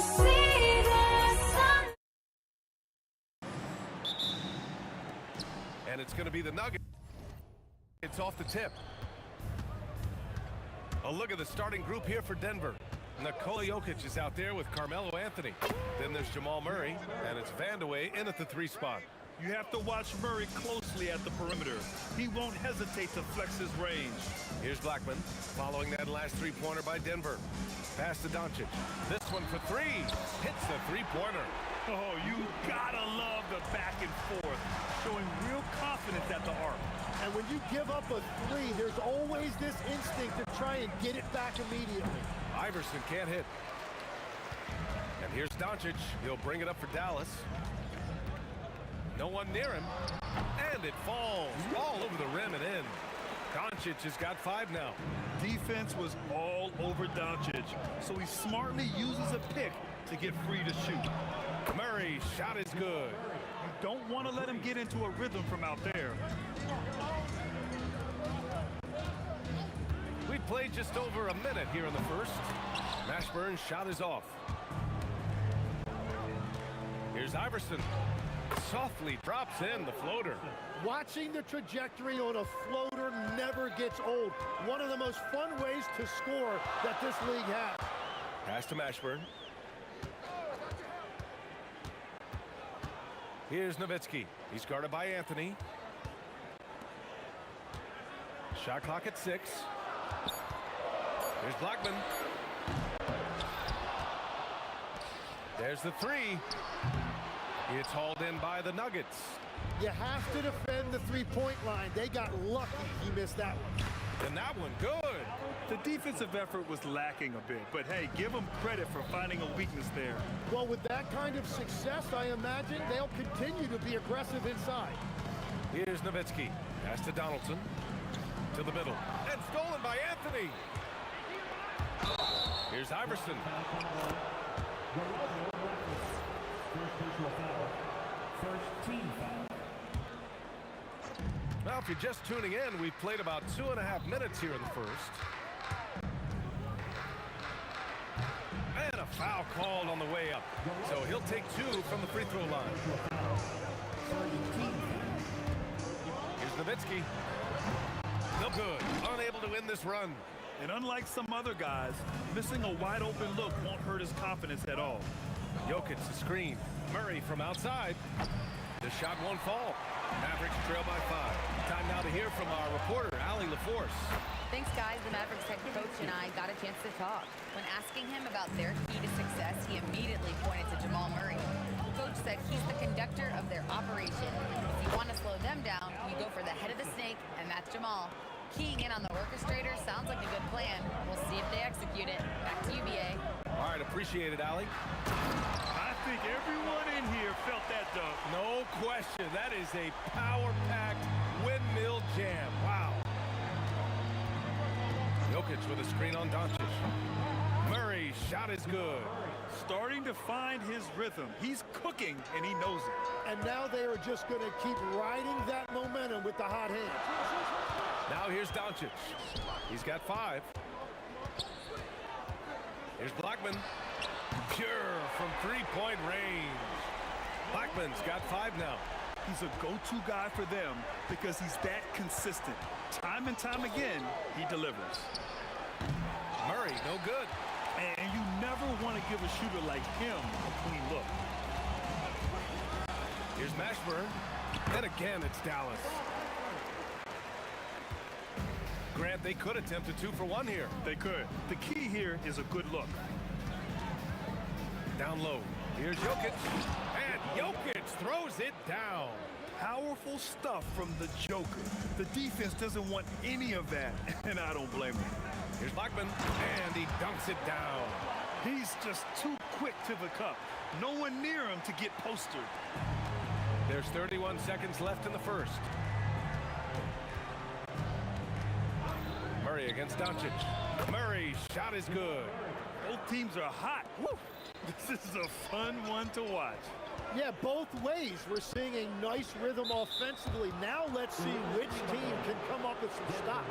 see the sun. And it's going to be the Nuggets. It's off the tip. A look at the starting group here for Denver. Nikola Jokic is out there with Carmelo Anthony. Then there's Jamal Murray, and it's Vandeweghe in at the 3 spot. You have to watch Murray closely at the perimeter. He won't hesitate to flex his range. Here's Blackman, following that last three-pointer by Denver. Pass to Doncic. This one for 3. Hits the three-pointer. Oh, you gotta love the back and forth, showing real confidence at the arc. And when you give up a 3, there's always this instinct to try and get it back immediately. Iverson can't hit. And here's Doncic. He'll bring it up for Dallas. No one near him. And it falls all over the rim and in. Doncic has got 5 now. Defense was all over Doncic, so he smartly uses a pick to get free to shoot. Murray's shot is good. You don't want to let him get into a rhythm from out there. We played just over a minute here in the first. Mashburn's shot is off. Here's Iverson. Softly drops in the floater. Watching the trajectory on a floater never gets old. One of the most fun ways to score that this league has. Pass to Mashburn. Here's Nowitzki. He's guarded by Anthony. Shot clock at 6. Here's Blackman. There's the 3. It's hauled in by the Nuggets. You have to defend the three-point line. They got lucky he missed that one. And that one, good. The defensive effort was lacking a bit, but hey, give them credit for finding a weakness there. Well, with that kind of success, I imagine they'll continue to be aggressive inside. Here's Nowitzki. Pass to Donaldson. To the middle. And stolen by Anthony. Here's Iverson. Well, if you're just tuning in, we've played about 2.5 minutes here in the first. And a foul called on the way up. So he'll take 2 from the free throw line. Here's Nowitzki. No good. Unable to win this run. And unlike some other guys, missing a wide open look won't hurt his confidence at all. Jokic the screen. Murray from outside. The shot won't fall. Mavericks trail by 5. Time now to hear from our reporter, Allie LaForce. Thanks, guys. The Mavericks head coach and I got a chance to talk. When asking him about their key to success, he immediately pointed to Jamal Murray. The coach said he's the conductor of their operation. If you want to slow them down, you go for the head of the snake, and that's Jamal. Keying in on the orchestrator sounds like a good plan. We'll see if they execute it. Back to you, BA. All right, appreciate it, Allie. I think everyone in here felt that dunk. No question. That is a power-packed windmill jam. Wow. Jokic with a screen on Doncic. Murray's shot is good. Starting to find his rhythm. He's cooking, and he knows it. And now they are just going to keep riding that momentum with the hot hand. Now here's Doncic. He's got 5. Here's Blackman. Pure from three-point range. Blackman's got 5 now. He's a go-to guy for them because he's that consistent. Time and time again, he delivers. Murray, no good. And you never want to give a shooter like him a clean look. Here's Mashburn. And again, it's Dallas. Grant, they could attempt a 2 for 1 here. They could. The key here is a good look. Down low. Here's Jokic. And Jokic throws it down. Powerful stuff from the Joker. The defense doesn't want any of that, and I don't blame him. Here's Blackman, and he dunks it down. He's just too quick to the cup. No one near him to get postered. There's 31 seconds left in the first. Murray against Doncic. Murray's shot is good. Both teams are hot. Woo! This is a fun one to watch. Yeah, both ways. We're seeing a nice rhythm offensively. Now let's see which team can come up with some stops.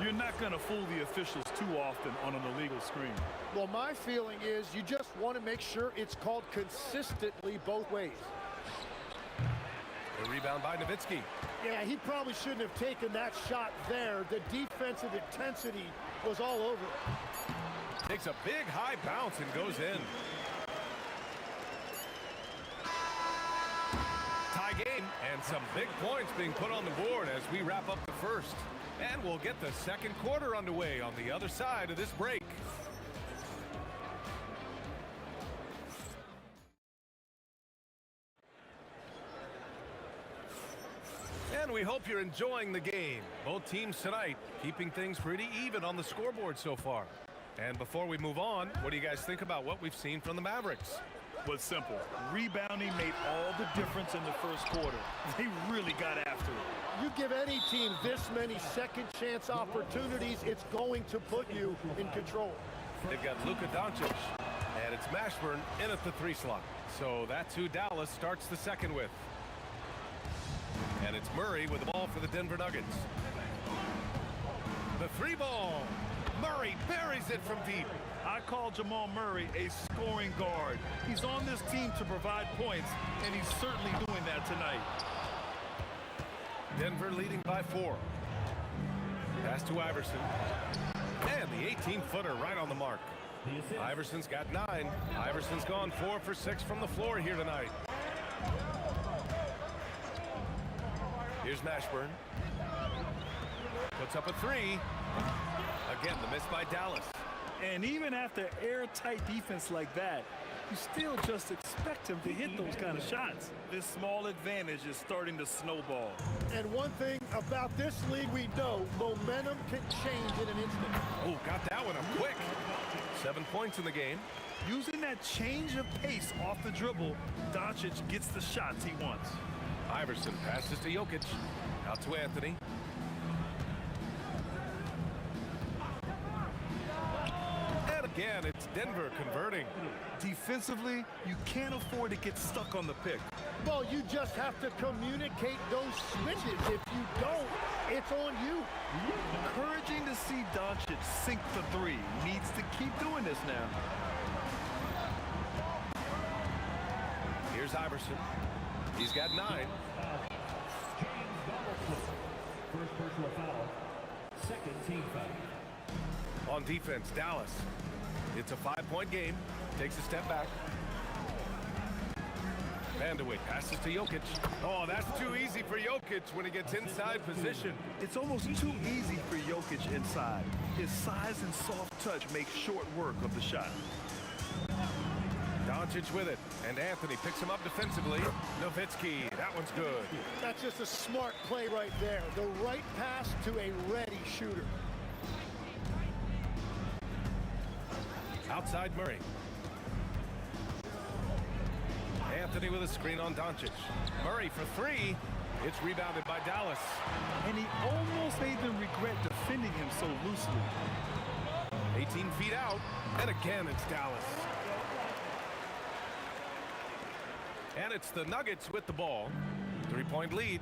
You're not going to fool the officials too often on an illegal screen. Well, my feeling is you just want to make sure it's called consistently both ways. The rebound by Nowitzki. Yeah, he probably shouldn't have taken that shot there. The defensive intensity was all over it. Takes a big high bounce and goes in. Tie game and some big points being put on the board as we wrap up the first. And we'll get the second quarter underway on the other side of this break. And we hope you're enjoying the game. Both teams tonight keeping things pretty even on the scoreboard so far. And before we move on, what do you guys think about what we've seen from the Mavericks? Was simple. Rebounding made all the difference in the first quarter. They really got after it. You give any team this many second chance opportunities, it's going to put you in control. They've got Luka Doncic, and it's Mashburn in at the 3 slot. So that's who Dallas starts the second with. And it's Murray with the ball for the Denver Nuggets. The 3 ball. Murray buries it from deep. I call Jamal Murray a scoring guard. He's on this team to provide points, and he's certainly doing that tonight. Denver leading by 4. Pass to Iverson. And the 18-footer right on the mark. Iverson's got 9. Iverson's gone 4 for 6 from the floor here tonight. Here's Mashburn. Puts up a 3. Again, the miss by Dallas. And even after airtight defense like that, you still just expect him to hit those kind of shots. This small advantage is starting to snowball. And one thing about this league we know, momentum can change in an instant. Oh, got that one up quick. 7 points in the game. Using that change of pace off the dribble, Doncic gets the shots he wants. Iverson passes to Jokic. Out to Anthony. And again, it's Denver converting. Defensively, you can't afford to get stuck on the pick. Well, you just have to communicate those switches. If you don't, it's on you. Encouraging to see Doncic sink the 3. Needs to keep doing this now. Here's Iverson. He's got 9. First personal foul. Second team foul. On defense, Dallas. It's a 5-point game. Takes a step back. Vanderwijk passes to Jokic. Oh, that's too easy for Jokic when he gets inside position. It's almost too easy for Jokic inside. His size and soft touch make short work of the shot. Doncic with it, and Anthony picks him up defensively. Nowitzki, that one's good. That's just a smart play right there. The right pass to a ready shooter. Outside Murray. Anthony with a screen on Doncic. Murray for 3. It's rebounded by Dallas. And he almost made them regret defending him so loosely. 18 feet out, and again it's Dallas. And it's the Nuggets with the ball. 3-point lead.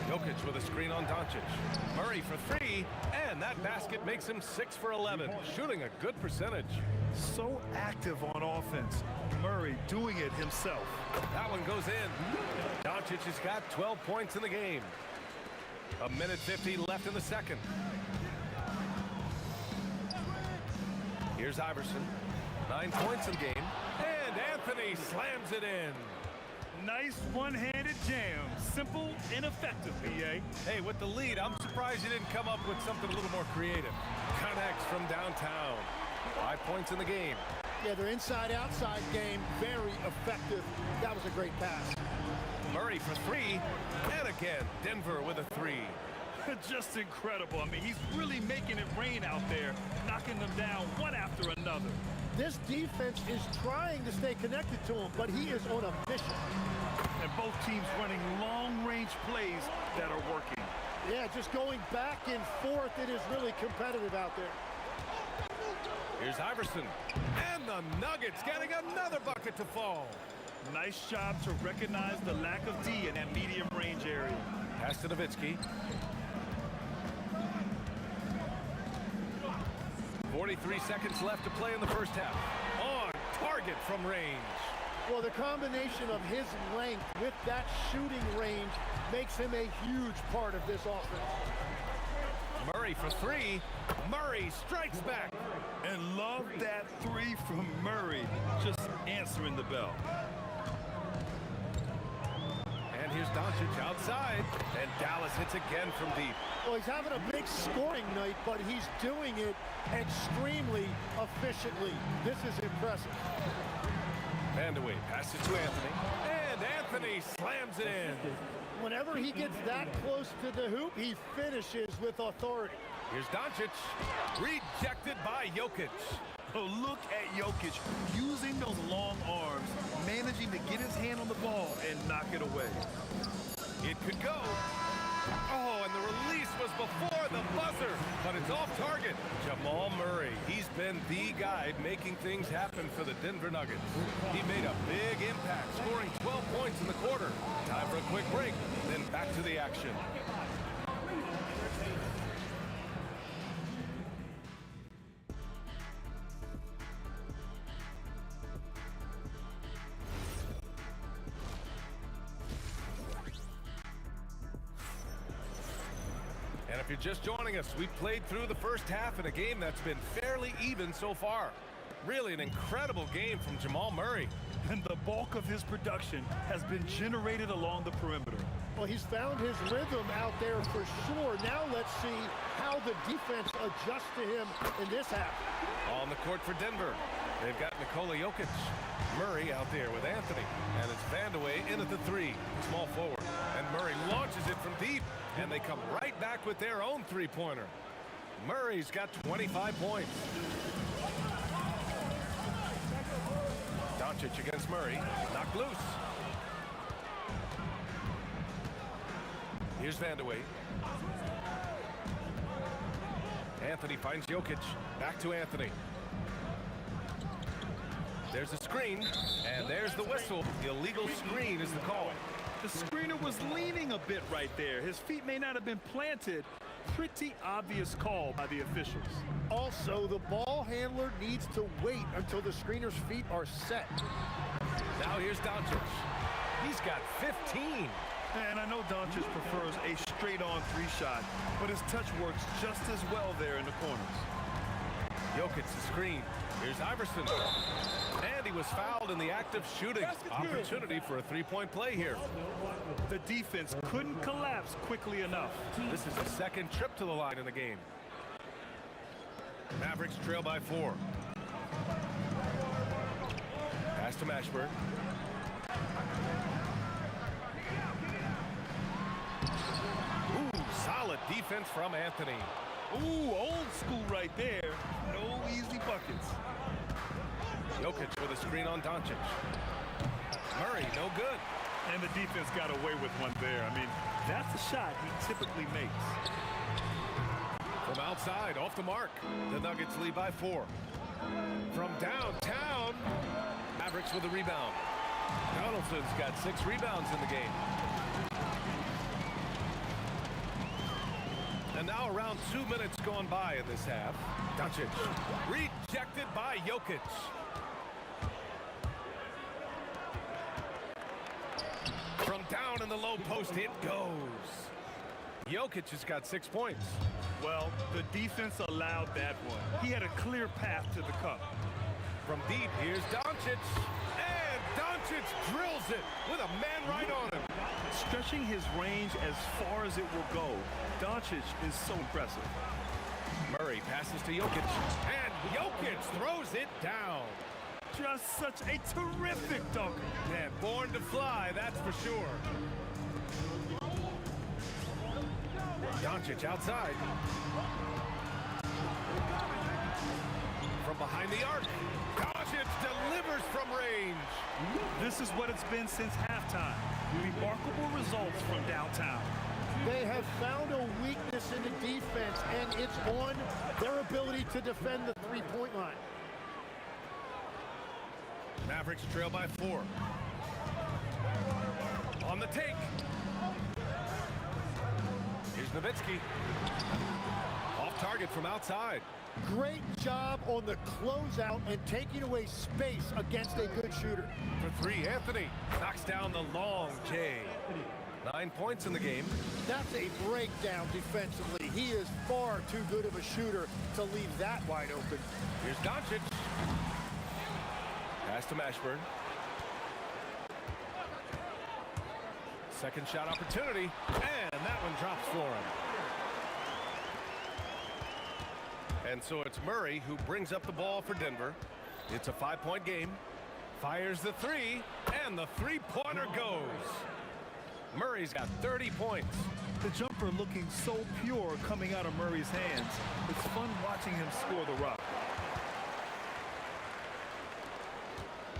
Jokic with a screen on Doncic. Murray for 3, and that basket makes him 6 for 11, shooting a good percentage. So active on offense. Murray doing it himself. That one goes in. Doncic has got 12 points in the game. 1:50 left in the second. Here's Iverson. 9 points in the game. And Anthony slams it in. Nice one-handed jam. Simple and effective, BA. Hey, with the lead, I'm surprised you didn't come up with something a little more creative. Connects from downtown. 5 points in the game. Yeah, their inside-outside game, very effective. That was a great pass. Murray for 3. And again, Denver with a 3. Just incredible. I mean, he's really making it rain out there, knocking them down one after another. This defense is trying to stay connected to him, but he is on a mission. And both teams running long-range plays that are working. Yeah, just going back and forth, it is really competitive out there. Here's Iverson. And the Nuggets getting another bucket to fall. Nice job to recognize the lack of D in that medium range area. Pass to Nowitzki. 43 seconds left to play in the first half. On target from range. Well, the combination of his length with that shooting range makes him a huge part of this offense. Murray for three. Murray strikes back. And love that three from Murray, just answering the bell. And here's Doncic outside. And Dallas hits again from deep. Well, he's having a big scoring night, but he's doing it extremely efficiently. This is impressive. Vandeweghe passes to Anthony. And Anthony slams it in. Whenever he gets that close to the hoop, he finishes with authority. Here's Doncic. Rejected by Jokic. Oh, look at Jokic using those long arms, managing to get his hand on the ball and knock it away. It could go. Oh, and the release was before the buzzer, but it's off target. Jamal Murray, he's been the guy making things happen for the Denver Nuggets. He made a big impact, scoring 12 points in the quarter. Time for a quick break, then back to the action. And if you're just joining us, we played through the first half in a game that's been fairly even so far. Really an incredible game from Jamal Murray. And the bulk of his production has been generated along the perimeter. Well, he's found his rhythm out there for sure. Now let's see how the defense adjusts to him in this half. On the court for Denver, they've got Nikola Jokic. Murray out there with Anthony. And it's Vandeweghe in at the three, small forward. And Murray launches it from deep. And they come right back with their own three-pointer. Murray's got 25 points. Doncic against Murray. Knocked loose. Here's Vandeweghe. Anthony finds Jokic. Back to Anthony. There's a screen, and there's the whistle. The illegal screen is the call. The screener was leaning a bit right there. His feet may not have been planted. Pretty obvious call by the officials. Also, the ball handler needs to wait until the screener's feet are set. Now here's Doncic. He's got 15. And I know Doncic prefers a straight-on three shot, but his touch works just as well there in the corners. Jokic the screen. Here's Iverson. And he was fouled in the act of shooting. Opportunity for a three-point play here. The defense couldn't collapse quickly enough. This is the second trip to the line in the game. Mavericks trail by 4. Pass to Mashburn. Ooh, solid defense from Anthony. Ooh, old school right there. No easy buckets. Jokic with a screen on Doncic. Murray, no good. And the defense got away with one there. I mean, that's a shot he typically makes. From outside, off the mark. The Nuggets lead by 4. From downtown, Mavericks with a rebound. Donaldson's got 6 rebounds in the game. And now around 2 minutes gone by in this half. Doncic rejected by Jokic. From down in the low post, it goes. Jokic has got 6 points. Well, the defense allowed that one. He had a clear path to the cup. From deep, here's Doncic. And Doncic drills it with a man right on him. Stretching his range as far as it will go, Doncic is so impressive. Murray passes to Jokic. And Jokic throws it down. Just such a terrific dunker. Man, born to fly, that's for sure. Doncic outside. From behind the arc. Doncic delivers from range. This is what it's been since halftime. Remarkable results from downtown. They have found a weakness in the defense, and it's on their ability to defend the three-point line. Mavericks trail by 4. On the take. Nowitzki. Off target from outside. Great job on the closeout and taking away space against a good shooter. For three, Anthony knocks down the long J. 9 points in the game. That's a breakdown defensively. He is far too good of a shooter to leave that wide open. Here's Doncic. Pass to Mashburn. Second shot opportunity, and that one drops for him. And so it's Murray who brings up the ball for Denver. It's a 5-point game. Fires the three, and the three-pointer goes. Murray's got 30 points. The jumper looking so pure coming out of Murray's hands. It's fun watching him score the rock.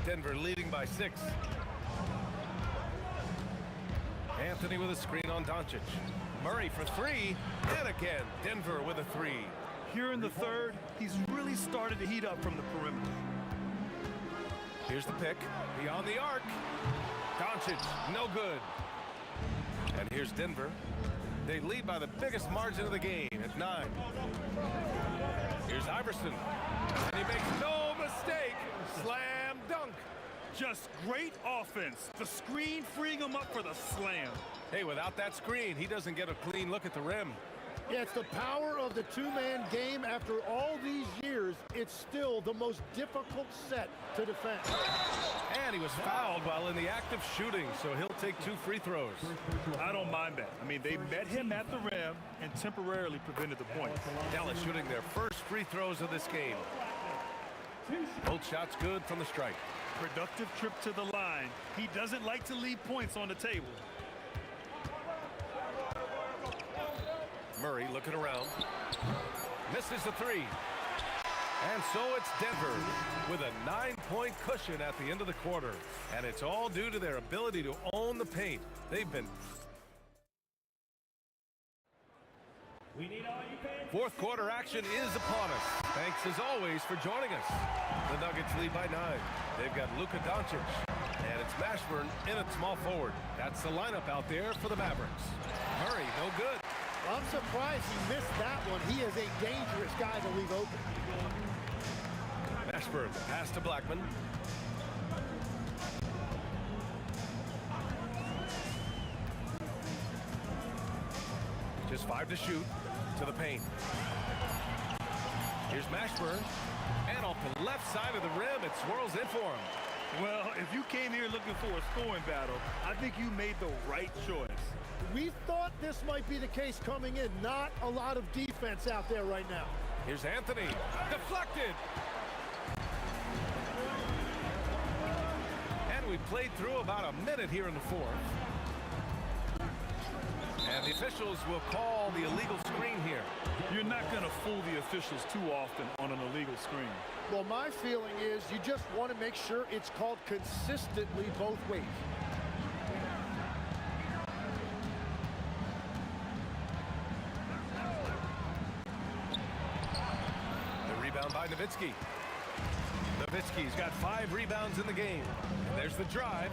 Denver leading by 6. Anthony with a screen on Doncic. Murray for three, and again, Denver with a three. Here in the third, he's really started to heat up from the perimeter. Here's the pick, beyond the arc. Doncic, no good. And here's Denver. They lead by the biggest margin of the game at 9. Here's Iverson, and he makes no mistake. Slam dunk. Just great offense. The screen freeing him up for the slam. Hey, without that screen, he doesn't get a clean look at the rim. Yeah, it's the power of the two-man game. After all these years, it's still the most difficult set to defend. And he was fouled while in the act of shooting, so he'll take 2 free throws. I don't mind that. I mean, they met him at the rim and temporarily prevented the points. Dallas shooting their first free throws of this game. Both shots good from the stripe. Productive trip to the line. He doesn't like to leave points on the table. Murray looking around. Misses the three. And so it's Denver with a 9-point cushion at the end of the quarter. And it's all due to their ability to own the paint. They've been... Fourth quarter action is upon us. Thanks as always for joining us. The Nuggets lead by 9. They've got Luka Doncic. And it's Mashburn in at small forward. That's the lineup out there for the Mavericks. Murray, no good. I'm surprised he missed that one. He is a dangerous guy to leave open. Mashburn, pass to Blackman. Just 5 to shoot. To the paint. Here's Mashburn. And off the left side of the rim, it swirls in for him. Well, if you came here looking for a scoring battle, I think you made the right choice. We thought this might be the case coming in. Not a lot of defense out there right now. Here's Anthony. Deflected. And we played through about a minute here in the fourth. And the officials will call the illegal screen here. You're not going to fool the officials too often on an illegal screen. Well, my feeling is you just want to make sure it's called consistently both ways. The rebound by Nowitzki. Nowitzki's got 5 rebounds in the game. And there's the drive.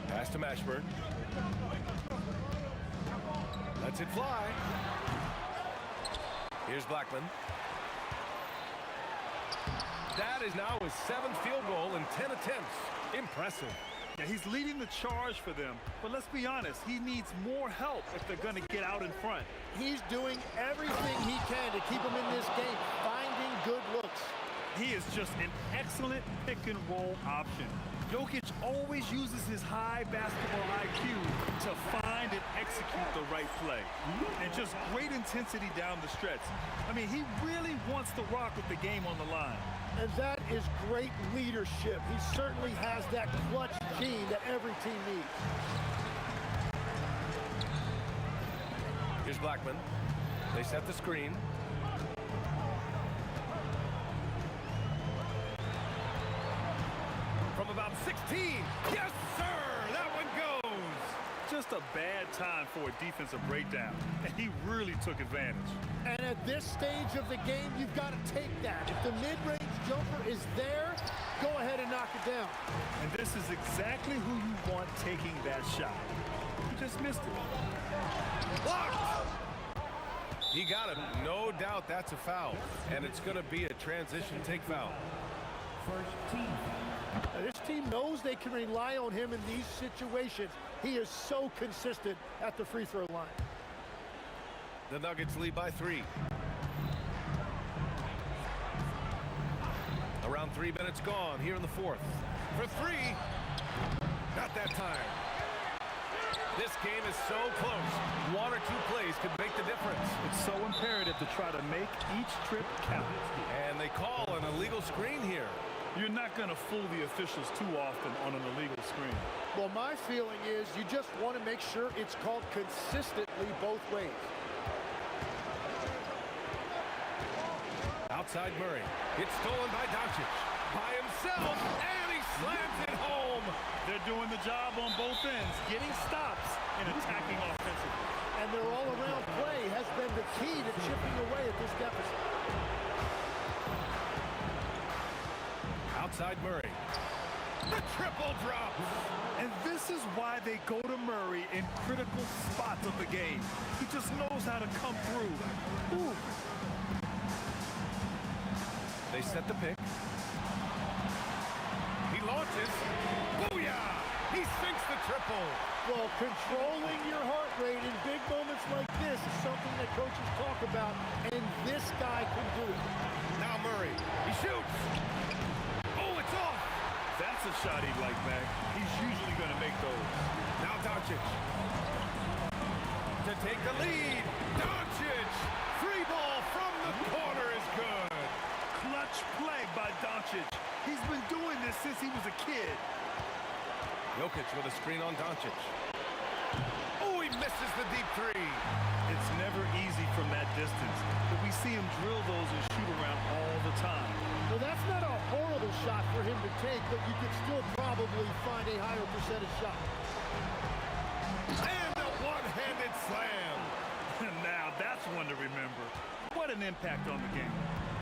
Pass to Mashburn. Lets it fly. Here's Blackman. That is now his 7th field goal in 10 attempts. Impressive. Yeah, he's leading the charge for them. But let's be honest, he needs more help if they're going to get out in front. He's doing everything he can to keep him in this game, finding good looks. He is just an excellent pick-and-roll option. Jokic always uses his high basketball IQ to find and execute the right play. And just great intensity down the stretch. I mean, he really wants to rock with the game on the line. And that is great leadership. He certainly has that clutch gene that every team needs. Here's Blackman. They set the screen. From about 16. Yes, sir! That one goes! Just a bad time for a defensive breakdown. And he really took advantage. And at this stage of the game, you've got to take that. If the mid-range jumper is there, go ahead and knock it down. And this is exactly who you want taking that shot. just missed it. Blocked! He got him. No doubt that's a foul. And it's going to be a transition take foul. First team foul. Now, this team knows they can rely on him in these situations. He is so consistent at the free throw line. The Nuggets lead by 3. Around 3 minutes gone here in the fourth. For 3. Not that time. This game is so close. 1 or 2 plays could make the difference. It's so imperative to try to make each trip count. And they call an illegal screen here. You're not going to fool the officials too often on an illegal screen. Well, my feeling is you just want to make sure it's called consistently both ways. Outside Murray. It's stolen by Doncic. By himself, and he slams it home. They're doing the job on both ends, getting stops and attacking offensively. And their all-around play has been the key to chipping away at this deficit. Outside Murray. The triple drop. And this is why they go to Murray in critical spots of the game. He just knows how to come through. Ooh. They set the pick. He launches. Booyah! He sinks the triple. Well, controlling your heart rate in big moments like this is something that coaches talk about, and this guy can do it. Now Murray. He shoots. Oh, it's off. That's a shot he'd like back. He's usually going to make those. Now Doncic. To take the lead. Doncic. Free ball from the corner is good. Clutch play by Doncic. He's been doing this since he was a kid. Jokic with a screen on Doncic. Oh, he misses the deep 3. It's never easy from that distance, but we see him drill those and shoot around all the time. Well, that's not a horrible shot for him to take, but you could still probably find a higher percentage shot. And a one-handed slam. Now that's one to remember. What an impact on the game.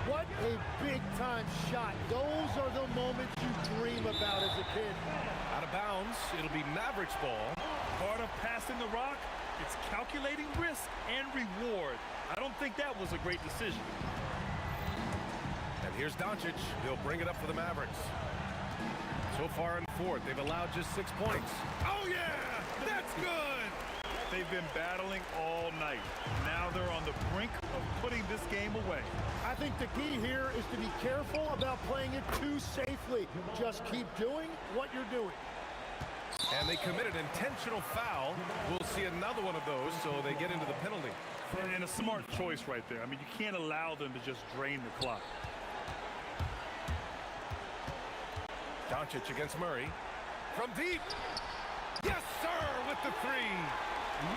What a big-time shot. Those are the moments you dream about as a kid. Out of bounds, it'll be Mavericks ball. Part of passing the rock, it's calculating risk and reward. I don't think that was a great decision. And here's Doncic. He'll bring it up for the Mavericks. So far in fourth, they've allowed just 6 points. Oh, yeah! That's good! They've been battling all night. Now they're on the brink of putting this game away. I think the key here is to be careful about playing it too safely. Just keep doing what you're doing. And they committed intentional foul. We'll see another one of those, so they get into the penalty. And a smart choice right there. I mean, you can't allow them to just drain the clock. Doncic against Murray. From deep. Yes, sir, with the 3. And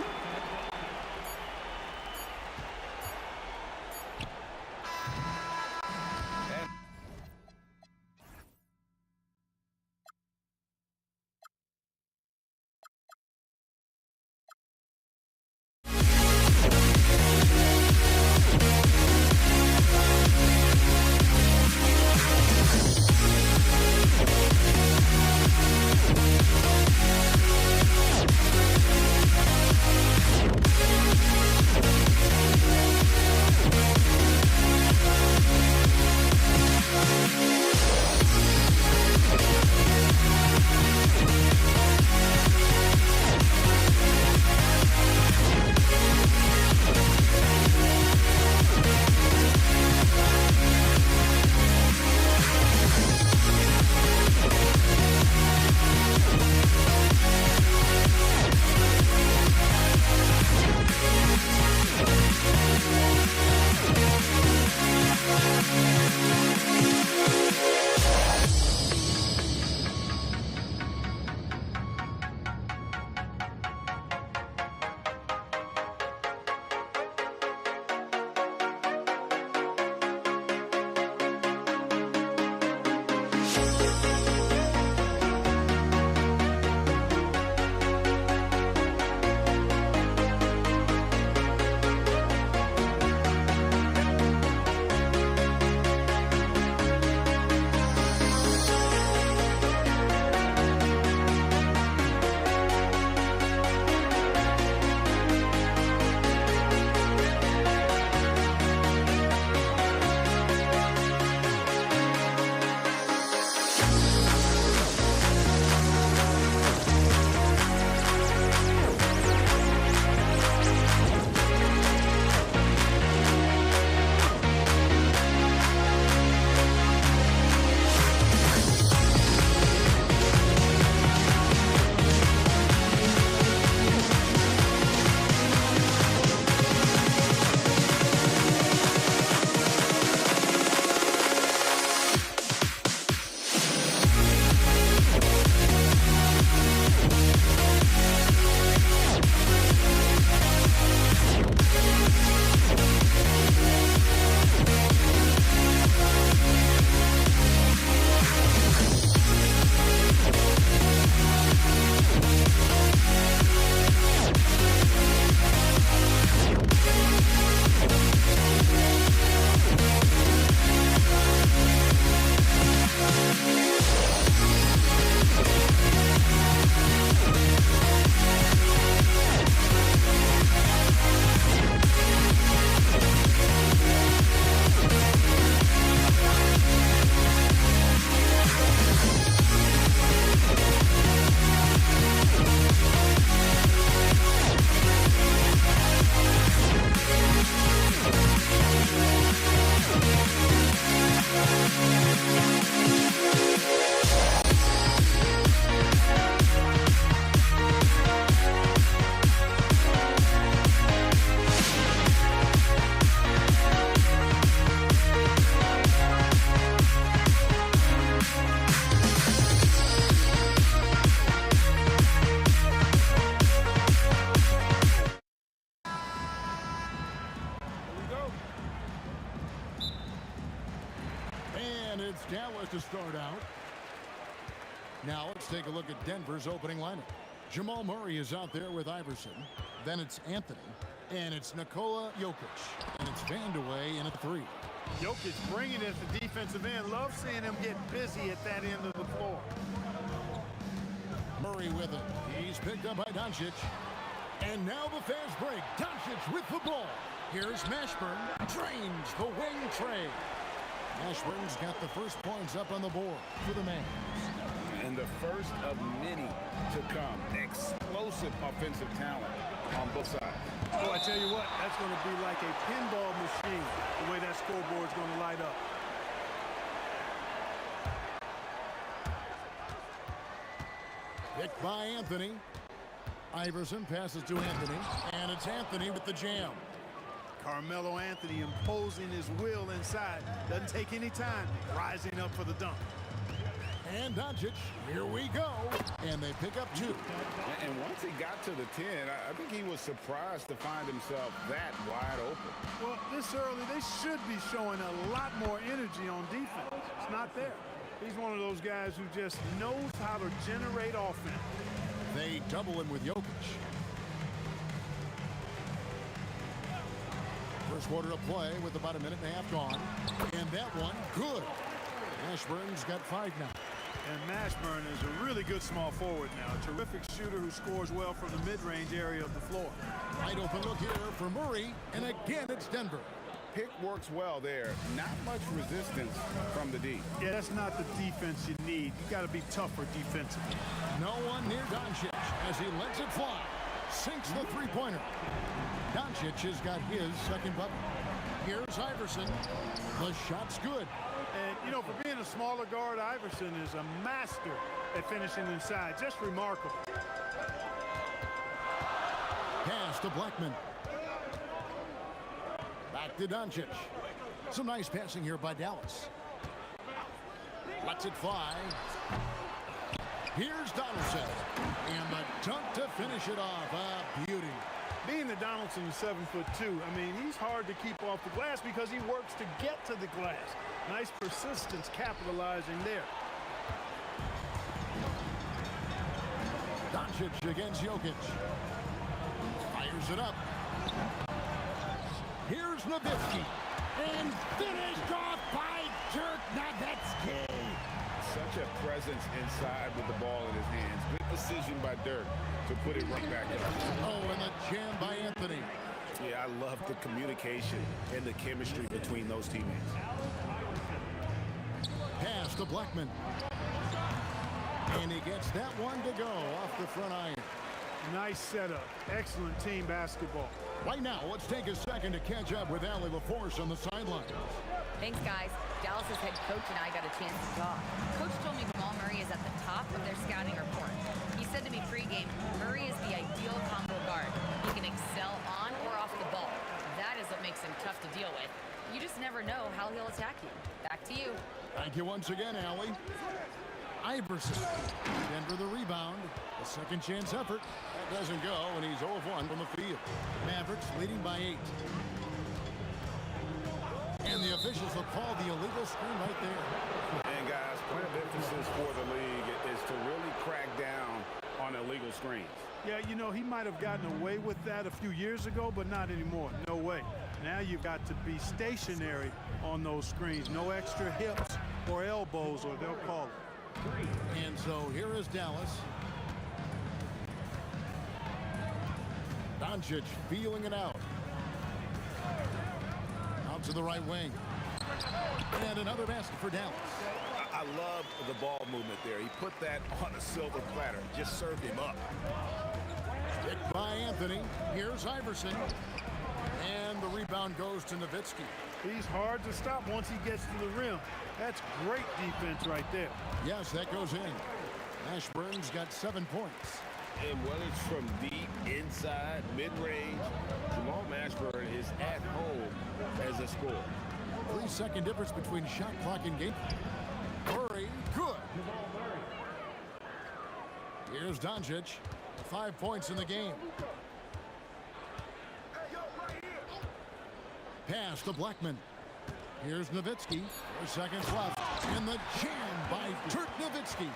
to start out. Now let's take a look at Denver's opening lineup. Jamal Murray is out there with Iverson. Then it's Anthony. And it's Nikola Jokic. And it's Vandeweghe in a 3. Jokic bringing it at the defensive end. Love seeing him get busy at that end of the floor. Murray with it. He's picked up by Doncic. And now the fast break. Doncic with the ball. Here's Mashburn. Drains the wing trade. Mashburn's got the first points up on the board for the Mavs. And the first of many to come. Explosive offensive talent on both sides. Oh, I tell you what, that's going to be like a pinball machine, the way that scoreboard's going to light up. Picked by Anthony. Iverson passes to Anthony, and it's Anthony with the jam. Carmelo Anthony imposing his will inside. Doesn't take any time, rising up for the dunk. And Doncic, here we go. And they pick up 2. And once he got to the 10, I think he was surprised to find himself that wide open. Well, this early, they should be showing a lot more energy on defense. It's not there. He's one of those guys who just knows how to generate offense. They double him with Jokic. First quarter of play with about a minute and a half gone. And that one, good. Mashburn's got 5 now. And Mashburn is a really good small forward now. A terrific shooter who scores well from the mid-range area of the floor. Wide open look here for Murray. And again, it's Denver. Pick works well there. Not much resistance from the D. Yeah, that's not the defense you need. You got to be tougher defensively. No one near Doncic as he lets it fly. Sinks the three-pointer. Doncic has got his second bucket. Here's Iverson. The shot's good. And, you know, for being a smaller guard, Iverson is a master at finishing inside. Just remarkable. Pass to Blackman. Back to Doncic. Some nice passing here by Dallas. Lets it fly. Here's Donaldson. And the dunk to finish it off. A beauty. Being that Donaldson is 7'2", I mean, he's hard to keep off the glass because he works to get to the glass. Nice persistence capitalizing there. Doncic against Jokic. Fires it up. Here's Nowitzki. And finished off by Dirk Nowitzki. Such a presence inside with the ball in his hands. Good decision by Dirk to put it right back up. Oh, and the jam by Anthony. Yeah, I love the communication and the chemistry between those teammates. Pass to Blackman. And he gets that one to go off the front iron. Nice setup. Excellent team basketball. Right now, let's take a second to catch up with Allie LaForce on the sideline. Thanks, guys. Dallas's head coach and I got a chance to talk. Coach told me Jamal Murray is at the top of their scouting report. He said to me pregame, Murray is the ideal combo guard. He can excel on or off the ball. That is what makes him tough to deal with. You just never know how he'll attack you. Back to you. Thank you once again, Allie. Iverson. Denver the rebound. A second chance effort. That doesn't go, and he's 0 of 1 from the field. Mavericks leading by 8. And the officials will call the illegal screen right there. And guys, point of emphasis for the league is to really crack down on illegal screens. Yeah, you know, he might have gotten away with that a few years ago, but not anymore. No way. Now you've got to be stationary on those screens. No extra hips or elbows, or they'll call it. And so here is Dallas. Doncic feeling it out. Out to the right wing. And another basket for Dallas. I love the ball movement there. He put that on a silver platter. Just served him up. Picked by Anthony. Here's Iverson. And the rebound goes to Nowitzki. He's hard to stop once he gets to the rim. That's great defense right there. Yes, that goes in. Mashburn's got 7 points. And whether it's from deep, inside, mid-range, Jamal Mashburn is at home as a scorer. 3-second difference between shot clock and game. Murray, good. Here's Doncic. 5 points in the game. Pass to Blackman. Here's Nowitzki. 4 seconds left. And the jam by Dirk Nowitzki.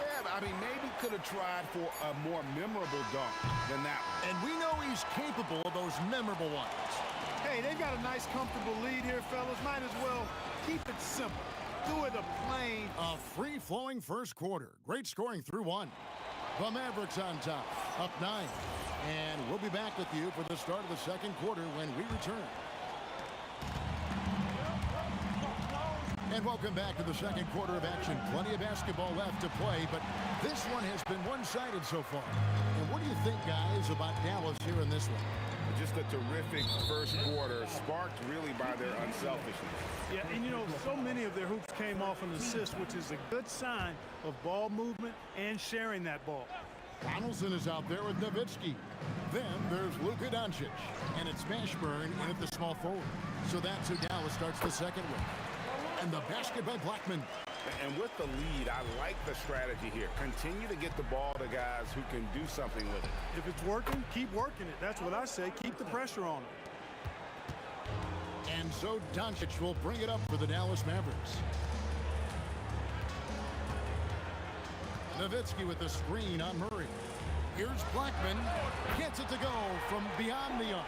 Yeah, I mean, maybe could have tried for a more memorable dunk than that one. And we know he's capable of those memorable ones. Hey, they've got a nice, comfortable lead here, fellas. Might as well keep it simple. Do it a plain. A free-flowing first quarter. Great scoring through 1. The Mavericks on top, up 9. And we'll be back with you for the start of the second quarter when we return. And welcome back to the second quarter of action. Plenty of basketball left to play, but this one has been one-sided so far. And what do you think, guys, about Dallas here in this one? Just a terrific first quarter, sparked really by their unselfishness. Yeah, and you know, so many of their hoops came off an assist, which is a good sign of ball movement and sharing that ball. Donaldson is out there with Nowitzki. Then there's Luka Doncic, and it's Mashburn in at the small forward. So that's who Dallas starts the second with. And the basket by Blackman. And with the lead, I like the strategy here. Continue to get the ball to guys who can do something with it. If it's working, keep working it. That's what I say. Keep the pressure on it. And so Doncic will bring it up for the Dallas Mavericks. Nowitzki with the screen on Murray. Here's Blackman. Gets it to go from beyond the arc.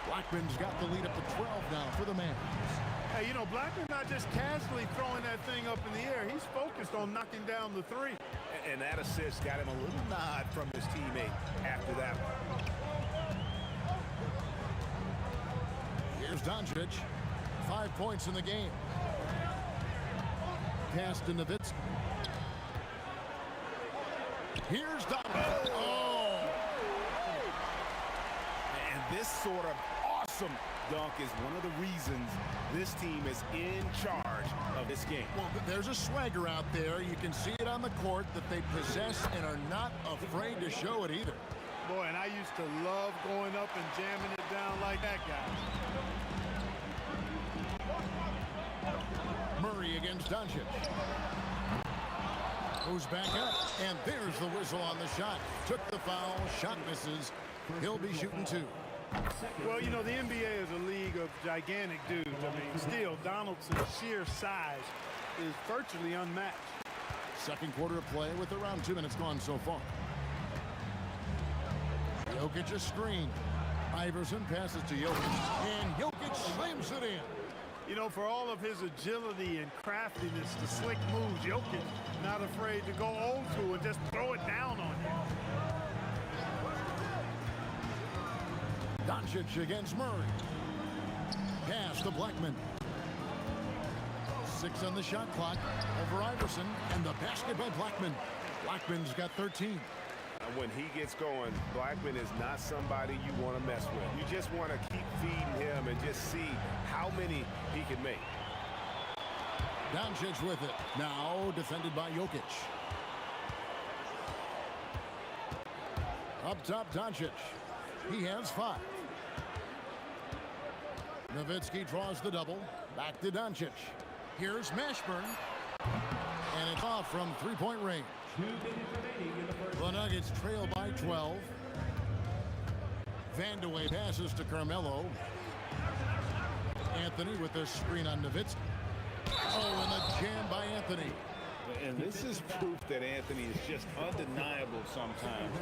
Blackman's got the lead up to 12 now for the Mavericks. Hey, you know, Blackman's not just casually throwing that thing up in the air. He's focused on knocking down the three. And that assist got him a little nod from his teammate after that one. Here's Doncic. 5 points in the game. Pass to Nowitzki. Here's Doncic. Oh! And this sort of awesome dunk is one of the reasons this team is in charge of this game. Well, there's a swagger out there. You can see it on the court that they possess and are not afraid to show it either. Boy, and I used to love going up and jamming it down like that guy. Murray against Doncic. Goes back up, and there's the whistle on the shot. Took the foul, shot misses. He'll be shooting 2. Well, you know, the NBA is a league of gigantic dudes. I mean, still, Donaldson's sheer size is virtually unmatched. Second quarter of play with around 2 minutes gone so far. Jokic a screen. Iverson passes to Jokic, and Jokic slams it in. You know, for all of his agility and craftiness, the slick moves, Jokic not afraid to go old school and just throw it down on you. Doncic against Murray. Pass to Blackman. 6 on the shot clock. Over Iverson, and the basket by Blackman. Blackman's got 13. When he gets going, Blackman is not somebody you want to mess with. You just want to keep feeding him and just see how many he can make. Doncic with it. Now defended by Jokic. Up top, Doncic. He has 5. Nowitzki draws the double. Back to Doncic. Here's Mashburn. And it's off from three-point range. The Nuggets trail by 12. Vandeweghe passes to Carmelo. Anthony with the screen on Nowitzki. Oh, and the jam by Anthony. And this is proof that Anthony is just undeniable sometimes.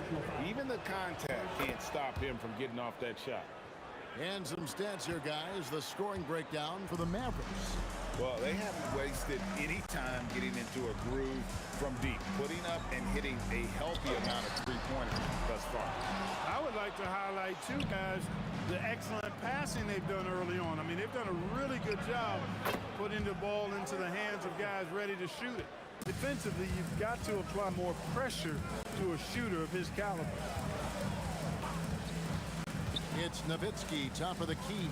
Even the contact can't stop him from getting off that shot. And some stats here, guys. The scoring breakdown for the Mavericks. Well, they haven't wasted any time getting into a groove from deep, putting up and hitting a healthy amount of three-pointers thus far. I would like to highlight, too, guys, the excellent passing they've done early on. I mean, they've done a really good job putting the ball into the hands of guys ready to shoot it. Defensively, you've got to apply more pressure to a shooter of his caliber. It's Nowitzki, top of the key.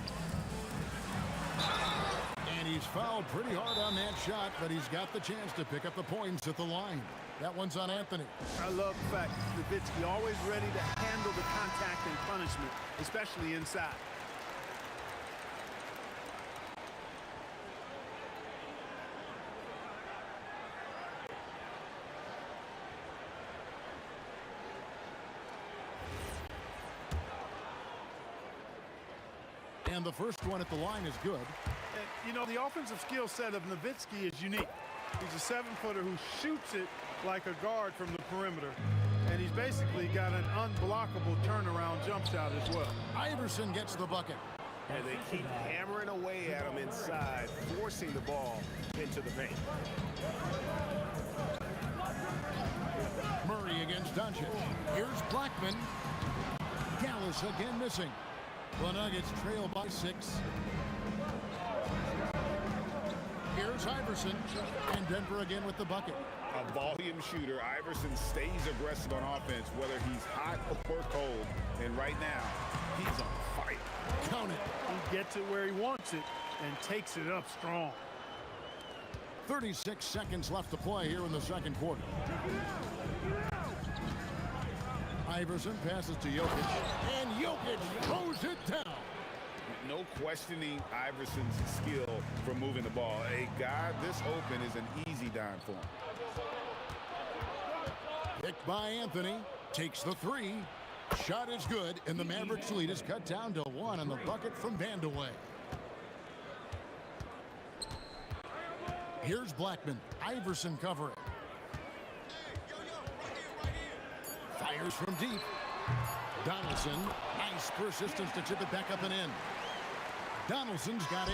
And he's fouled pretty hard on that shot, but he's got the chance to pick up the points at the line. That one's on Anthony. I love the fact Nowitzki always ready to handle the contact and punishment, especially inside. And the first one at the line is good. You know, the offensive skill set of Nowitzki is unique. He's a 7-footer who shoots it like a guard from the perimeter. And he's basically got an unblockable turnaround jump shot as well. Iverson gets the bucket. And they keep hammering away at him inside, forcing the ball into the paint. Murray against Doncic. Here's Blackman. Dallas again missing. The Nuggets trail by 6. Here's Iverson. And Denver again with the bucket. A volume shooter. Iverson stays aggressive on offense, whether he's hot or cold. And right now, he's on fire. Count it. He gets it where he wants it and takes it up strong. 36 seconds left to play here in the second quarter. Iverson passes to Jokic, and Jokic throws it down. No questioning Iverson's skill for moving the ball. A guy this open is an easy dime for him. Picked by Anthony, takes the 3. Shot is good, and the Mavericks lead is cut down to 1 on the bucket from Vandeweghe. Here's Blackman. Iverson covering. Fires from deep. Donaldson, nice persistence to chip it back up and in. Donaldson's got 8.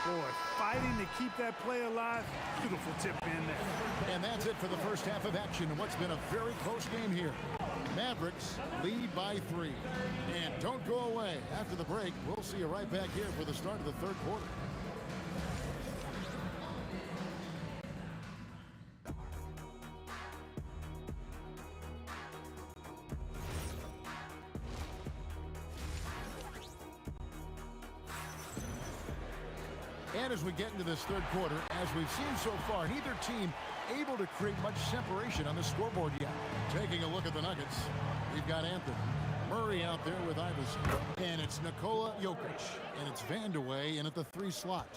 Boy, fighting to keep that play alive. Beautiful tip in there. And that's it for the first half of action in what's been a very close game here. Mavericks lead by 3. And don't go away. After the break, we'll see you right back here for the start of the third quarter. And as we get into this third quarter, as we've seen so far, neither team able to create much separation on the scoreboard yet. Taking a look at the Nuggets, we've got Anthony. Murray out there with Iverson. And it's Nikola Jokic. And it's Vandeweghe in at the 3 slot.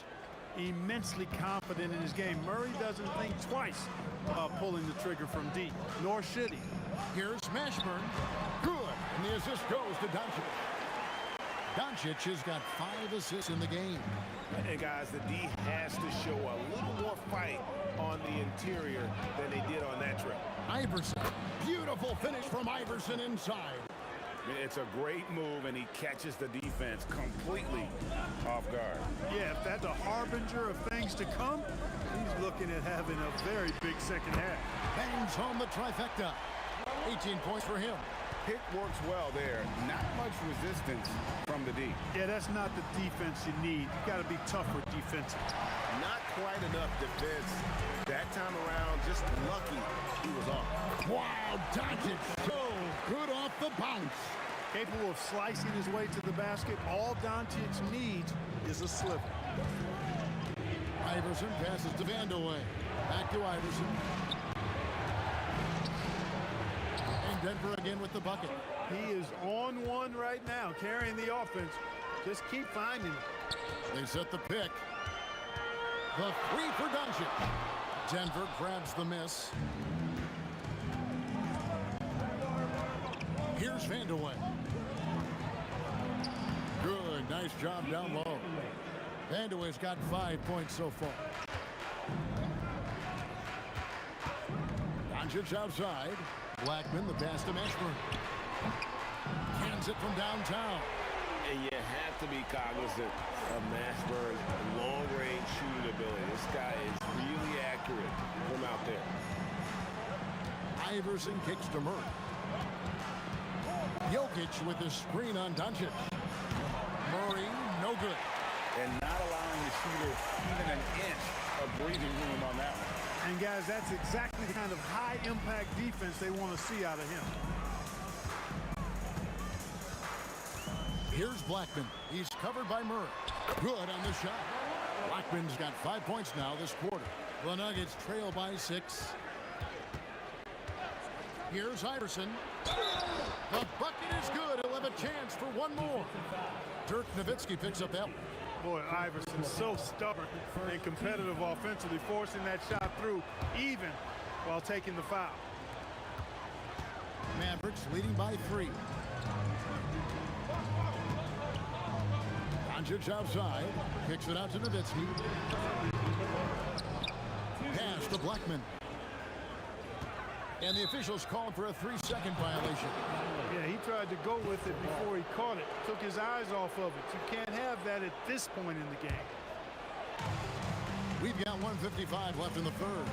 Immensely confident in his game. Murray doesn't think twice about pulling the trigger from deep, nor should he. Here's Mashburn. Good. And the assist goes to Doncic. Doncic has got 5 assists in the game. And guys, the D has to show a little more fight on the interior than they did on that trip. Iverson. Beautiful finish from Iverson inside. It's a great move, and he catches the defense completely off guard. Yeah, if that's a harbinger of things to come, he's looking at having a very big second half. Bangs home the trifecta. 18 points for him. Pick works well there. Not much resistance from the D. Yeah, that's not the defense you need. You got to be tougher defensive. Not quite enough defense that time around. Just lucky he was off. Wow, Doncic so good off the bounce. Capable of slicing his way to the basket. All Doncic needs is a slip. Iverson passes to Vandeweghe. Back to Iverson. And Denver again with the bucket. He is on one right now, carrying the offense. Just keep finding him. They set the pick. The 3 for Doncic. Denver grabs the miss. Here's Vandeweghe. Good, nice job down low. Vandeweghe's got 5 points so far. Doncic outside. Blackman, the pass to Mashburn. Cans it from downtown. And you have to be cognizant of Mashburn's long-range shooting ability. This guy is really accurate from out there. Iverson kicks to Murray. Jokic with his screen on Doncic. Murray, no good. And not allowing the shooter even an inch of breathing room on that one. And guys, that's exactly the kind of high-impact defense they want to see out of him. Here's Blackman. He's covered by Murray. Good on the shot. Blackman's got 5 points now this quarter. The Nuggets trail by 6. Here's Iverson. The bucket is good. He'll have a chance for one more. Dirk Nowitzki picks up that one. Boy, Iverson's so stubborn and competitive offensively, forcing that shot through even while taking the foul. Mavericks leading by 3. Doncic outside. Kicks it out to Nowitzki. Pass to Blackman. And the officials called for a 3-second violation. Yeah, he tried to go with it before he caught it. Took his eyes off of it. You can't have that at this point in the game. We've got 1:55 left in the third.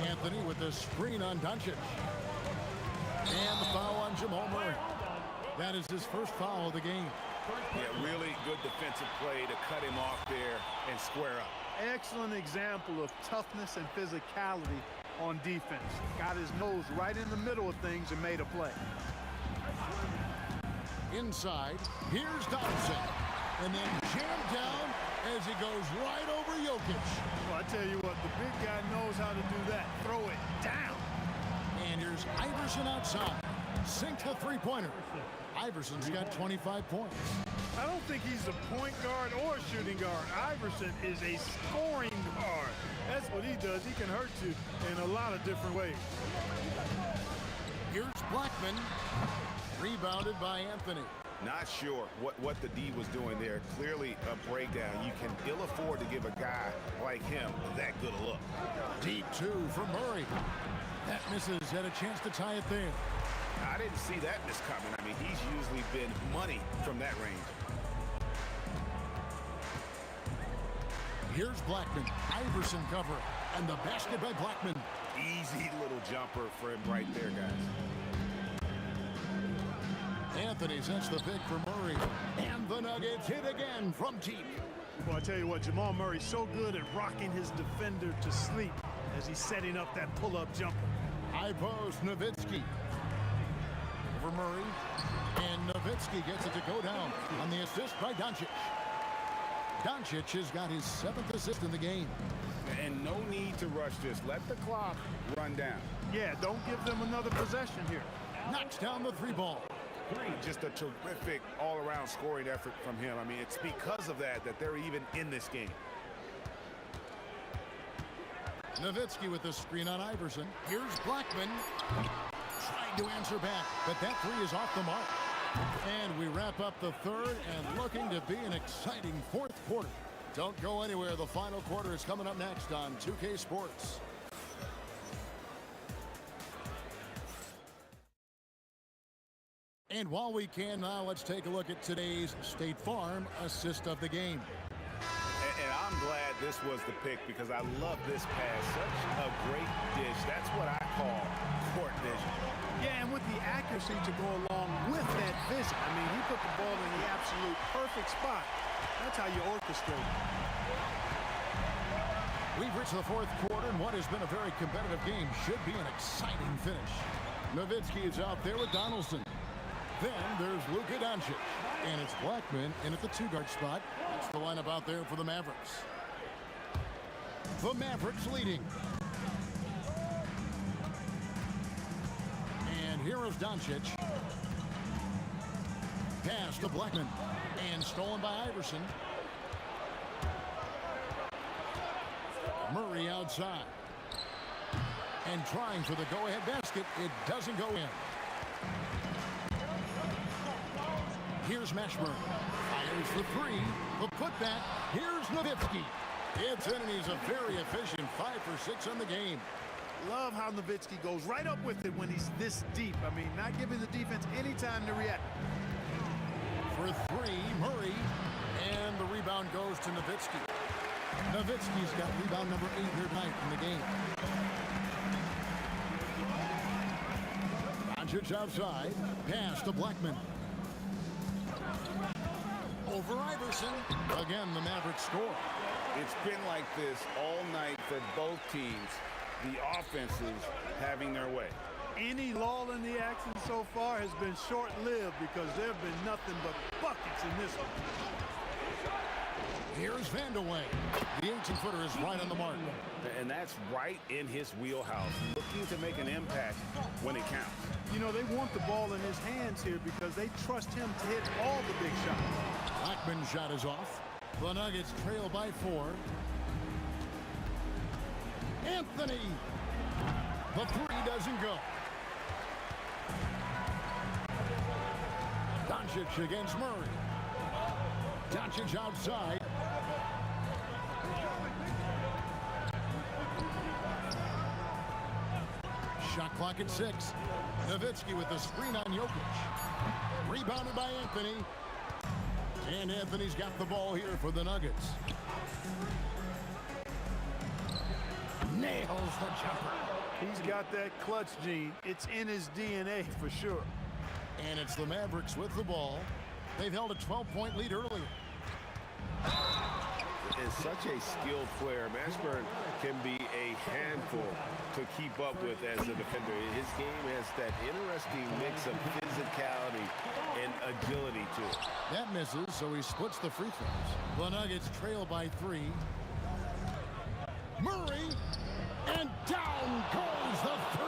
Anthony with the screen on Doncic. And the foul on Jamal Murray. That is his first foul of the game. Yeah, really good defensive play to cut him off there and square up. Excellent example of toughness and physicality on defense. Got his nose right in the middle of things and made a play. Inside, here's Donaldson. And then jammed down as he goes right over Jokic. Well, I tell you what, the big guy knows how to do that. Throw it down. And here's Iverson outside. Sink the three-pointer. Iverson's got 25 points. I don't think he's a point guard or a shooting guard. Iverson is a scoring guard. That's what he does. He can hurt you in a lot of different ways. Here's Blackman. Rebounded by Anthony. Not sure what the D was doing there. Clearly a breakdown. You can ill afford to give a guy like him that good a look. Deep two for Murray. That misses. Had a chance to tie it there. I didn't see that miss coming. I mean, he's usually been money from that range. Here's Blackman. Iverson cover. And the basket by Blackman. Easy little jumper for him right there, guys. Anthony sets the pick for Murray. And the Nuggets hit again from deep. Well, I tell you what, Jamal Murray's so good at rocking his defender to sleep as he's setting up that pull-up jumper. High post, Nowitzki. Over Murray. And Nowitzki gets it to go down on the assist by Doncic. Doncic has got his 7th assist in the game. And no need to rush this. Let the clock run down. Yeah, don't give them another possession here. Knocks down the three ball. Just a terrific all-around scoring effort from him. I mean, it's because of that they're even in this game. Nowitzki with the screen on Iverson. Here's Blackman. Trying to answer back, but that three is off the mark. And we wrap up the third and looking to be an exciting fourth quarter. Don't go anywhere. The final quarter is coming up next on 2K Sports. And while we can now, let's take a look at today's State Farm assist of the game. And I'm glad this was the pick because I love this pass. Such a great dish. That's what I call court vision. Yeah, and with the accuracy to go along with that vision. I mean, he put the ball in the absolute perfect spot. That's how you orchestrate. We've reached the fourth quarter, and what has been a very competitive game should be an exciting finish. Nowitzki is out there with Donaldson. Then there's Luka Doncic. And it's Blackman in at the two-guard spot. That's the lineup out there for the Mavericks. The Mavericks leading. And here is Doncic. Pass to Blackman. And stolen by Iverson. Murray outside. And trying for the go-ahead basket. It doesn't go in. Here's Mashburn. Fires the three. The putback. Here's Nowitzki. It's in, and he's a very efficient 5 for 6 on the game. Love how Nowitzki goes right up with it when he's this deep. I mean, not giving the defense any time to react. For three, Murray. And the rebound goes to Nowitzki. Nowitzki's got rebound number 8 here tonight in the game. Doncic outside. Pass to Blackman. Over Iverson. Again, the Mavericks score. It's been like this all night for both teams. The offenses having their way. Any lull in the action so far has been short-lived because there have been nothing but buckets in this one. Here's Vandeweghe. The 18-footer is right on the mark. And that's right in his wheelhouse. Looking to make an impact when it counts. You know, they want the ball in his hands here because they trust him to hit all the big shots. Blackman's shot is off. The Nuggets trail by 4. Anthony. The three doesn't go. Doncic against Murray. Doncic outside. Shot clock at 6. Nowitzki with the screen on Jokic. Rebounded by Anthony. And Anthony's got the ball here for the Nuggets. Nails the jumper. He's got that clutch gene. It's in his DNA for sure. And it's the Mavericks with the ball. They've held a 12-point lead earlier. Is such a skilled player. Mashburn can be a handful to keep up with as a defender. His game has that interesting mix of physicality and agility to it. That misses, so he splits the free throws. The Nuggets trail by 3. Murray, and down goes the 3.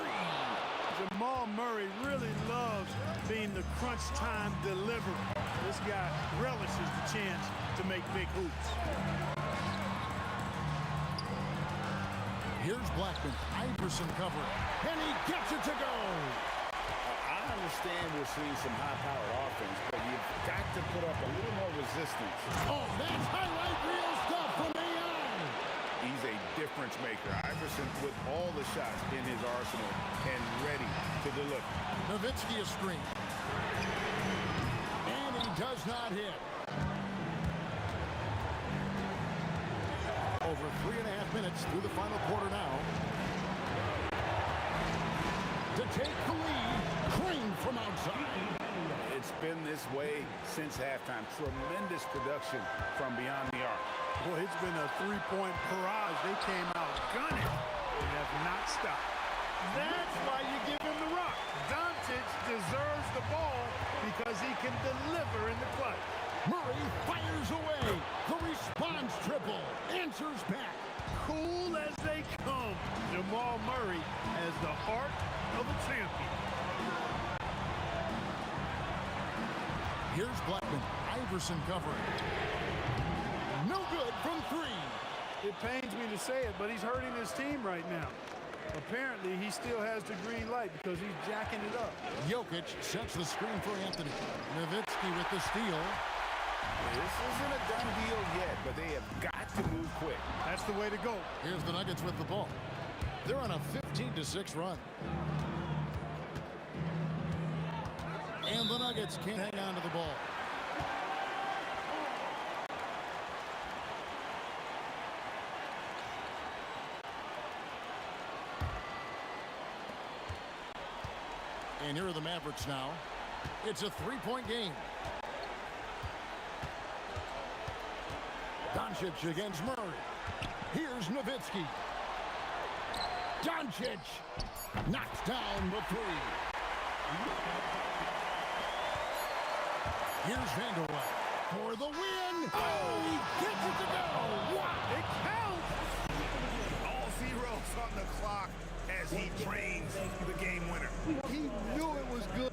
Jamal Murray really loves being the crunch time deliverer. This guy relishes the chance to make big hoops. Here's Blackman. Iverson covering. And he gets it to go. I understand we're seeing some high-powered offense, but you've got to put up a little more resistance. Oh, that's highlight reel stuff from AI. He's a difference maker. Iverson with all the shots in his arsenal and ready to deliver. Nowitzki a screen. And he does not hit. Over 3.5 minutes through the final quarter now. To take the lead, Crane from outside. It's been this way since halftime. Tremendous production from beyond the arc. Boy, it's been a three-point barrage. They came out gunning and have not stopped. That's why you give him the rock. Doncic deserves the ball because he can deliver in the clutch. Murray fires away. The response triple. Answers back. Cool as they come. Jamal Murray has the heart of a champion. Here's Blackman. Iverson covering. No good from 3. It pains me to say it, but he's hurting his team right now. Apparently, he still has the green light because he's jacking it up. Jokic sets the screen for Anthony. Nowitzki with the steal. This isn't a done deal yet, but they have got to move quick. That's the way to go. Here's the Nuggets with the ball. They're on a 15-6 run. And the Nuggets can't hang on to the ball. And here are the Mavericks now. It's a 3-point game. Doncic against Murray. Here's Nowitzki. Doncic knocks down the 3. Here's Vanderbilt for the win. Oh, he gets it to go. Wow. It counts. All zeros on the clock as he drains the game winner. He knew it was good.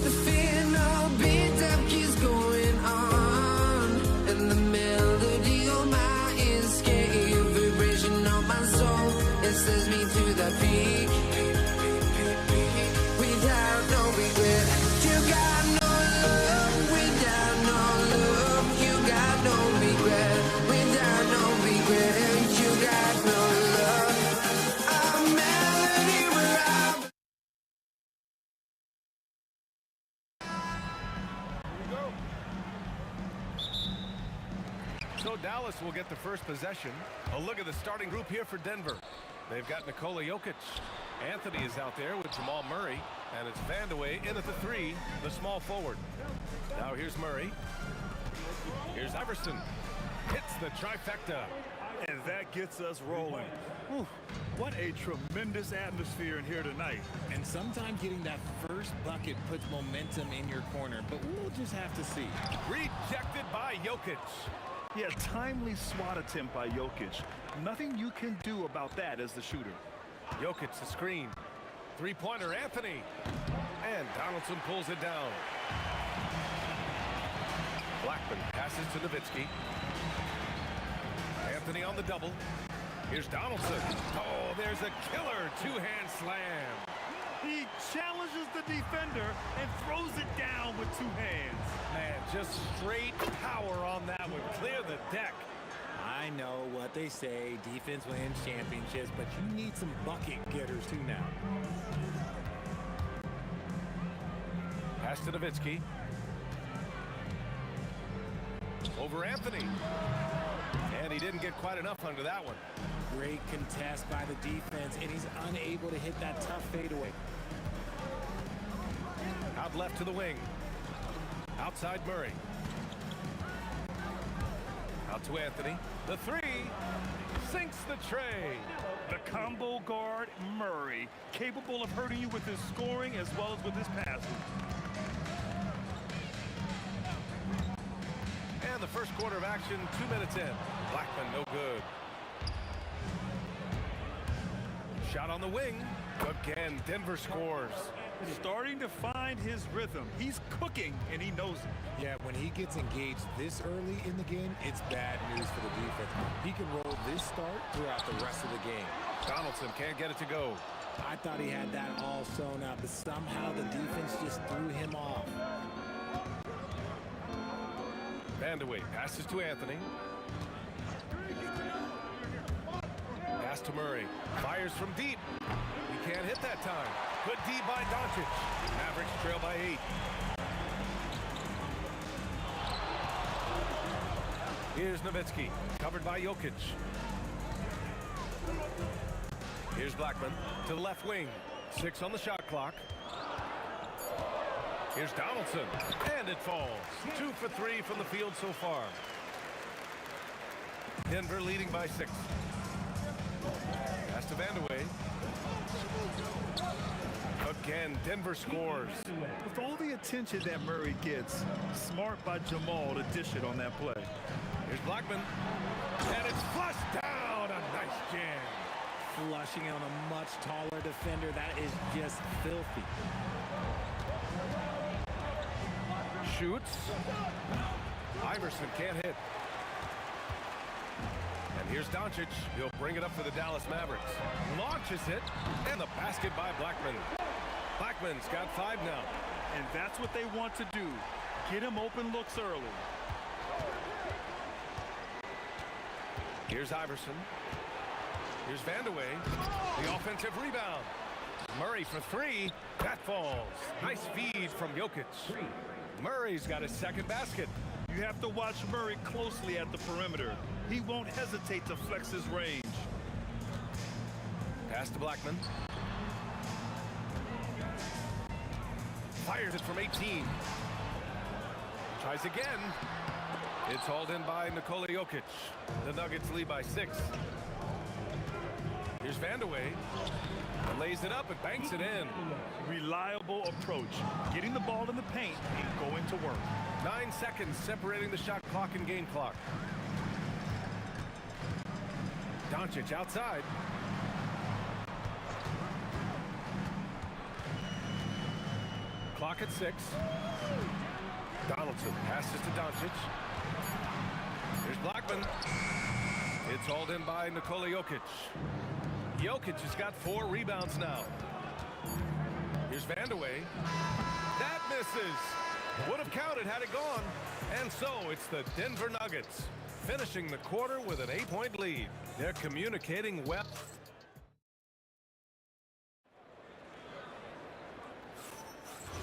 The fear no beat up keeps going on, and the melody on my ears, scary vibration on my soul. It sends me to the peak. Without no regret, you got no love. Without no love, you got no regret. Without no regret, you got no love. A melody where I So Dallas will get the first possession. A look at the starting group here for Denver. They've got Nikola Jokic. Anthony is out there with Jamal Murray. And it's Vandeweghe in at the 3, the small forward. Now here's Murray. Here's Iverson. Hits the trifecta. And that gets us rolling. Whew, what a tremendous atmosphere in here tonight. And sometimes getting that first bucket puts momentum in your corner, but we'll just have to see. Rejected by Jokic. Yeah, timely swat attempt by Jokic. Nothing you can do about that as the shooter. Jokic the screen. Three-pointer Anthony. And Donaldson pulls it down. Blackman passes to Nowitzki. Anthony on the double. Here's Donaldson. Oh, there's a killer two-hand slam. He challenges the defender and throws it down with two hands. Man, just straight power on that one. Clear the deck. I know what they say, defense wins championships, but you need some bucket getters too now. Pass to Nowitzki. Over Anthony. And he didn't get quite enough under that one. Great contest by the defense, and he's unable to hit that tough fadeaway. Out left to the wing. Outside Murray. Out to Anthony. The 3 sinks the tray. The combo guard, Murray, capable of hurting you with his scoring as well as with his passing. And the first quarter of action, 2 minutes in. Blackman, no good. Shot on the wing. Again, Denver scores. Starting to find his rhythm. He's cooking, and he knows it. Yeah, when he gets engaged this early in the game, it's bad news for the defense. He can roll this start throughout the rest of the game. Donaldson can't get it to go. I thought he had that all sewn up, but somehow the defense just threw him off. Vandeweghe passes to Anthony. Pass to Murray. Fires from deep. He can't hit that time. Good D by Doncic. Mavericks trail by 8. Here's Nowitzki. Covered by Jokic. Here's Blackman to the left wing. 6 on the shot clock. Here's Donaldson. And it falls. 2 for 3 from the field so far. Denver leading by 6. Pass to Vandeweghe. Again, Denver scores. With all the attention that Murray gets, smart by Jamal to dish it on that play. Here's Blackman. And it's flushed down. A nice jam. Flushing on a much taller defender. That is just filthy. Shoots. Iverson can't hit. And Here's Doncic. He'll bring it up for the Dallas Mavericks. Launches it, and the basket by Blackman. Blackman's got 5 now. And that's what they want to do. Get him open looks early. Here's Iverson. Here's Vandeweghe. The offensive rebound. Murray for 3. That falls. Nice feed from Jokic. Murray's got his second basket. You have to watch Murray closely at the perimeter. He won't hesitate to flex his range. Pass to Blackman. Fires it from 18. Tries again. It's hauled in by Nikola Jokic. The Nuggets lead by 6. Here's Vandeweghe. Lays it up and banks it in. Reliable approach. Getting the ball in the paint and going to work. 9 seconds separating the shot clock and game clock. Doncic outside. Clock at 6. Donaldson passes to Doncic. Here's Blackman. It's hauled in by Nikola Jokic. Jokic has got 4 rebounds now. Here's Vandeweghe. That misses. Would have counted had it gone. And so it's the Denver Nuggets finishing the quarter with an 8-point lead. They're communicating well.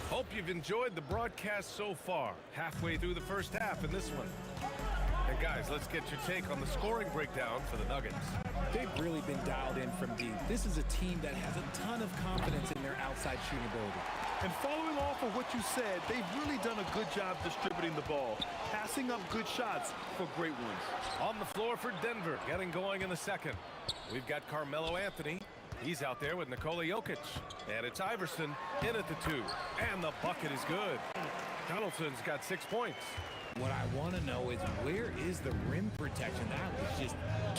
Hope you've enjoyed the broadcast so far. Halfway through the first half in this one. And guys, let's get your take on the scoring breakdown for the Nuggets. They've really been dialed in from deep. This is a team that has a ton of confidence in their outside shooting ability. And following off of what you said, they've really done a good job distributing the ball, passing up good shots for great ones. On the floor for Denver, getting going in the second. We've got Carmelo Anthony. He's out there with Nikola Jokic. And it's Iverson in at the 2. And the bucket is good. Donaldson's got 6 points. What I want to know is where is the rim protection? That was just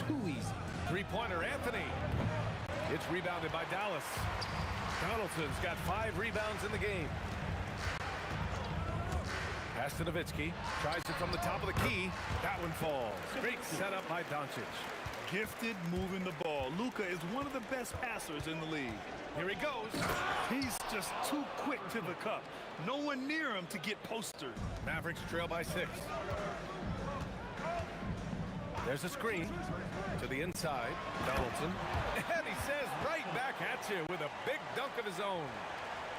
too easy. Three-pointer Anthony. It's rebounded by Dallas. Donaldson's got 5 rebounds in the game. Pass to Nowitzki. Tries it from the top of the key. That one falls. Great setup by Doncic. Gifted moving the ball. Luka is one of the best passers in the league. Here he goes. He's just too quick to the cup. No one near him to get postered. Mavericks trail by 6. There's a screen to the inside. Donaldson. And he says right back at you with a big dunk of his own.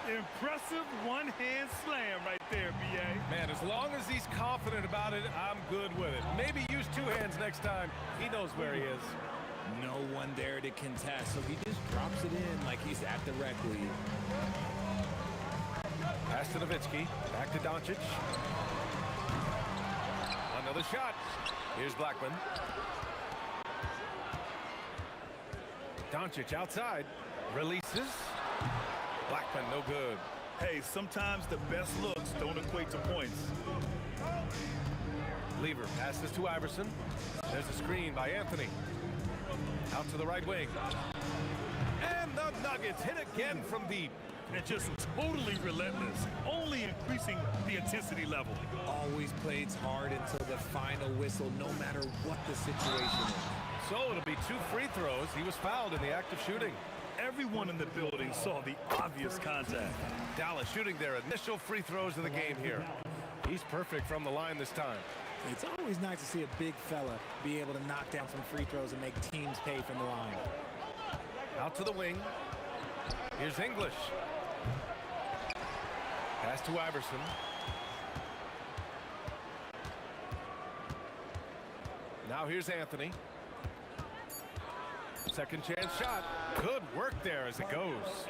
Impressive one-hand slam right there, B.A. Man, as long as he's confident about it, I'm good with it. Maybe use 2 hands next time. He knows where he is. No one there to contest, so he just drops it in like he's at the rec league. Pass to Nowitzki. Back to Doncic. Another shot. Here's Blackman. Doncic outside. Releases. Blackman no good. Hey, sometimes the best looks don't equate to points. Lever passes to Iverson. There's a screen by Anthony. Out to the right wing. And the Nuggets hit again from deep. And just totally relentless, only increasing the intensity level. Always plays hard until the final whistle, no matter what the situation is. So it'll be 2 free throws. He was fouled in the act of shooting. Everyone in the building saw the obvious contact. Dallas shooting their initial free throws of the game here. He's perfect from the line this time. It's always nice to see a big fella be able to knock down some free throws and make teams pay from the line. Out to the wing. Here's English. Pass to Iverson. Now here's Anthony. Second chance shot. Good work there as it goes.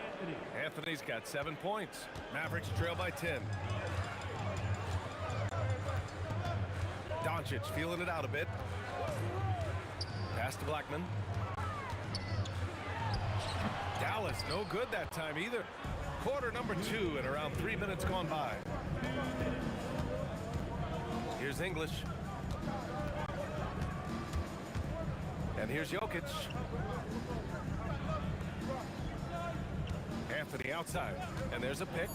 Anthony's got 7 points. Mavericks trail by 10. Doncic feeling it out a bit. Pass to Blackman. Dallas no good that time either. Quarter number 2 and around 3 minutes gone by. Here's English. And here's Jokic. Anthony outside. And there's a pick.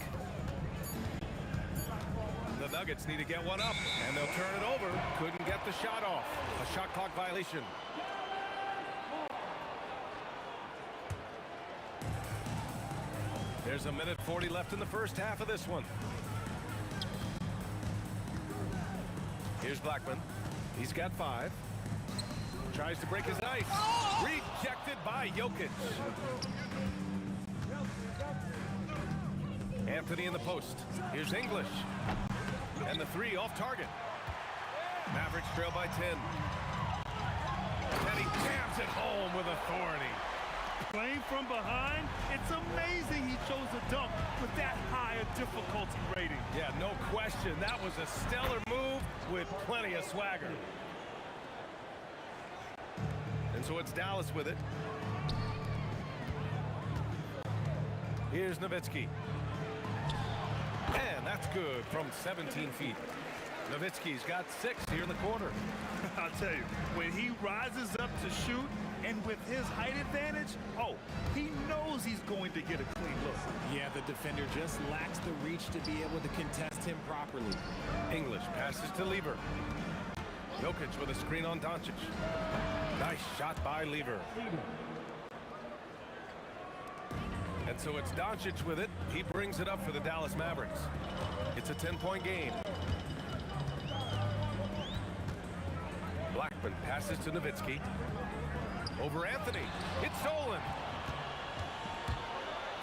The Nuggets need to get one up. And they'll turn it over. Couldn't get the shot off. A shot clock violation. There's a minute 40 left in the first half of this one. Here's Blackman. He's got 5. Tries to break his ice. Rejected by Jokic. Anthony in the post. Here's English. And the 3 off target. Mavericks trail by 10. And he jams it home with authority. Playing from behind, it's amazing he chose a dunk with that higher difficulty rating. Yeah, no question. That was a stellar move with plenty of swagger. And so it's Dallas with it. Here's Nowitzki. And that's good from 17 feet. Nowitzki's got 6 here in the quarter. I'll tell you, when he rises up to shoot, and with his height advantage, he knows he's going to get a clean look. Yeah, the defender just lacks the reach to be able to contest him properly. English passes to Lever. Jokic with a screen on Doncic. Nice shot by Lever. And so it's Doncic with it. He brings it up for the Dallas Mavericks. It's a 10-point game. Blackman passes to Nowitzki. Over Anthony. It's stolen.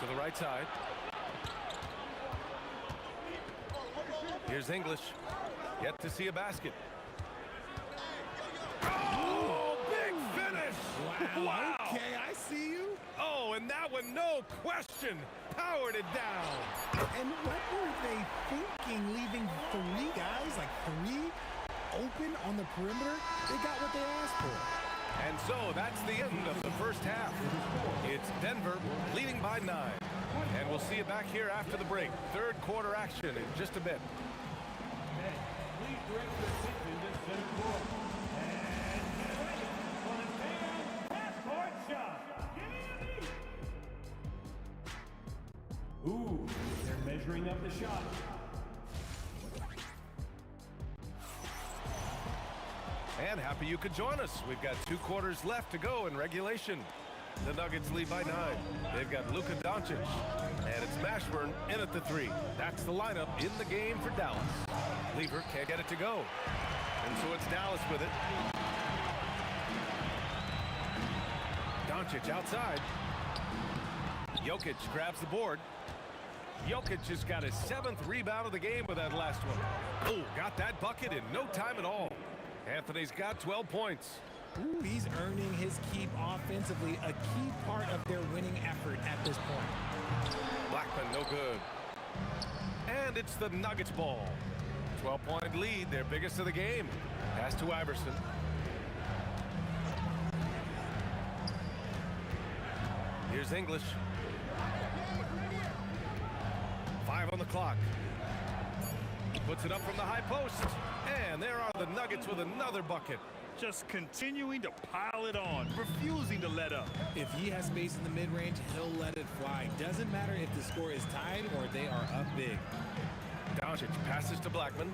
To the right side. Here's English. Yet to see a basket. Oh, big finish. Wow. Okay, I see you. Oh, and that one, no question, powered it down. And what were they thinking, leaving 3 guys, like 3 open on the perimeter? They got what they asked for. And so that's the end of the first half. It's Denver leading by 9. And we'll see you back here after the break. Third quarter action in just a bit. Ooh, they're measuring up the shot. And happy you could join us. We've got 2 quarters left to go in regulation. The Nuggets lead by 9. They've got Luka Doncic. And it's Mashburn in at the 3. That's the lineup in the game for Dallas. Lever can't get it to go. And so it's Dallas with it. Doncic outside. Jokic grabs the board. Jokic has got his 7th rebound of the game with that last one. Oh, got that bucket in no time at all. Anthony's got 12 points. Ooh, he's earning his keep offensively, a key part of their winning effort at this point. Blackman, no good. And it's the Nuggets ball. 12-point lead, their biggest of the game. Pass to Iverson. Here's English. 5 on the clock. Puts it up from the high post. And there are the Nuggets with another bucket. Just continuing to pile it on, refusing to let up. If he has space in the mid-range, he'll let it fly. Doesn't matter if the score is tied or they are up big. Doncic passes to Blackman.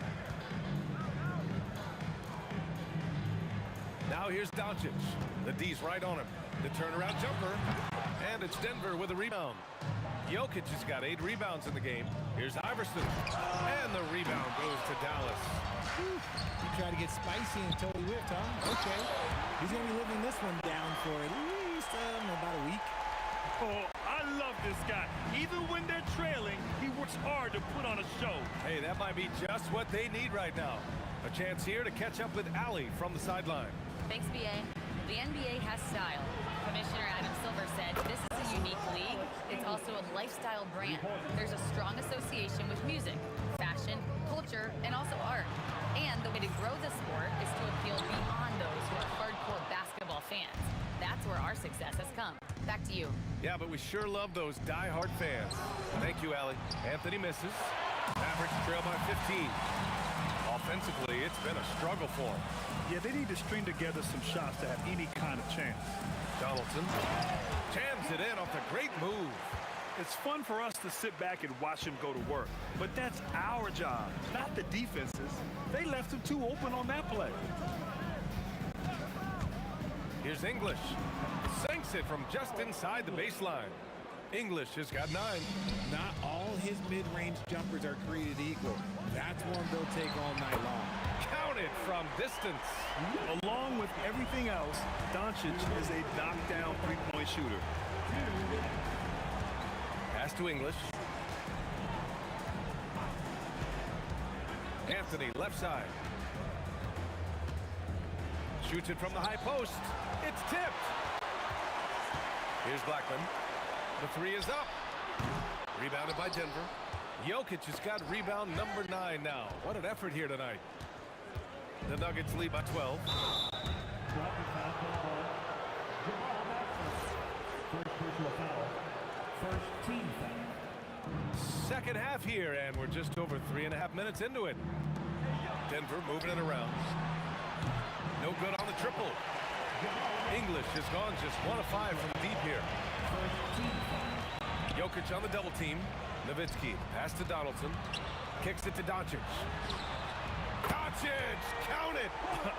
Now here's Doncic. The D's right on him. The turnaround jumper. And it's Denver with a rebound. Jokic has got 8 rebounds in the game. Here's Iverson. And the rebound goes to Dallas. He tried to get spicy and totally whipped, huh? Okay. He's going to be living this one down for at least about a week. Oh, I love this guy. Even when they're trailing, he works hard to put on a show. Hey, that might be just what they need right now. A chance here to catch up with Allie from the sideline. Thanks, BA. The NBA has style. Commissioner Adam Silver said this is a unique league. It's also a lifestyle brand. There's a strong association with music, fashion, culture, and also art. And the way to grow the sport is to appeal beyond those who are hardcore basketball fans. That's where our success has come. Back to you. Yeah, but we sure love those die-hard fans. Thank you, Allie. Anthony misses. Mavericks trail by 15. Offensively, it's been a struggle for them. Yeah, they need to string together some shots to have any kind of chance. Donaldson jams it in off a great move. It's fun for us to sit back and watch him go to work. But that's our job, not the defense's. They left him too open on that play. Here's English. Sinks it from just inside the baseline. English has got 9. Not all his mid-range jumpers are created equal. That's one they'll take all night long. Counted from distance. Along with everything else, Doncic is a knockdown three-point shooter. Pass to English. Anthony, left side. Shoots it from the high post. It's tipped. Here's Blackman. The 3 is up. Rebounded by Denver. Jokic has got rebound number 9 now. What an effort here tonight. The Nuggets lead by 12. First team foul. Second half here, and we're just over 3.5 minutes into it. Denver moving it around. No good on the triple. English has gone just 1 of 5 from deep here. Jokic on the double team. Nowitzki pass to Donaldson. Kicks it to Doncic. Doncic, count it!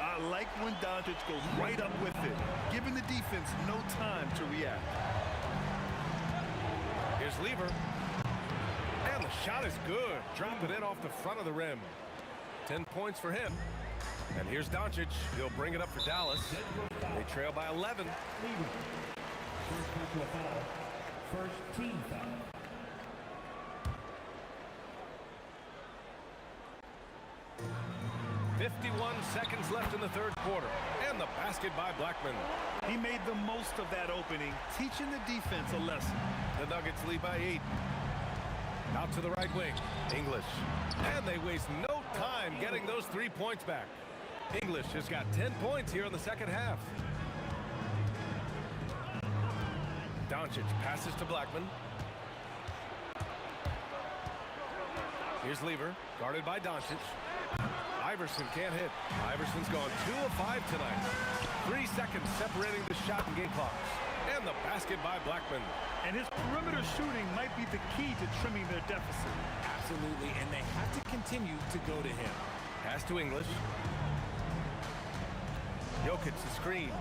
I like when Doncic goes right up with it, giving the defense no time to react. Here's Lever. And the shot is good. Drop it in off the front of the rim. 10 points for him. And here's Doncic. He'll bring it up for Dallas. They trail by 11. First team foul. 51 seconds left in the third quarter. And the basket by Blackman. He made the most of that opening, teaching the defense a lesson. The Nuggets lead by 8. Out to the right wing. English. And they waste no time getting those 3 points back. English has got 10 points here in the second half. Doncic passes to Blackman. Here's Lever, guarded by Doncic. Iverson can't hit. Iverson's gone 2 of 5 tonight. 3 seconds separating the shot and game clocks. And the basket by Blackman. And his perimeter shooting might be the key to trimming their deficit. Absolutely, and they have to continue to go to him. Pass to English. Jokic the screen.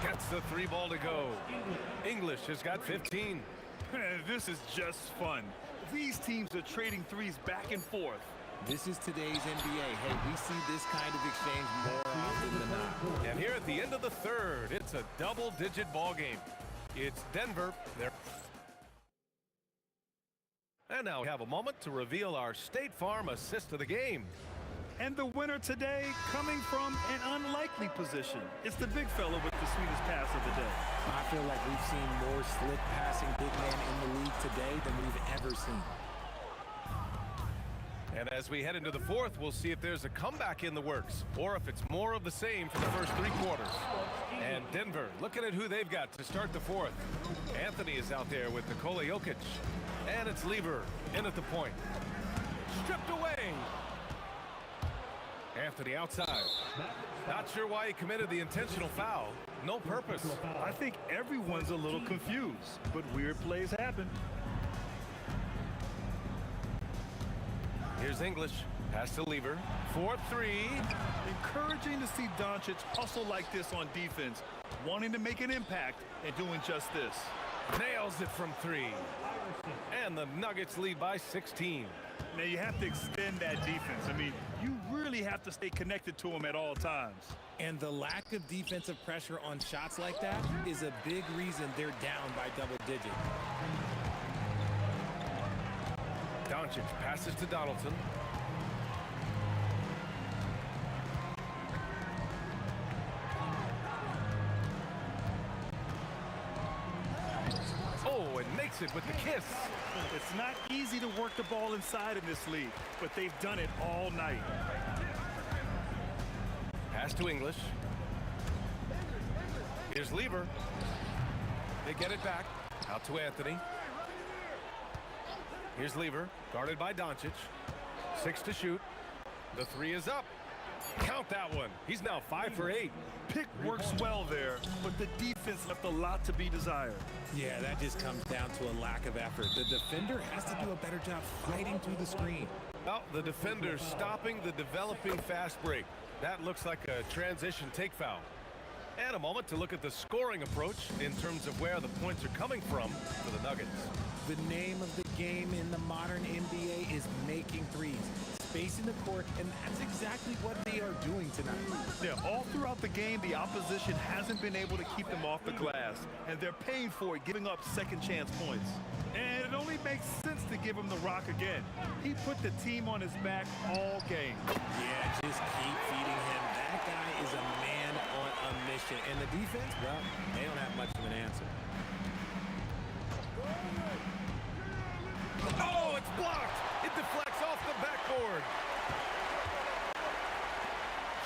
Gets the 3 ball to go. English has got 15. This is just fun. These teams are trading threes back and forth. This is today's NBA. Hey, we see this kind of exchange more often than not. And here at the end of the third, it's a double-digit ball game. It's Denver. And now we have a moment to reveal our State Farm assist of the game. And the winner today coming from an unlikely position. It's the big fella with the sweetest pass of the day. I feel like we've seen more slick passing big men in the league today than we've ever seen. And as we head into the fourth, we'll see if there's a comeback in the works or if it's more of the same for the first 3 quarters. And Denver, looking at who they've got to start the fourth. Anthony is out there with Nikola Jokic. And it's Lever in at the point. Stripped away. Anthony outside. Not sure why he committed the intentional foul. No purpose. I think everyone's a little confused, but weird plays happen. Here's English. Pass to Lever. 4-3. Encouraging to see Doncic hustle like this on defense, wanting to make an impact and doing just this. Nails it from 3. And the Nuggets lead by 16. Now you have to extend that defense. I mean, you really have to stay connected to him at all times. And the lack of defensive pressure on shots like that is a big reason they're down by double digits. Doncic passes to Donaldson. Oh, and makes it with the kiss. It's not easy to work the ball inside in this league, but they've done it all night. Pass to English. Here's Lever. They get it back. Out to Anthony. Here's Lever, guarded by Doncic. 6 to shoot. The 3 is up. Count that one. He's now 5 for 8. Pick works well there, but the defense left a lot to be desired. Yeah, that just comes down to a lack of effort. The defender has to do a better job fighting through the screen. Well, the defender stopping the developing fast break. That looks like a transition take foul. And a moment to look at the scoring approach in terms of where the points are coming from for the Nuggets. The name of the game in the modern NBA is making threes, spacing the court, and that's exactly what they are doing tonight. Yeah, all throughout the game, the opposition hasn't been able to keep them off the glass, and they're paying for it, giving up second chance points. And it only makes sense to give him the rock again. He put the team on his back all game. Yeah, just keep feeding him. That guy is a man on a mission. And the defense, well, they don't have much of an answer. Oh, it's blocked. It deflects off the backboard.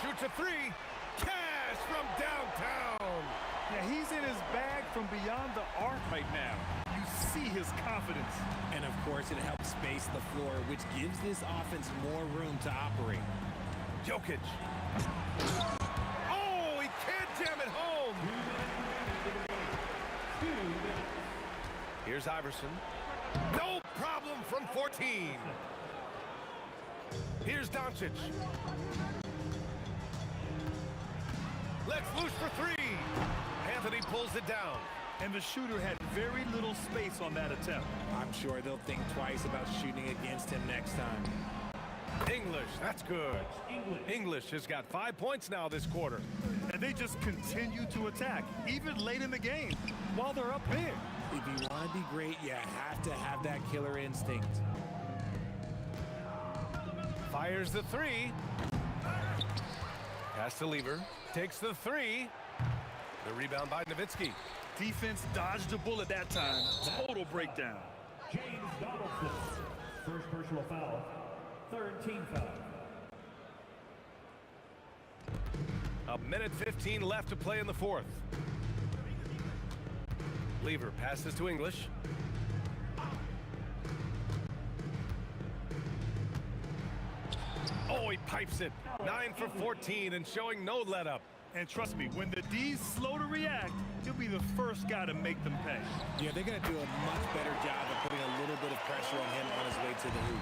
Shoots a three. Cash from downtown. Yeah, he's in his bag from beyond the arc right now. You see his confidence. And, of course, it helps space the floor, which gives this offense more room to operate. Jokic. Oh, he can't jam it home. Here's Iverson. No problem from 14. Here's Doncic. Let's loose for three. Anthony pulls it down. And the shooter had very little space on that attempt. I'm sure they'll think twice about shooting against him next time. English, that's good. English has got 5 points now this quarter. And they just continue to attack, even late in the game, while they're up big. If you want to be great, you have to have that killer instinct. Fires the three. Pass to Lever. Takes the three. The rebound by Nowitzki. Defense dodged a bullet that time. Total breakdown. James Donaldson. First personal foul. Third team foul. A minute 15 left to play in the fourth. Lever passes to English. Oh, he pipes it. 9 for 14 and showing no let up. And trust me, when the D's slow to react, he'll be the first guy to make them pay. Yeah, they're going to do a much better job of putting a little bit of pressure on him on his way to the hoop.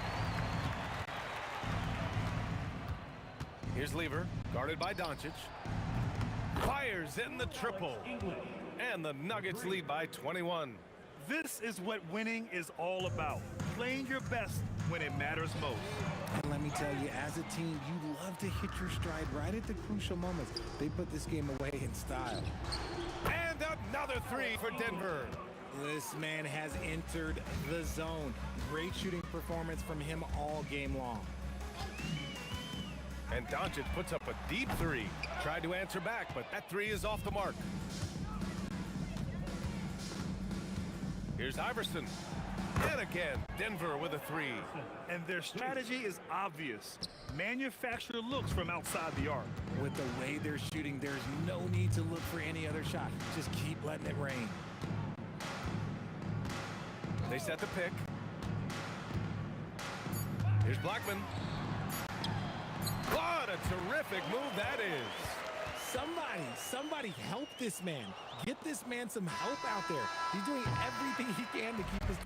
Here's Lever, guarded by Doncic. Fires in the triple. And the Nuggets lead by 21. This is what winning is all about. Playing your best when it matters most. And let me tell you, as a team, you love to hit your stride right at the crucial moments. They put this game away in style. And another three for Denver. This man has entered the zone. Great shooting performance from him all game long. And Doncic puts up a deep three. Tried to answer back, but that three is off the mark. Here's Iverson. And again, Denver with a three. And their strategy is obvious. Manufacture looks from outside the arc. With the way they're shooting, there's no need to look for any other shot. Just keep letting it rain. They set the pick. Here's Blackman. What a terrific move that is. Somebody help this man. Get this man some help out there. He's doing everything he can to keep his...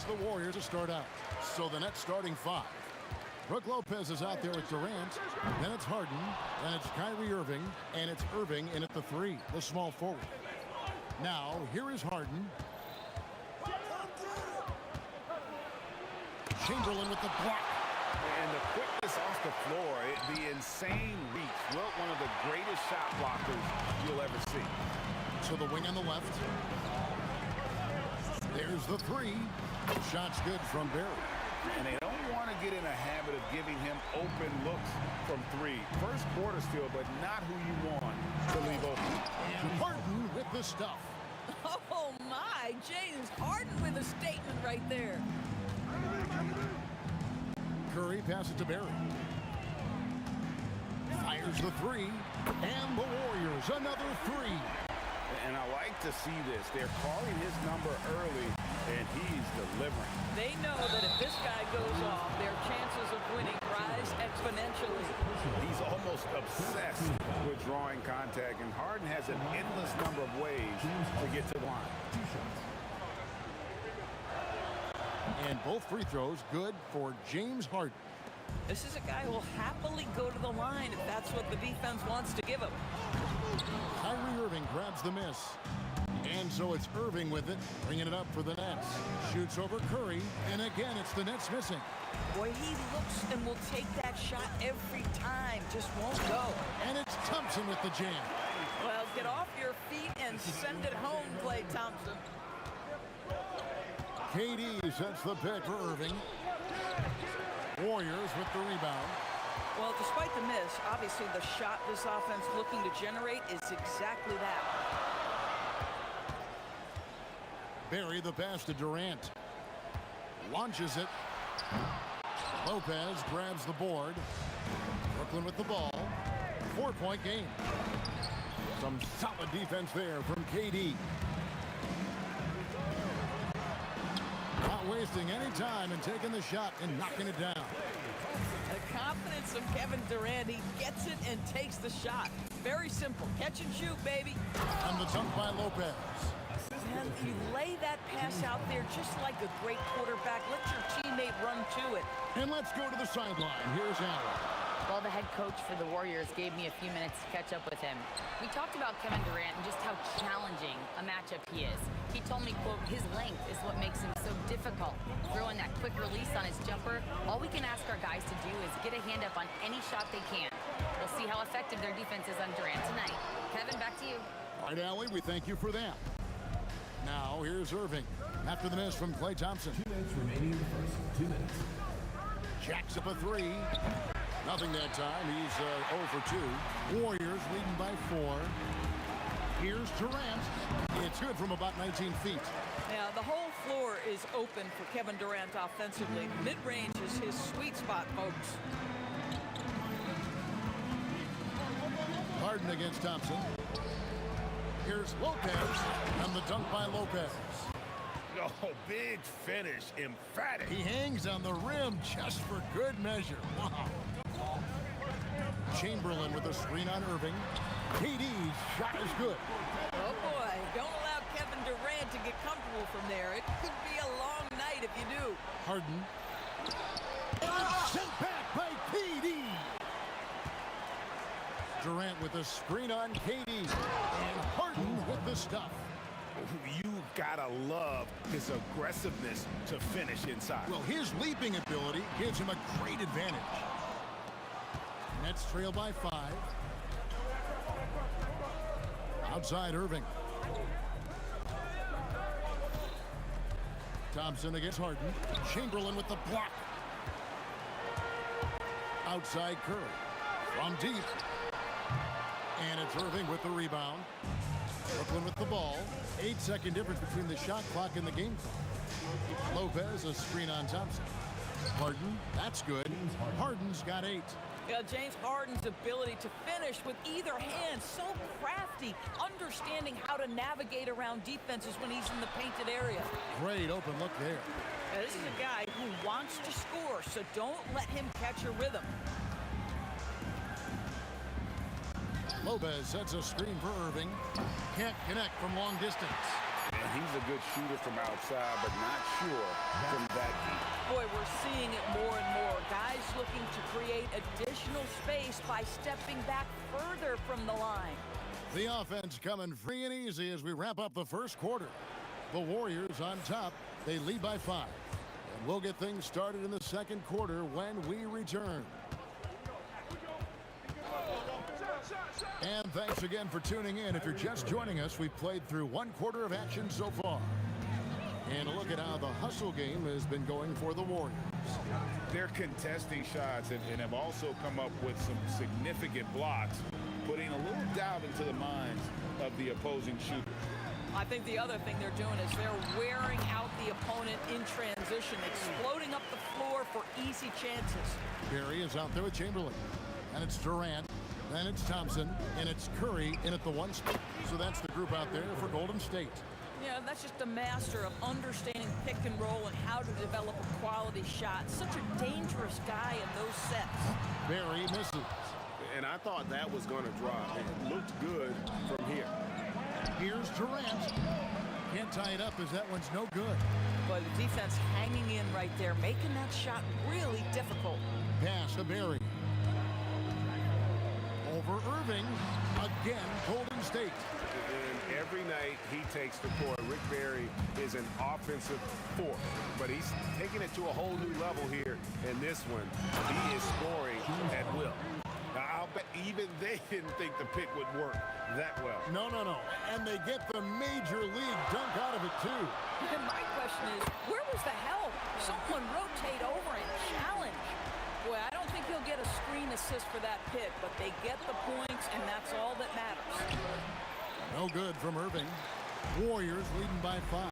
the Warriors to start out. So the Nets starting 5. Brook Lopez is out there with Durant. Then it's Harden. Then it's Kyrie Irving. And it's Irving in at the 3, the small forward. Now, here is Harden. Chamberlain with the block. And the quickness off the floor, the insane reach. Well, one of the greatest shot blockers you'll ever see. To the wing on the left. There's the 3. Shot's good from Barry. And they don't want to get in a habit of giving him open looks from 3. First quarter still, but not who you want to leave open. And Harden with the stuff. Oh, my. James Harden with a statement right there. Curry passes to Barry. Fires the 3. And the Warriors, another 3. And I like to see this. They're calling his number early, and he's delivering. They know that if this guy goes off, their chances of winning rise exponentially. He's almost obsessed with drawing contact, and Harden has an endless number of ways to get to the line. And both free throws good for James Harden. This is a guy who will happily go to the line if that's what the defense wants to give him. Kyrie Irving grabs the miss. And so it's Irving with it, bringing it up for the Nets. Shoots over Curry, and again it's the Nets missing. Boy, he looks and will take that shot every time, just won't go. And it's Thompson with the jam. Well, get off your feet and send it home, Klay Thompson. KD sets the pick for Irving. Warriors with the rebound. Well, despite the miss, obviously the shot this offense looking to generate is exactly that. Barry the pass to Durant. Launches it. Lopez grabs the board. Brooklyn with the ball. 4-point game. Some solid defense there from KD. Not wasting any time and taking the shot and knocking it down. The confidence of Kevin Durant, he gets it and takes the shot. Very simple. Catch and shoot, baby. And the dunk by Lopez. And you lay that pass out there just like a great quarterback. Let your teammate run to it. And let's go to the sideline. Here's Allen. Well, the head coach for the Warriors gave me a few minutes to catch up with him. We talked about Kevin Durant and just how challenging a matchup he is. He told me, quote, his length is what makes him so difficult. Throwing that quick release on his jumper, all we can ask our guys to do is get a hand up on any shot they can. We'll see how effective their defense is on Durant tonight. Kevin, back to you. All right, Allie, we thank you for that. Now, here's Irving. After the miss from Klay Thompson. 2 minutes remaining in the first. 2 minutes. Jacks up a 3. Nothing that time. He's 0 for 2. Warriors leading by 4. Here's Durant. It's good from about 19 feet. Now, the whole floor is open for Kevin Durant offensively. Mid-range is his sweet spot, folks. Harden against Thompson. Here's Lopez, and the dunk by Lopez. Oh, big finish, emphatic. He hangs on the rim just for good measure. Wow. Chamberlain with a screen on Irving. KD's shot is good. Oh, boy. Don't allow Kevin Durant to get comfortable from there. It could be a long night if you do. Harden. Sent back by KD. Durant with a screen on KD. And Harden with the stuff. You gotta love his aggressiveness to finish inside. Well, his leaping ability gives him a great advantage. Nets trail by 5. Outside Irving. Thompson against Harden. Chamberlain with the block. Outside Curry. From deep. And it's Irving with the rebound. Brooklyn with the ball. 8-second difference between the shot clock and the game clock. Lopez, a screen on Thompson. Harden, that's good. Harden's got 8. Yeah, James Harden's ability to finish with either hand, so crafty, understanding how to navigate around defenses when he's in the painted area. Great open look there. Now, this is a guy who wants to score, so don't let him catch a rhythm. Lopez sets a screen for Irving. Can't connect from long distance. And he's a good shooter from outside, but not sure from that deep. Boy, we're seeing it more and more. Guys looking to create additional space by stepping back further from the line. The offense coming free and easy as we wrap up the first quarter. The Warriors on top. They lead by 5. And we'll get things started in the second quarter when we return. And thanks again for tuning in. If you're just joining us, we've played through 1 quarter of action so far. And a look at how the hustle game has been going for the Warriors. They're contesting shots and have also come up with some significant blocks, putting a little doubt into the minds of the opposing shooters. I think the other thing they're doing is they're wearing out the opponent in transition, exploding up the floor for easy chances. Barry is out there with Chamberlain. And it's Durant. Then it's Thompson. And it's Curry in at the 1 spot. So that's the group out there for Golden State. Yeah, that's just a master of understanding pick and roll and how to develop a quality shot. Such a dangerous guy in those sets. Barry misses. And I thought that was going to drop. It looked good from here. Here's Durant. Can't tie it up as that one's no good. But the defense hanging in right there, making that shot really difficult. Pass to Barry. Over Irving. Again, Golden State. And every night he takes the court. Rick Barry is an offensive force, but he's taking it to a whole new level here in this one. He is scoring at will. Now, I'll bet even they didn't think the pick would work that well. No. And they get the major league dunk out of it, too. And my question is, where was the help? Someone rotate over and challenge. Boy, I don't think he'll get a screen assist for that pick, but they get the points, and that's all that matters. No good from Irving. Warriors leading by 5.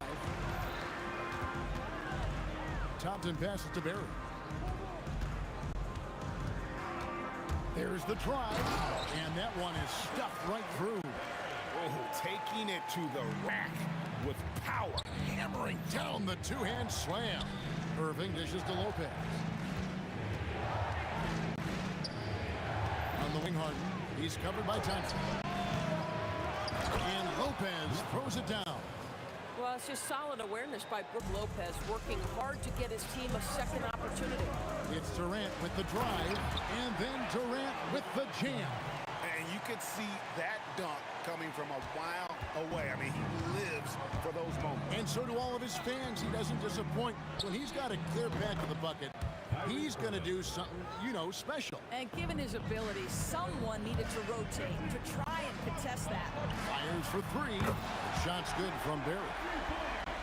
Thompson passes to Barry. There's the drive, and that one is stuffed right through. Oh, taking it to the rack with power. Hammering down the two-hand slam. Irving dishes to Lopez. On the wing, Harden. He's covered by Thompson. And Lopez throws it down. Well, it's just solid awareness by Brook Lopez, working hard to get his team a second opportunity. It's Durant with the drive, and then Durant with the jam. And you could see that dunk coming from a while away. I mean, he lives for those moments. And so do all of his fans. He doesn't disappoint. When he's got a clear path to the bucket, he's going to do something, special. And given his ability, someone needed to rotate to try and contest that. Fires for 3. The shot's good from Barry.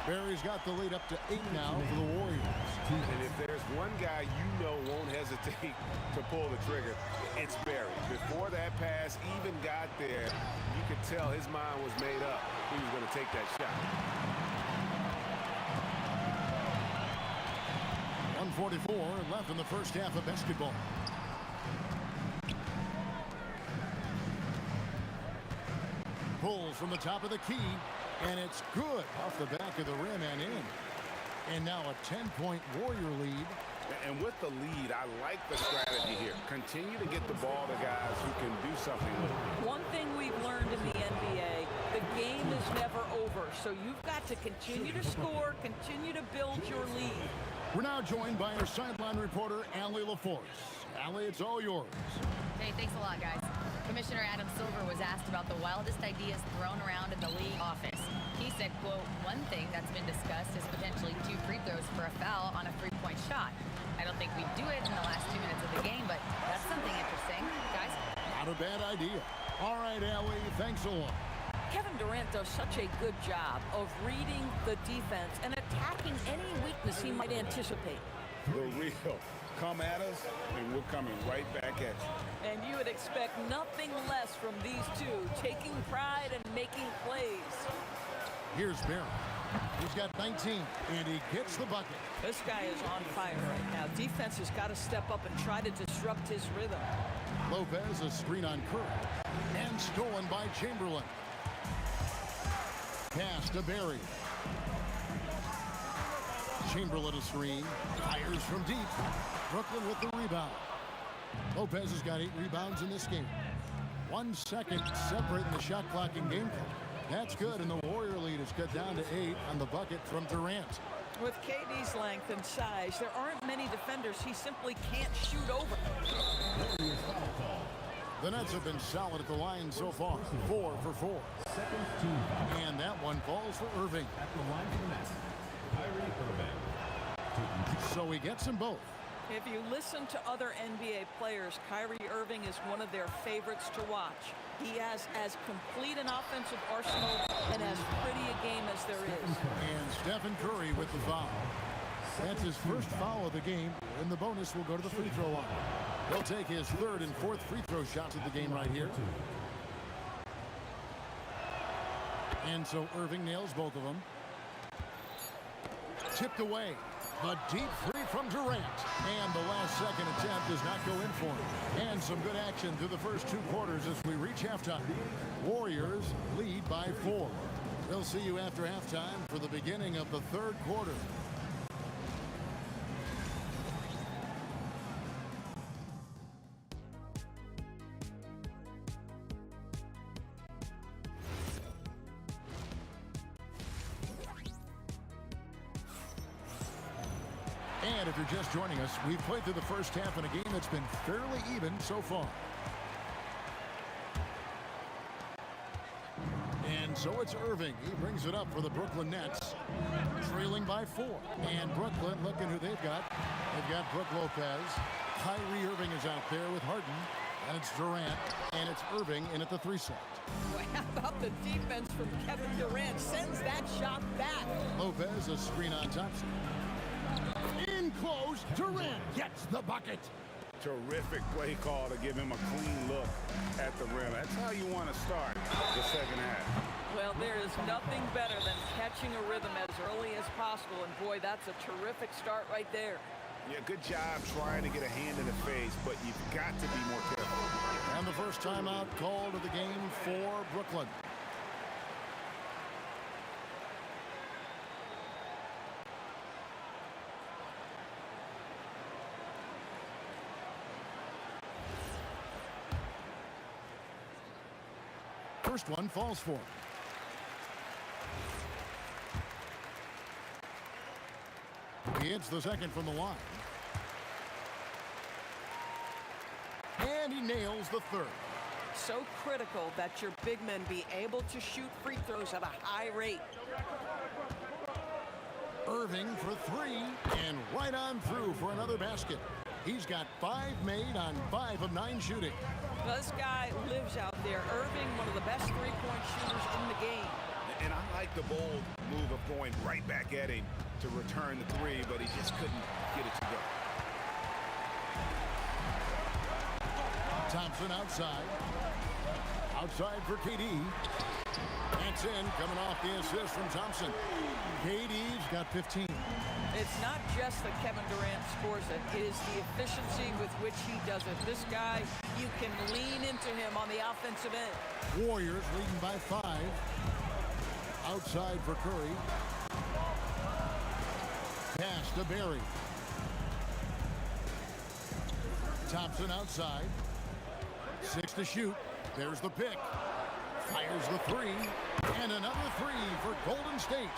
Barry's got the lead up to 8 now for the Warriors. And if there's one guy won't hesitate to pull the trigger, it's Barry. Before that pass even got there, you could tell his mind was made up. He was going to take that shot. 1:44 left in the first half of basketball. Pulls from the top of the key, and it's good off the back of the rim and in. And now a 10-point Warrior lead. And with the lead, I like the strategy here. Continue to get the ball to guys who can do something with it. One thing we've learned in the NBA, the game is never over. So you've got to continue to score, continue to build your lead. We're now joined by our sideline reporter, Allie LaForce. Allie, it's all yours. Hey, thanks a lot, guys. Commissioner Adam Silver was asked about the wildest ideas thrown around in the league office. He said, quote, one thing that's been discussed is potentially 2 free throws for a foul on a 3-point shot. I don't think we'd do it in the last 2 minutes of the game, but that's something interesting, guys. Not a bad idea. All right, Allie, thanks a lot. Kevin Durant does such a good job of reading the defense and attacking any weakness he might anticipate. The real. Come at us, and we're coming right back at you. And you would expect nothing less from these two, taking pride and making plays. Here's Barry. He's got 19, and he gets the bucket. This guy is on fire right now. Defense has got to step up and try to disrupt his rhythm. Lopez, a screen on Curry, and stolen by Chamberlain. Pass to Barry. Chamberlain a screen, fires from deep. Brooklyn with the rebound. Lopez has got 8 rebounds in this game. 1 second separating the shot clock and game clock. That's good, and the Warrior lead is cut down to 8 on the bucket from Durant. With KD's length and size, there aren't many defenders he simply can't shoot over. The Nets have been solid at the line so far, 4 for 4. And that one falls for Irving. At the line for the Nets, Kyrie Irving. So he gets them both. If you listen to other NBA players, Kyrie Irving is one of their favorites to watch. He has as complete an offensive arsenal and as pretty a game as there is. And Stephen Curry with the foul. That's his first foul of the game, and the bonus will go to the free throw line. He'll take his third and fourth free throw shots of the game right here. And so Irving nails both of them. Tipped away. The deep three from Durant. And the last second attempt does not go in for him. And some good action through the first 2 quarters as we reach halftime. Warriors lead by 4. We'll see you after halftime for the beginning of the third quarter. And if you're just joining us, we've played through the first half in a game that's been fairly even so far. And so it's Irving. He brings it up for the Brooklyn Nets, trailing by 4. And Brooklyn, looking who they've got. They've got Brook Lopez. Kyrie Irving is out there with Harden. And it's Durant. And it's Irving in at the 3 slot. Well, how about the defense from Kevin Durant? Sends that shot back. Lopez, a screen on Thompson. In close, Durant gets the bucket. Terrific play call to give him a clean look at the rim. That's how you want to start the second half. Well, there is nothing better than catching a rhythm as early as possible. And boy, that's a terrific start right there. Yeah, good job trying to get a hand in the face, but you've got to be more careful. And the first timeout called of the game for Brooklyn. First one falls for him. He hits the second from the line. And he nails the third. So critical that your big men be able to shoot free throws at a high rate. Irving for 3 and right on through for another basket. He's got 5 made on 5 of 9 shooting. Well, this guy lives out there. Irving, one of the best three-point shooters in the game. And I like the bold move of going right back at him to return the 3, but he just couldn't get it to go. Thompson outside. Outside for KD. That's in, coming off the assist from Thompson. KD's got 15. It's not just that Kevin Durant scores it. It is the efficiency with which he does it. This guy, you can lean into him on the offensive end. Warriors leading by 5. Outside for Curry. Pass to Barry. Thompson outside. 6 to shoot. There's the pick. Fires the 3. And another 3 for Golden State.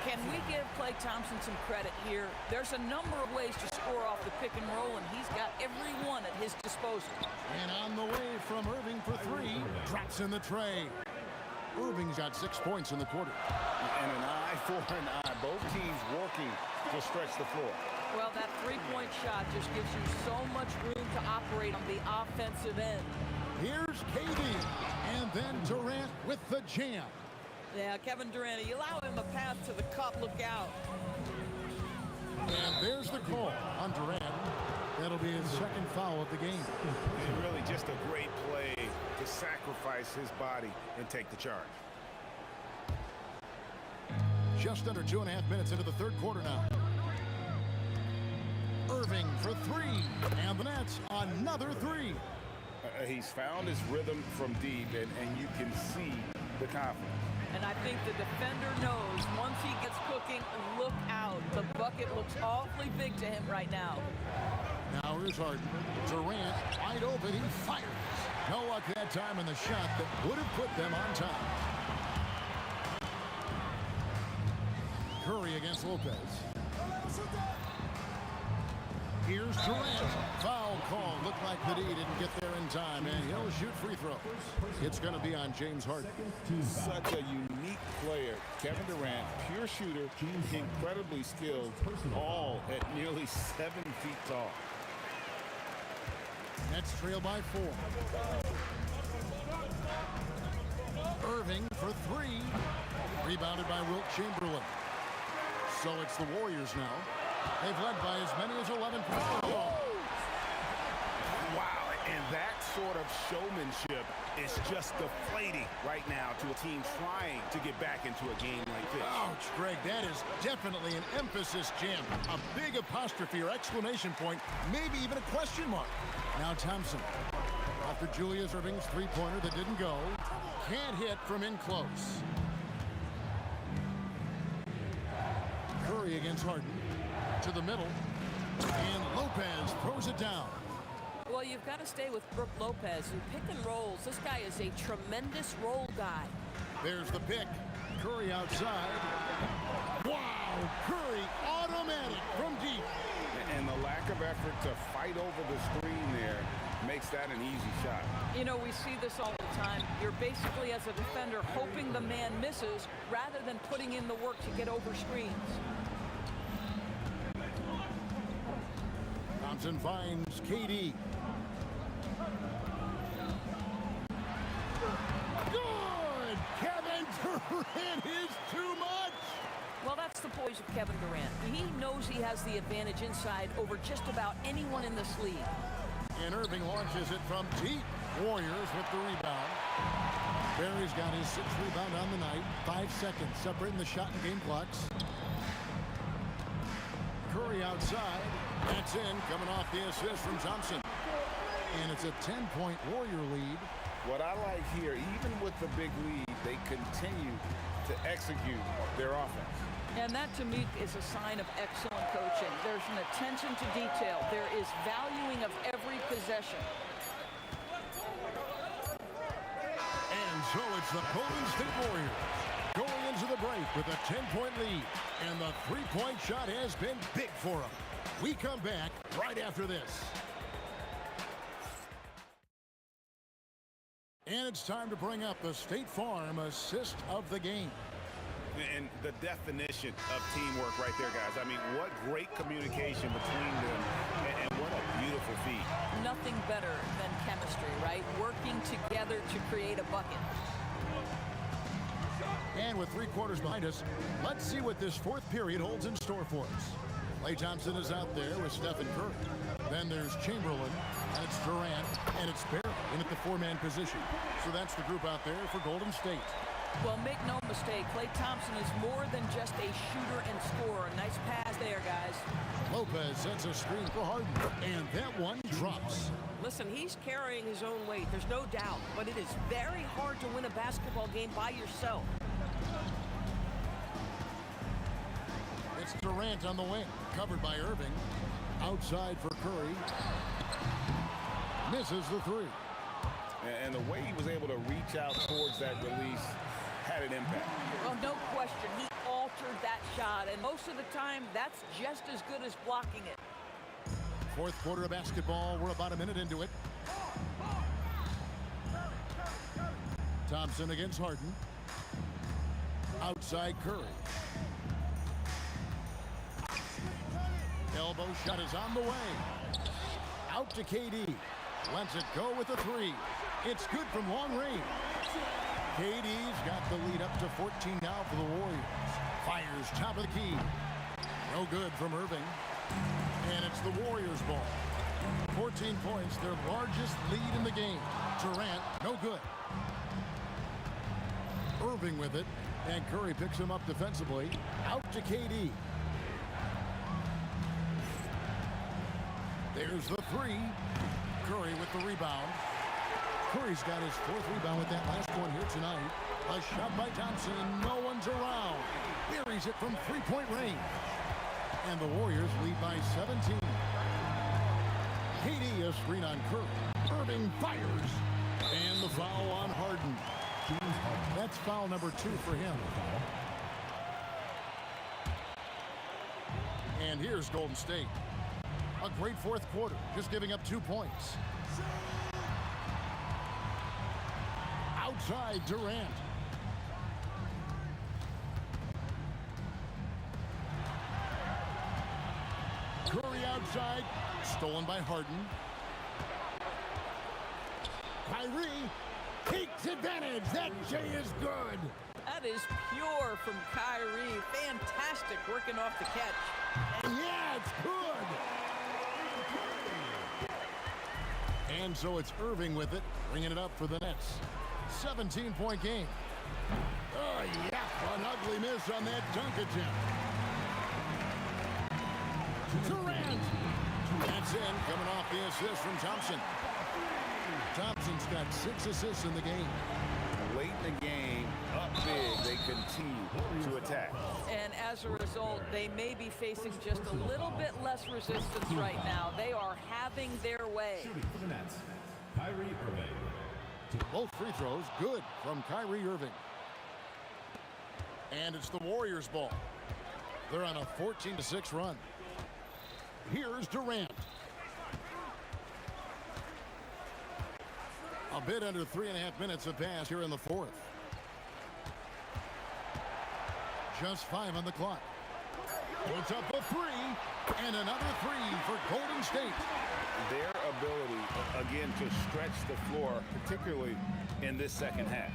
Can we give Klay Thompson some credit here? There's a number of ways to score off the pick and roll, and he's got every one at his disposal. And on the way from Irving for 3. Drops in the tray. Irving's got 6 points in the quarter. And an eye for an eye. Both teams working to stretch the floor. Well, that three-point shot just gives you so much room to operate on the offensive end. Here's KD. And then Durant with the jam. Yeah, Kevin Durant, you allow him a path to the cup, look out. And there's the call on Durant. That'll be his second foul of the game. And really just a great play to sacrifice his body and take the charge. Just under 2.5 minutes into the third quarter now. Irving for 3. And the Nets another 3. He's found his rhythm from deep, and you can see the confidence. And I think the defender knows once he gets cooking, look out. The bucket looks awfully big to him right now. Now here's Harden. Durant wide open. He fires. No luck that time in the shot that would have put them on top. Curry against Lopez. Here's Durant. Foul call. Looked like the D didn't get there in time, and he'll shoot free throws. It's going to be on James Harden. Such a unique player. Kevin Durant, pure shooter, incredibly skilled, all at nearly 7 feet tall. Nets trail by 4. Irving for 3. Rebounded by Wilt Chamberlain. So it's the Warriors now. They've led by as many as 11 points. Wow, and that sort of showmanship is just deflating right now to a team trying to get back into a game like this. Ouch, Greg, that is definitely an emphasis jam. A big apostrophe or exclamation point, maybe even a question mark. Now Thompson, after Julius Irving's three-pointer that didn't go, can't hit from in close. Curry against Harden. To the middle, and Lopez throws it down. Well, you've got to stay with Brook Lopez. In pick and rolls, this guy is a tremendous roll guy. There's the pick. Curry outside. Wow! Curry automatic from deep. And the lack of effort to fight over the screen there makes that an easy shot. You know, we see this all the time. You're basically, as a defender, hoping the man misses rather than putting in the work to get over screens. Thompson finds KD. Good! Kevin Durant is too much! Well, that's the poise of Kevin Durant. He knows he has the advantage inside over just about anyone in this league. And Irving launches it from deep. Warriors with the rebound. Barry's got his 6th rebound on the night. 5 seconds separating the shot and game clocks. Curry outside. That's in, coming off the assist from Thompson. And it's a 10-point Warrior lead. What I like here, even with the big lead, they continue to execute their offense. And that, to me, is a sign of excellent coaching. There's an attention to detail. There is valuing of every possession. And so it's the Golden State Warriors going into the break with a 10-point lead. And the three-point shot has been big for them. We come back right after this. And it's time to bring up the State Farm assist of the game. And the definition of teamwork right there, guys. I mean, what great communication between them, and what a beautiful feat. Nothing better than chemistry, right? Working together to create a bucket. And with 3 quarters behind us, let's see what this 4th period holds in store for us. Klay Thompson is out there with Stephen Curry. Then there's Chamberlain, and it's Durant, and it's Barry in at the 4-man position. So that's the group out there for Golden State. Well, make no mistake, Klay Thompson is more than just a shooter and scorer. Nice pass there, guys. Lopez sets a screen for Harden, and that one drops. Listen, he's carrying his own weight, there's no doubt, but it is very hard to win a basketball game by yourself. It's Durant on the wing, covered by Irving. Outside for Curry. Misses the 3. And the way he was able to reach out towards that release had an impact. Well, no question. He altered that shot, and most of the time, that's just as good as blocking it. 4th quarter of basketball. We're about a minute into it. Thompson against Harden. Outside Curry. Elbow shot is on the way. Out to KD. Lets it go with a 3. It's good from long range. KD's got the lead up to 14 now for the Warriors. Fires top of the key. No good from Irving. And it's the Warriors' ball. 14 points, their largest lead in the game. Durant, no good. Irving with it, and Curry picks him up defensively. Out to KD. There's the 3. Curry with the rebound. Curry's got his 4th rebound with that last one here tonight. A shot by Thompson, and no one's around. Buries it from 3-point range. And the Warriors lead by 17. KD a screen on Curry. Irving fires. And the foul on Harden. That's foul number 2 for him. here's Golden State. A great fourth quarter, just giving up 2 points. Outside Durant. Curry outside, stolen by Harden. Kyrie takes advantage. That J is good. That is pure from Kyrie. Fantastic working off the catch. Yeah, it's good. And so it's Irving with it, bringing it up for the Nets. 17-point game. Oh, yeah, an ugly miss on that dunk attempt. Durant. That's in, coming off the assist from Thompson. Thompson's got 6 assists in the game. Late in the game, up big, they continue to attack. And as a result, they may be facing just a little bit less resistance right now. They are having their way. Shooting for the Nets, Kyrie Irving. Both free throws good from Kyrie Irving. And it's the Warriors' ball. They're on a 14-6 run. Here's Durant. A bit under 3.5 minutes have passed here in the fourth. Just 5 on the clock. Puts up a 3, and another 3 for Golden State. Their ability, again, to stretch the floor, particularly in this second half.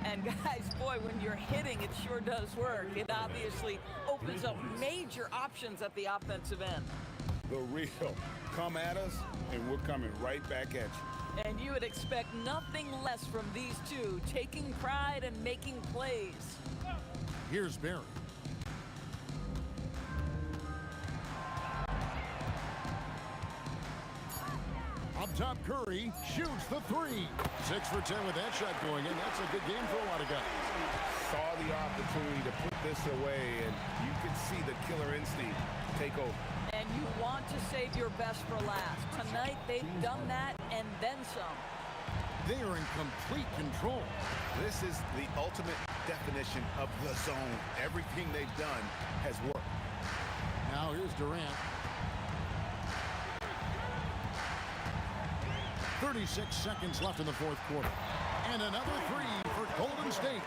And guys, boy, when you're hitting, it sure does work. It obviously opens up major options at the offensive end. The real come at us, and we're coming right back at you. And you would expect nothing less from these two, taking pride and making plays. Here's Barry. Up top, Curry shoots the 3. 6 for 10 with that shot going in. That's a good game for a lot of guys. Saw the opportunity to put this away, and you can see the killer instinct take over. And you want to save your best for last. Tonight, they've done that and then some. They are in complete control. This is the ultimate definition of the zone. Everything they've done has worked. Now here's Durant. 36 seconds left in the fourth quarter. And another 3 for Golden State.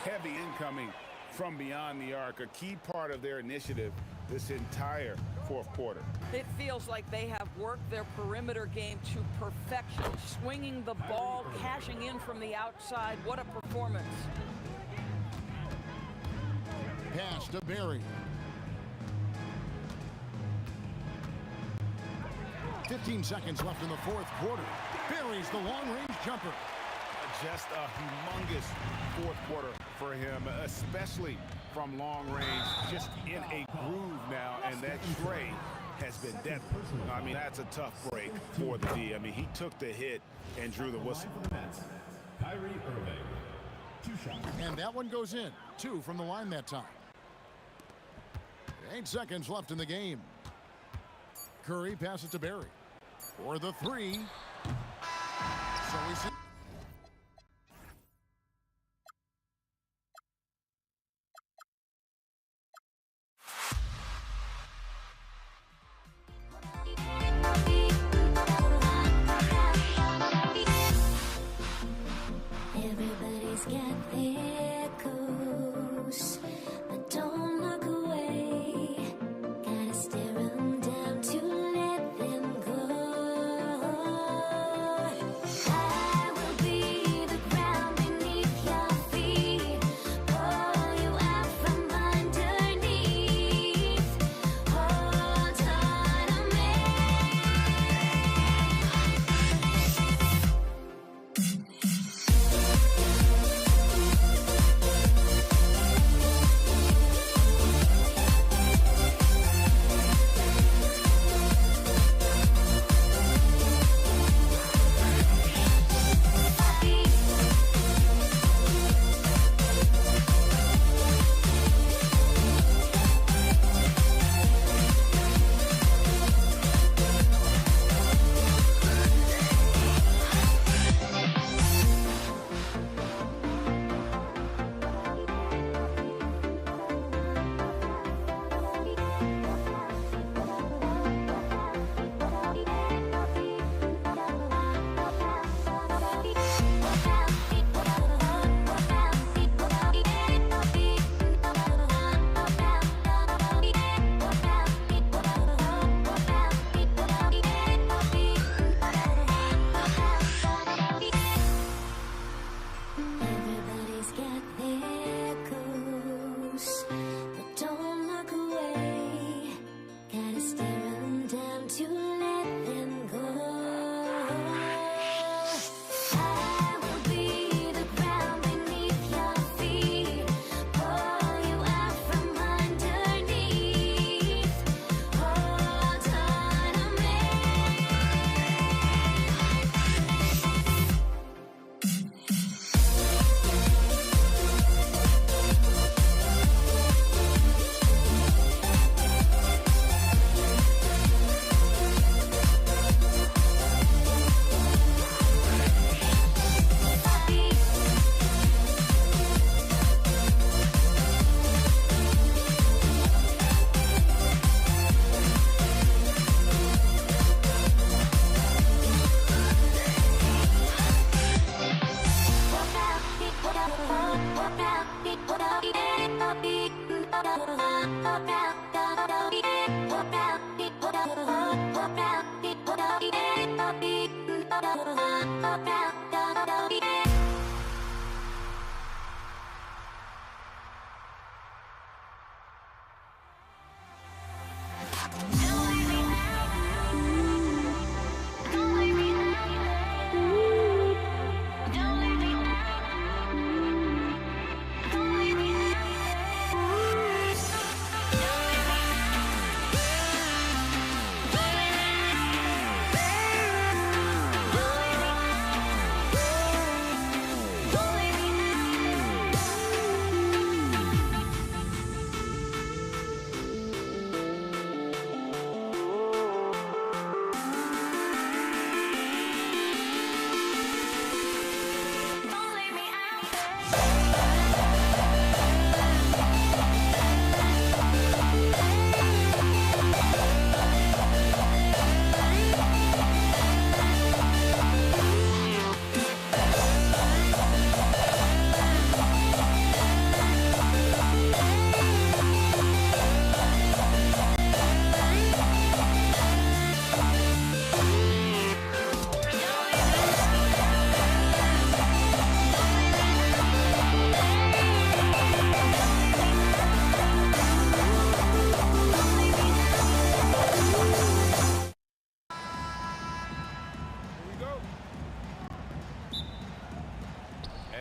Heavy incoming from beyond the arc, a key part of their initiative this entire fourth quarter. It feels like they have worked their perimeter game to perfection, swinging the ball, cashing in from the outside. What a performance. Pass to Barry. 15 seconds left in the fourth quarter. Barry's the long-range jumper. Just a humongous fourth quarter for him, especially from long range, just in a groove now, and that tray has been deadly. I mean, that's a tough break for the D. I mean, he took the hit and drew the whistle. Kyrie Irving, 2 shots. And that one goes in. 2 from the line that time. 8 seconds left in the game. Curry passes to Barry for the 3. So we see. Everybody's got their goals, but don't look away. Gotta stare them down to let them go. I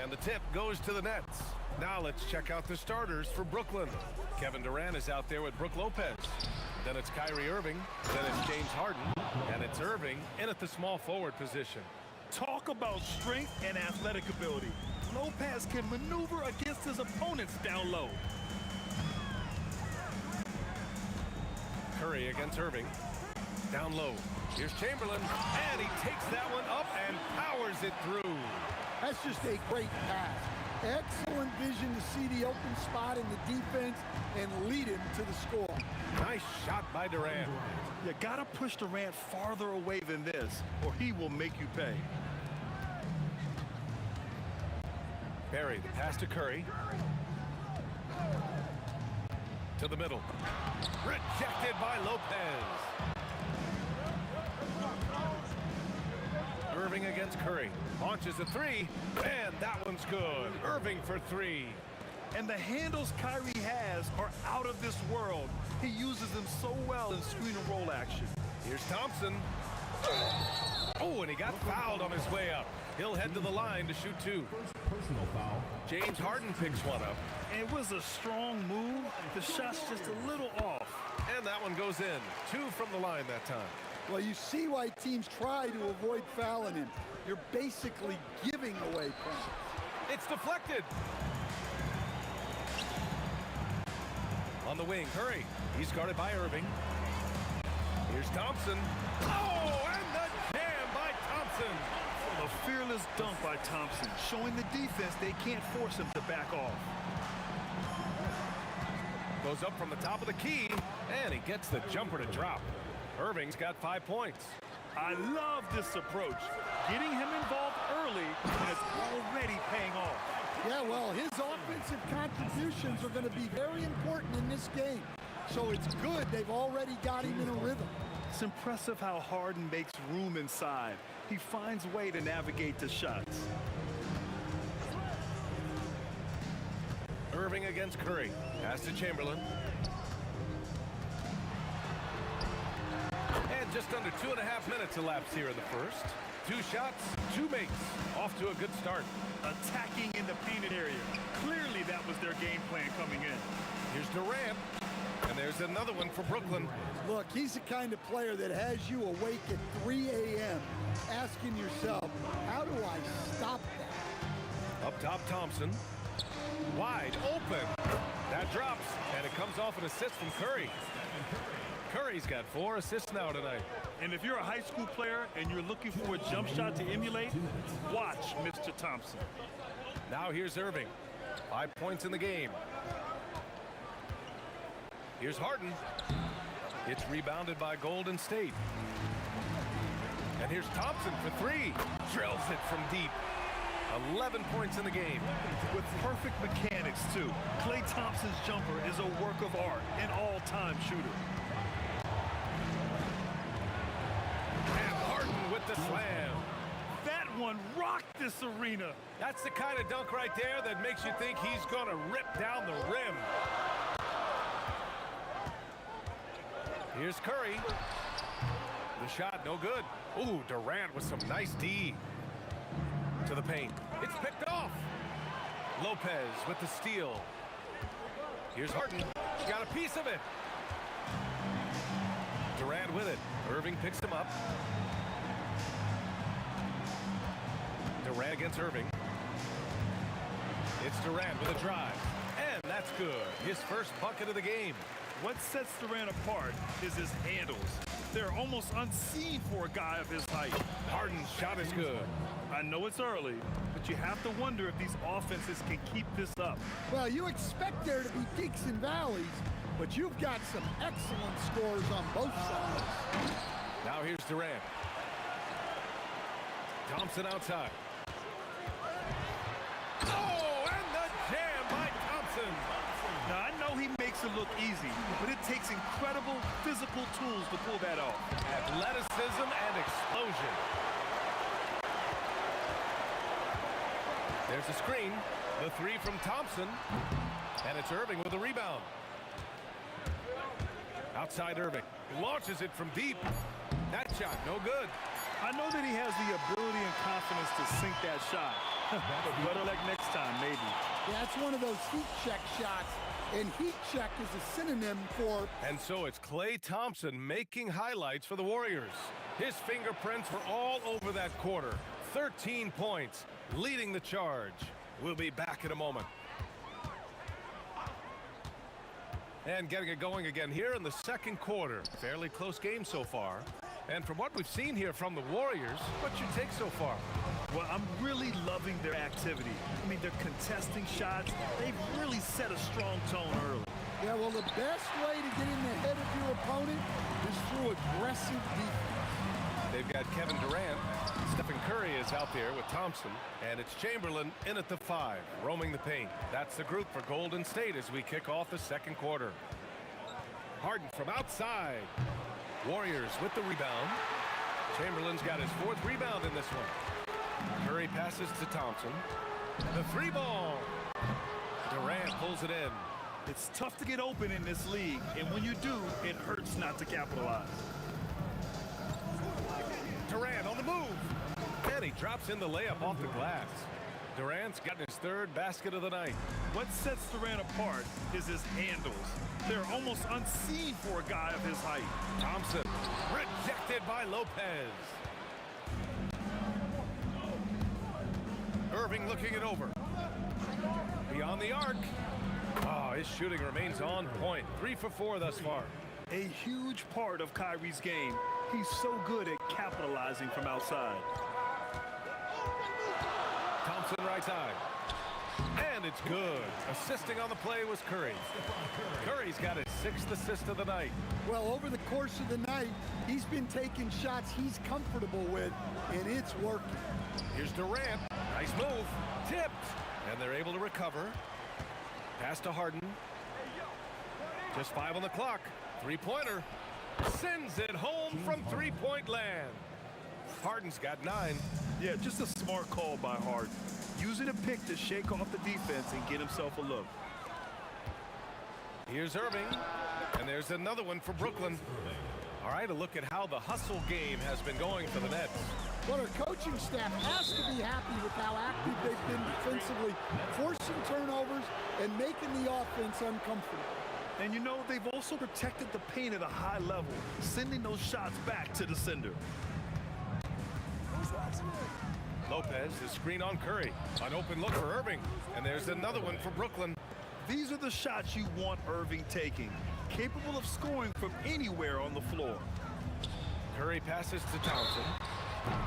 And the tip goes to the Nets. Now let's check out the starters for Brooklyn. Kevin Durant is out there with Brook Lopez. Then it's Kyrie Irving. Then it's James Harden. And it's Irving in at the small forward position. Talk about strength and athletic ability. Lopez can maneuver against his opponents down low. Curry against Irving. Down low. Here's Chamberlain. And he takes that one up and powers it through. That's just a great pass. Excellent vision to see the open spot in the defense and lead him to the score. Nice shot by Durant. You gotta push Durant farther away than this, or he will make you pay. Barry, the pass to Curry. To the middle. Rejected by Lopez. Irving against Curry. Launches a three, and that one's good. Irving for three. And the handles Kyrie has are out of this world. He uses them so well in screen and roll action. Here's Thompson. Oh, and he got fouled on his way up. He'll head to the line to shoot two. Personal foul. James Harden picks one up. It was a strong move. The shot's just a little off. And that one goes in. Two from the line that time. Well, you see why teams try to avoid fouling him. You're basically giving away points. It's deflected. On the wing, Curry. He's guarded by Irving. Here's Thompson. Oh, and the jam by Thompson. A fearless dunk by Thompson, showing the defense they can't force him to back off. Goes up from the top of the key, and he gets the jumper to drop. Irving's got 5 points. I love this approach. Getting him involved early, and it's already paying off. Yeah, well, his offensive contributions are going to be very important in this game. So it's good they've already got him in a rhythm. It's impressive how Harden makes room inside. He finds a way to navigate the shots. Irving against Curry. Pass to Chamberlain. And just under 2.5 minutes elapsed here in the first. 2 shots, 2 makes. Off to a good start. Attacking in the painted area. Clearly that was their game plan coming in. Here's Durant. And there's another one for Brooklyn. Look, he's the kind of player that has you awake at 3 a.m. asking yourself, how do I stop that? Up top, Thompson. Wide open. That drops, and it comes off an assist from Curry. Curry's got 4 assists now tonight. And if you're a high school player and you're looking for a jump shot to emulate, watch Mr. Thompson. Now here's Irving. 5 points in the game. Here's Harden. It's rebounded by Golden State. And here's Thompson for 3. Drills it from deep. 11 points in the game. With perfect mechanics, too. Klay Thompson's jumper is a work of art, an all-time shooter. And Harden with the slam. That one rocked this arena. That's the kind of dunk right there that makes you think he's going to rip down the rim. Here's Curry. The shot, no good. Ooh, Durant with some nice D. To the paint. It's picked off. Lopez with the steal. Here's Harden. Got a piece of it. Durant with it. Irving picks him up. Durant against Irving. It's Durant with a drive. And that's good. His first bucket of the game. What sets Durant apart is his handles. They're almost unseen for a guy of his height. Harden's shot is good. I know it's early, but you have to wonder if these offenses can keep this up. Well, you expect there to be peaks and valleys, but you've got some excellent scores on both sides. Now here's Durant. Thompson outside. Oh, and the jam by Thompson. Now, I know he makes it look easy, but it takes incredible physical tools to pull that off. Athleticism and explosion. There's a screen. The three from Thompson. And it's Irving with the rebound. Outside Irving. Launches it from deep. That shot, no good. I know that he has the ability and confidence to sink that shot. But better luck next time, maybe. Yeah, it's one of those heat check shots. And heat check is a synonym for... And so it's Klay Thompson making highlights for the Warriors. His fingerprints were all over that quarter. 13 points, leading the charge. We'll be back in a moment. And getting it going again here in the second quarter. Fairly close game so far. And from what we've seen here from the Warriors, what's your take so far? Well, I'm really loving their activity. I mean, they're contesting shots. They've really set a strong tone early. Yeah, well, the best way to get in the head of your opponent is through aggressive defense. They've got Kevin Durant. Stephen Curry is out there with Thompson. And it's Chamberlain in at the 5, roaming the paint. That's the group for Golden State as we kick off the second quarter. Harden from outside. Warriors with the rebound. Chamberlain's got his 4th rebound in this one. Curry passes to Thompson. The 3 ball. Durant pulls it in. It's tough to get open in this league, and when you do, it hurts not to capitalize. Durant on the move. And he drops in the layup off the glass. Durant's got his 3rd basket of the night. What sets Durant apart is his handles. They're almost unseen for a guy of his height. Thompson rejected by Lopez. Irving looking it over. Beyond the arc. Oh, his shooting remains on point. 3 for 4 thus far. A huge part of Kyrie's game. He's so good at capitalizing from outside. Thompson right side. And it's good. Assisting on the play was Curry. Curry's got his 6th assist of the night. Well, over the course of the night, he's been taking shots he's comfortable with, and it's working. Here's Durant. Nice move. Tipped. And they're able to recover. Pass to Harden. Just 5 on the clock. 3-pointer. Sends it home from 3-point land. Harden's got 9. Yeah, just a smart call by Harden. Using a pick to shake off the defense and get himself a look. Here's Irving. And there's another one for Brooklyn. All right, a look at how the hustle game has been going for the Nets. Well, our coaching staff has to be happy with how active they've been defensively, forcing turnovers and making the offense uncomfortable. And you know, they've also protected the paint at a high level, sending those shots back to the sender. Lopez, the screen on Curry. An open look for Irving. And there's another one for Brooklyn. These are the shots you want Irving taking, capable of scoring from anywhere on the floor. Curry passes to Thompson.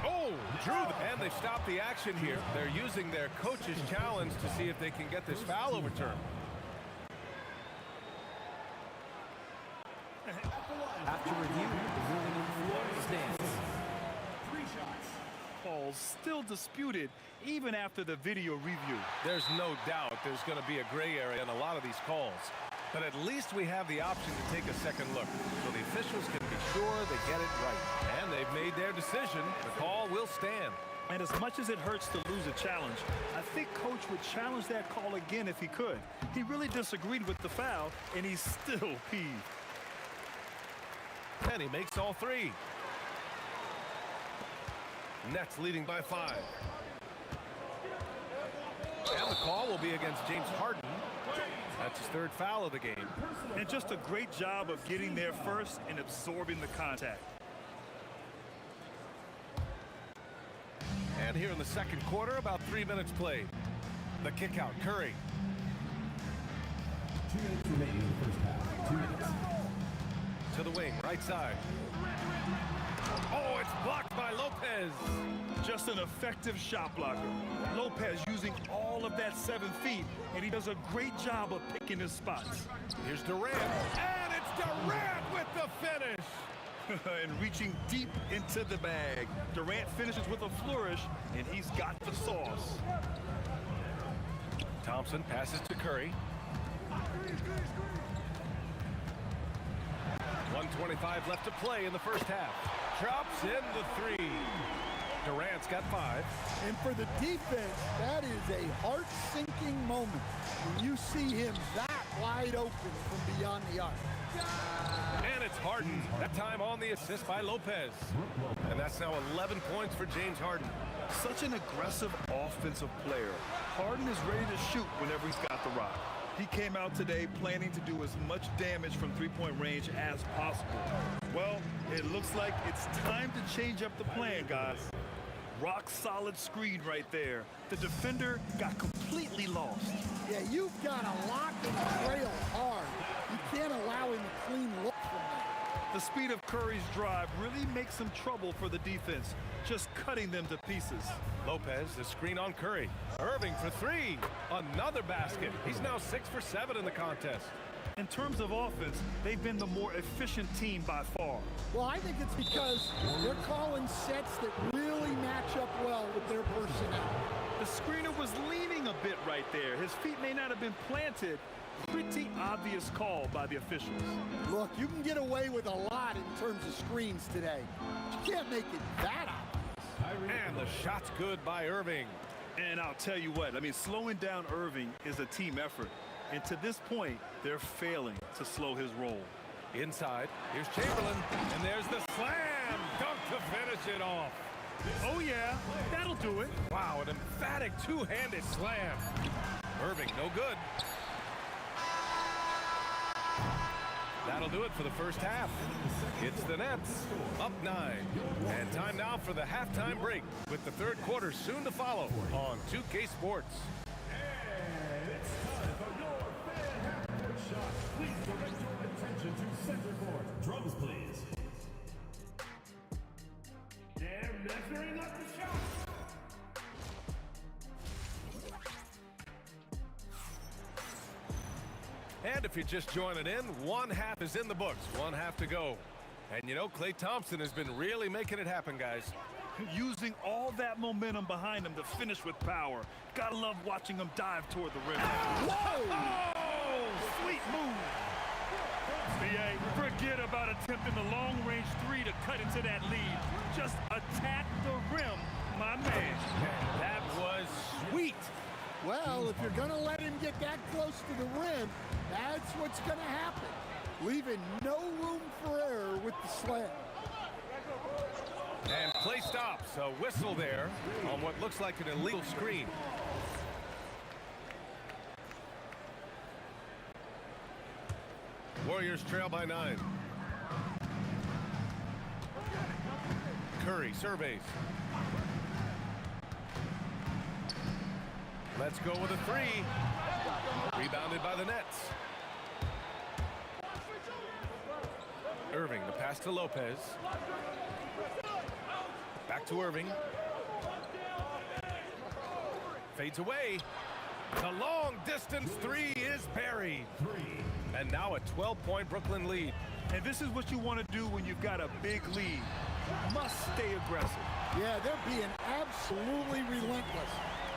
Oh, Drew, and they stopped the action here. They're using their coach's challenge to see if they can get this foul overturned. After review, the ruling in Florida stands. 3 shots. Calls calls still disputed even after the video review. There's no doubt there's going to be a gray area in a lot of these calls. But at least we have the option to take a second look, so the officials can be sure they get it right. And they've made their decision. The call will stand. And as much as it hurts to lose a challenge, I think Coach would challenge that call again if he could. He really disagreed with the foul, and he's still peeved. And he makes all three. Nets leading by 5. And the call will be against James Harden. That's his 3rd foul of the game. And just a great job of getting there first and absorbing the contact. And here in the second quarter, about 3 minutes played. The kick out, Curry. 2 minutes remaining in the first half. 2 minutes. To the wing, right side. Oh, it's blocked by Lopez. Just an effective shot blocker. Lopez using all of that 7 feet, and he does a great job of picking his spots. Here's Durant, and it's Durant with the finish. And reaching deep into the bag. Durant finishes with a flourish, and he's got the sauce. Thompson passes to Curry. 1:25 left to play in the first half. Drops in the 3. Durant's got 5. And for the defense, that is a heart-sinking moment when you see him that wide open from beyond the arc. And it's Harden. That time on the assist by Lopez. And that's now 11 points for James Harden. Such an aggressive offensive player. Harden is ready to shoot whenever he's got the rock. He came out today planning to do as much damage from three-point range as possible. Well, it looks like it's time to change up the plan, guys. Rock-solid screen right there. The defender got completely lost. Yeah, you've got to lock and trail hard. You can't allow him a clean look from that. The speed of Curry's drive really makes some trouble for the defense, just cutting them to pieces. Lopez, the screen on Curry. Irving for 3. Another basket. He's now 6 for 7 in the contest. In terms of offense, they've been the more efficient team by far. Well, I think it's because they're calling sets that really match up well with their personnel. The screener was leaning a bit right there. His feet may not have been planted. Pretty obvious call by the officials. Look, you can get away with a lot in terms of screens today. But you can't make it that obvious. And the shot's good by Irving. And I'll tell you what, I mean, slowing down Irving is a team effort. And to this point, they're failing to slow his roll. Inside, here's Chamberlain, and there's the slam dunk to finish it off. Oh yeah, that'll do it. Wow, an emphatic two-handed slam. Irving, no good. That'll do it for the first half. It's the Nets, up 9. And time now for the halftime break, with the third quarter soon to follow on 2K Sports. And it's time for your fan half-court shot. Please direct your attention to center court. Drums, please. They're measuring up the shot. And if you're just joining in, one half is in the books, one half to go. And you know, Klay Thompson has been really making it happen, guys. Using all that momentum behind him to finish with power. Gotta love watching him dive toward the rim. Whoa! Oh, sweet move. BA, forget about attempting the long-range 3 to cut into that lead. Just attack the rim, my man. That was sweet. Well, if you're going to let him get that close to the rim, that's what's going to happen. Leaving no room for error with the slam. And play stops. A whistle there on what looks like an illegal screen. Warriors trail by 9. Curry surveys. Let's go with a 3. Rebounded by the Nets. Irving, the pass to Lopez. Back to Irving. Fades away. The long distance 3 is buried. And now a 12-point Brooklyn lead. And this is what you want to do when you've got a big lead. Must stay aggressive. Yeah, they're being absolutely relentless,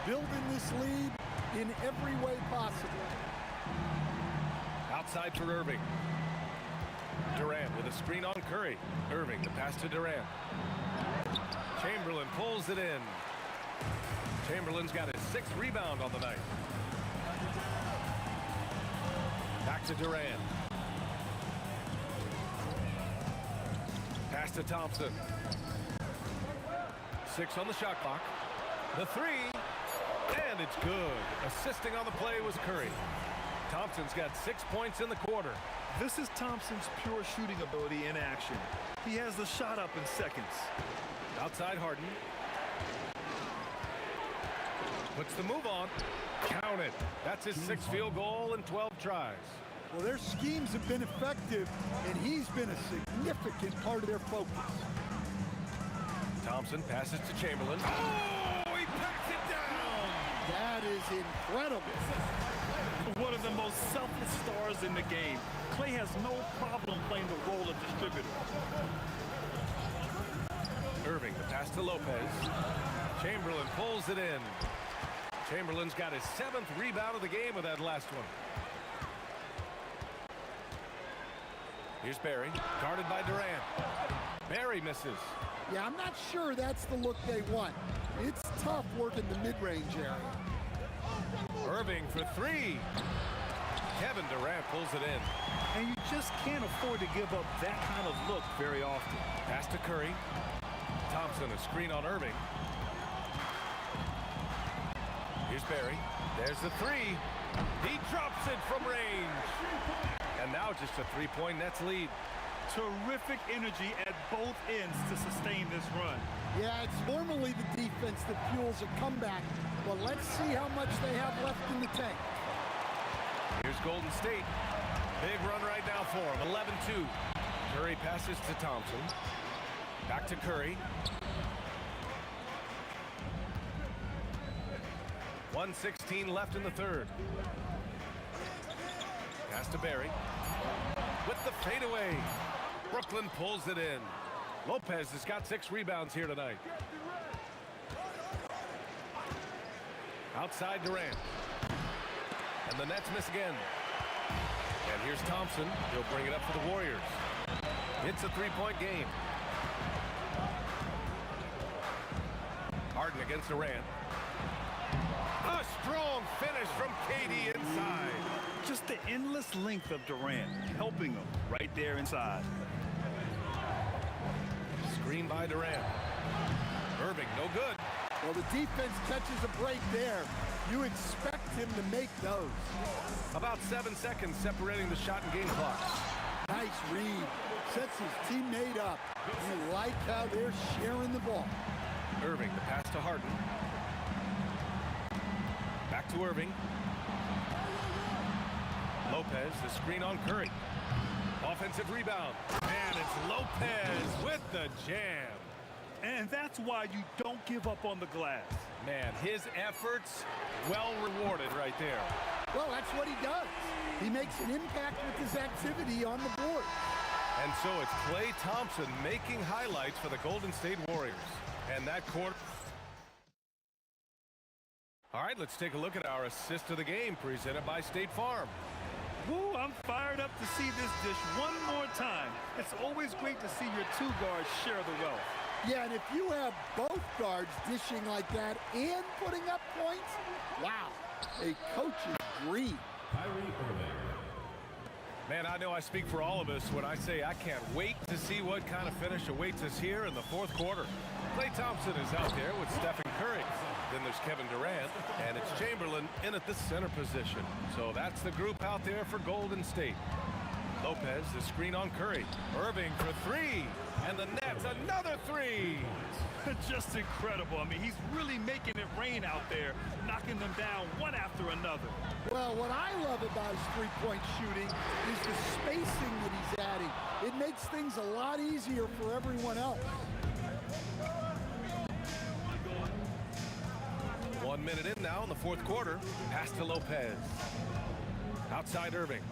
building this lead in every way possible. Outside for Irving. Durant with a screen on Curry. Irving, the pass to Durant. Chamberlain pulls it in. Chamberlain's got his 6th rebound on the night. Back to Durant. Pass to Thompson. 6 on the shot clock. The 3, and it's good. Assisting on the play was Curry. Thompson's got 6 points in the quarter. This is Thompson's pure shooting ability in action. He has the shot up in seconds. Outside Harden. Puts the move on. Count it. That's his 6th field goal in 12 tries. Well, their schemes have been effective, and he's been a significant part of their focus. Thompson passes to Chamberlain. Oh, he packs it down! That is incredible. One of the most selfless stars in the game. Clay has no problem playing the role of distributor. Irving, the pass to Lopez. Chamberlain pulls it in. Chamberlain's got his 7th rebound of the game with that last one. Here's Barry, guarded by Durant. Barry misses. Yeah, I'm not sure that's the look they want. It's tough working the mid-range area. Irving for 3. Kevin Durant pulls it in. And you just can't afford to give up that kind of look very often. Pass to Curry. Thompson, a screen on Irving. Here's Barry. There's the 3. He drops it from range. And now just a 3-point Nets lead. Terrific energy at both ends to sustain this run. Yeah, it's normally the defense that fuels a comeback. But let's see how much they have left in the tank. Here's Golden State. Big run right now for him. 11-2. Curry passes to Thompson. Back to Curry. 1:16 left in the 3rd. Pass to Barry. With the fadeaway. Brooklyn pulls it in. Lopez has got 6 rebounds here tonight. Outside Durant. And the Nets miss again. And here's Thompson. He'll bring it up for the Warriors. It's a 3-point game. Harden against Durant. A strong finish from KD inside. Just the endless length of Durant helping him right there inside. Screen by Durant. Irving, no good. Well, the defense catches a break there. You expect him to make those. About 7 seconds separating the shot and game clock. Nice read. Sets his teammate up. You like how they're sharing the ball. Irving, the pass to Harden. Back to Irving. Lopez, the screen on Curry. Offensive rebound. And it's Lopez with the jam. And that's why you don't give up on the glass. Man, his efforts well rewarded right there. Well, that's what he does. He makes an impact with his activity on the board. And so it's Klay Thompson making highlights for the Golden State Warriors. And that quarter. All right, let's take a look at our assist of the game presented by State Farm. Woo, I'm fired up to see this dish one more time. It's always great to see your 2 guards share the wealth. Yeah, and if you have both guards dishing like that and putting up points, wow, a coach's dream. Man, I know I speak for all of us when I say I can't wait to see what kind of finish awaits us here in the 4th quarter. Klay Thompson is out there with Stephen Curry. Then there's Kevin Durant, and it's Chamberlain in at the center position. So that's the group out there for Golden State. Lopez, the screen on Curry. Irving for 3, and the Nets another 3. Just incredible. I mean, he's really making it rain out there, knocking them down one after another. Well, what I love about his three-point shooting is the spacing that he's adding. It makes things a lot easier for everyone else. 1 minute in now in the 4th quarter. Pass to Lopez. Outside Irving.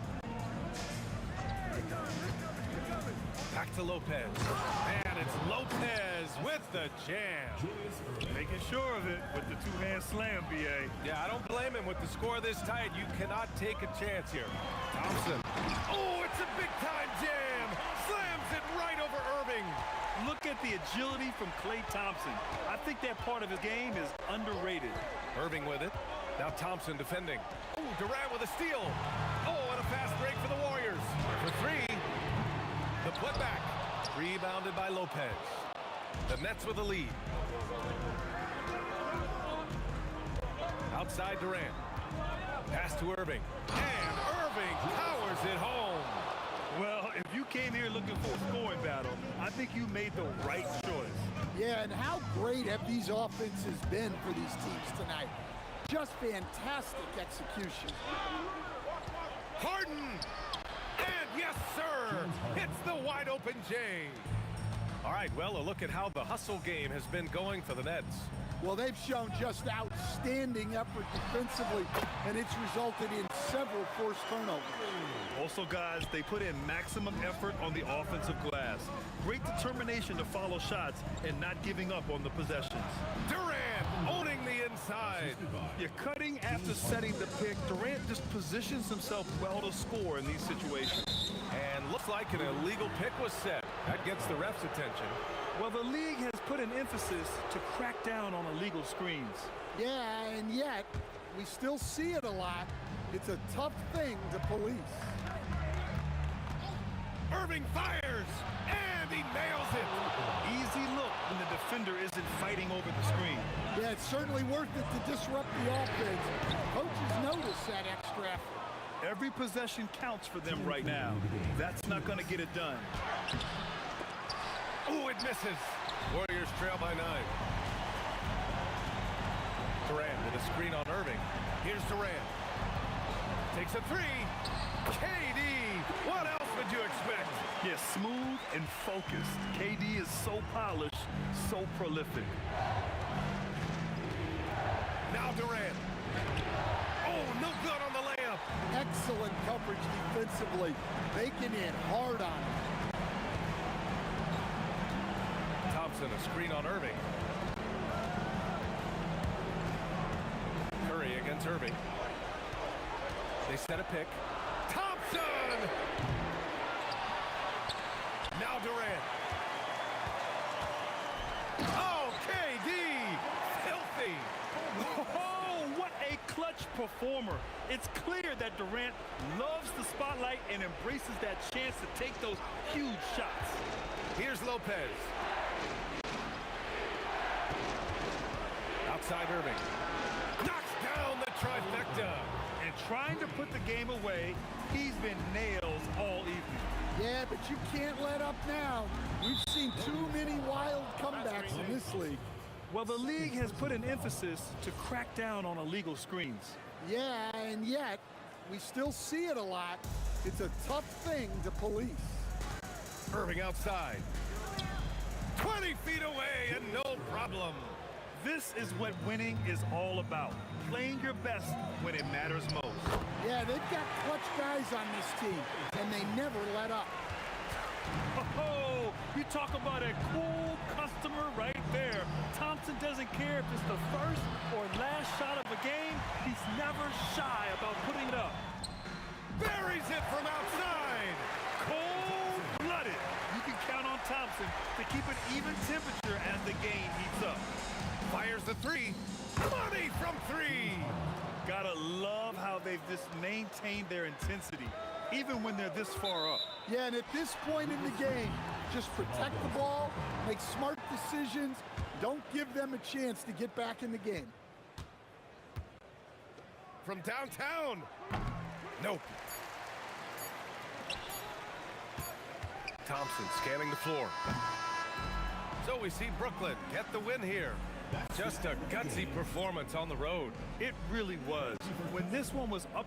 Back to Lopez. And And it's Lopez with the jam. Making sure of it with the two-hand slam, B.A. Yeah, I don't blame him. With the score this tight, you cannot take a chance here. Thompson. Oh, it's a big-time jam. Slams it right over Irving. Look at the agility from Klay Thompson. I think that part of his game is underrated. Irving with it. Now Thompson defending. Oh, Durant with a steal. Oh, and a fast break for the Warriors. For three. The putback. Rebounded by Lopez. The Nets with the lead. Outside Durant. Pass to Irving. And Irving powers it home. Well, if you came here looking for a scoring battle, I think you made the right choice. Yeah, and how great have these offenses been for these teams tonight? Just fantastic execution. Harden! And yes, sir! It's the wide open J. All right, well, a look at how the hustle game has been going for the Nets. Well, they've shown just outstanding effort defensively, and it's resulted in several forced turnovers. Also, guys, they put in maximum effort on the offensive glass. Great determination to follow shots and not giving up on the possessions. Durant owning the inside. You're cutting after setting the pick. Durant just positions himself well to score in these situations. And looks like an illegal pick was set. That gets the ref's attention. Well, the league has put an emphasis to crack down on illegal screens. Yeah, and yet, we still see it a lot. It's a tough thing to police. Irving fires, and he nails it. Easy look when the defender isn't fighting over the screen. Yeah, it's certainly worth it to disrupt the offense. Coaches notice that extra effort. Every possession counts for them right now. That's not going to get it done. Oh, it misses. Warriors trail by 9. Durant with a screen on Irving. Here's Durant. Takes a three. KD, what else would you expect? Yeah, smooth and focused. KD is so polished, so prolific. Now Durant. Oh, no good on the layup. Excellent coverage defensively, making it hard on him. Thompson, a screen on Irving. Curry against Irving. They set a pick. Thompson! Now Durant. Oh, KD! Filthy! Oh, what a clutch performer. It's clear that Durant loves the spotlight and embraces that chance to take those huge shots. Here's Lopez. Outside Irving. Knocks down the trifecta. And trying to put the game away, he's been nails all evening. Yeah, but you can't let up now. We've seen too many wild comebacks in this league. Well, the league has put an emphasis to crack down on illegal screens. Yeah, and yet, we still see it a lot. It's a tough thing to police. Irving outside. 20 feet away and no problem. This is what winning is all about. Playing your best when it matters most. Yeah, they've got clutch guys on this team, and they never let up. Oh, you talk about a cool customer right there. Thompson doesn't care if it's the first or last shot of a game. He's never shy about putting it up. Buries it from outside. Cold-blooded. You can count on Thompson to keep an even temperature as the game heats up. Fires the three. Money from 3. Gotta love how they've just maintained their intensity, even when they're this far up. Yeah, and at this point in the game, just protect the ball, make smart decisions, don't give them a chance to get back in the game. From downtown. Nope. Thompson scanning the floor. So we see Brooklyn get the win here. Just a gutsy performance on the road. It really was. When this one was up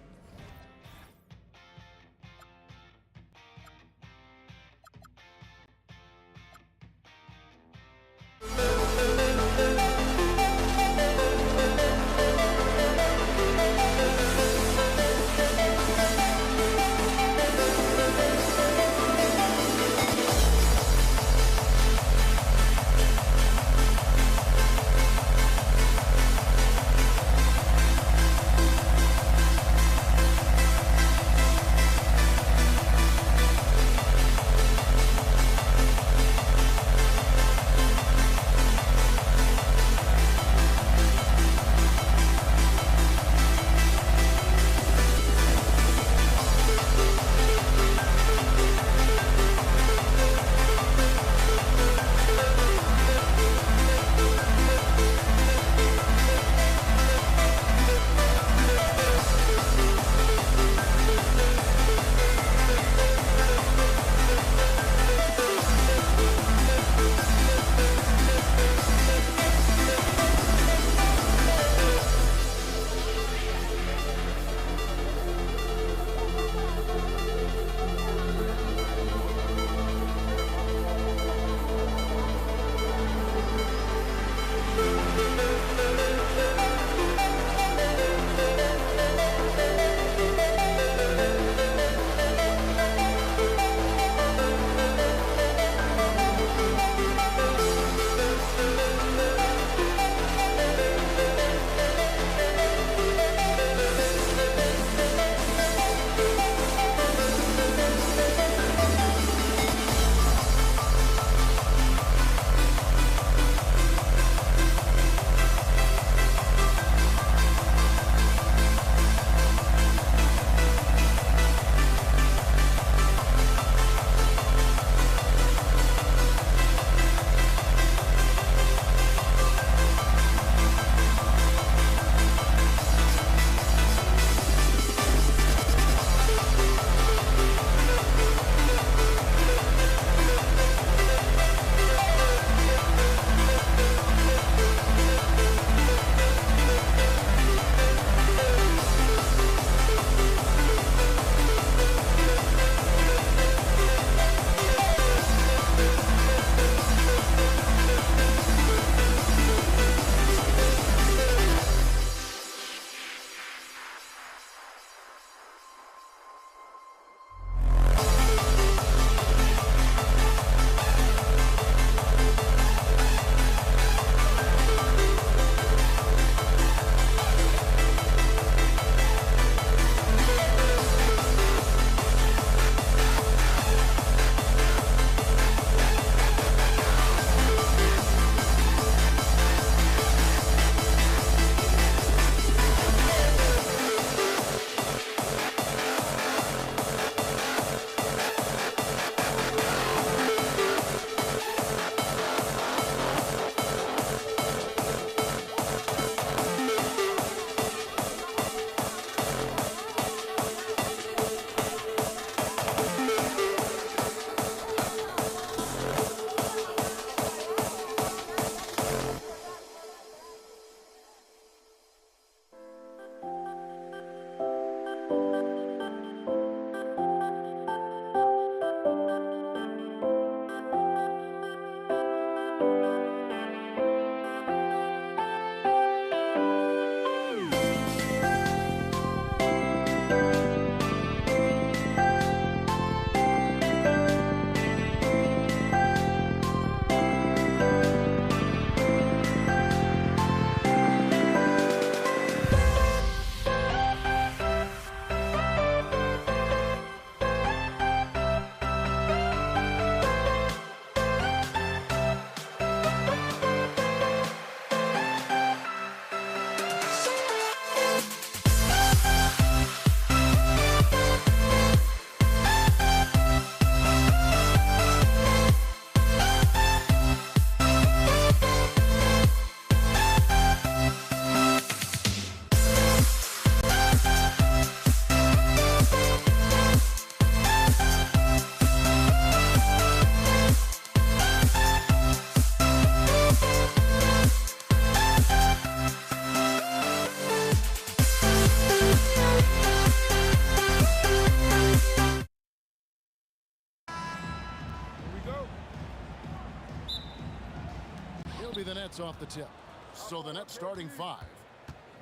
the Nets off the tip. So the Nets starting 5.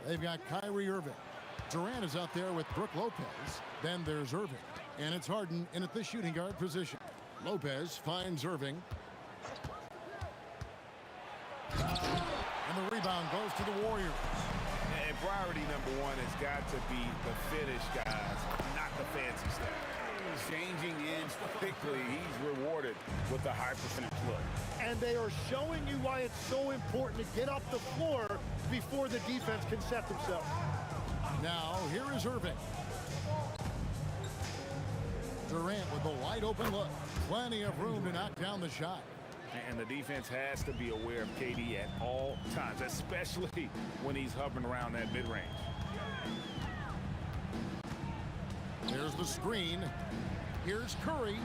They've got Kyrie Irving. Durant is out there with Brook Lopez. Then there's Irving. And it's Harden in at the shooting guard position. Lopez finds Irving. And the rebound goes to the Warriors. And priority number 1 has got to be the finish, guys, not the fancy stuff. Changing ends quickly, he's rewarded with a high percentage look. And they are showing you why it's so important to get off the floor before the defense can set themselves. Now, here is Irving. Durant with a wide open look. Plenty of room to knock down the shot. And the defense has to be aware of KD at all times, especially when he's hovering around that mid-range. There's the screen. Here's Curry.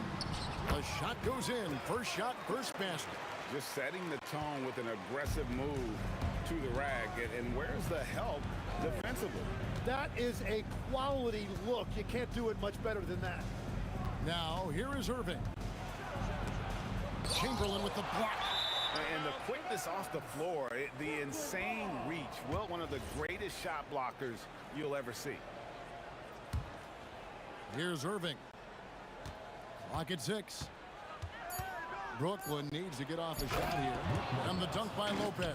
The shot goes in. First shot, first basket. Just setting the tone with an aggressive move to the rack. And where's the help defensively? That is a quality look. You can't do it much better than that. Now, here is Irving. Chamberlain with the block. And the quickness off the floor, the insane reach. Well, one of the greatest shot blockers you'll ever see. Here's Irving. Clock at 6. Brooklyn needs to get off a shot here. And the dunk by Lopez.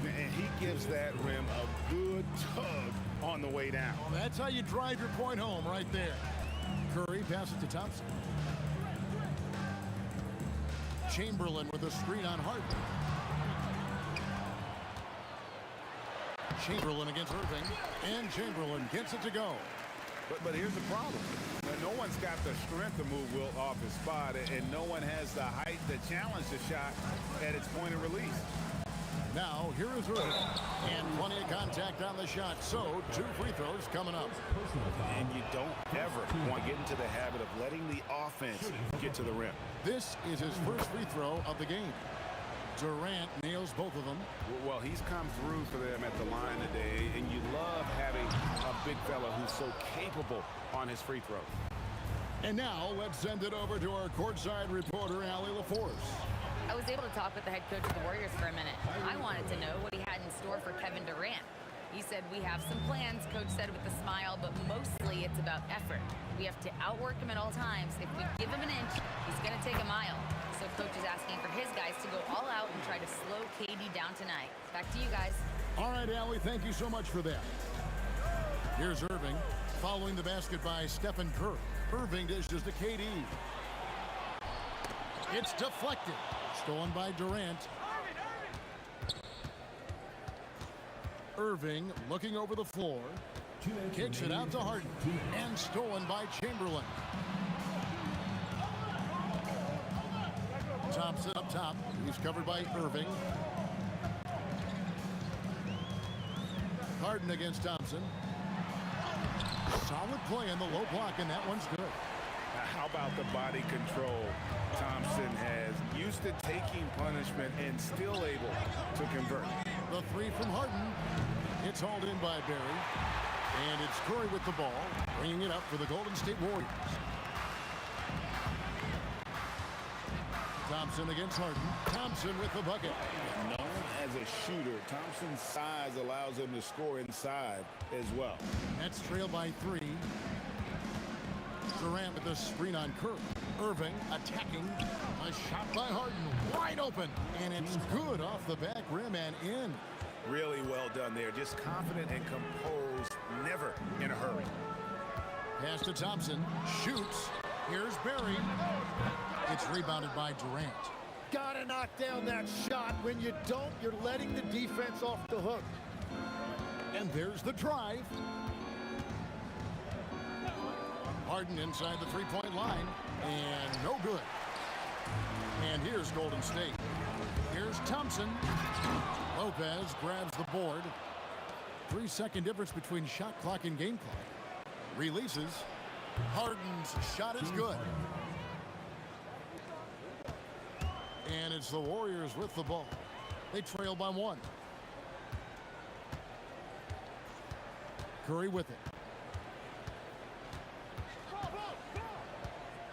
And he gives that rim a good tug on the way down. Well, that's how you drive your point home right there. Curry passes to Thompson. Chamberlain with a screen on Harden. Chamberlain against Irving. And Chamberlain gets it to go. But here's the problem. No one's got the strength to move Wilt off his spot, and no one has the height to challenge the shot at its point of release. Now, here is Irving. And plenty of contact on the shot. So, 2 free throws coming up. And you don't ever want to get into the habit of letting the offense get to the rim. This is his first free throw of the game. Durant nails both of them. Well, he's come through for them at the line today, and you love having a big fella who's so capable on his free throws. And now, let's send it over to our courtside reporter, Allie LaForce. I was able to talk with the head coach of the Warriors for a minute. I wanted to know what he had in store for Kevin Durant. He said, we have some plans, Coach said with a smile, but mostly it's about effort. We have to outwork him at all times. If we give him an inch, he's going to take a mile. So Coach is asking for his guys to go all out and try to slow KD down tonight. Back to you guys. All right, Allie, thank you so much for that. Here's Irving, following the basket by Stephen Curry. Irving dishes to KD. It's deflected. Stolen by Durant. Irving looking over the floor. Kicks it out to Harden. And stolen by Chamberlain. Thompson up top. He's covered by Irving. Harden against Thompson. Solid play in the low block, and that one's good. How about the body control Thompson has? Used to taking punishment and still able to convert. The 3 from Harden. It's hauled in by Barry. And it's Curry with the ball, bringing it up for the Golden State Warriors. Thompson against Harden. Thompson with the bucket. Known as a shooter, Thompson's size allows him to score inside as well. That's trailed by 3. Durant with the screen on Curry. Irving attacking. A shot by Harden. Wide open. And it's good off the back rim and in. Really well done there. Just confident and composed. Never in a hurry. Pass to Thompson. Shoots. Here's Barry. It's rebounded by Durant. Gotta knock down that shot. When you don't, you're letting the defense off the hook. And there's the drive. Harden inside the three-point line. And no good. And here's Golden State. Here's Thompson. Lopez grabs the board. 3-second difference between shot clock and game clock. Releases. Harden's shot is good. And it's the Warriors with the ball. They trail by 1. Curry with it.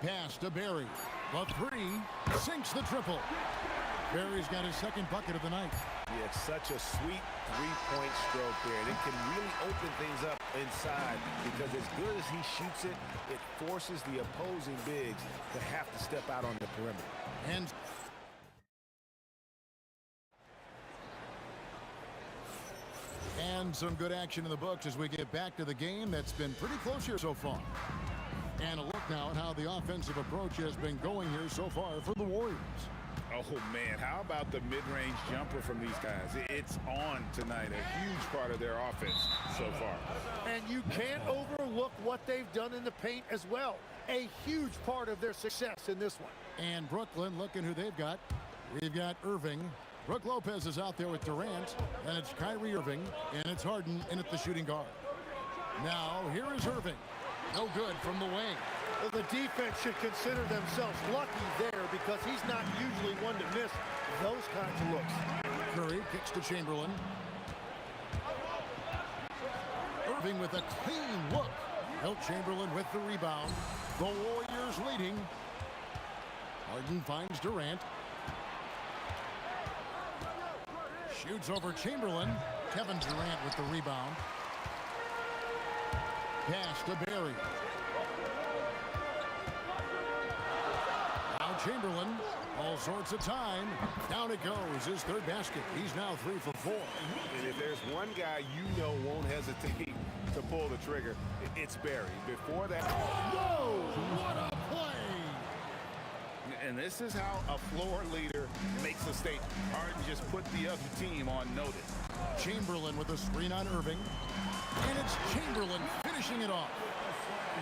Pass to Barry. The 3 sinks the triple. Barry's got his second bucket of the night. Yeah, it's such a sweet three-point stroke there. And it can really open things up inside because as good as he shoots it, it forces the opposing bigs to have to step out on the perimeter. And some good action in the books as we get back to the game that's been pretty close here so far. And a look now at how the offensive approach has been going here so far for the Warriors. Oh, man, how about the mid-range jumper from these guys? It's on tonight, a huge part of their offense so far. And you can't overlook what they've done in the paint as well. A huge part of their success in this one. And Brooklyn, looking who they've got. We've got Irving. Brooke Lopez is out there with Durant, and it's Kyrie Irving, and it's Harden in at the shooting guard. Now, here is Irving. No good from the wing. Well, the defense should consider themselves lucky there because he's not usually one to miss those kinds of looks. Curry kicks to Chamberlain. Irving with a clean look. Wilt Chamberlain with the rebound. The Warriors leading. Harden finds Durant. Shoots over Chamberlain. Kevin Durant with the rebound. Pass to Barry. Now Chamberlain, all sorts of time. Down it goes, his third basket. He's now 3 for 4. And if there's one guy you know won't hesitate to pull the trigger, it's Barry. Before that... Whoa! What a play! And this is how a floor leader makes a statement. Harden just put the other team on notice. Chamberlain with a screen on Irving. And it's Chamberlain finishing it off.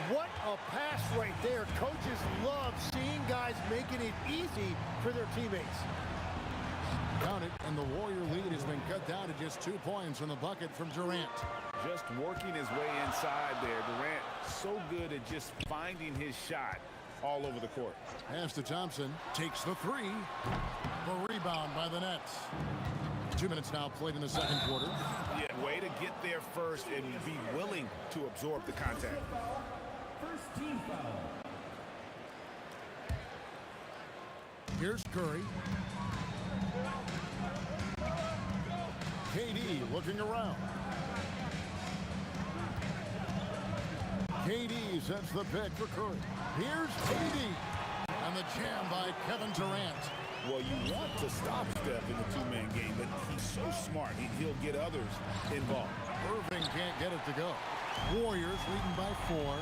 What a pass right there. Coaches love seeing guys making it easy for their teammates. Count it, and the Warrior lead has been cut down to just 2 points from the bucket from Durant. Just working his way inside there. Durant so good at just finding his shot all over the court. Pass to Thompson. Takes the 3. The rebound by the Nets. 2 minutes now played in the second quarter. Yeah, way to get there first and be willing to absorb the contact. First team foul. Here's Curry. KD looking around. KD sets the pick for Curry. Here's KD. And the jam by Kevin Durant. Well, you want to stop Steph in the two-man game, but he's so smart. He'll get others involved. Irving can't get it to go. Warriors leading by 4.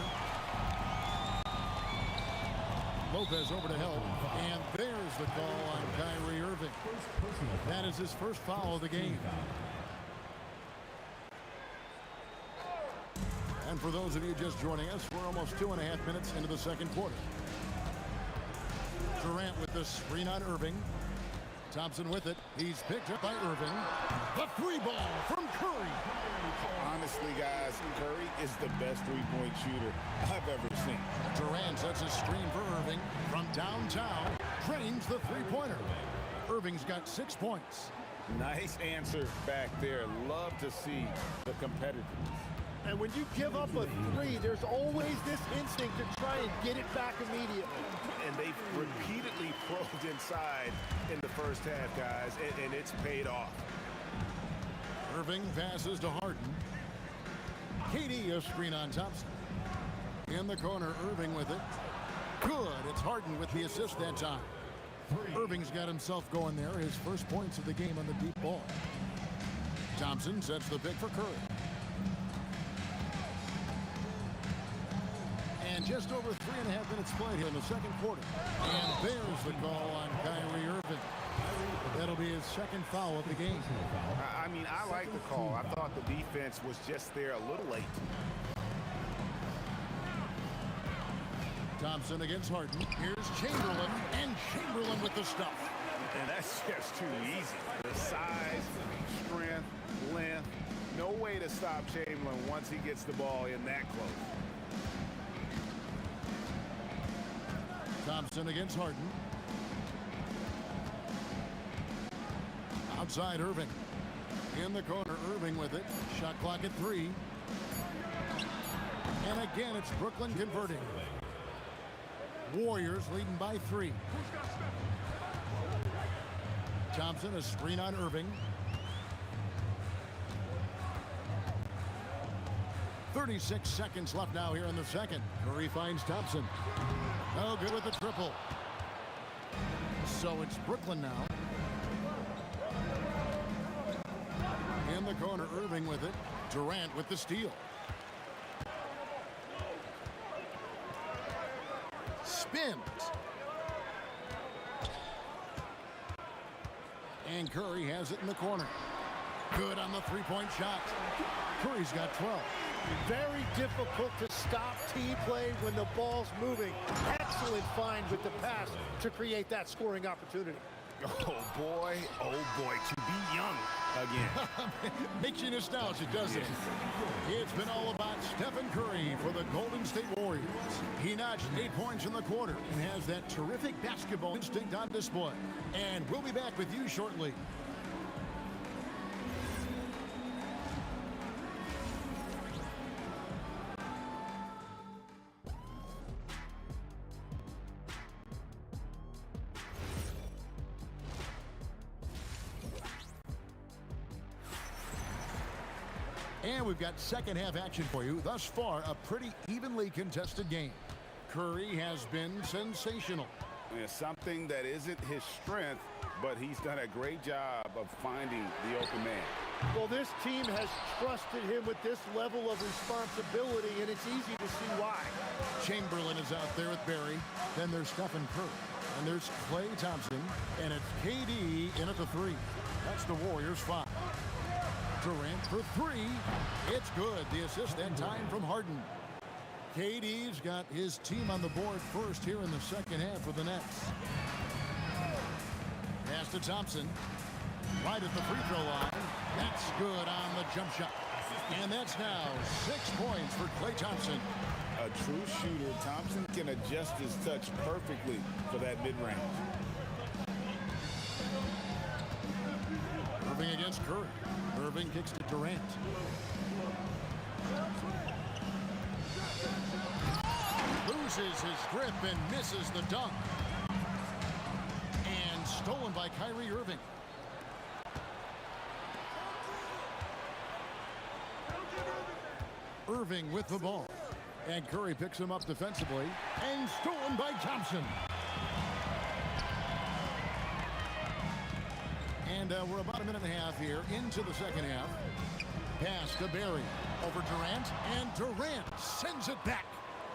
Lopez over to help. And there's the call on Kyrie Irving. That is his first foul of the game. And for those of you just joining us, we're almost 2.5 minutes into the second quarter. Durant with the screen on Irving. Thompson with it. He's picked up by Irving. The free ball from Curry. Honestly, guys, Curry is the best three-point shooter I've ever seen. Durant sets a screen for Irving. From downtown, drains the three-pointer. Irving's got 6 points. Nice answer back there. Love to see the competitors. And when you give up a 3, there's always this instinct to try and get it back immediately. And they've repeatedly probed inside in the first half, guys, and it's paid off. Irving passes to Harden. KD a screen on Thompson. In the corner, Irving with it. Good. It's Harden with the assist that time. Irving's got himself going there. His first points of the game on the deep ball. Thompson sets the pick for Curry. And just over 3.5 minutes played here in the second quarter. And there's the call on Kyrie Irving. That'll be his second foul of the game. I mean, I like the call. I thought the defense was just there a little late. Thompson against Harden. Here's Chamberlain, and Chamberlain with the stuff. And that's just too easy. The size, strength, length. No way to stop Chamberlain once he gets the ball in that close. Thompson against Harden. Outside Irving. In the corner, Irving with it. Shot clock at 3. And again, it's Brooklyn converting. Warriors leading by 3. Thompson, a screen on Irving. 36 seconds left now here in the second. Curry finds Thompson. No good with the triple. So it's Brooklyn now. In the corner, Irving with it. Durant with the steal. Spins. And Curry has it in the corner. Good on the three-point shot. Curry's got 12. Very difficult to stop team play when the ball's moving. Excellent find with the pass to create that scoring opportunity. Oh boy, to be young again. Makes you nostalgic, doesn't it? It's been all about Stephen Curry for the Golden State Warriors. He notched 8 points in the quarter and has that terrific basketball instinct on display. And we'll be back with you shortly. And we've got second half action for you. Thus far, a pretty evenly contested game. Curry has been sensational. It's something that isn't his strength, but he's done a great job of finding the open man. Well, this team has trusted him with this level of responsibility, and it's easy to see why. Chamberlain is out there with Barry. Then there's Stephen Curry. And there's Klay Thompson. And it's KD in at the three. That's the Warriors' 5. Durant for three. It's good. The assist that time from Harden. KD's got his team on the board first here in the second half for the Nets. Pass to Thompson. Right at the free throw line. That's good on the jump shot. And that's now 6 points for Klay Thompson. A true shooter, Thompson can adjust his touch perfectly for that mid-range. Irving against Curry. Irving kicks to Durant. Loses his grip and misses the dunk. And stolen by Kyrie Irving. Irving with the ball. And Curry picks him up defensively. And stolen by Thompson. And we're about a minute and a half here into the second half. Pass to Barry over Durant, and Durant sends it back.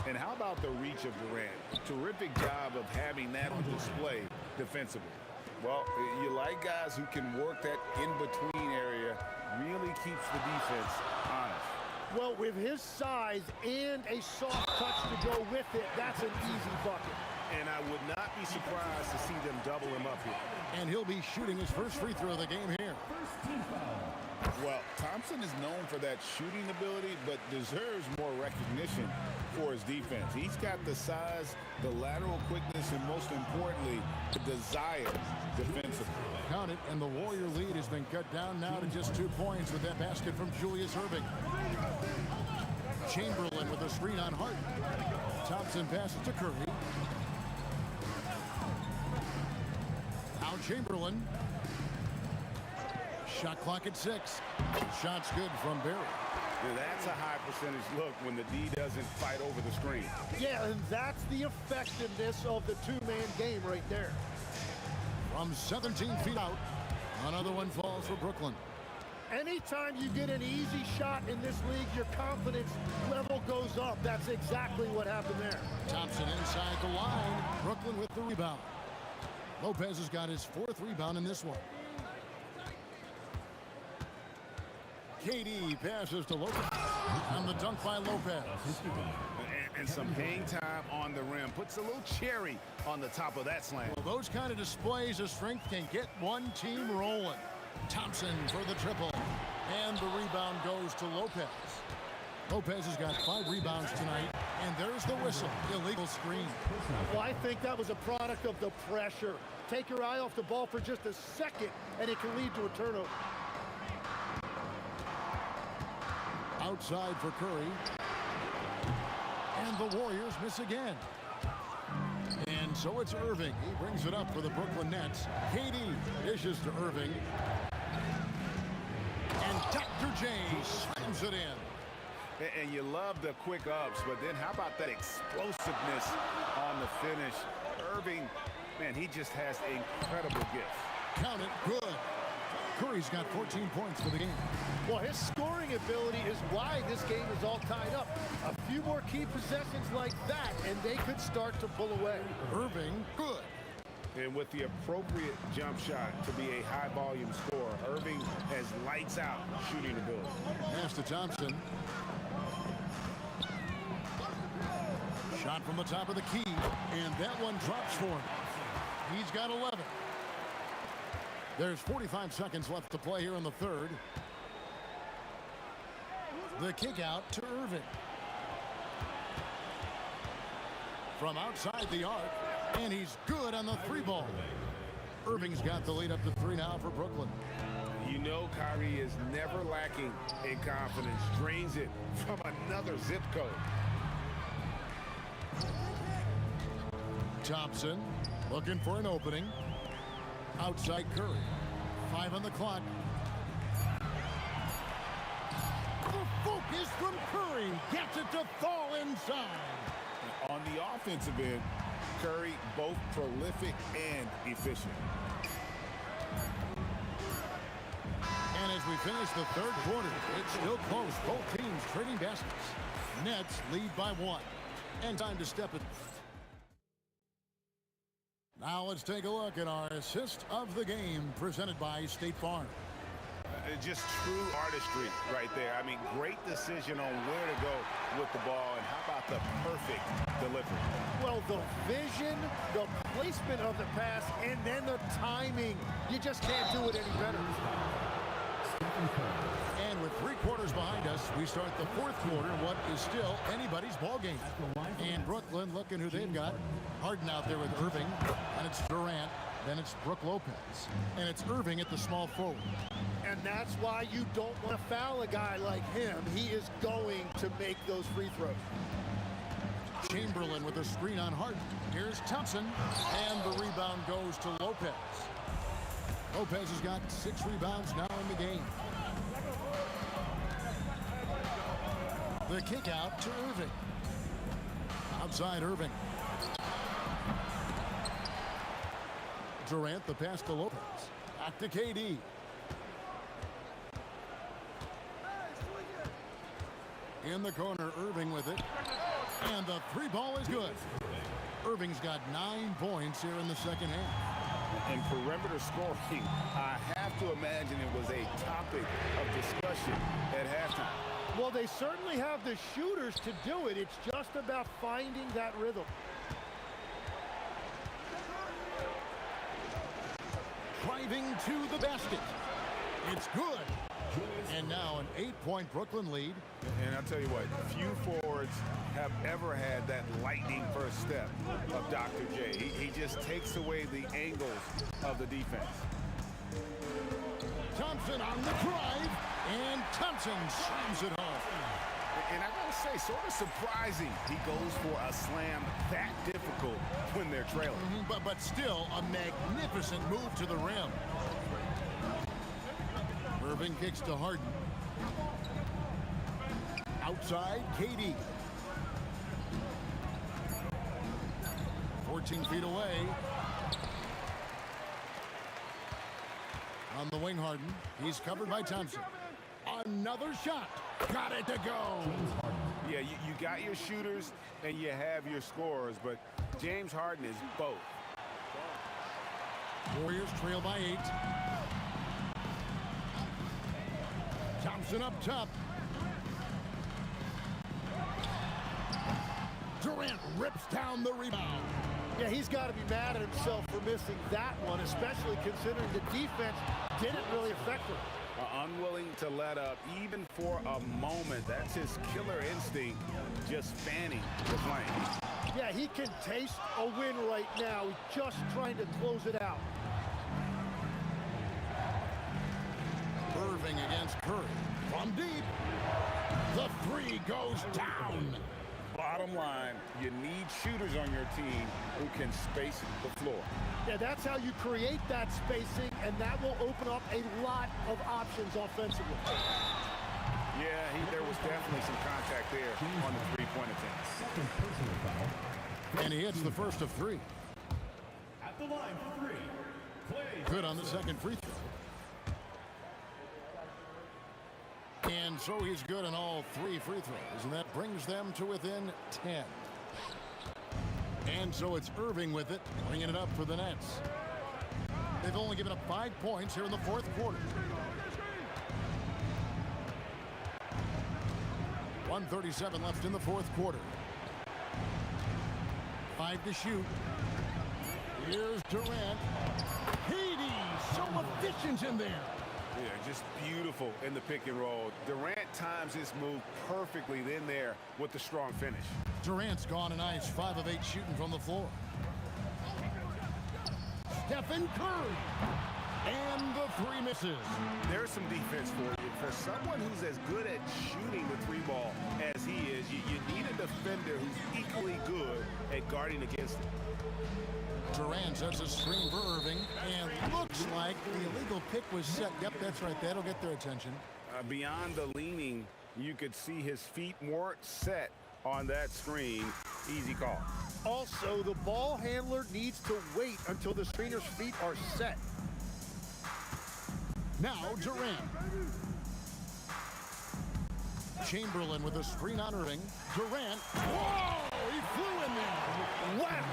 And how about the reach of Durant? Terrific job of having that on display defensively. Well, you like guys who can work that in-between area, really keeps the defense honest. Well, with his size and a soft touch to go with it, that's an easy bucket. And I would not be surprised to see them double him up here. And he'll be shooting his first free throw of the game here. Well, Thompson is known for that shooting ability, but deserves more recognition for his defense. He's got the size, the lateral quickness, and most importantly, the desire defensively. Count it, and the Warrior lead has been cut down now to just 2 points with that basket from Julius Irving. Chamberlain with a screen on Harden. Thompson passes to Curry. Now Chamberlain. Shot clock at 6. Shot's good from Barry. Yeah, that's a high percentage look when the D doesn't fight over the screen. Yeah, and that's the effectiveness of the two-man game right there. From 17 feet out, another one falls for Brooklyn. Anytime you get an easy shot in this league, your confidence level goes up. That's exactly what happened there. Thompson inside the line. Brooklyn with the rebound. Lopez has got his 4th rebound in this one. KD passes to Lopez. And the dunk by Lopez. And some hang time on the rim. Puts a little cherry on the top of that slam. Well, those kind of displays of strength can get one team rolling. Thompson for the triple. And the rebound goes to Lopez. Lopez has got 5 rebounds tonight. And there's the whistle. Illegal screen. Well, I think that was a product of the pressure. Take your eye off the ball for just a second, and it can lead to a turnover. Outside for Curry. And the Warriors miss again. And So it's Irving. He brings it up for the Brooklyn Nets. KD dishes to Irving. And Dr. J slams it in. And you love the quick ups, but then how about that explosiveness on the finish? Irving, man, he just has incredible gifts. Count it, good. Curry's got 14 points for the game. Well, his scoring ability is why this game is all tied up. A few more key possessions like that, and they could start to pull away. Irving, good. And with the appropriate jump shot to be a high-volume scorer, Irving has lights-out shooting ability. Pass to Thompson. Shot from the top of the key, and that one drops for him. He's got 11. There's 45 seconds left to play here in the third. The kick out to Irving. From outside the arc, and he's good on the three ball. Irving's got the lead up to 3 now for Brooklyn. You know Kyrie is never lacking in confidence. Drains it from another zip code. Thompson looking for an opening. Outside Curry. 5 on the clock. The focus from Curry gets it to fall inside. On the offensive end, Curry both prolific and efficient. And as we finish the third quarter, it's still close. Both teams trading baskets. Nets lead by 1. And time to step it. Now let's take a look at our assist of the game presented by State Farm. Just true artistry right there. I mean, great decision on where to go with the ball, and how about the perfect delivery? Well, the vision, the placement of the pass, and then the timing. You just can't do it any better. And with 3 quarters behind us, we start the fourth quarter, what is still anybody's ball game. And Brooklyn, looking who they've got. Harden out there with Irving, and it's Durant, then it's Brook Lopez, and it's Irving at the small forward. And that's why you don't want to foul a guy like him. He is going to make those free throws. Chamberlain with a screen on Harden. Here's Thompson, and the rebound goes to Lopez. Lopez has got 6 rebounds now in the game. The kick out to Irving. Outside Irving. Durant, the pass to Lopez. Back to KD. In the corner, Irving with it. And the 3 ball is good. Irving's got 9 points here in the second half. And perimeter scoring, I have to imagine it was a topic of discussion at halftime. Well, they certainly have the shooters to do it. It's just about finding that rhythm. Driving to the basket. It's good. And now an 8-point Brooklyn lead. And I'll tell you what, few forwards have ever had that lightning first step of Dr. J. He just takes away the angles of the defense. Thompson on the drive, and Thompson slams it home. And I gotta say, sort of surprising he goes for a slam that difficult when they're trailing. But still a magnificent move to the rim. Irving kicks to Harden. Outside, KD. 14 feet away. On the wing, Harden. He's covered by Thompson. Another shot. Got it to go. Yeah, you got your shooters and you have your scorers, but James Harden is both. Warriors trail by 8. Thompson up top. Durant rips down the rebound. Yeah, he's got to be mad at himself for missing that one, especially considering the defense didn't really affect him. Unwilling to let up even for a moment. That's his killer instinct, just fanning the flame. Yeah, he can taste a win right now. He's just trying to close it out. Irving against Curry. From deep. The 3 goes down. Well, bottom line, you need shooters on your team who can space the floor. Yeah, that's how you create that spacing, and that will open up a lot of options offensively. Yeah, there was definitely some contact there on the three-point attempt. Second personal foul. And he hits the first of three. At the line for three. Play. Good on the second free throw. And so he's good on all three free throws, and that brings them to within 10. And so it's Irving with it, bringing it up for the Nets. They've only given up 5 points here in the fourth quarter. 1:37 left in the fourth quarter. 5 to shoot. Here's Durant. Hades, so efficient in there. Yeah, just beautiful in the pick and roll. Durant times his move perfectly then there with the strong finish. Durant's gone a nice 5 of 8 shooting from the floor. Stephen Curry. And the three misses. There's some defense for you. For someone who's as good at shooting the three ball as he is, you need a defender who's equally good at guarding against it. Durant sets a screen for Irving, and looks like the illegal pick was set. Yep, that's right. That'll get their attention. Beyond the leaning, you could see his feet weren't set on that screen. Easy call. Also, the ball handler needs to wait until the screener's feet are set. Now Durant. Chamberlain with a screen on Irving. Durant. Whoa! He flew in there. Wow!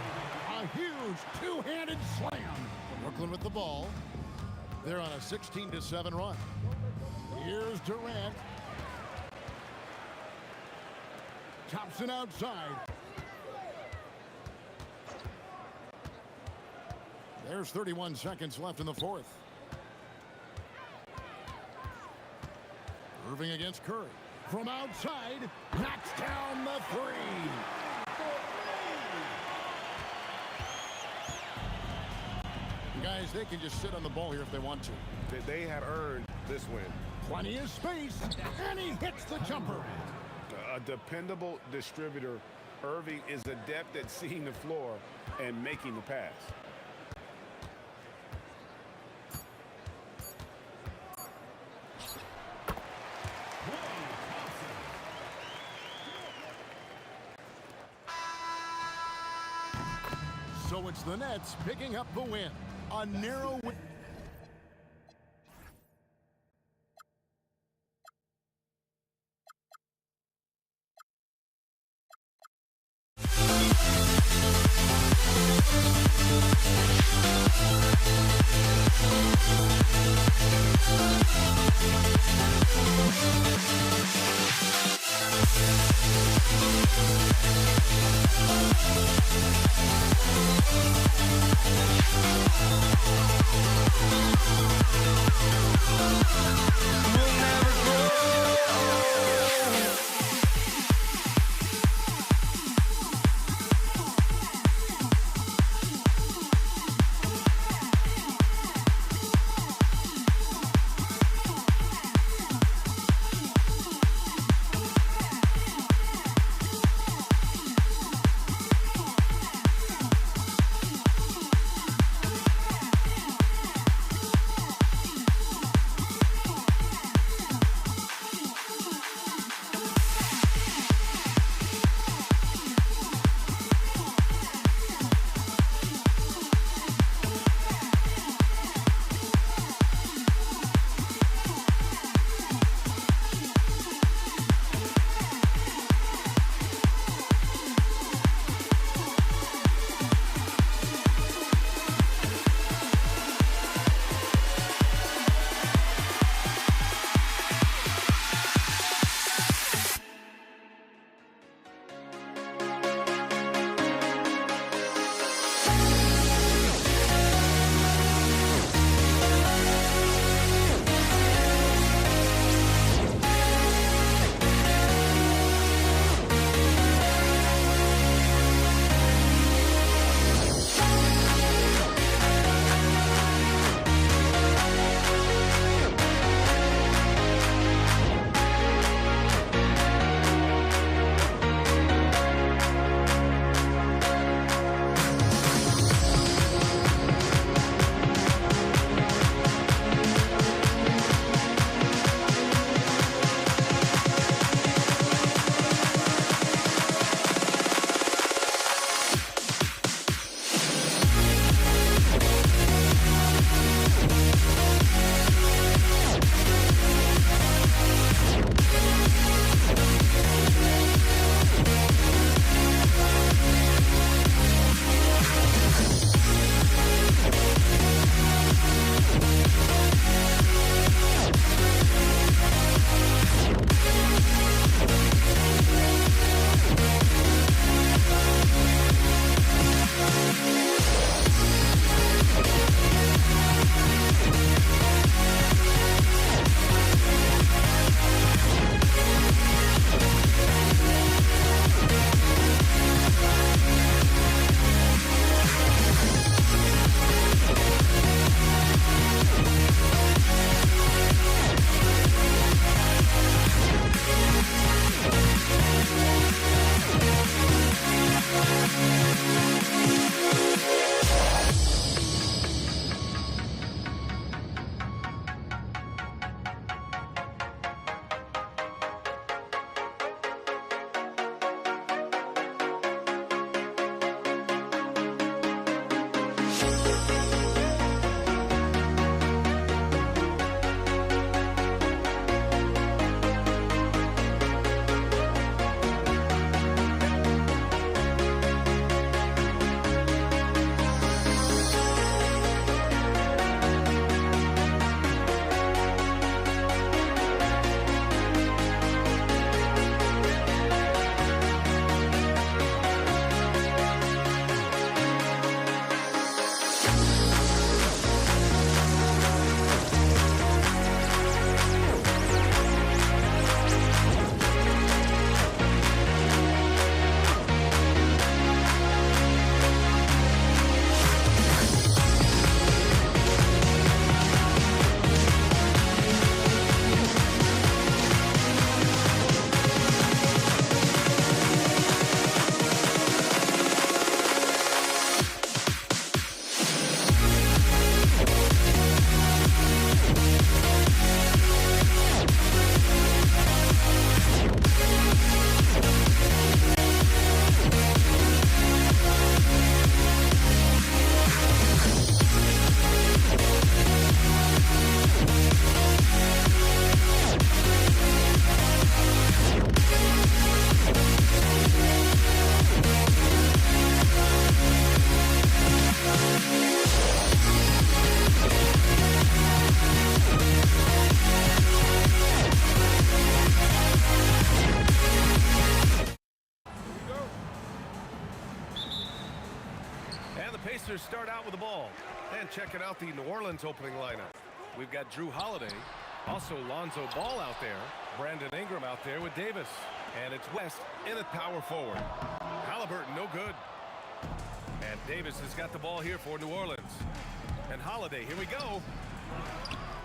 A huge two-handed slam. Brooklyn with the ball. They're on a 16-7 run. Here's Durant. Thompson outside. There's 31 seconds left in the fourth. Irving against Curry. From outside, knocks down the three. Guys, they can just sit on the ball here if they want to. They have earned this win. Plenty of space, and he hits the jumper. A dependable distributor. Irving is adept at seeing the floor and making the pass. So it's the Nets picking up the win. A narrow win. Pacers start out with the ball. And checking out the New Orleans opening lineup. We've got Drew Holiday. Also Lonzo Ball out there. Brandon Ingram out there with Davis. And it's West in at power forward. Halliburton no good. And Davis has got the ball here for New Orleans. And Holiday, here we go.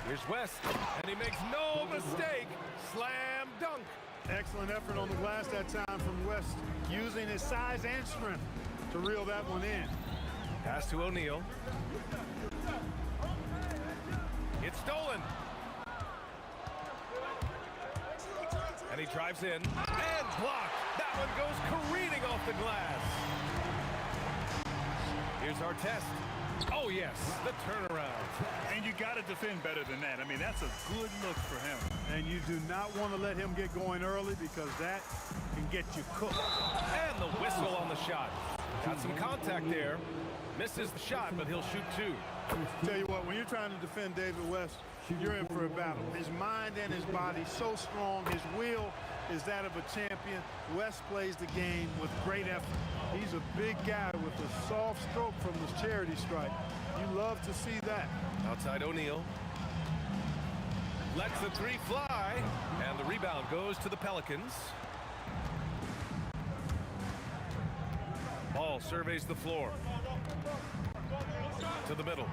Here's West. And he makes no mistake. Slam dunk. Excellent effort on the glass that time from West, using his size and strength to reel that one in. Pass to O'Neal. It's stolen. And he drives in and blocked. That one goes careening off the glass. Here's our test. Oh, yes, the turnaround. And you got to defend better than that. I mean, that's a good look for him. And you do not want to let him get going early because that can get you cooked. And the whistle on the shot. Got some contact there. Misses the shot, but he'll shoot two. Tell you what, when you're trying to defend David West, you're in for a battle. His mind and his body so strong. His will is that of a champion. West plays the game with great effort. He's a big guy with a soft stroke from the charity stripe. You love to see that. Outside O'Neal. Lets the three fly. And the rebound goes to the Pelicans. Ball surveys the floor. To the middle.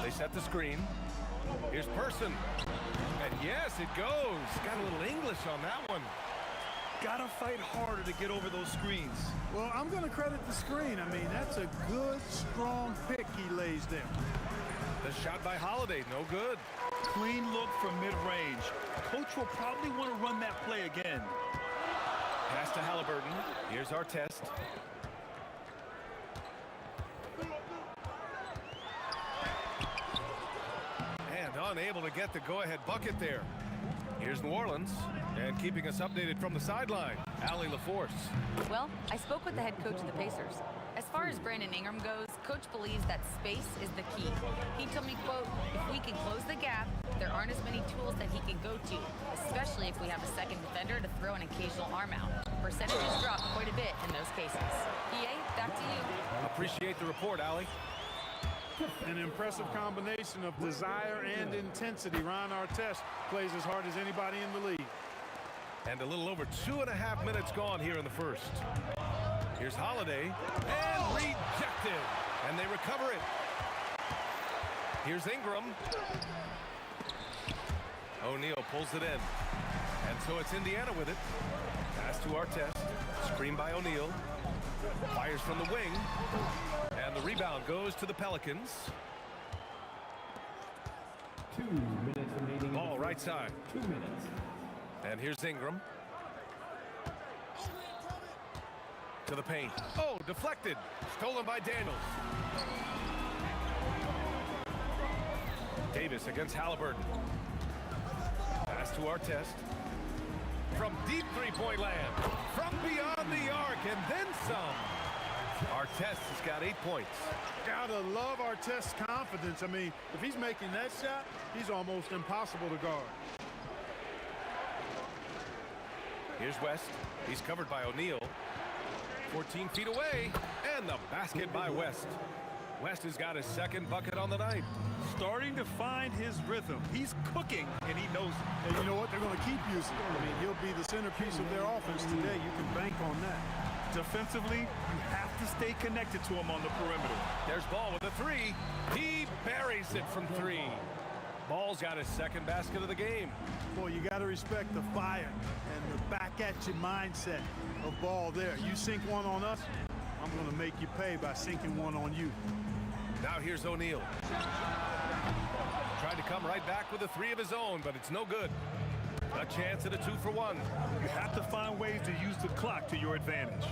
They set the screen. Here's Person. And yes, it goes. Got a little English on that one. Got to fight harder to get over those screens. Well, I'm going to credit the screen. I mean, that's a good, strong pick he lays there. The shot by Holiday, no good. Clean look from mid-range. Coach will probably want to run that play again. Pass to Halliburton. Here's our test. And unable to get the go-ahead bucket there. Here's New Orleans. And keeping us updated from the sideline, Allie LaForce. Well, I spoke with the head coach of the Pacers. As far as Brandon Ingram goes, coach believes that space is the key. He told me, quote, if we can close the gap, there aren't as many tools that he can go to, especially if we have a second defender to throw an occasional arm out. Percentages drop quite a bit in those cases. PA, back to you. Appreciate the report, Allie. An impressive combination of desire and intensity. Ron Artest plays as hard as anybody in the league. And a little over 2.5 minutes gone here in the first. Here's Holiday, and rejected. And they recover it. Here's Ingram. O'Neal pulls it in. And so it's Indiana with it. Pass to Artest. Screen by O'Neal. Fires from the wing. And the rebound goes to the Pelicans. 2 minutes remaining. Ball right side. 2 minutes. And here's Ingram. to the paint. Oh, deflected. Stolen by Daniels. Davis against Halliburton. Pass to Artest. From deep three-point land. From beyond the arc and then some. Artest has got 8 points. Gotta love Artest's confidence. I mean, if he's making that shot, he's almost impossible to guard. Here's West. He's covered by O'Neal. 14 feet away, and the basket by West. West has got his second bucket on the night. Starting to find his rhythm. He's cooking, and he knows it. And you know what? They're going to keep using him. I mean, he'll be the centerpiece of their offense today. You can bank on that. Defensively, you have to stay connected to him on the perimeter. There's Ball with a three. He buries it from three. Ball's got his second basket of the game. Boy, you got to respect the fire and the back-at-you mindset of Ball there. You sink one on us, I'm going to make you pay by sinking one on you. Now here's O'Neal. Tried to come right back with a three of his own, but it's no good. A chance at a 2-for-1. You have to find ways to use the clock to your advantage.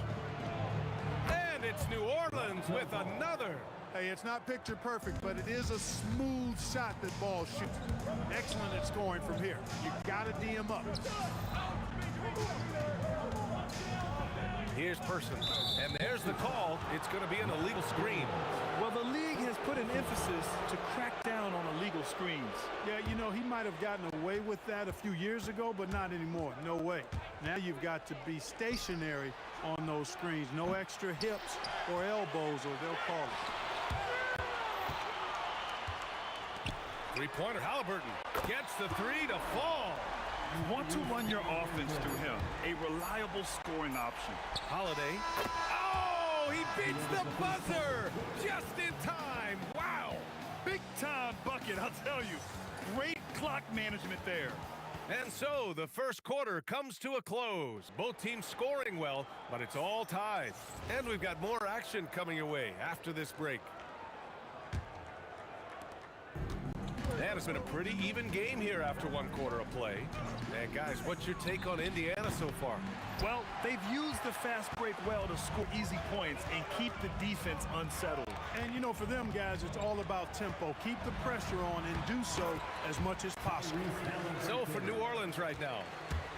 And it's New Orleans with another. Hey, it's not picture perfect, but it is a smooth shot that Ball shoots. Excellent at scoring from here. You got to D him up. Here's Person, and there's the call. It's going to be an illegal screen. Well, the league has put an emphasis to crack down on illegal screens. Yeah, you know, he might have gotten away with that a few years ago, but not anymore. No way. Now you've got to be stationary on those screens. No extra hips or elbows, or they'll call it. Three-pointer, Halliburton gets the three to fall. You want to run your offense through him. A reliable scoring option. Holiday. Oh, he beats the buzzer just in time. Wow. Big time bucket, I'll tell you. Great clock management there. And so the first quarter comes to a close. Both teams scoring well, but it's all tied. And we've got more action coming your way after this break. And it's been a pretty even game here after one quarter of play. And guys, what's your take on Indiana so far? Well, they've used the fast break well to score easy points and keep the defense unsettled. And you know, for them guys, it's all about tempo. Keep the pressure on and do so as much as possible. So for New Orleans right now,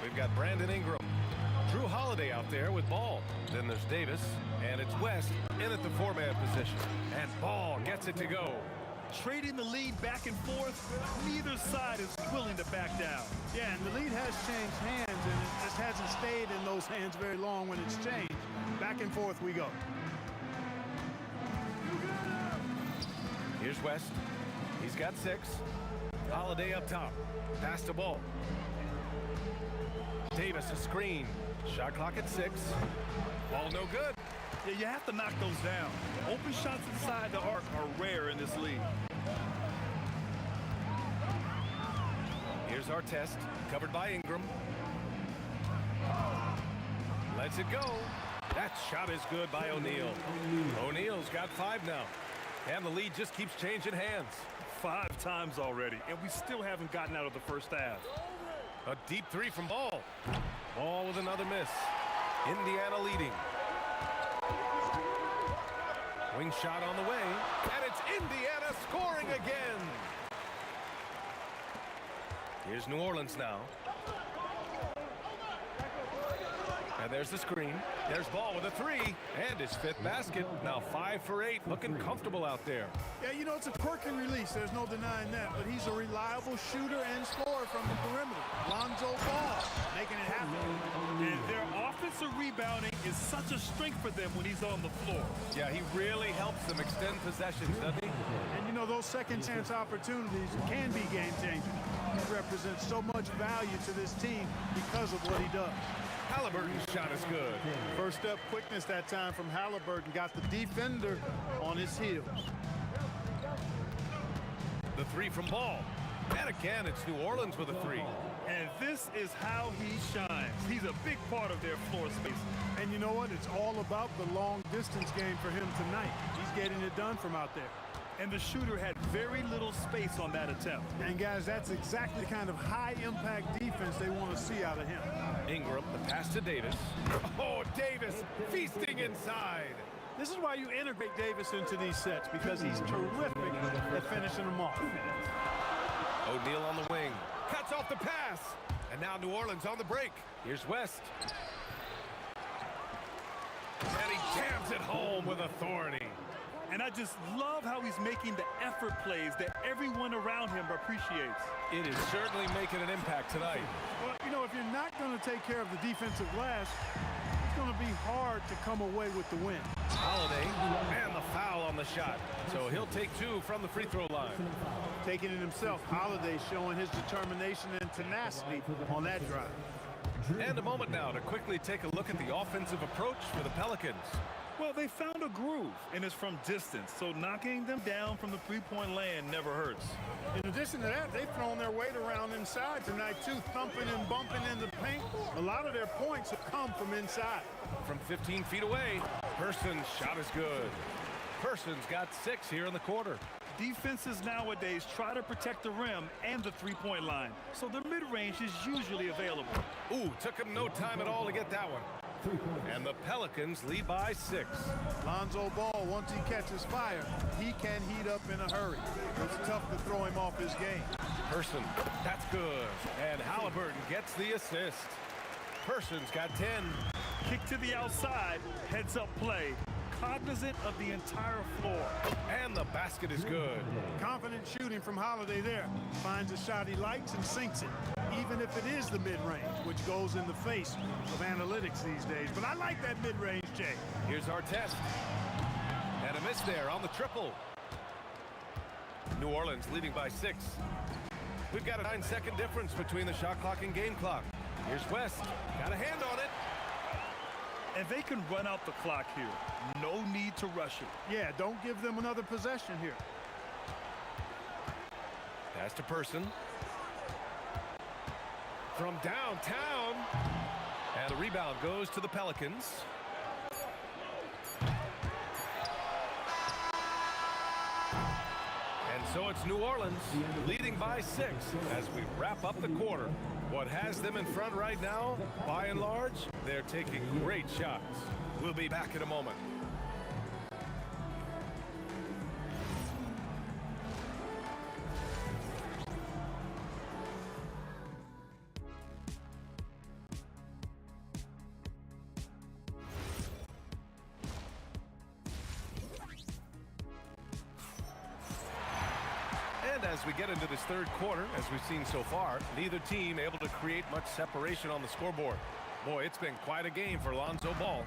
we've got Brandon Ingram, Drew Holiday out there with Ball. Then there's Davis, and it's West in at the four-man position. And Ball gets it to go. Trading the lead back and forth, neither side is willing to back down. Yeah, and the lead has changed hands, and it just hasn't stayed in those hands very long when it's changed. Back and forth we go. Here's West. He's got 6. Holiday up top. Pass the ball. Davis a screen. Shot clock at 6. Ball no good. Yeah, you have to knock those down. Open shots inside the arc are rare in this league. Here's Artest, covered by Ingram. Lets it go. That shot is good by O'Neal. O'Neal's got 5 now. And the lead just keeps changing hands. 5 times already, and we still haven't gotten out of the first half. A deep 3 from Ball. Ball with another miss. Indiana leading. Wing shot on the way, and it's Indiana scoring again. Here's New Orleans now. And there's the screen. There's Ball with a 3, and his 5th basket. Now 5 for 8, looking comfortable out there. Yeah, you know, it's a quirky release. There's no denying that, but he's a reliable shooter and scorer from the perimeter. Lonzo Ball making it happen. And their offensive rebounding is such a strength for them when he's on the floor. Yeah, he really helps them extend possessions, doesn't he? And you know, those second chance opportunities can be game changers. He represents so much value to this team because of what he does. Halliburton's shot is good. First up quickness that time from Halliburton. Got the defender on his heels. The 3 from Ball. And again, it's New Orleans with a 3. And this is how he shines. He's a big part of their floor space. And you know what? It's all about the long distance game for him tonight. He's getting it done from out there. and the shooter had very little space on that attempt. And guys, that's exactly the kind of high-impact defense they want to see out of him. Ingram, the pass to Davis. Oh, Davis feasting inside. This is why you integrate Davis into these sets, because he's terrific at finishing them off. O'Neal on the wing. Cuts off the pass. And now New Orleans on the break. Here's West. And he jams it home with authority. And I just love how he's making the effort plays that everyone around him appreciates. It is certainly making an impact tonight. Well, you know, if you're not going to take care of the defensive glass, it's going to be hard to come away with the win. Holiday, and the foul on the shot. So he'll take 2 from the free throw line. Taking it himself, Holiday showing his determination and tenacity on that drive. And a moment now to quickly take a look at the offensive approach for the Pelicans. Well, they found a groove, and it's from distance, so knocking them down from the three-point land never hurts. In addition to that, they've thrown their weight around inside tonight, too, thumping and bumping in the paint. A lot of their points have come from inside. From 15 feet away, Person's shot is good. Person's got 6 here in the quarter. Defenses nowadays try to protect the rim and the three-point line, so their mid-range is usually available. Ooh, took him no time at all to get that one. And the Pelicans lead by 6. Lonzo Ball, once he catches fire, he can heat up in a hurry. It's tough to throw him off his game. Person, that's good. And Halliburton gets the assist. Person's got 10. Kick to the outside, heads-up play. Cognizant of the entire floor. And the basket is good. Confident shooting from Holiday there. Finds a shot he likes and sinks it, even if it is the mid-range, which goes in the face of analytics these days. But I like that mid-range, Jay. Here's our test. And a miss there on the triple. New Orleans leading by 6. We've got a 9-second difference between the shot clock and game clock. Here's West. Got a hand on it. And they can run out the clock here. No need to rush it. Yeah, don't give them another possession here. Pass to Person. From downtown. And the rebound goes to the Pelicans. And so it's New Orleans leading by 6 as we wrap up the quarter. What has them in front right now, by and large, they're taking great shots. We'll be back in a moment. As we get into this third quarter, as we've seen so far, neither team able to create much separation on the scoreboard. Boy, it's been quite a game for Lonzo Ball.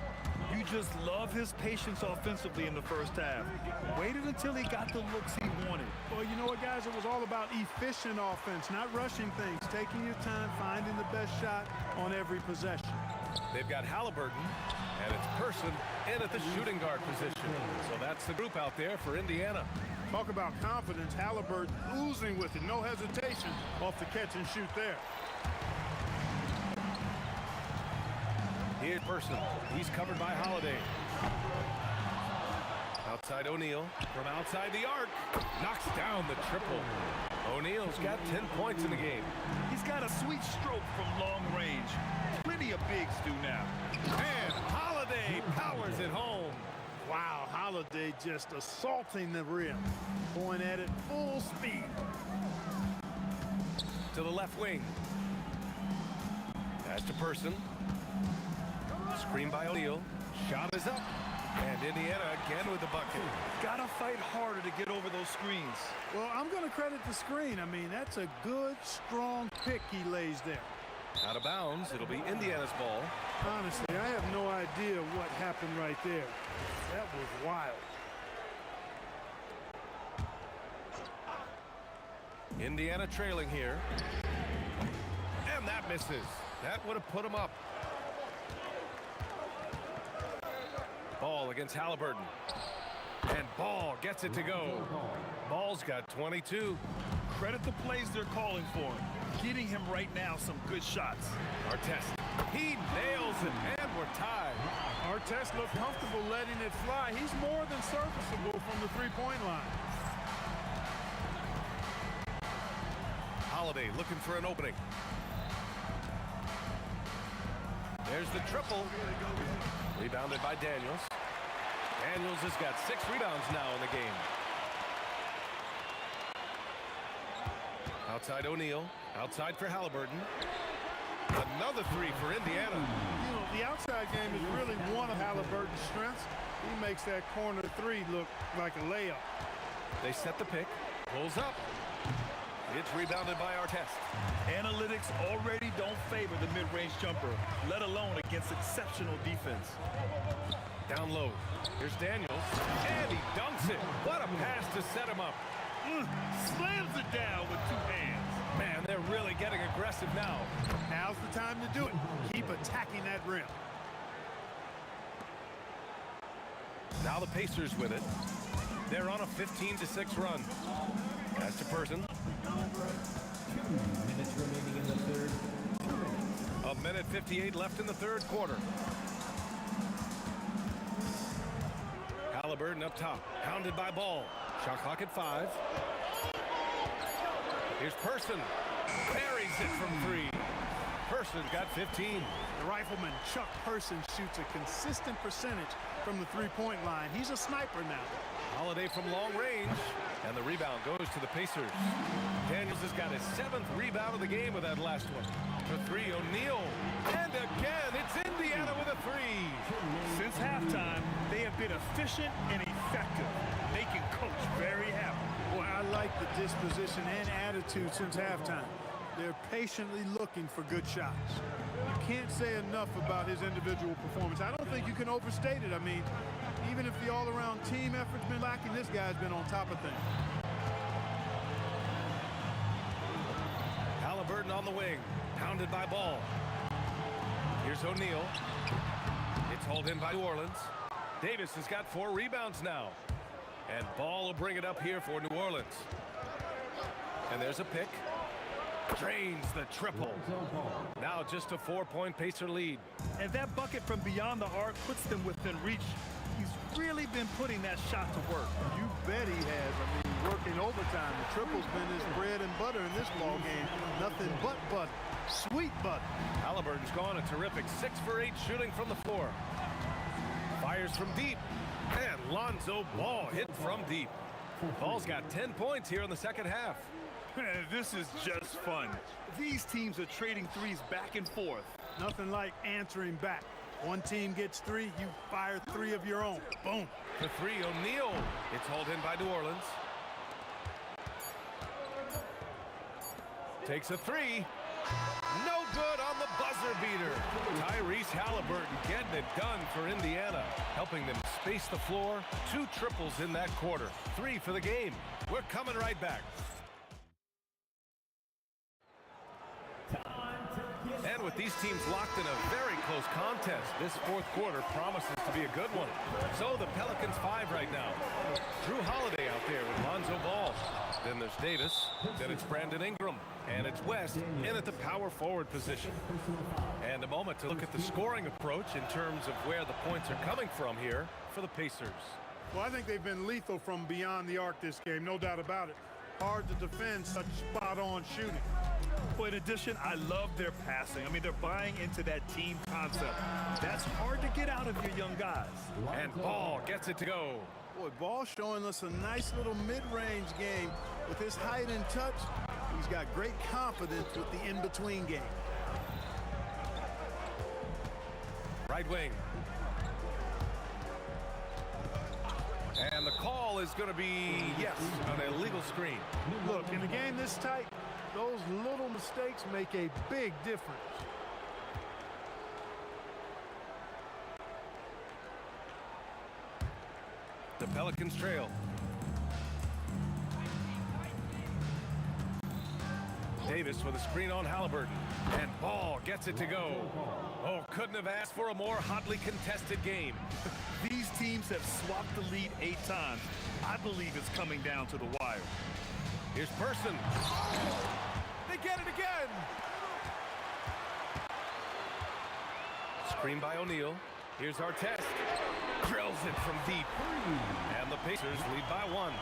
You just love his patience offensively in the first half. Waited until he got the looks he wanted. Well, you know what, guys? It was all about efficient offense, not rushing things, taking your time, finding the best shot on every possession. They've got Halliburton, and it's Person in at the shooting guard position. So that's the group out there for Indiana. Talk about confidence. Halliburton oozing with it. No hesitation off the catch and shoot there. Here's Person. He's covered by Holiday. Outside O'Neal. From outside the arc. Knocks down the triple. O'Neal's got 10 points in the game. He's got a sweet stroke from long range. Plenty of bigs do now. And Holiday powers it home. Wow, Holiday just assaulting the rim. Going at it full speed. To the left wing. Pass to Person. Screen by O'Neal. Shot is up. And Indiana again with the bucket. Gotta fight harder to get over those screens. Well, I'm going to credit the screen. I mean, that's a good, strong pick he lays there. Out of bounds. It'll be Indiana's ball. Honestly, I have no idea what happened right there. That was wild. Indiana trailing here. And that misses. That would have put him up. Ball against Halliburton. And Ball gets it to go. Ball's got 22. Credit the plays they're calling for. Getting him right now some good shots. Artest. He nails it, and we're tied. Artest looked comfortable letting it fly. He's more than serviceable from the three-point line. Holiday looking for an opening. There's the triple. Rebounded by Daniels. Daniels has got 6 rebounds now in the game. Outside O'Neal. Outside for Halliburton. Another 3 for Indiana. You know, the outside game is really one of Halliburton's strengths. He makes that corner 3 look like a layup. They set the pick. Pulls up. It's rebounded by Artest. Analytics already don't favor the mid-range jumper, let alone against exceptional defense. Down low. Here's Daniels. And he dunks it. What a pass to set him up. Slams it down with 2 hands. Man, they're really getting aggressive now. Now's the time to do it. Keep attacking that rim. Now the Pacers with it. They're on a 15-6 run. That's to Person. 2 minutes remaining in the third. 1:58 left in the third quarter. Halliburton up top. Pounded by Ball. Shot clock at 5. Here's Person. Buries it from 3. Person's got 15. The rifleman Chuck Person shoots a consistent percentage from the three-point line. He's a sniper now. Holiday from long range. And the rebound goes to the Pacers. Daniels has got his 7th rebound of the game with that last one. For 3, O'Neal. And again, it's Indiana with a 3. Since halftime, they have been efficient and effective, making Coach very happy. Boy, I like the disposition and attitude since halftime. They're patiently looking for good shots. You can't say enough about his individual performance. I don't think you can overstate it. I mean, even if the all-around team effort's been lacking, this guy's been on top of things. Halliburton on the wing. Pounded by Ball. Here's O'Neal. It's hauled in by New Orleans. Davis has got 4 rebounds now. And Ball will bring it up here for New Orleans. And there's a pick. Drains the triple. Now just a 4-point Pacer lead. And that bucket from beyond the arc puts them within reach. He's really been putting that shot to work. You bet he has. I mean, working overtime. The triple's been his bread and butter in this ball game. Nothing but butter. Sweet butter. Halliburton's gone a terrific 6 for 8 shooting from the floor. Fires from deep. And Lonzo Ball hit from deep. Ball's got 10 points here in the second half. This is just fun. These teams are trading threes back and forth. Nothing like answering back. One team gets 3, you fire 3 of your own. Boom. For 3, O'Neal. It's hauled in by New Orleans. Takes a 3. No good on the buzzer beater. Tyrese Halliburton getting it done for Indiana, helping them space the floor. 2 triples in that quarter. 3 for the game. We're coming right back. And with these teams locked in a very close contest, this fourth quarter promises to be a good one. So the Pelicans 5 right now. Drew Holiday out there with Lonzo Ball. Then there's Davis. Then it's Brandon Ingram. And it's West in at the power forward position. And a moment to look at the scoring approach in terms of where the points are coming from here for the Pacers. Well, I think they've been lethal from beyond the arc this game, no doubt about it. Hard to defend such spot-on shooting. But in addition, I love their passing. I mean, they're buying into that team concept. That's hard to get out of your young guys. And Ball gets it to go. Boy, Ball showing us a nice little mid-range game. With his height and touch, he's got great confidence with the in-between game. Right wing. And the call is going to be, yes, an illegal screen. Look, in a game this tight, those little mistakes make a big difference. The Pelicans trail. Davis with a screen on Halliburton. And Ball gets it to go. Oh, couldn't have asked for a more hotly contested game. These teams have swapped the lead 8 times. I believe it's coming down to the wire. Here's Person. They get it again. Screen by O'Neal. Here's Artest. Drills it from deep. And the Pacers lead by 1.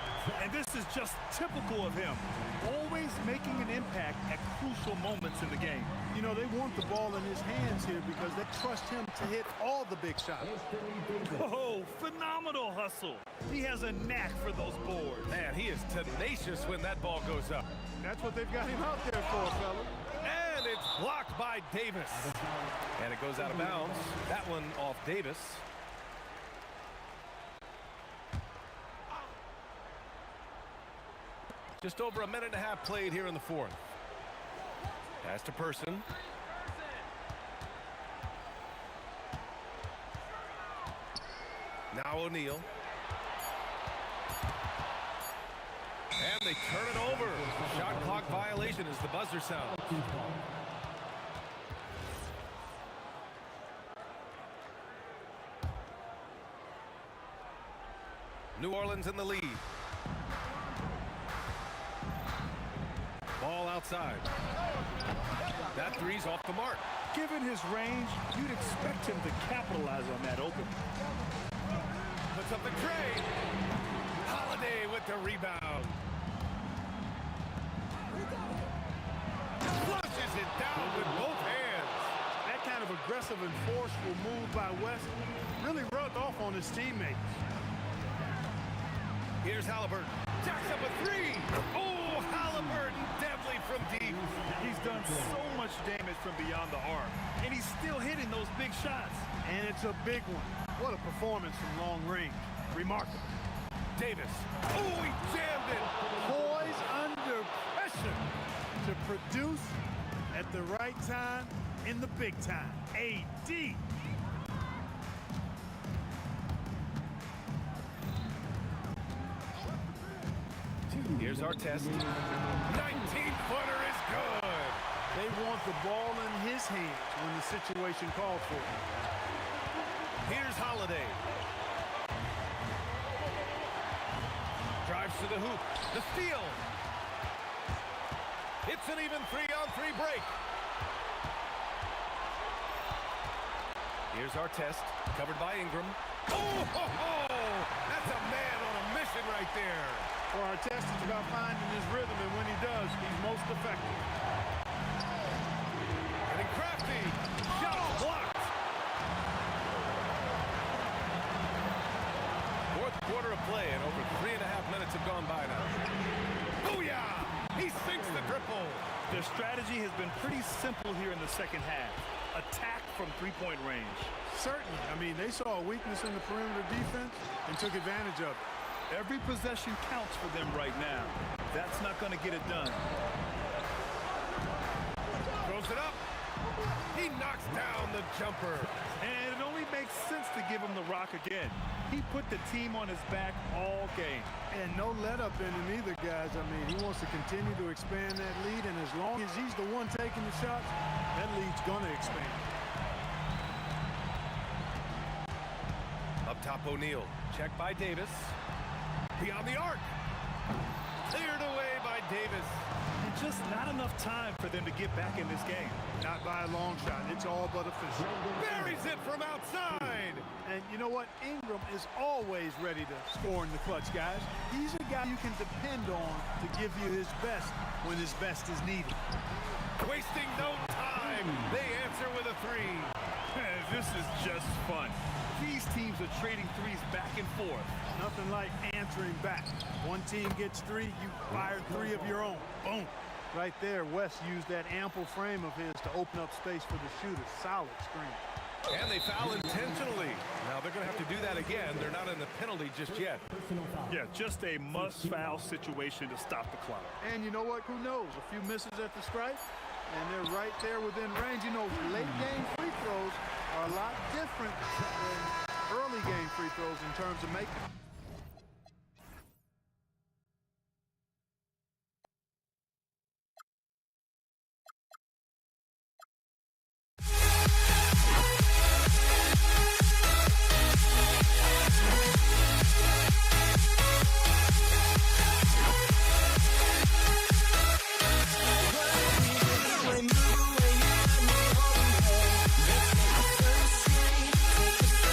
And this is just typical of him. Always making an impact at crucial moments in the game. You know, they want the ball in his hands here because they trust him to hit all the big shots. Oh, phenomenal hustle. He has a knack for those boards. Man, he is tenacious when that ball goes up. That's what they've got him out there for, fella. And it's blocked by Davis. And it goes out of bounds. That one off Davis. Just over a minute and a half played here in the 4th. Pass to Person. Now O'Neal. And they turn it over. Shot clock violation as the buzzer sounds. New Orleans in the lead. Ball outside. That three's off the mark. Given his range, you'd expect him to capitalize on that open. Puts up the tray. Holiday with the rebound. Flushes it down with both hands. That kind of aggressive and forceful move by West really rubbed off on his teammates. Here's Halliburton. Jacks up a 3. Oh, Halliburton deadly from deep. He's done so much damage from beyond the arc, and he's still hitting those big shots. And it's a big one. What a performance from long range. Remarkable. Davis. Oh, he jammed it. Poise under pressure to produce at the right time in the big time. AD. Here's Artest. 19-footer is good. They want the ball in his hands when the situation called for it. Here's Holiday. Drives to the hoop. The steal. It's an even 3-on-3 break. Here's Artest. Covered by Ingram. Oh, ho, ho! That's a man on a mission right there. For Artest, it's about finding his rhythm, and when he does, he's most effective. Getting crafty. Shot blocked. 4th quarter of play, and over 3.5 minutes have gone by now. Booyah! He sinks the triple. Their strategy has been pretty simple here in the second half. Attack from three-point range. Certainly. I mean, they saw a weakness in the perimeter defense and took advantage of it. Every possession counts for them right now. That's not going to get it done. Throws it up. He knocks down the jumper. And it only makes sense to give him the rock again. He put the team on his back all game. And no let up in him either, guys. I mean, he wants to continue to expand that lead, and as long as he's the one taking the shots, that lead's going to expand. Up top, O'Neal. Checked by Davis. Beyond the arc. Cleared away by Davis. And just not enough time for them to get back in this game. Not by a long shot. It's all but official. Buries it from outside. And you know what? Ingram is always ready to score in the clutch, guys. He's a guy you can depend on to give you his best when his best is needed. Wasting no time. They answer with a 3. This is just fun. These teams are trading threes back and forth. Nothing like answering back. One team gets 3, you fire 3 of your own. Boom. Right there, West used that ample frame of his to open up space for the shooter. Solid screen. And they foul intentionally. Now they're going to have to do that again. They're not in the penalty just yet. Yeah, just a must-foul situation to stop the clock. And you know what? Who knows? A few misses at the stripe, and they're right there within range. You know, late-game free throws are a lot different than early-game free throws in terms of making them. Take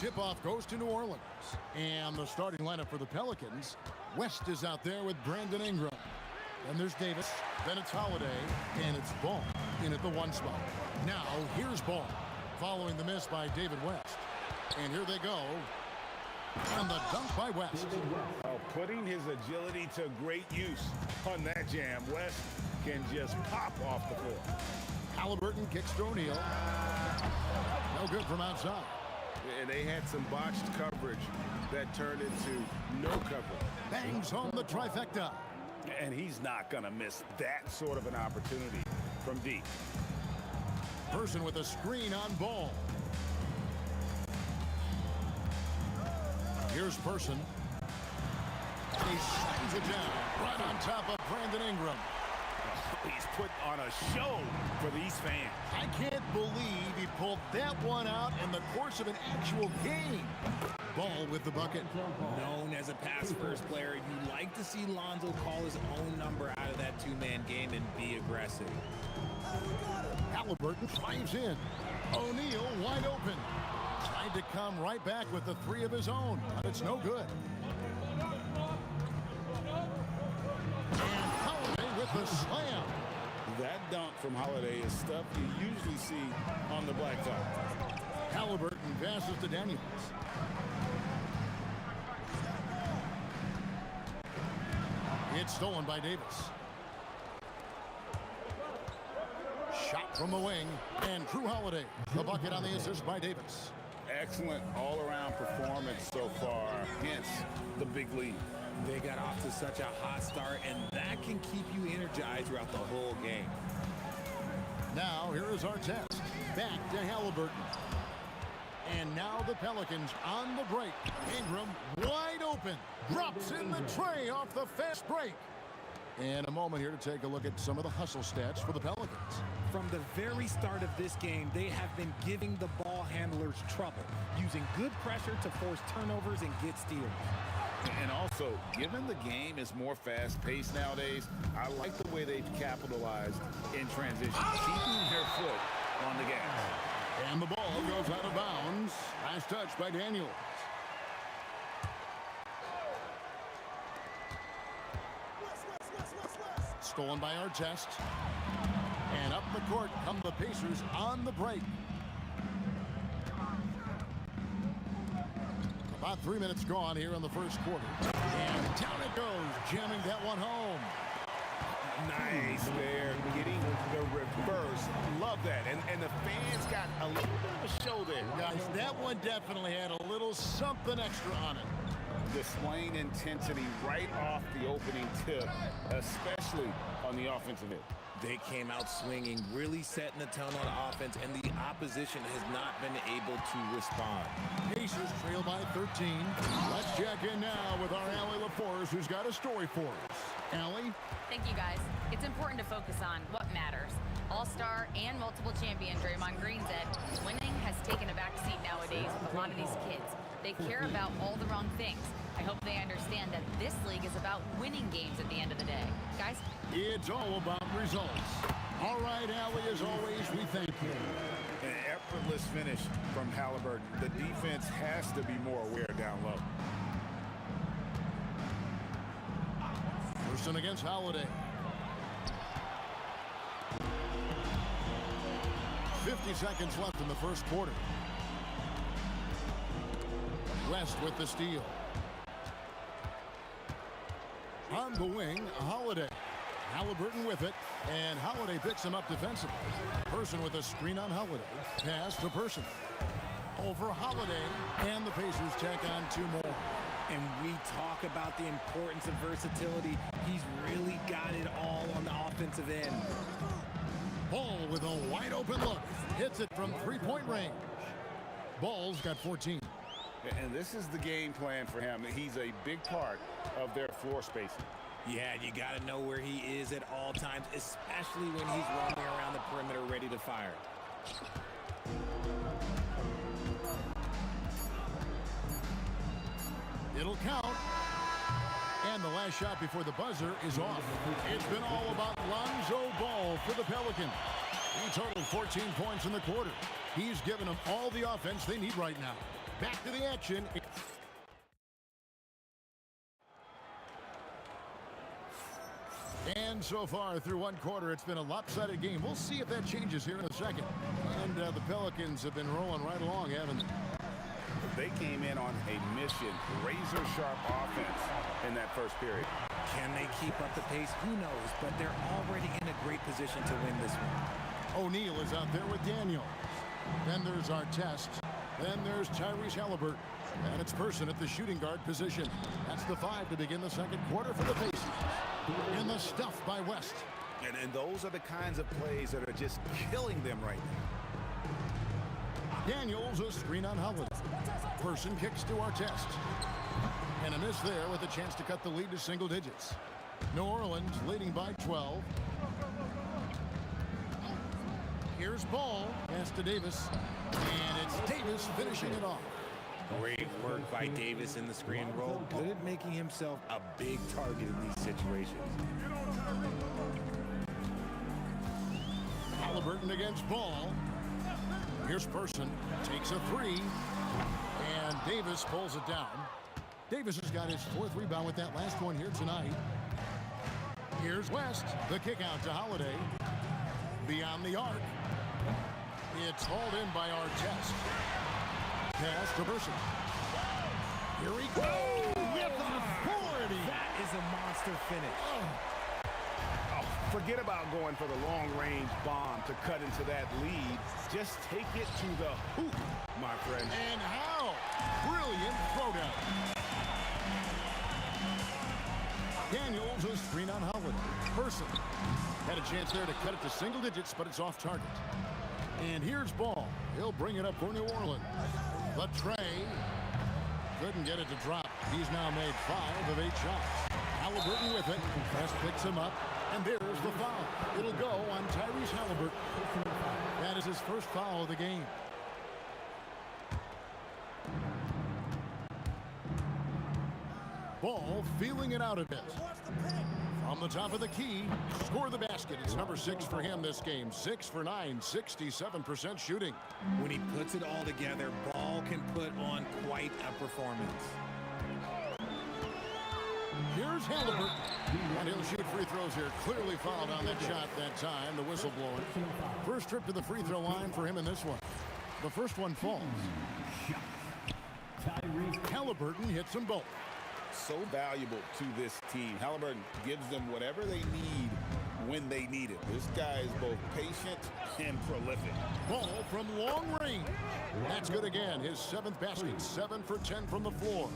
tip-off goes to New Orleans. And the starting lineup for the Pelicans. West is out there with Brandon Ingram. Then there's Davis. Then it's Holiday. And it's Ball in at the 1 spot. Now, here's Ball, following the miss by David West. And here they go. And the dunk by West. Putting his agility to great use on that jam. West can just pop off the floor. Halliburton kicks to O'Neal. No good from outside. And they had some botched coverage that turned into no coverage. Bangs home the trifecta. And he's not going to miss that sort of an opportunity from deep. Person with a screen on Ball. Here's Person. He slings it down right on top of Brandon Ingram. He's put on a show for these fans. I can't believe he pulled that one out in the course of an actual game. Ball with the bucket. Known as a pass-first player, you like to see Lonzo call his own number out of that two-man game and be aggressive. Halliburton drives in. O'Neal wide open. Tried to come right back with the 3 of his own, but it's no good. And Holiday with the slam. That dunk from Holiday is stuff you usually see on the blacktop. Halliburton passes to Daniels. It's stolen by Davis. Shot from the wing, and Drew Holiday, the bucket on the assist by Davis. Excellent all-around performance so far, hence the big lead. They got off to such a hot start, and that can keep you energized throughout the whole game. Now, here is our test. Back to Halliburton. And now the Pelicans on the break. Ingram wide open. Drops in the tray off the fast break. And a moment here to take a look at some of the hustle stats for the Pelicans. From the very start of this game, they have been giving the ball handlers trouble, using good pressure to force turnovers and get steals. And also, given the game is more fast-paced nowadays, I like the way they've capitalized in transition, keeping their foot on the gas. And the ball goes out of bounds. Last touch by Daniels. Stolen by Artest. And up the court come the Pacers on the break. About 3 minutes gone here in the first quarter. And down it goes, jamming that one home. Nice there, getting the reverse. Love that. And the fans got a little bit of a show there. Guys, that one definitely had a little something extra on it. Displaying intensity right off the opening tip, especially on the offensive end. They came out swinging, really setting the tone on offense, and the opposition has not been able to respond. Pacers trail by 13. Let's check in now with our Allie LaForce, who's got a story for us. Allie? Thank you, guys. It's important to focus on what matters. All-star and multiple champion Draymond Green said winning has taken a backseat nowadays with a lot of these kids. They care about all the wrong things. I hope they understand that this league is about winning games at the end of the day. Guys? It's all about results. All right, Allie, as always, we thank you. An effortless finish from Halliburton. The defense has to be more aware down low. Person against Holiday. 50 seconds left in the first quarter. West with the steal. On the wing, Holiday. Halliburton with it, and Holiday picks him up defensively. Person with a screen on Holiday. Pass to Person. Over Holiday, and the Pacers tack on 2 more. And we talk about the importance of versatility. He's really got it all on the offensive end. Ball with a wide open look. Hits it from 3-point range. Ball's got 14. And this is the game plan for him. He's a big part of their floor spacing. Yeah, you got to know where he is at all times, especially when he's roaming around the perimeter ready to fire. It'll count. And the last shot before the buzzer is off. It's been all about Lonzo Ball for the Pelicans. He totaled 14 points in the quarter. He's given them all the offense they need right now. Back to the action. And so far through one quarter, it's been a lopsided game. We'll see if that changes here in a second. And the Pelicans have been rolling right along, haven't they? They came in on a mission, razor-sharp offense in that first period. Can they keep up the pace? Who knows, but they're already in a great position to win this one. O'Neal is out there with Daniels. Then there's Artest. Then there's Tyrese Halliburton. And it's Person at the shooting guard position. That's the 5 to begin the second quarter for the Pacers. And the stuff by West. And those are the kinds of plays that are just killing them right now. Daniels, a screen on Holiday. Person kicks to Artest. And a miss there with a chance to cut the lead to single digits. New Orleans leading by 12. Here's Ball. Pass to Davis. And it's Davis finishing it off. Great work by Davis in the screen roll. Good at making himself a big target in these situations. Halliburton against Ball. Here's Person. Takes a 3. And Davis pulls it down. Davis has got his 4th rebound with that last one here tonight. Here's West. The kick out to Holiday. Beyond the arc. It's hauled in by Artest. Pass to Person. Here he goes with authority. That is a monster finish. Oh, forget about going for the long-range bomb to cut into that lead. Just take it to the hoop, my friend. And how? Brilliant throwdown. Daniels, a screen on Howard. Person had a chance there to cut it to single digits, but it's off target. And here's Ball. He'll bring it up for New Orleans. The tray. Couldn't get it to drop. He's now made 5 of 8 shots. Halliburton with it. West picks him up. And there's the foul. It'll go on Tyrese Halliburton. That is his first foul of the game. Ball feeling it out a bit. From the top of the key, score the basket. It's number 6 for him this game. 6 for 9, 67% shooting. When he puts it all together, Ball can put on quite a performance. Here's Halliburton. And he'll shoot free throws here. Clearly fouled on that shot that time, the whistle blowing. First trip to the free throw line for him in this one. The first one falls. Halliburton hits them both. So valuable to this team. Halliburton gives them whatever they need when they need it. This guy is both patient and prolific. Ball from long range. That's good again. His 7th basket. 7 for 10 from the floor.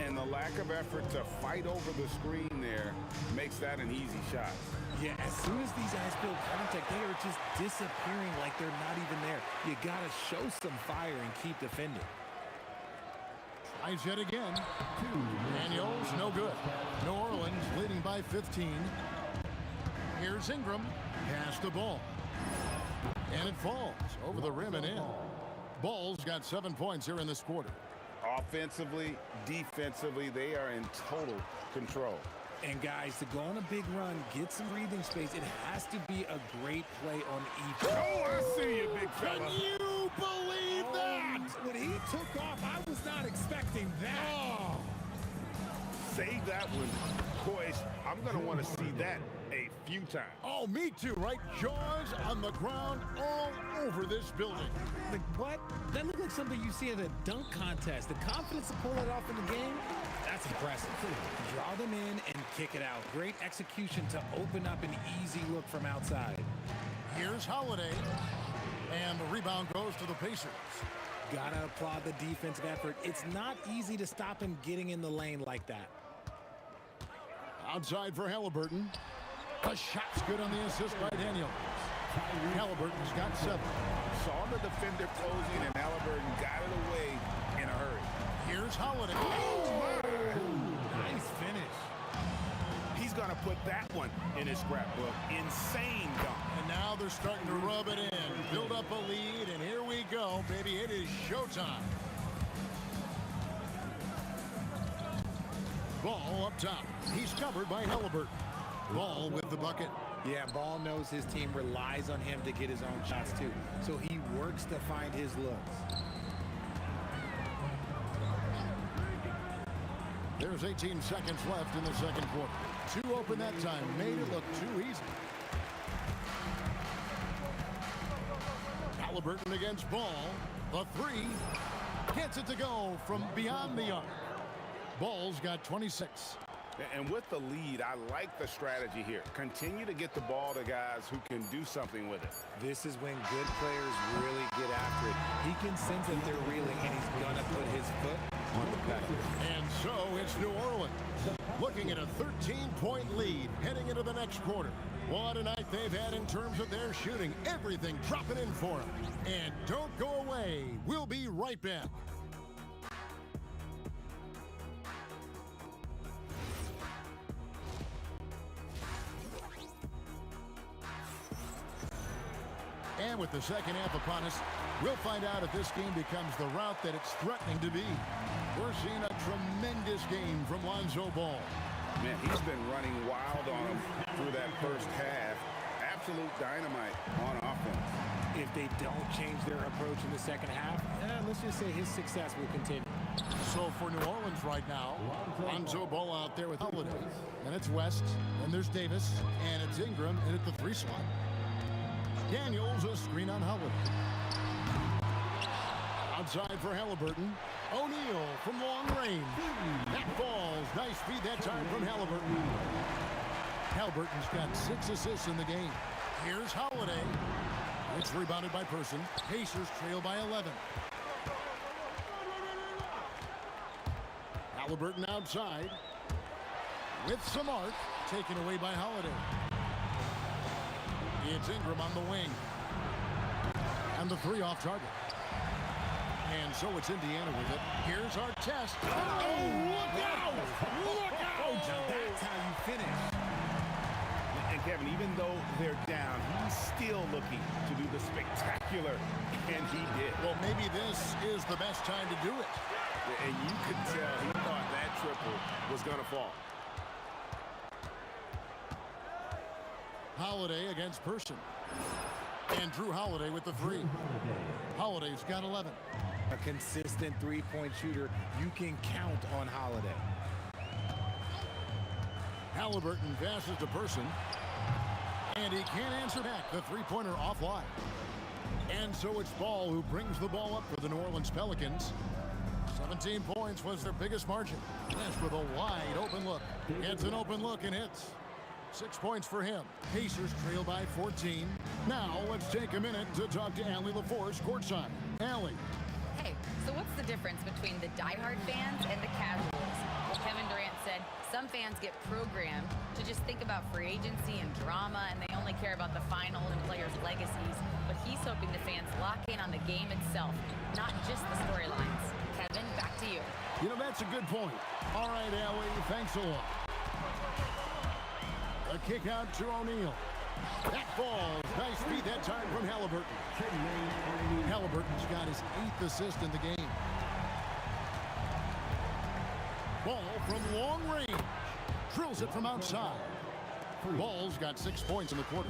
And the lack of effort to fight over the screen there makes that an easy shot. Yeah, as soon as these guys build contact, they are just disappearing like they're not even there. You got to show some fire and keep defending. Tries yet again. Daniels, no good. New Orleans leading by 15. Here's Ingram. Pass the ball. And it falls over the rim and in. Ball's got 7 points here in this quarter. Offensively, defensively, they are in total control. And guys, to go on a big run, get some breathing space, it has to be a great play on each. Oh, I see you, big fella. Can you believe that? When he took off, I was not expecting that. Oh. Save that one. Boys, I'm going to want to see that a few times. Oh, me too, right? Jaws on the ground all over this building. Like, what? That looked like something you see at a dunk contest. The confidence to pull it off in the game, that's impressive. Draw them in and kick it out. Great execution to open up an easy look from outside. Here's Holiday. And the rebound goes to the Pacers. Gotta applaud the defensive effort. It's not easy to stop him getting in the lane like that. Outside for Halliburton. The shot's good on the assist by Daniels. Halliburton's got 7. Saw the defender closing, and Halliburton got it away in a hurry. Here's Holiday. Oh, my! Nice finish. He's going to put that one in his scrapbook. Insane dunk. And now they're starting to rub it in. Build up a lead, and here we go, baby. It is showtime. Ball up top. He's covered by Halliburton. Ball with the bucket. Yeah, Ball knows his team relies on him to get his own shots too. So he works to find his looks. There's 18 seconds left in the second quarter. Too open that time. Made it look too easy. Halliburton against Ball. The three. Gets it to go from beyond the arc. Ball's got 26. And with the lead, I like the strategy here. Continue to get the ball to guys who can do something with it. This is when good players really get after it. He can sense that they're reeling, and he's going to put his foot on the pedal. And so it's New Orleans looking at a 13-point lead heading into the next quarter. What a night they've had in terms of their shooting. Everything dropping in for them. And don't go away. We'll be right back. And with the second half upon us, we'll find out if this game becomes the route that it's threatening to be. We're seeing a tremendous game from Lonzo Ball. Man, he's been running wild on him through that first half. Absolute dynamite on offense. If they don't change their approach in the second half, let's just say his success will continue. So for New Orleans right now, Lonzo Ball out there with Holiday. And it's West, and there's Davis, and it's Ingram, and at the 3 slot. Daniels, a screen on Holiday. Outside for Halliburton. O'Neal from long range. That falls. Nice feed that time from Halliburton. Halliburton's got 6 assists in the game. Here's Holiday. It's rebounded by Person. Pacers trail by 11. Halliburton outside. With some arc. Taken away by Holiday. It's Ingram on the wing. And the 3 off target. And so it's Indiana with it. Here's our test. Oh, look out! Look out! Now that's how you finish. And Kevin, even though they're down, he's still looking to do the spectacular, and he did. Well, maybe this is the best time to do it. And you could tell he thought that triple was going to fall. Holiday against Person. And Drew Holiday with the 3. Holiday's got 11. A consistent three-point shooter. You can count on Holiday. Halliburton passes to Person. And he can't answer back. The three-pointer offline. And so it's Ball who brings the ball up for the New Orleans Pelicans. 17 points was their biggest margin. West with a wide open look. Gets an open look and hits. 6 points for him. Pacers trail by 14. Now let's take a minute to talk to Allie LaForce courtside. Allie. Hey, so what's the difference between the diehard fans and the casuals? Well, Kevin Durant said some fans get programmed to just think about free agency and drama, and they only care about the final and players' legacies. But he's hoping the fans lock in on the game itself, not just the storylines. Kevin, back to you. You know, that's a good point. All right, Allie, thanks a lot. A kick out to O'Neal. That falls. Nice feed that time from Halliburton. Halliburton's got his 8th assist in the game. Ball from long range. Drills it from outside. Ball's got 6 points in the quarter.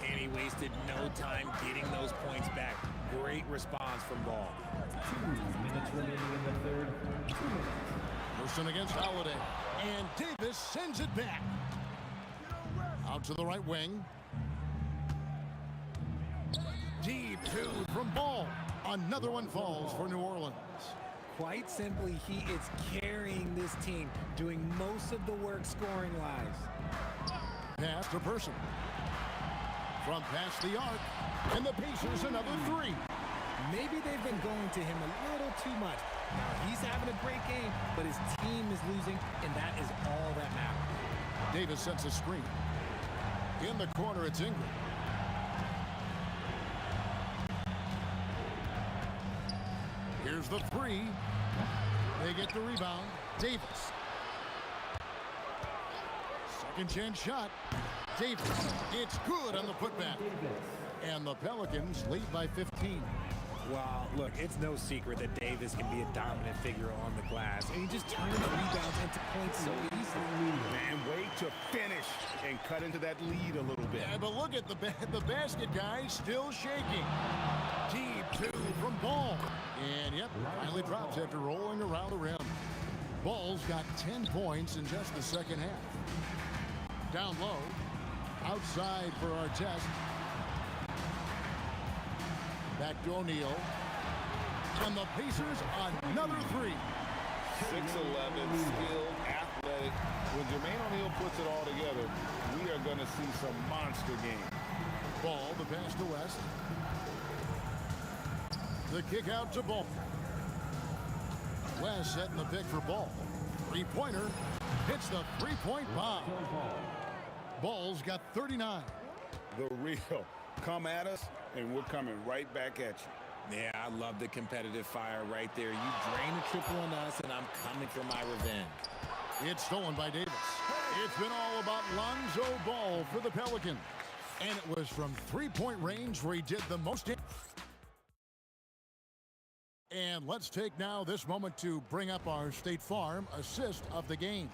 And he wasted no time getting those points back. Great response from Ball. 2 minutes remaining in the third. 2 minutes. Person against Holiday. And Davis sends it back. Out to the right wing. Deep 2 from Ball. Another one falls for New Orleans. Quite simply, he is carrying this team, doing most of the work scoring-wise. Pass to Person. From past the arc. And the Pacers another 3. Maybe they've been going to him a little too much. Now, he's having a great game, but his team is losing, and that is all that matters. Davis sets a screen. In the corner, it's Ingram. Here's the 3. They get the rebound. Davis. Second chance shot. Davis. It's good on the putback. And the Pelicans lead by 15. Well, look, it's no secret that Davis can be a dominant figure on the glass. And he just turns rebounds into points so easily. Man, way to finish and cut into that lead a little bit. Yeah, but look at the basket guy still shaking. Deep 2 from Ball. And, yep, finally drops after rolling around the rim. Ball's got 10 points in just the second half. Down low, outside for Artest. Back to O'Neal. And the Pacers another three. 6'11", skilled, athletic. When Jermaine O'Neal puts it all together, we are going to see some monster game. Ball, the pass to West. The kick out to Ball. West setting the pick for Ball. Three-pointer. Hits the three-point bomb. Ball's got 39. The real. Come at us, and we're coming right back at you. Yeah, I love the competitive fire right there. You drain a triple on us, and I'm coming for my revenge. It's stolen by Davis. It's been all about Lonzo Ball for the Pelicans. And it was from three-point range where he did the most. And let's take now this moment to bring up our State Farm assist of the game.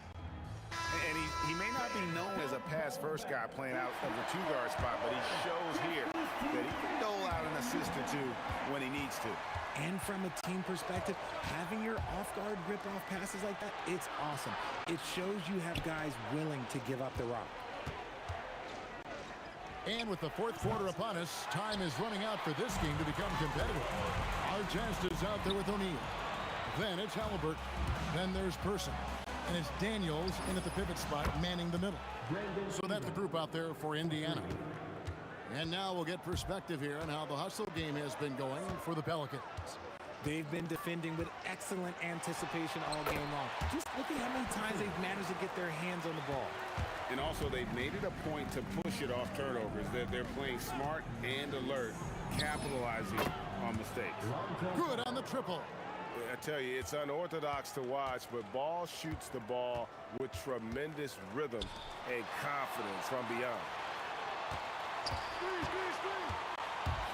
And he may not be known as a pass-first guy playing out of the two-guard spot, but he shows here that he can dole out an assist or two when he needs to. And from a team perspective, having your off-guard rip-off passes like that, it's awesome. It shows you have guys willing to give up the rock. And with the fourth quarter upon us, time is running out for this game to become competitive. Artest is out there with O'Neal. Then it's Halliburton. Then there's Person. And it's Daniels in at the pivot spot, manning the middle. So that's the group out there for Indiana. And now we'll get perspective here on how the hustle game has been going for the Pelicans. They've been defending with excellent anticipation all game long. Just look at how many times they've managed to get their hands on the ball. And also, they've made it a point to push it off turnovers. They're playing smart and alert, capitalizing on mistakes. Good on the triple. I tell you, it's unorthodox to watch, but Ball shoots the ball with tremendous rhythm and confidence from beyond.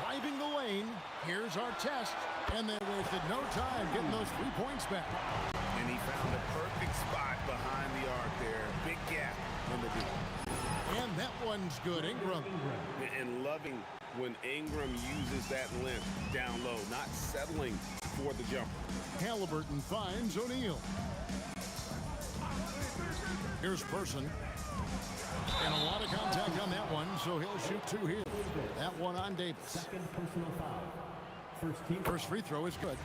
Driving the lane, here's Artest, and they wasted no time getting those 3 points back. And he found the perfect spot behind the arc there. Big gap in the deep. And that one's good, Ingram. And loving when Ingram uses that length down low, not settling for the jumper. Halliburton finds O'Neal. Here's Person. And a lot of contact on that one, so he'll shoot two here. That one on Davis. Second personal foul. First free throw is good.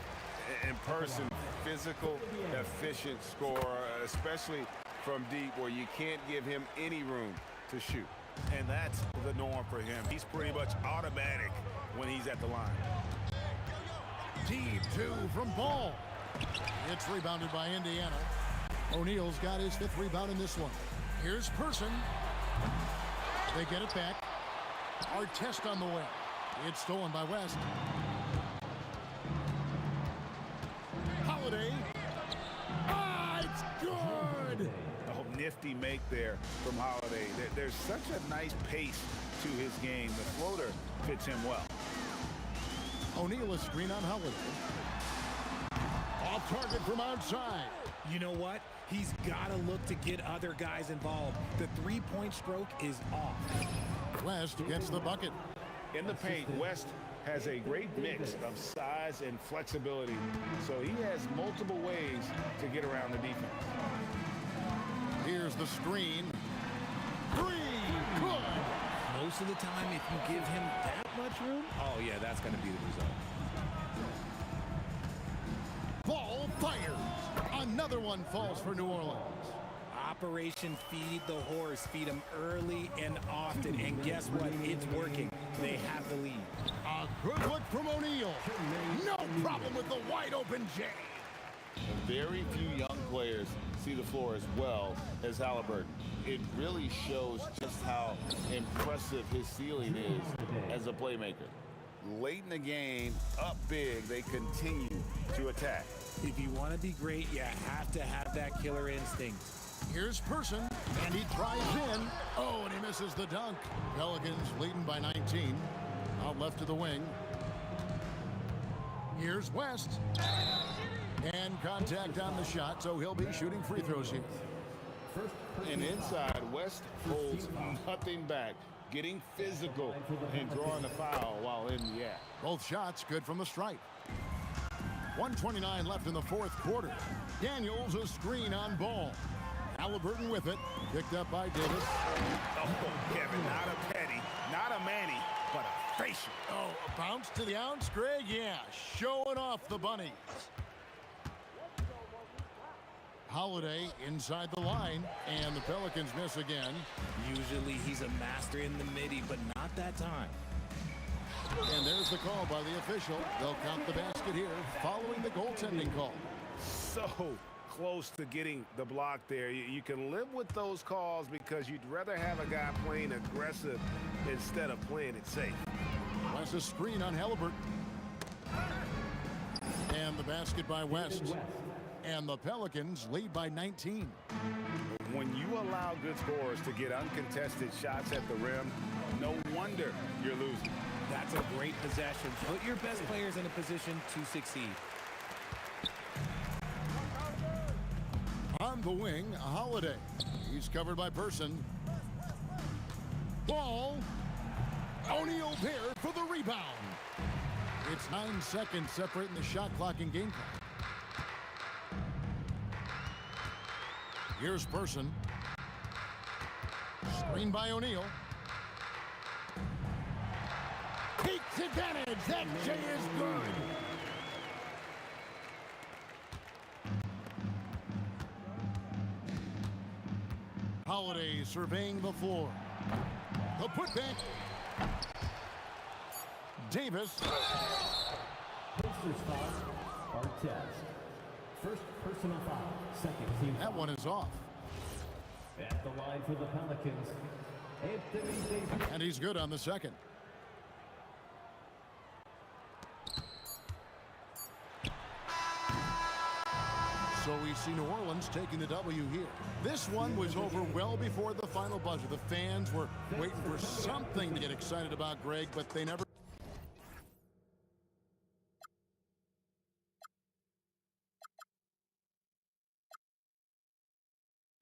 And Person, physical, efficient scorer, especially from deep where you can't give him any room to shoot. And that's the norm for him. He's pretty much automatic when he's at the line. Deep two from Ball. It's rebounded by Indiana. O'Neal's got his fifth rebound in this one. Here's Person. They get it back. Artest on the way. It's stolen by West. Holiday. It's good. Oh, nifty make there from Holiday. There's such a nice pace to his game. The floater fits him well. O'Neal is screen on Holiday. Off target from outside. You know what? He's got to look to get other guys involved. The three-point stroke is off. West gets the bucket. In the paint, West has a great mix of size and flexibility, so he has multiple ways to get around the defense. Here's the screen. Three, good. Most of the time, if you give him that much room, oh yeah, that's going to be the result. Ball fires. Another one falls for New Orleans. Operation Feed the Horse. Feed him early and often. And guess what? It's working. They have the lead. A good look from O'Neal. No problem with the wide open J. Very few young players see the floor as well as Halliburton. It really shows just how impressive his ceiling is as a playmaker. Late in the game, up big, they continue to attack. If you want to be great, you have to have that killer instinct. Here's Person, and he tries in. Oh, and he misses the dunk. Pelicans leading by 19. Out left to the wing. Here's West. And contact on the shot, so he'll be shooting free throws here. And inside, West holds nothing back, getting physical and drawing the foul while in the act. Both shots good from the stripe. 1:29 left in the fourth quarter. Daniels a screen on ball. Halliburton with it. Picked up by Davis. Oh, Kevin, not a Petty, not a Manny, but a facial. Oh, a bounce to the ounce, Greg? Yeah, showing off the bunnies. Holiday inside the line, and the Pelicans miss again. Usually he's a master in the midi, but not that time. And there's the call by the official. They'll count the basket here following the goaltending call. So close to getting the block there. You can live with those calls because you'd rather have a guy playing aggressive instead of playing it safe. West a screen on Halliburton. And the basket by West. And the Pelicans lead by 19. When you allow good scorers to get uncontested shots at the rim, no wonder you're losing. That's a great possession. Put your best players in a position to succeed. On the wing, Holiday. He's covered by Person. Ball. O'Neal there for the rebound. It's 9 seconds separating the shot clock and game clock. Here's Person. Screen by O'Neal. Takes advantage. That J is good. Holiday surveying the floor. The putback. Davis. Posters foul, Artest. First personal foul, second team foul. That one is off. At the line for the Pelicans, Anthony Davis. And he's good on the second. So we see New Orleans taking the W here. This one was over well before the final buzzer. The fans were waiting for something to get excited about, Greg, but they never.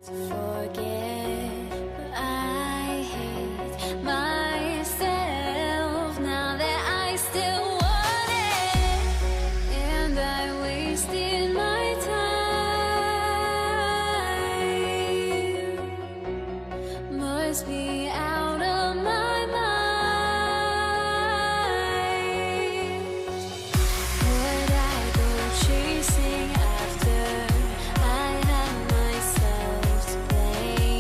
Forget what I hate myself now that I still want it, and I wasted my time. Must be out of my mind. Would I go chasing after I have myself to blame?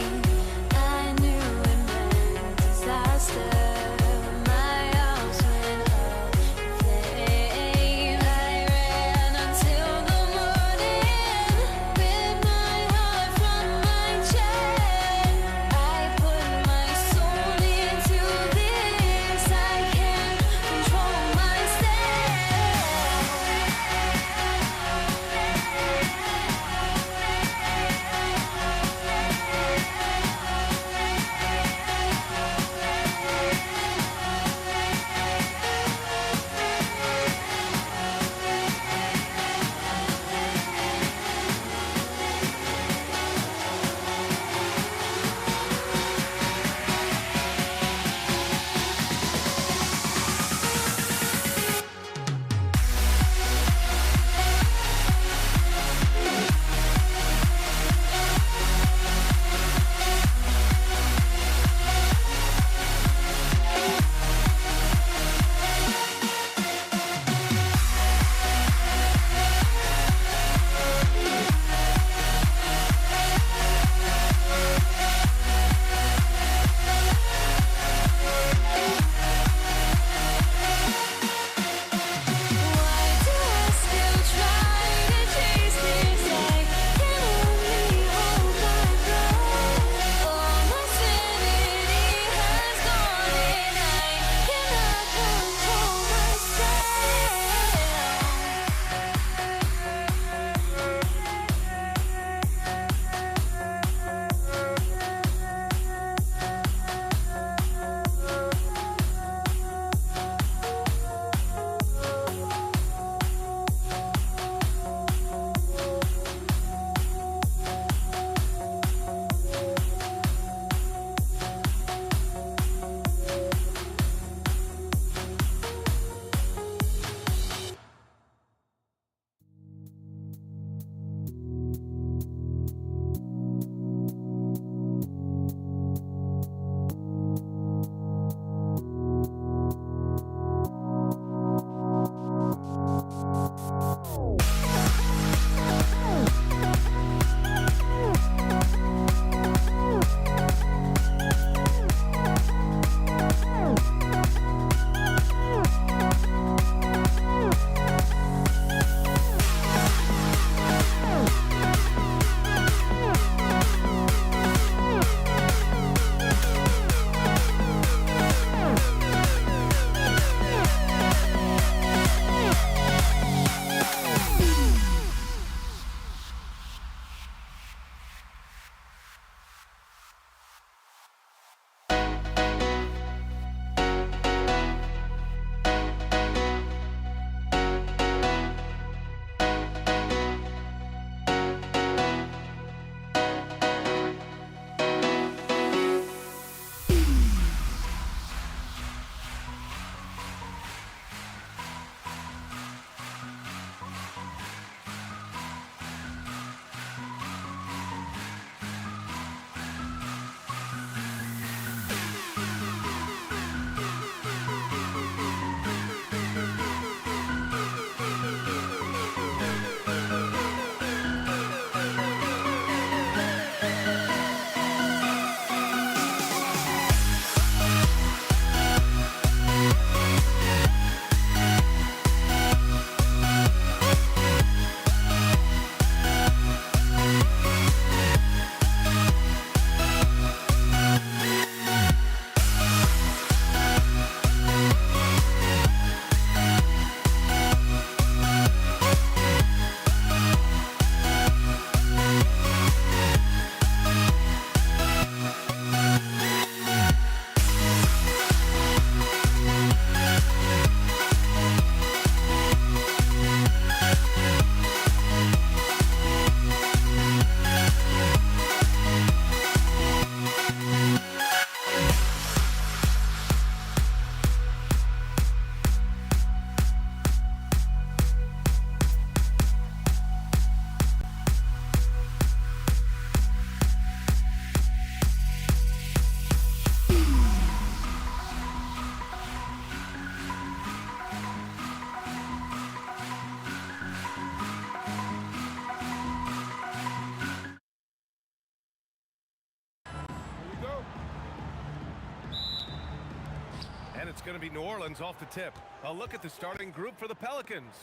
It's going to be New Orleans off the tip. A look at the starting group for the Pelicans.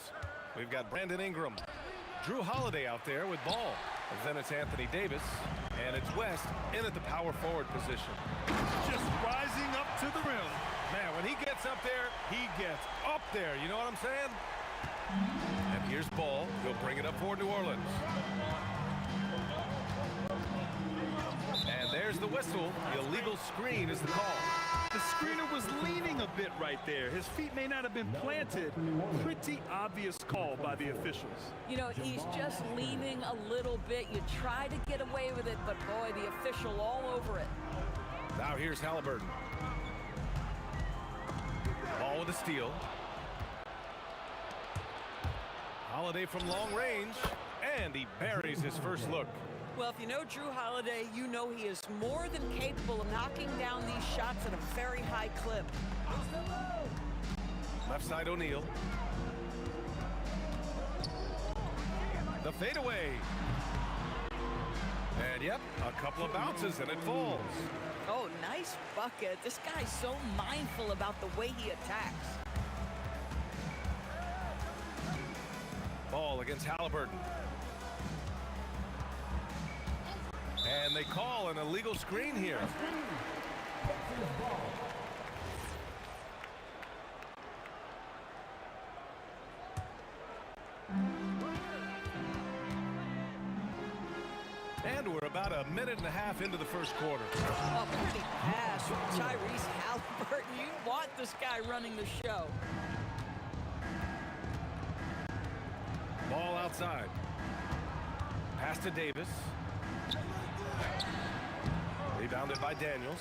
We've got Brandon Ingram, Drew Holiday out there with ball. And then it's Anthony Davis, and it's West in at the power forward position. Just rising up to the rim. Man, when he gets up there, he gets up there. You know what I'm saying? And here's Ball. He'll bring it up for New Orleans. And there's the whistle. The illegal screen is the call. The screener was leaning a bit right there. His feet may not have been planted. Pretty obvious call by the officials. You know, he's just leaning a little bit. You try to get away with it, but boy, the official all over it. Now here's Halliburton. Ball with a steal. Holiday from long range, and he buries his first look. Well, if you know Drew Holiday, you know he is more than capable of knocking down these shots at a very high clip. Left side O'Neal. The fadeaway. And yep, a couple of bounces and it falls. Oh, nice bucket. This guy's so mindful about the way he attacks. Ball against Halliburton. And they call an illegal screen here. And we're about a minute and a half into the first quarter. Oh, pretty pass from Tyrese Halliburton. You want this guy running the show. Ball outside. Pass to Davis. Rebounded by Daniels.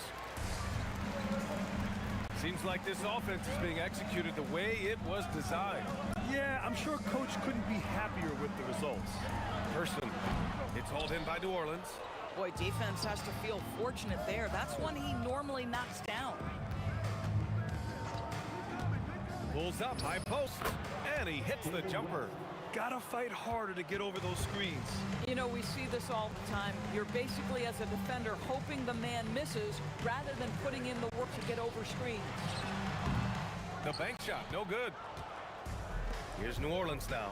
Seems like this offense is being executed the way it was designed. Yeah, I'm sure Coach couldn't be happier with the results. Person. It's hauled in by New Orleans. Boy, defense has to feel fortunate there. That's one he normally knocks down. Pulls up, high post, and he hits the jumper. Gotta fight harder to get over those screens. You know, we see this all the time. You're basically, as a defender, hoping the man misses rather than putting in the work to get over screens. The bank shot, no good. Here's New Orleans now.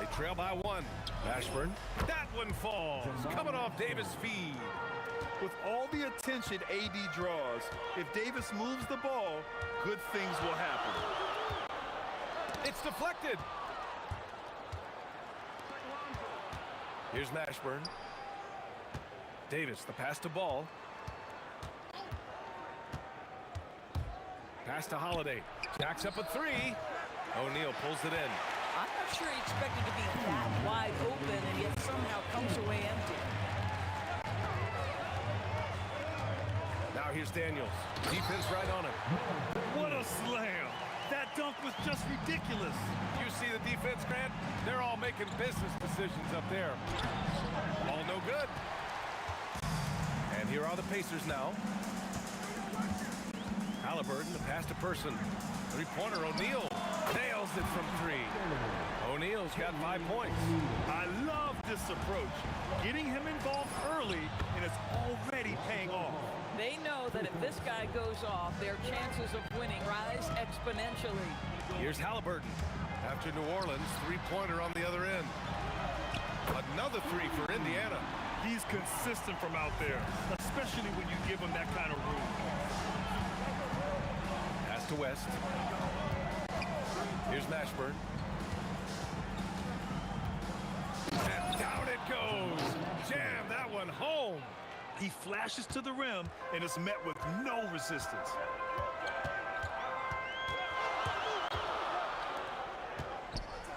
They trail by one. Ashburn. That one falls. Coming off Davis' feed. With all the attention AD draws, if Davis moves the ball, good things will happen. It's deflected. Here's Mashburn. Davis, the pass to Ball. Pass to Holiday. Jacks up a three. O'Neal pulls it in. I'm not sure he expected to be that wide open and yet somehow comes away empty. Now here's Daniels. Defense right on him. What a slam. That dunk was just ridiculous. You see the defense, Grant? They're all making business decisions up there. All no good. And here are the Pacers now. Halliburton, the pass to Person. Three-pointer, O'Neal nails it from three. O'Neal's got 5 points. I love this approach. Getting him involved early, and it's already paying off. They know that if this guy goes off, their chances of winning rise exponentially. Here's Halliburton. After New Orleans, three-pointer on the other end. Another three for Indiana. He's consistent from out there, especially when you give him that kind of room. Pass to West. Here's Mashburn. And down it goes. Jam that one home. He flashes to the rim and is met with no resistance.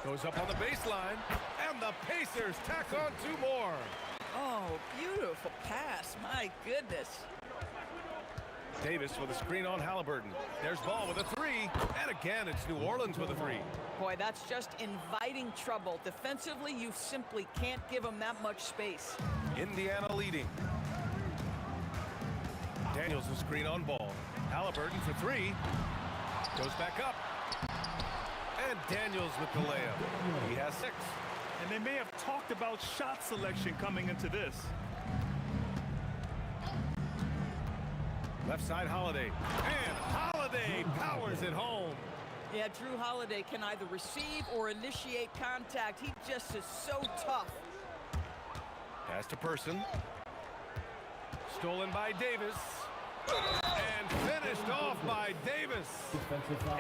Goes up on the baseline, and the Pacers tack on 2 more. Oh, beautiful pass. My goodness. Davis with a screen on Halliburton. There's Ball with a three, and again, it's New Orleans with a three. Boy, that's just inviting trouble. Defensively, you simply can't give them that much space. Indiana leading. Daniels a screen on Ball. Halliburton for three. Goes back up. And Daniels with the layup. He has 6. And they may have talked about shot selection coming into this. Left side Holiday. And Holiday Holiday powers it home. Yeah, Drew Holiday can either receive or initiate contact. He just is so tough. Pass to Person. Stolen by Davis. And finished off by Davis.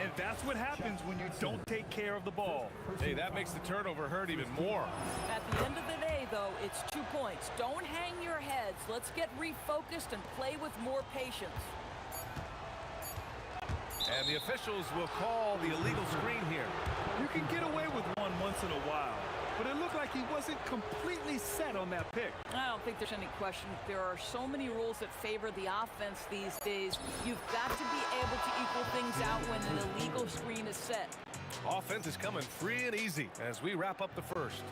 And that's what happens when you don't take care of the ball. Hey, that makes the turnover hurt even more. At the end of the day, though, it's 2 points. Don't hang your heads. Let's get refocused and play with more patience. And the officials will call the illegal screen here. You can get away with one once in a while, but it looked like he wasn't completely set on that pick. I don't think there's any question. There are so many rules that favor the offense these days. You've got to be able to equal things out when an illegal screen is set. Offense is coming free and easy as we wrap up the first.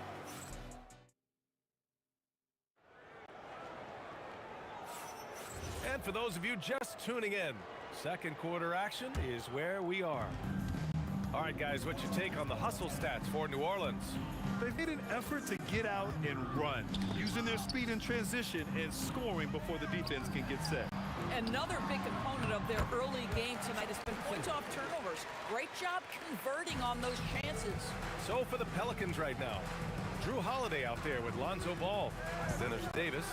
And for those of you just tuning in, second quarter action is where we are. All right, guys, what's your take on the hustle stats for New Orleans? They've made an effort to get out and run, using their speed in transition and scoring before the defense can get set. Another big component of their early game tonight has been points off turnovers. Great job converting on those chances. So for the Pelicans right now, Drew Holiday out there with Lonzo Ball. Then there's Davis,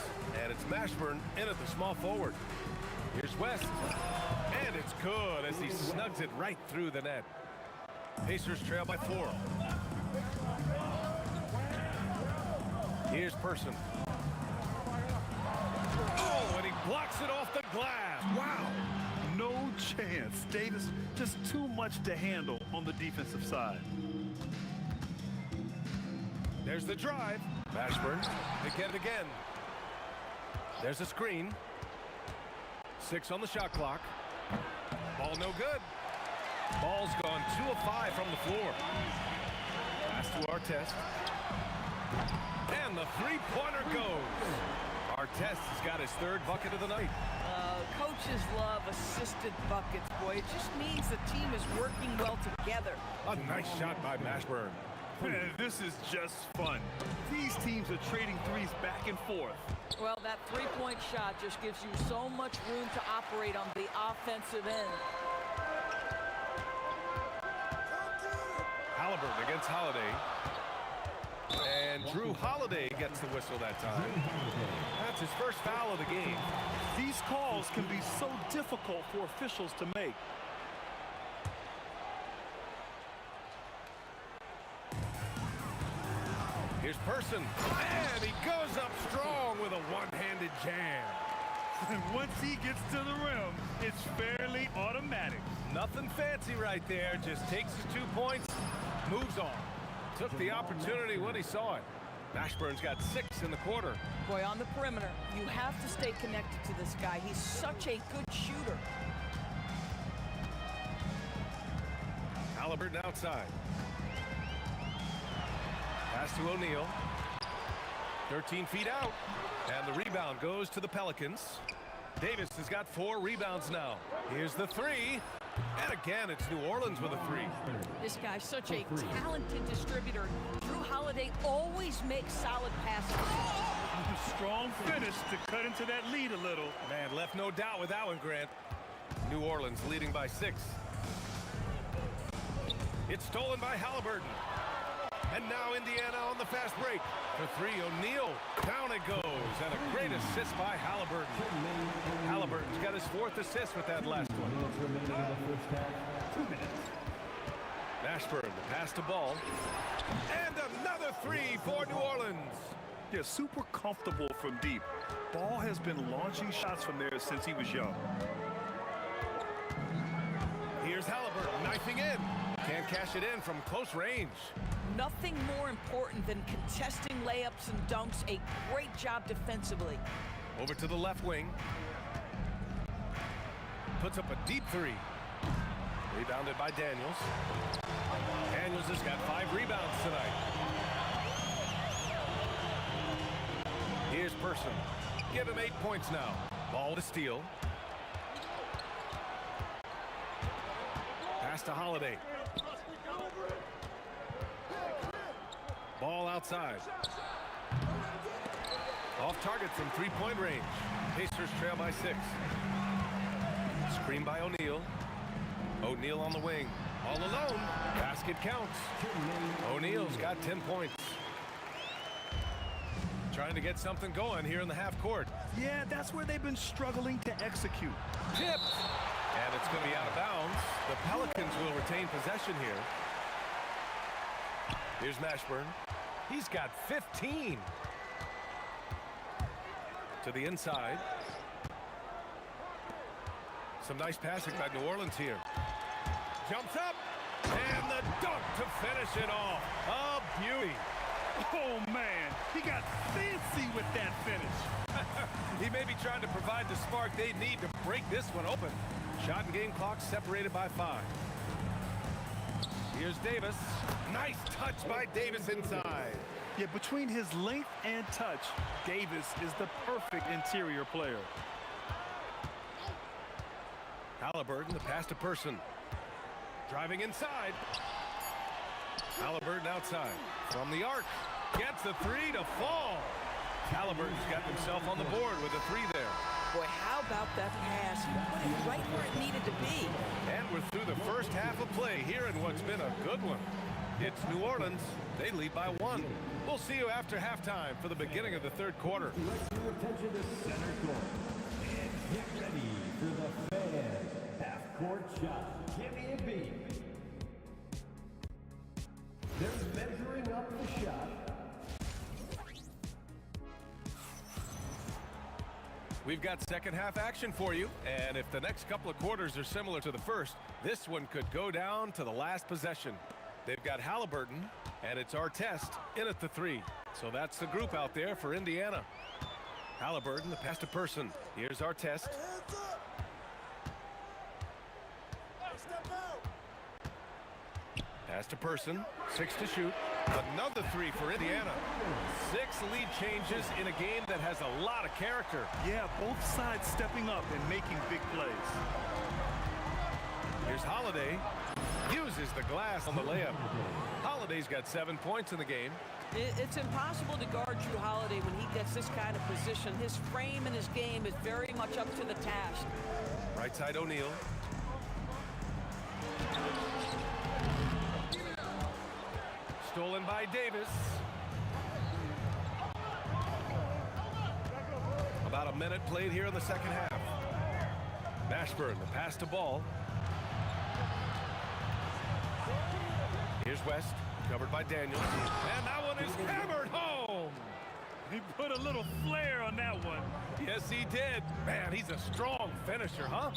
and it's Mashburn in at the small forward. Here's West, and it's good as he snugs it right through the net. Pacers trail by 4. Here's Person. Oh, and he blocks it off the glass. Wow. No chance. Davis just too much to handle on the defensive side. There's the drive. Mashburn, they get it again. There's a screen. 6 on the shot clock. Ball no good. Ball's gone 2 of 5 from the floor. Pass to Artest. And the three-pointer goes. Artest has got his 3rd bucket of the night. Coaches love assisted buckets, boy. It just means the team is working well together. A nice shot by Mashburn. Man, this is just fun. These teams are trading threes back and forth. Well, that three-point shot just gives you so much room to operate on the offensive end. Halliburton against Holiday. And Drew Holiday gets the whistle that time. That's his first foul of the game. These calls can be so difficult for officials to make. Here's Person, and he goes up strong with a one-handed jam. And once he gets to the rim, it's fairly automatic. Nothing fancy right there, just takes his 2 points, moves on. Took the opportunity when he saw it. Mashburn's got 6 in the quarter. Boy, on the perimeter, you have to stay connected to this guy. He's such a good shooter. Halliburton outside. Pass to O'Neal. 13 feet out. And the rebound goes to the Pelicans. Davis has got 4 rebounds now. Here's the 3. And again, it's New Orleans with a 3. This guy's such a talented distributor. Drew Holiday always makes solid passes. Strong finish to cut into that lead a little. Man, left no doubt with that one, Grant. New Orleans leading by 6. It's stolen by Halliburton. And now Indiana on the fast break. For 3, O'Neal. Down it goes. And a great assist by Halliburton. Halliburton's got his 4th assist with that last one. 2 minutes. Mashburn, the pass to Ball. And another 3 for New Orleans. Yeah, super comfortable from deep. Ball has been launching shots from there since he was young. Here's Halliburton knifing in. Can't cash it in from close range. Nothing more important than contesting layups and dunks. A great job defensively. Over to the left wing. Puts up a deep 3. Rebounded by Daniels. Daniels has got 5 rebounds tonight. Here's Person. Give him 8 points now. Ball to steal. Pass to Holiday. Ball outside. Off target from 3-point range. Pacers trail by 6. Screen by O'Neal. O'Neal on the wing. All alone. Basket counts. O'Neal's got 10 points. Trying to get something going here in the half court. Yeah, that's where they've been struggling to execute. Tipped. And it's going to be out of bounds. The Pelicans will retain possession here. Here's Mashburn. He's got 15. To the inside. Some nice passing by New Orleans here. Jumps up. And the dunk to finish it off. A beauty. Oh, man. He got fancy with that finish. He may be trying to provide the spark they need to break this one open. Shot and game clock separated by 5. Here's Davis. Nice touch by Davis inside. Yeah, between his length and touch, Davis is the perfect interior player. Halliburton, the pass to Person. Driving inside. Halliburton outside. From the arc. Gets the 3 to fall. Halliburton's got himself on the board with a 3 there. Boy, how about that pass? He put it right where it needed to be. And we're through the first half of play here in what's been a good one. It's New Orleans. They lead by 1. We'll see you after halftime for the beginning of the third quarter. Your attention to center court. And get ready for the fan half-court shot. Give me a beat. They're measuring up the shot. We've got second half action for you, and if the next couple of quarters are similar to the first, this one could go down to the last possession. They've got Halliburton, and it's our test in at the 3. So that's the group out there for Indiana. Halliburton, the pass to Person. Here's our test. Pass to Person. 6 to shoot. Another 3 for Indiana. 6 lead changes in a game that has a lot of character. Yeah, both sides stepping up and making big plays. Here's Holiday. Uses the glass on the layup. Holiday's got 7 points in the game. It's impossible to guard Drew Holiday when he gets this kind of position. His frame and his game is very much up to the task. Right side O'Neal. Stolen by Davis. About a minute played here in the second half. Mashburn, the pass to Ball. Here's West, covered by Daniels. And that one is hammered home. He put a little flair on that one. Yes, he did. Man, he's a strong finisher, huh?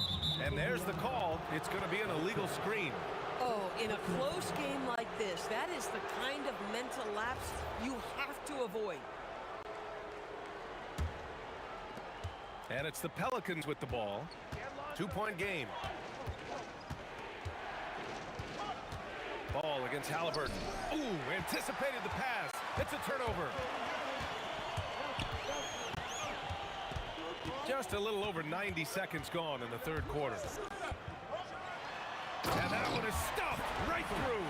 And there's the call. It's going to be an illegal screen. Oh, in a close game like this, that is the kind of mental lapse you have to avoid. And it's the Pelicans with the ball. 2-point game. Ball against Halliburton. Ooh, anticipated the pass. It's a turnover. Just a little over 90 seconds gone in the third quarter. And that one is stuffed right through.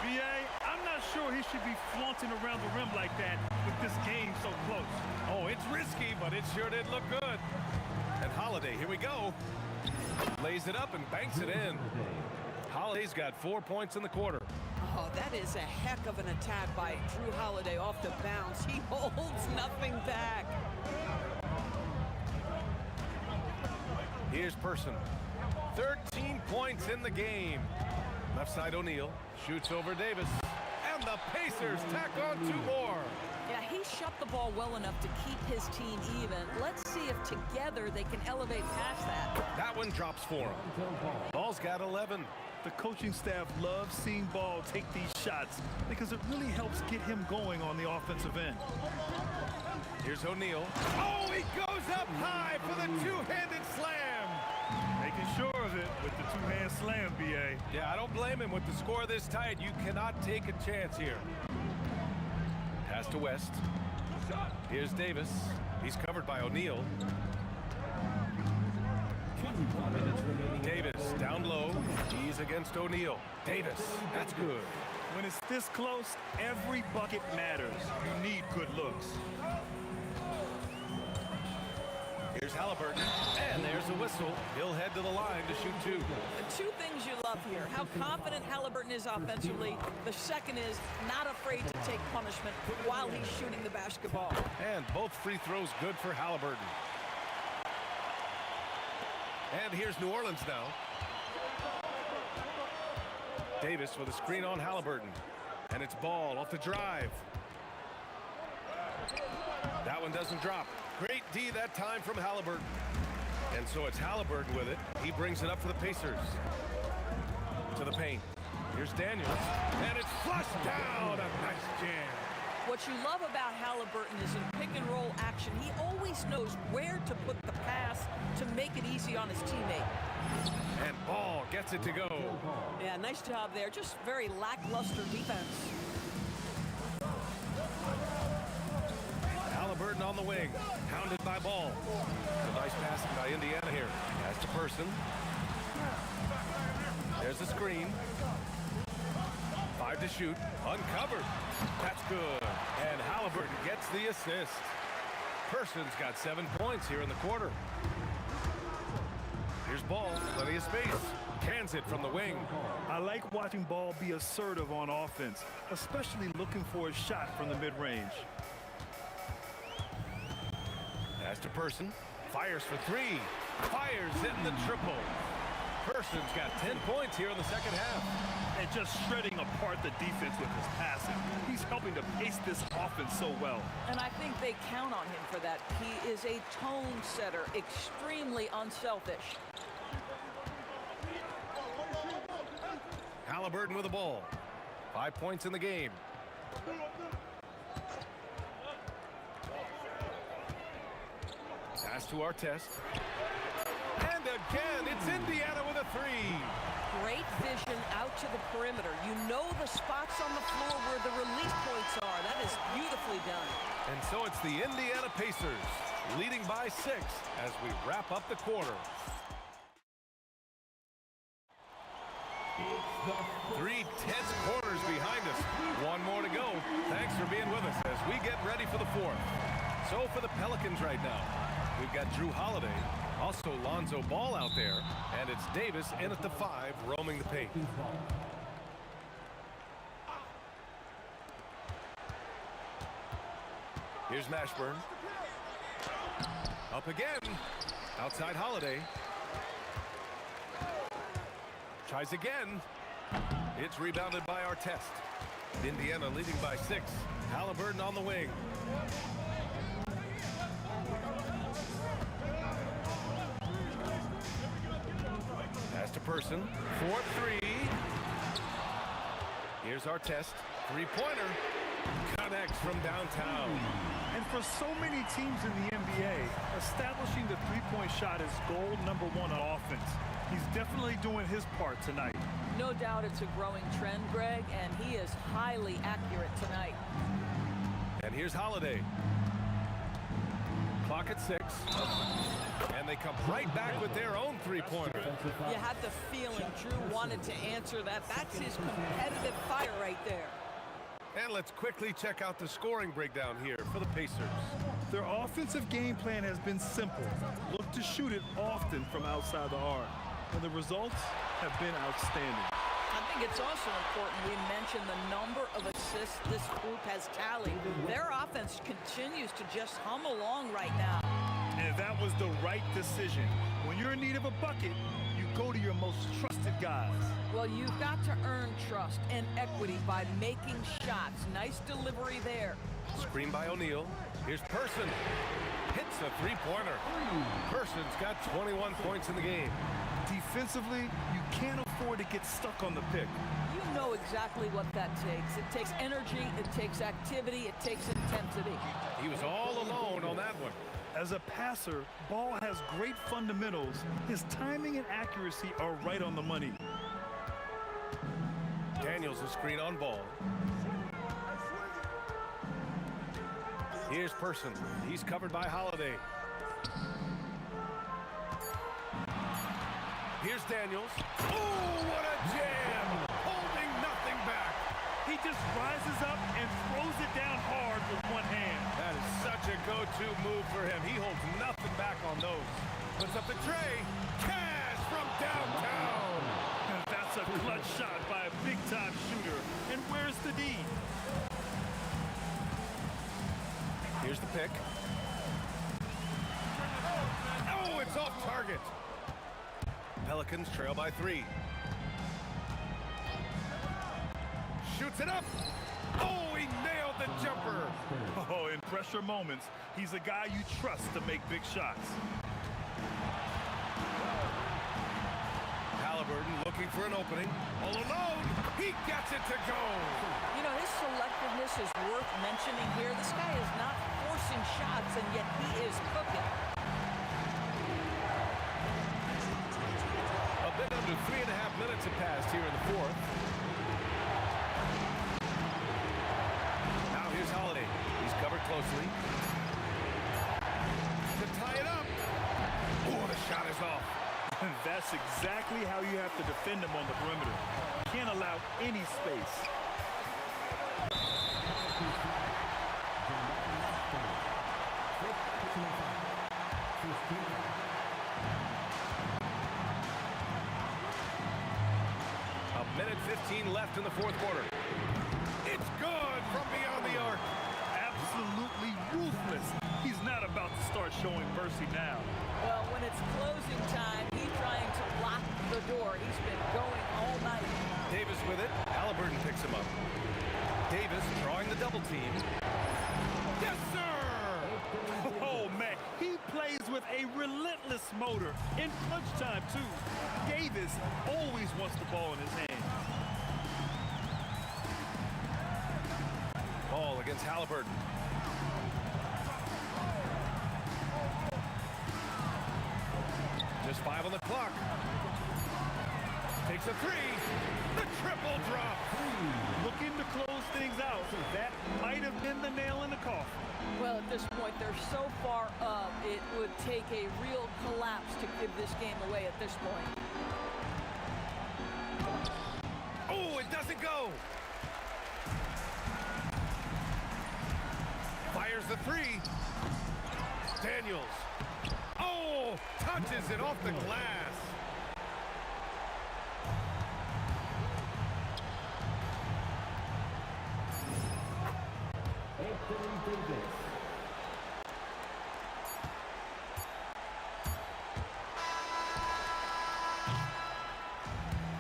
B.A., I'm not sure he should be flaunting around the rim like that with this game so close. Oh, it's risky, but it sure did look good. And Holiday, here we go. Lays it up and banks it in. Holiday's got 4 points in the quarter. Oh, that is a heck of an attack by Drew Holiday off the bounce. He holds nothing back. Here's Person. 13 points in the game. Left side O'Neal shoots over Davis. And the Pacers tack on 2 more. Yeah, he shot the ball well enough to keep his team even. Let's see if together they can elevate past that. That one drops for him. Ball's got 11. The coaching staff loves seeing Ball take these shots because it really helps get him going on the offensive end. Here's O'Neal. Oh, he goes up high for the two-handed slam. Making sure of it with the two-hand slam, B.A. Yeah, I don't blame him. With the score this tight, you cannot take a chance here. Pass to West. Here's Davis. He's covered by O'Neal. Davis down low. He's against O'Neal. Davis, that's good. When it's this close, every bucket matters. You need good looks. Here's Halliburton, and there's There's a whistle. He'll head to the line to shoot two. The two things you love here, how confident Halliburton is offensively. The second is not afraid to take punishment while he's shooting the basketball. And both free throws good for Halliburton. And here's New Orleans now. Davis with a screen on Halliburton. And it's Ball off the drive. That one doesn't drop. Great D that time from Halliburton. And so it's Halliburton with it. He brings it up for the Pacers. To the paint. Here's Daniels. And it's flushed down. A nice jam. What you love about Halliburton is in pick and roll action, he always knows where to put the pass to make it easy on his teammate. And Ball gets it to go. Yeah, nice job there. Just very lackluster defense. Halliburton on the wing, hounded by Ball. A nice passing by Indiana here. Pass to Person. There's the screen. 5 to shoot, uncovered. That's good. And Halliburton gets the assist. Person's got 7 points here in the quarter. Here's Ball, plenty of space. Cans it from the wing. I like watching Ball be assertive on offense, especially looking for a shot from the mid-range. Pass to Person, fires for 3. Fires hitting the triple. Person's got 10 points here in the second half. And just shredding apart the defense with his passing. He's helping to pace this offense so well. And I think they count on him for that. He is a tone setter, extremely unselfish. Halliburton with the ball. 5 points in the game. Pass to Artest. And again, it's Indiana with a 3. Great vision out to the perimeter. You know the spots on the floor where the release points are. That is beautifully done. And so it's the Indiana Pacers leading by 6 as we wrap up the quarter. 3 tense quarters behind us. 1 more to go. Thanks for being with us as we get ready for the 4th. So for the Pelicans right now, we've got Drew Holiday, also Lonzo Ball out there, and it's Davis in at the 5, roaming the paint. Here's Mashburn. Up again. Outside Holiday. Tries again. It's rebounded by Artest. Indiana leading by 6. Halliburton on the wing. Pass to Person. 4-3. Here's Artest. 3-pointer. Connects from downtown. And for so many teams in the NBA, establishing the three-point shot is goal number 1 on offense. He's definitely doing his part tonight. No doubt it's a growing trend, Greg, and he is highly accurate tonight. And here's Holiday. Clock at 6. And they come right back with their own three-pointer. You had the feeling Drew wanted to answer that. That's his competitive fire right there. And let's quickly check out the scoring breakdown here for the Pacers. Their offensive game plan has been simple. Look to shoot it often from outside the arc. And the results have been outstanding. I think it's also important we mention the number of assists this group has tallied. Their offense continues to just hum along right now. And that was the right decision. When you're in need of a bucket, you go to your most trusted guys. Well, you've got to earn trust and equity by making shots. Nice delivery there. Screen by O'Neal. Here's Person. Hits a three-pointer. Person's got 21 points in the game. Defensively, you can't afford to get stuck on the pick. You know exactly what that takes. It takes energy, it takes activity, it takes intensity. He was all alone on that one. As a passer, Ball has great fundamentals. His timing and accuracy are right on the money. Daniels a screen on Ball. Here's Person. He's covered by Holiday. Here's Daniels. Oh, what a jam! Holding nothing back. He just rises up and throws it down hard with one hand. That is such such a go-to move for him. He holds nothing back on those. Puts up the tray. Cash from downtown. And that's a clutch shot by a big-time shooter. And where's the D? Here's the pick. Oh, it's off target. Pelicans trail by 3. Shoots it up. Oh, he nailed the jumper. Oh, in pressure moments, he's a guy you trust to make big shots. Halliburton looking for an opening. All alone, he gets it to go. You know, his selectiveness is worth mentioning here. This guy is not forcing shots, and yet he is cooking. A bit under 3.5 minutes have passed here in the fourth. Now here's Holiday. He's covered closely. To tie it up. Oh, the shot is off. And that's exactly how you have to defend him on the perimeter. Can't allow any space. A minute 15 left in the fourth quarter. It's good from beyond the arc. Absolutely ruthless. He's not about to start showing mercy now. Well, when it's closing time, he's trying to lock the door. He's been going all night. Davis with it. Halliburton picks him up. Davis drawing the double team. Yes, sir! Oh, man. He plays with a relentless motor. In clutch time, too. Davis always wants the ball in his hand. Ball against Halliburton. Just 5 on the clock. Takes a 3. The triple drop. Looking to close things out. That might have been the nail in the coffin. Well, at this point, they're so far up, it would take a real collapse to give this game away at this point. Oh, it doesn't go. Fires the 3. Daniels. Oh, touches it off the glass.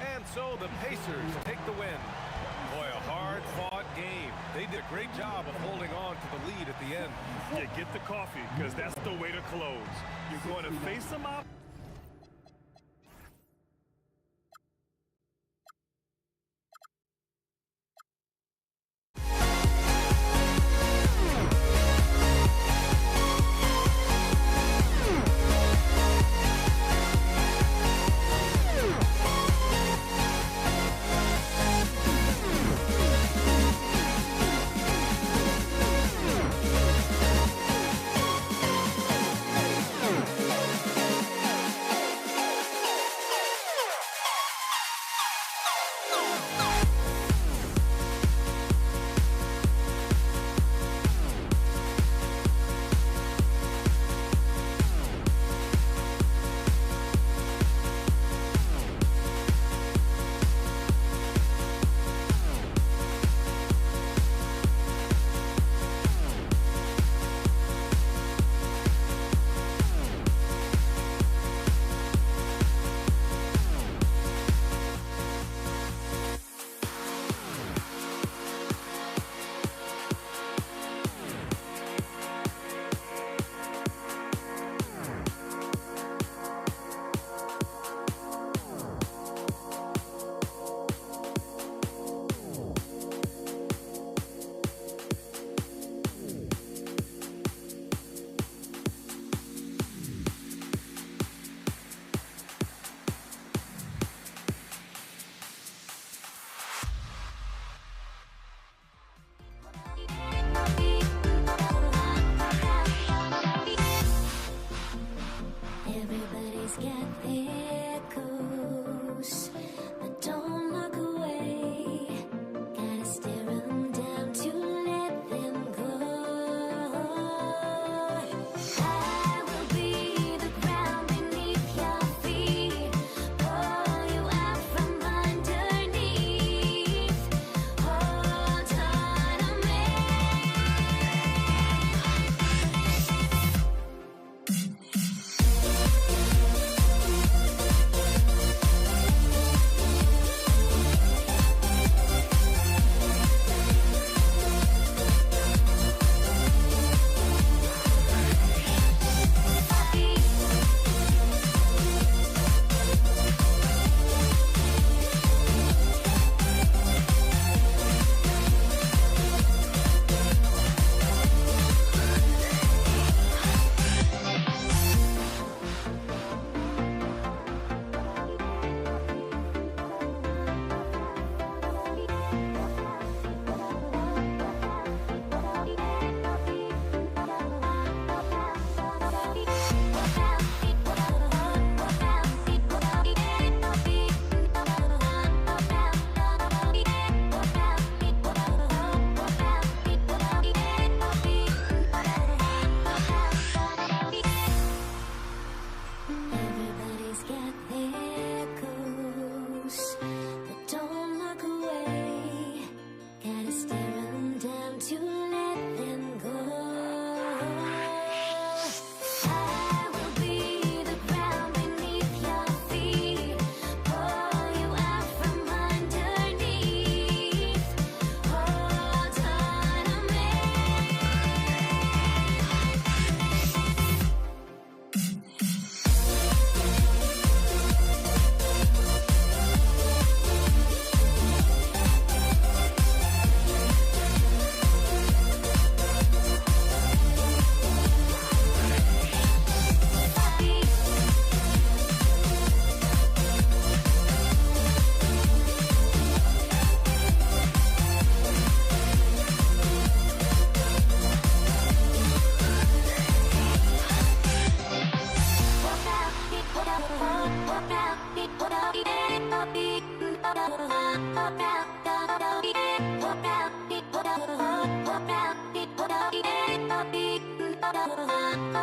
And so the Pacers take the win. Boy, a hard-fought game. They did a great job of holding on to the lead at the end. Yeah, get the coffee, because that's the way to close. You're going to face them up. And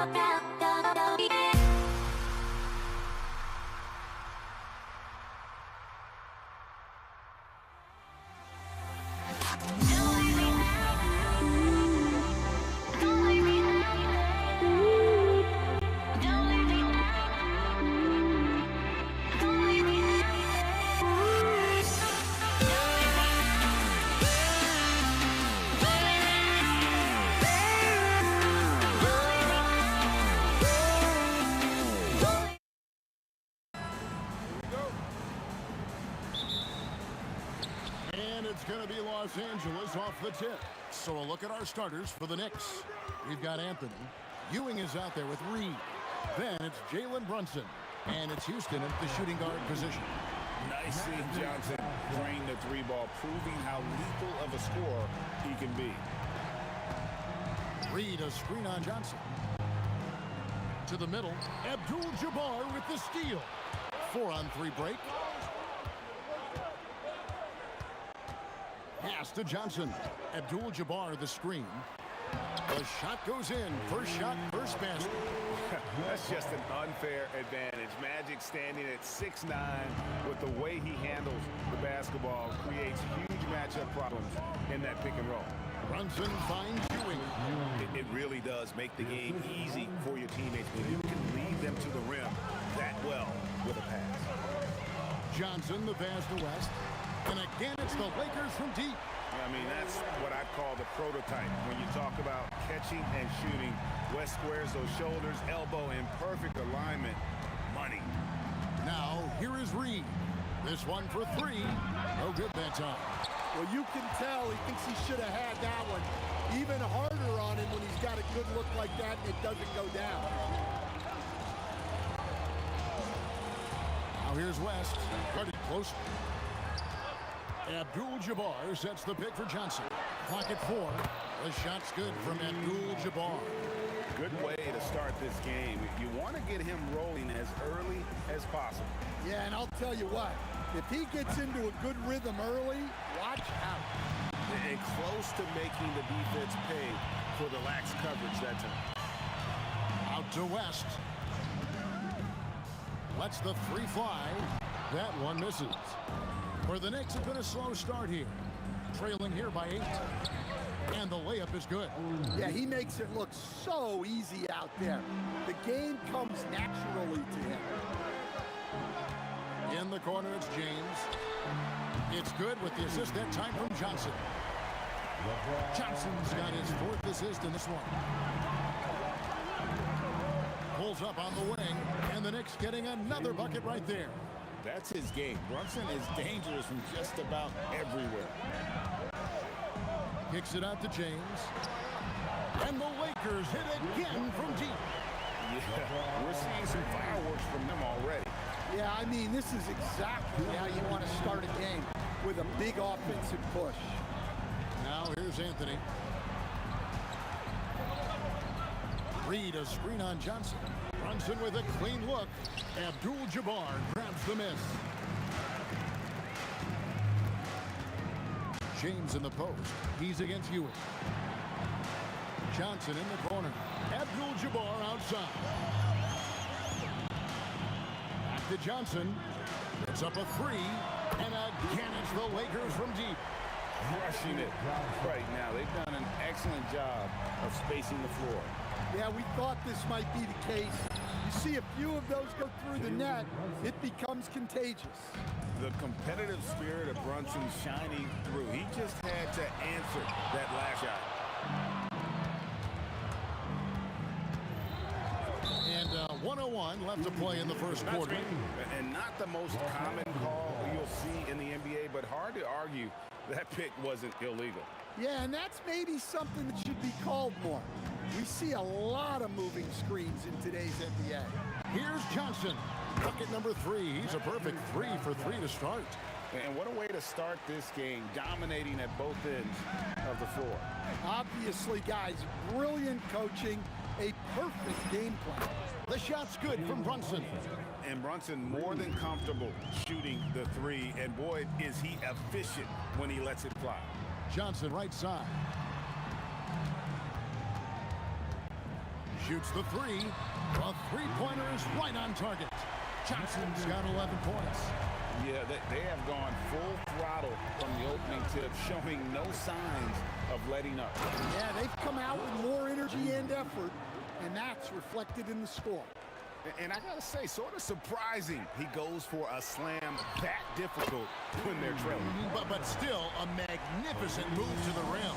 it's going to be Los Angeles off the tip. So a look at our starters for the Knicks. We've got Anthony. Ewing is out there with Reed. Then it's Jalen Brunson. And it's Houston at the shooting guard position. Nice seeing Johnson drain the three ball, proving how lethal of a scorer he can be. Reed, a screen on Johnson. To the middle, Abdul-Jabbar with the steal. 4-on-3 break. Pass to Johnson. Abdul-Jabbar the screen. The shot goes in. First shot, first basket. That's just an unfair advantage. Magic standing at 6'9", with the way he handles the basketball, creates huge matchup problems in that pick and roll. Brunson finds Ewing. It really does make the game easy for your teammates when you can lead them to the rim that well with a pass. Johnson, the pass to West. And again, it's the Lakers from deep. I mean, that's what I call the prototype. When you talk about catching and shooting, West squares those shoulders, elbow in perfect alignment. Money. Now, here is Reed. This one for three. No good that time. Well, you can tell he thinks he should have had that one. Even harder on him when he's got a good look like that and it doesn't go down. Now here's West. Guarded close. Abdul-Jabbar sets the pick for Johnson. Clock at 4. The shot's good from Abdul-Jabbar. Good way to start this game. You want to get him rolling as early as possible. Yeah, and I'll tell you what. If he gets into a good rhythm early, watch out. And close to making the defense pay for the lax coverage that time. Out to West. Lets the three fly. That one misses. For the Knicks, it's been a slow start here. Trailing here by 8. And the layup is good. Yeah, he makes it look so easy out there. The game comes naturally to him. In the corner, it's James. It's good with the assist that time from Johnson. Johnson's got his 4th assist in this one. Pulls up on the wing, and the Knicks getting another bucket right there. That's his game. Brunson is dangerous from just about everywhere. Kicks it out to James. And the Lakers hit again from deep. Yeah, we're seeing some fireworks from them already. Yeah, I mean, this is exactly how you want to start a game, with a big offensive push. Now here's Anthony. Reed, a screen on Johnson. Brunson with a clean look. Abdul-Jabbar grabs the miss. James in the post. He's against Ewing. Johnson in the corner. Abdul-Jabbar outside. Back to Johnson. It's up a 3. And again, it's the Lakers from deep. Crushing it right now. They've done an excellent job of spacing the floor. Yeah, we thought this might be the case. You see a few of those go through the net, it becomes contagious. The competitive spirit of Brunson shining through. He just had to answer that last shot. And 101 left to play in the first quarter. And not the most common call you'll see in the NBA, but hard to argue that pick wasn't illegal. Yeah, and that's maybe something that should be called more. We see a lot of moving screens in today's NBA. Here's Johnson. Bucket number 3. He's a perfect 3 for 3 to start. And what a way to start this game, dominating at both ends of the floor. Obviously, guys, brilliant coaching, a perfect game plan. The shot's good from Brunson. And Brunson more than comfortable shooting the 3. And boy, is he efficient when he lets it fly. Johnson right side. Shoots the three. The three-pointer is right on target. Johnson's got 11 points. Yeah, they have gone full throttle from the opening tip, showing no signs of letting up. Yeah, they've come out with more energy and effort, and that's reflected in the score. And I got to say, sort of surprising he goes for a slam that difficult when they're trailing. But still, a magnificent move to the rim.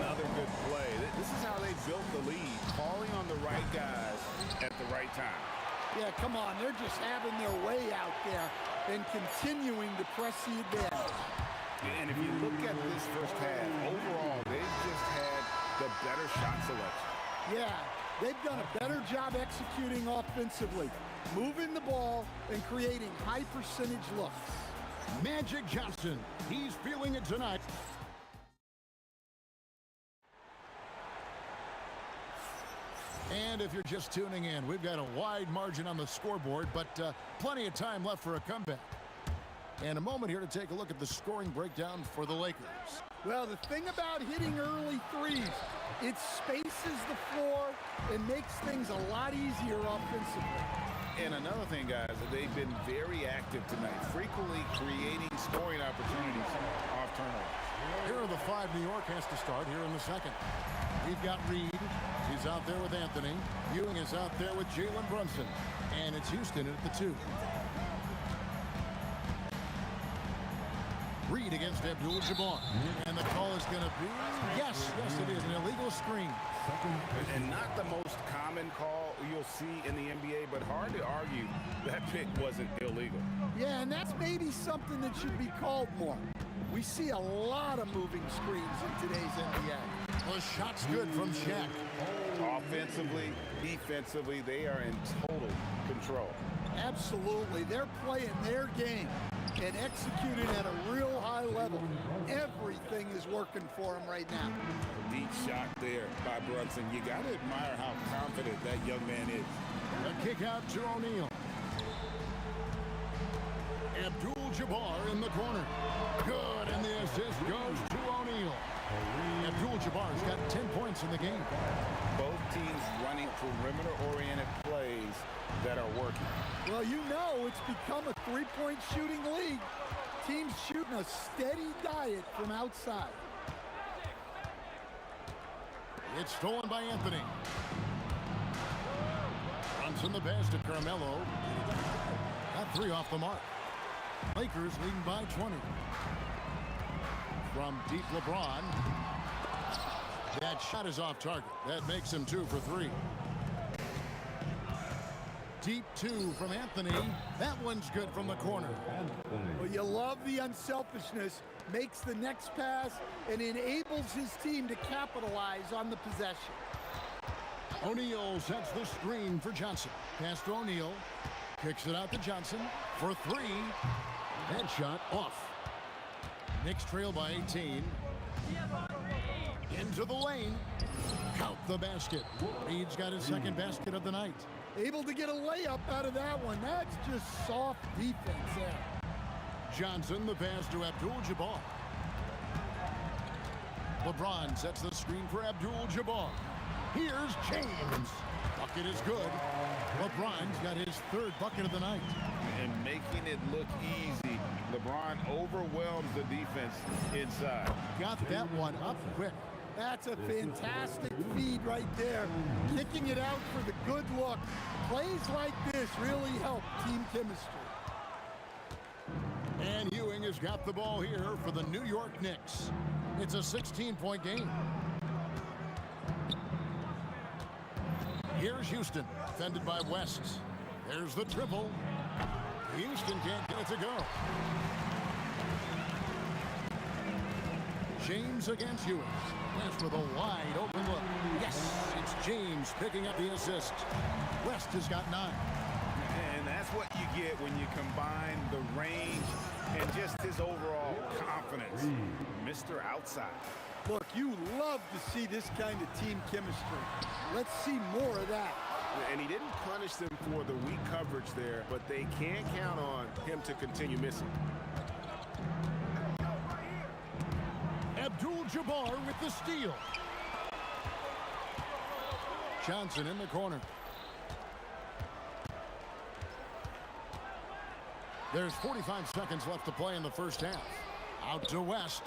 Another good play. This is how they built the lead, calling on the right guys at the right time. Yeah, come on. They're just having their way out there and continuing to press the advantage. And if you look at this first half, overall, they've just had the better shot selection. Yeah, they've done a better job executing offensively, moving the ball and creating high percentage looks. Magic Johnson, he's feeling it tonight. And if you're just tuning in, we've got a wide margin on the scoreboard, but plenty of time left for a comeback. And a moment here to take a look at the scoring breakdown for the Lakers. Well, the thing about hitting early threes, it spaces the floor and makes things a lot easier offensively. And another thing, guys, they've been very active tonight, frequently creating scoring opportunities off turnovers. Here are the five New York has to start here in the second. We've got Reed. He's out there with Anthony. Ewing is out there with Jalen Brunson. And it's Houston at the 2. Reed against Abdul-Jabbar. And the call is going to be, yes, it is, an illegal screen. And not the most common call you'll see in the NBA, but hard to argue that pick wasn't illegal. Yeah, and that's maybe something that should be called more. We see a lot of moving screens in today's NBA. The shot's good from Shaq. Offensively, defensively, they are in total control. Absolutely. They're playing their game and executing at a real high level. Everything is working for them right now. Deep shot there by Brunson. You got to admire how confident that young man is. A kick out to O'Neal. Abdul-Jabbar in the corner. Good, and the assist goes to O'Neal. Abdul-Jabbar's got 10 points in the game. Both teams running perimeter-oriented plays that are working. Well, you know it's become a three-point shooting league. Teams shooting a steady diet from outside. It's stolen by Anthony. Brunson the pass to Carmelo. Got 3 off the mark. Lakers leading by 20. From deep LeBron. That shot is off target. That makes him 2 for 3. Deep 2 from Anthony. That one's good from the corner. Well, you love the unselfishness. Makes the next pass and enables his team to capitalize on the possession. O'Neal sets the screen for Johnson. Pass to O'Neal. Kicks it out to Johnson for 3. That shot off. Knicks trail by 18. Into the lane. Count the basket. Reed's got his second basket of the night. Able to get a layup out of that one. That's just soft defense there. Johnson the pass to Abdul-Jabbar. LeBron sets the screen for Abdul-Jabbar. Here's James. Bucket is good. LeBron's got his 3rd bucket of the night. And making it look easy, LeBron overwhelms the defense inside. Got that one up quick. That's a fantastic feed right there. Kicking it out for the good look. Plays like this really help team chemistry. And Ewing has got the ball here for the New York Knicks. It's a 16-point game. Here's Houston, defended by West. There's the triple. Houston can't get it to go. James against Ewing. West with a wide open look. Yes, it's James picking up the assist. West has got 9. And that's what you get when you combine the range and just his overall confidence. Mr. Outside. Look, you love to see this kind of team chemistry. Let's see more of that. And he didn't punish them for the weak coverage there, but they can't count on him to continue missing. Abdul-Jabbar with the steal. Johnson in the corner. There's 45 seconds left to play in the first half. Out to West.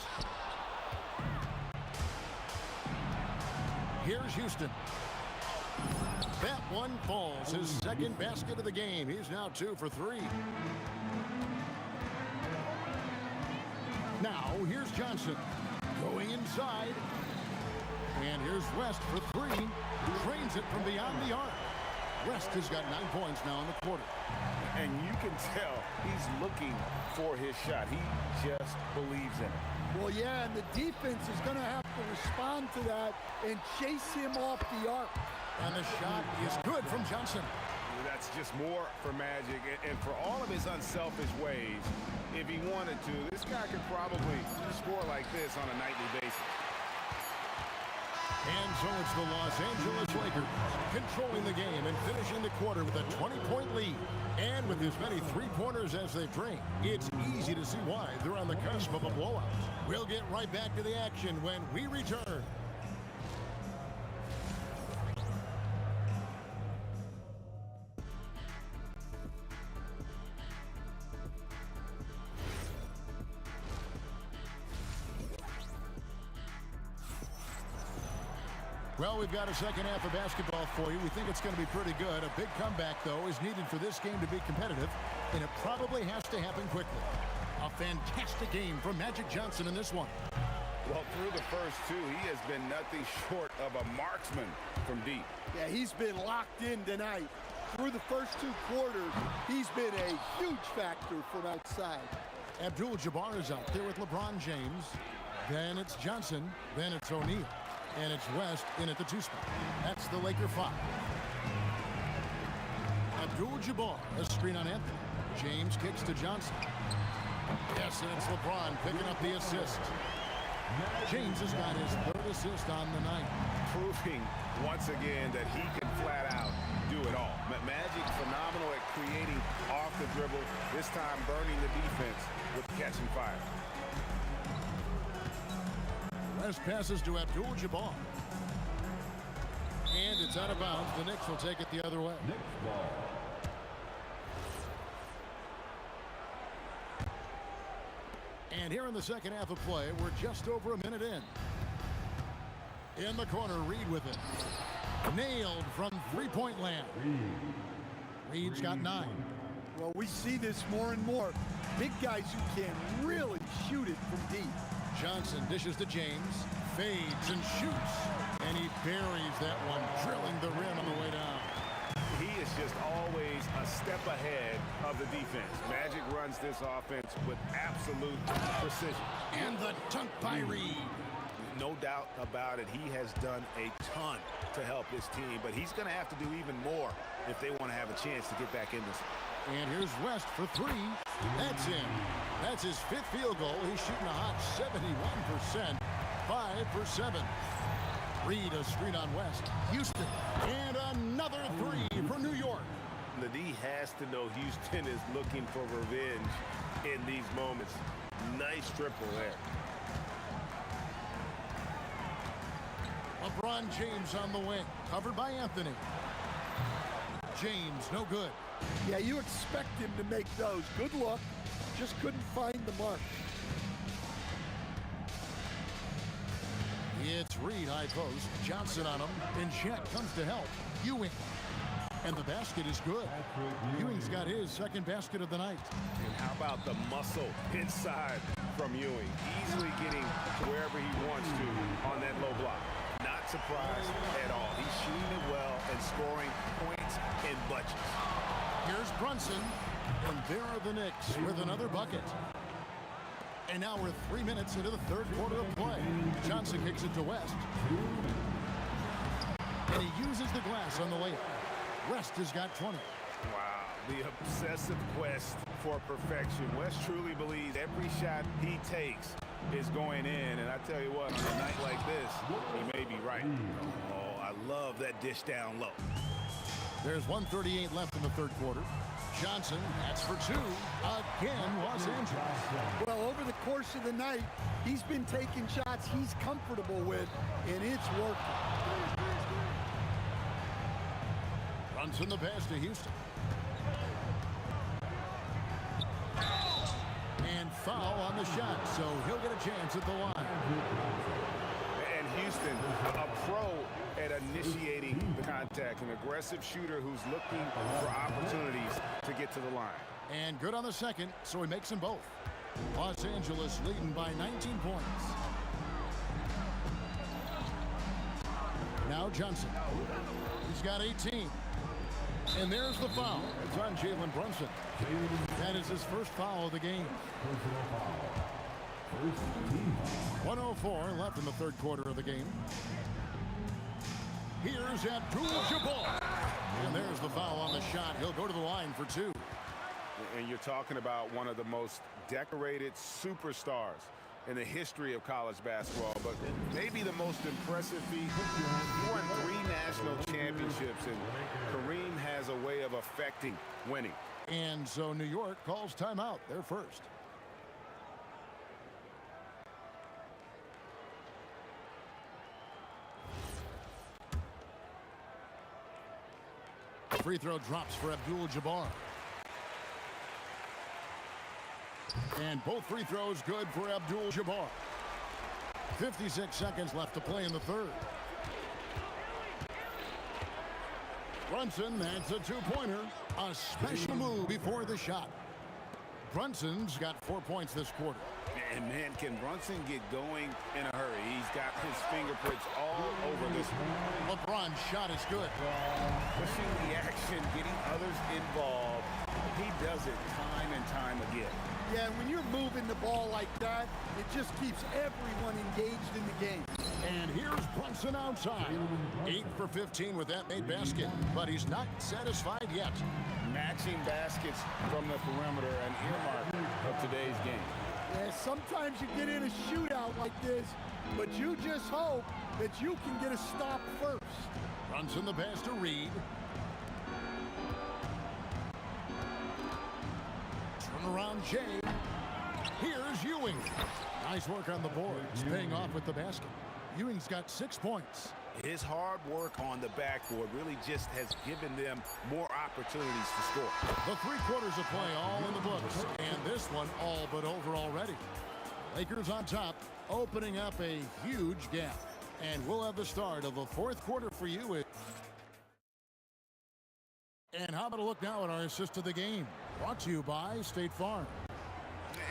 Here's Houston. That one falls. His second basket of the game. He's now 2 for 3. Now, here's Johnson. Going inside. And here's West for 3. Drains it from beyond the arc. West has got 9 points now in the quarter. And you can tell he's looking for his shot. He just believes in it. Well, yeah, and the defense is going to have to respond to that and chase him off the arc. And the shot is good from Johnson. That's just more for Magic. And for all of his unselfish ways, if he wanted to, this guy could probably score like this on a nightly basis. And so it's the Los Angeles Lakers controlling the game and finishing the quarter with a 20-point lead. And with as many three-pointers as they've drained, it's easy to see why they're on the cusp of a blowout. We'll get right back to the action when we return. Well, we've got a second half of basketball for you. We think it's going to be pretty good. A big comeback, though, is needed for this game to be competitive, and it probably has to happen quickly. A fantastic game from Magic Johnson in this one. Well, through the first two, he has been nothing short of a marksman from deep. Yeah, he's been locked in tonight. Through the first 2 quarters, he's been a huge factor from outside. Abdul-Jabbar is out there with LeBron James. Then it's Johnson. Then it's O'Neal. And it's West in at the 2 spot. That's the Laker 5. Abdul-Jabbar, a screen on Anthony. James kicks to Johnson. Yes, and it's LeBron picking up the assist. James has got his 3rd assist on the night. Proving once again that he can flat out do it all. Magic phenomenal at creating off the dribble. This time burning the defense with catching fire. West passes to Abdul-Jabbar. And it's out of bounds. The Knicks will take it the other way. And here in the second half of play, we're just over a minute in. In the corner, Reed with it. Nailed from three-point land. Reed's got 9. Well, we see this more and more. Big guys who can really shoot it from deep. Johnson dishes to James, fades and shoots, and he buries that one, drilling the rim on the way down. He is just always a step ahead of the defense. Magic runs this offense with absolute precision. And the dunk by Reed. No doubt about it, he has done a ton to help this team, but he's going to have to do even more if they want to have a chance to get back in this. And here's West for 3. That's in. That's his 5th field goal. He's shooting a hot 71%. 5 for 7. Reed a screen on West. Houston. And another 3 for New York. The D has to know Houston is looking for revenge in these moments. Nice triple there. LeBron James on the wing. Covered by Anthony. James, no good. Yeah, you expect him to make those. Good luck. Just couldn't find the mark. It's Reed high post. Johnson on him. And Chet comes to help. Ewing. And the basket is good. Ewing's got his 2nd basket of the night. And how about the muscle inside from Ewing? Easily getting wherever he wants to on that low block. Not surprised at all. He's shooting it well and scoring points in bunches. Here's Brunson. And there are the Knicks with another bucket. And now we're 3 minutes into the 3rd quarter of play. Johnson kicks it to West. And he uses the glass on the layup. West has got 20. Wow, the obsessive quest for perfection. West truly believes every shot he takes is going in. And I tell you what, on a night like this, he may be right. Oh, I love that dish down low. There's 1:38 left in the 3rd quarter. Johnson, that's for 2. Again, Los Angeles. Well, over the course of the night, he's been taking shots he's comfortable with, and it's working. Brunson the pass to Houston. And foul on the shot, so he'll get a chance at the line. And Houston, a pro at initiating the contact, an aggressive shooter who's looking for opportunities to get to the line. And good on the second, so he makes them both. Los Angeles leading by 19 points. Now Johnson. He's got 18. And there's the foul. It's on Jalen Brunson. That is his first foul of the game. 104 left in the third quarter of the game. Here's Abdul-Jabbar. And there's the foul on the shot. He'll go to the line for two. And you're talking about one of the most decorated superstars in the history of college basketball, but maybe the most impressive feat. He won 3 national championships, and Kareem has a way of affecting winning. And so New York calls timeout. They're first. Free throw drops for Abdul-Jabbar. And both free throws good for Abdul-Jabbar. 56 seconds left to play in the third. Brunson, that's a two-pointer. A special move before the shot. Brunson's got 4 points this quarter. And man, can Brunson get going in a hurry? He's got his fingerprints all over this one. LeBron's shot is good. Pushing the action, getting others involved. He does it time and time again. Yeah, when you're moving the ball like that, it just keeps everyone engaged in the game. And here's Brunson outside. 8 for 15 with that made basket, but he's not satisfied yet. Matching baskets from the perimeter, an earmark of today's game. Yeah, sometimes you get in a shootout like this, but you just hope that you can get a stop first. Brunson the pass to Reed. Turn around Jay. Here's Ewing. Nice work on the boards, paying off with the basket. Ewing's got 6 points. His hard work on the backboard really just has given them more opportunities to score. The 3 quarters of play all in the books, and this one all but over already. Lakers on top, opening up a huge gap. And we'll have the start of the fourth quarter for you. And how about a look now at our assist of the game? Brought to you by State Farm.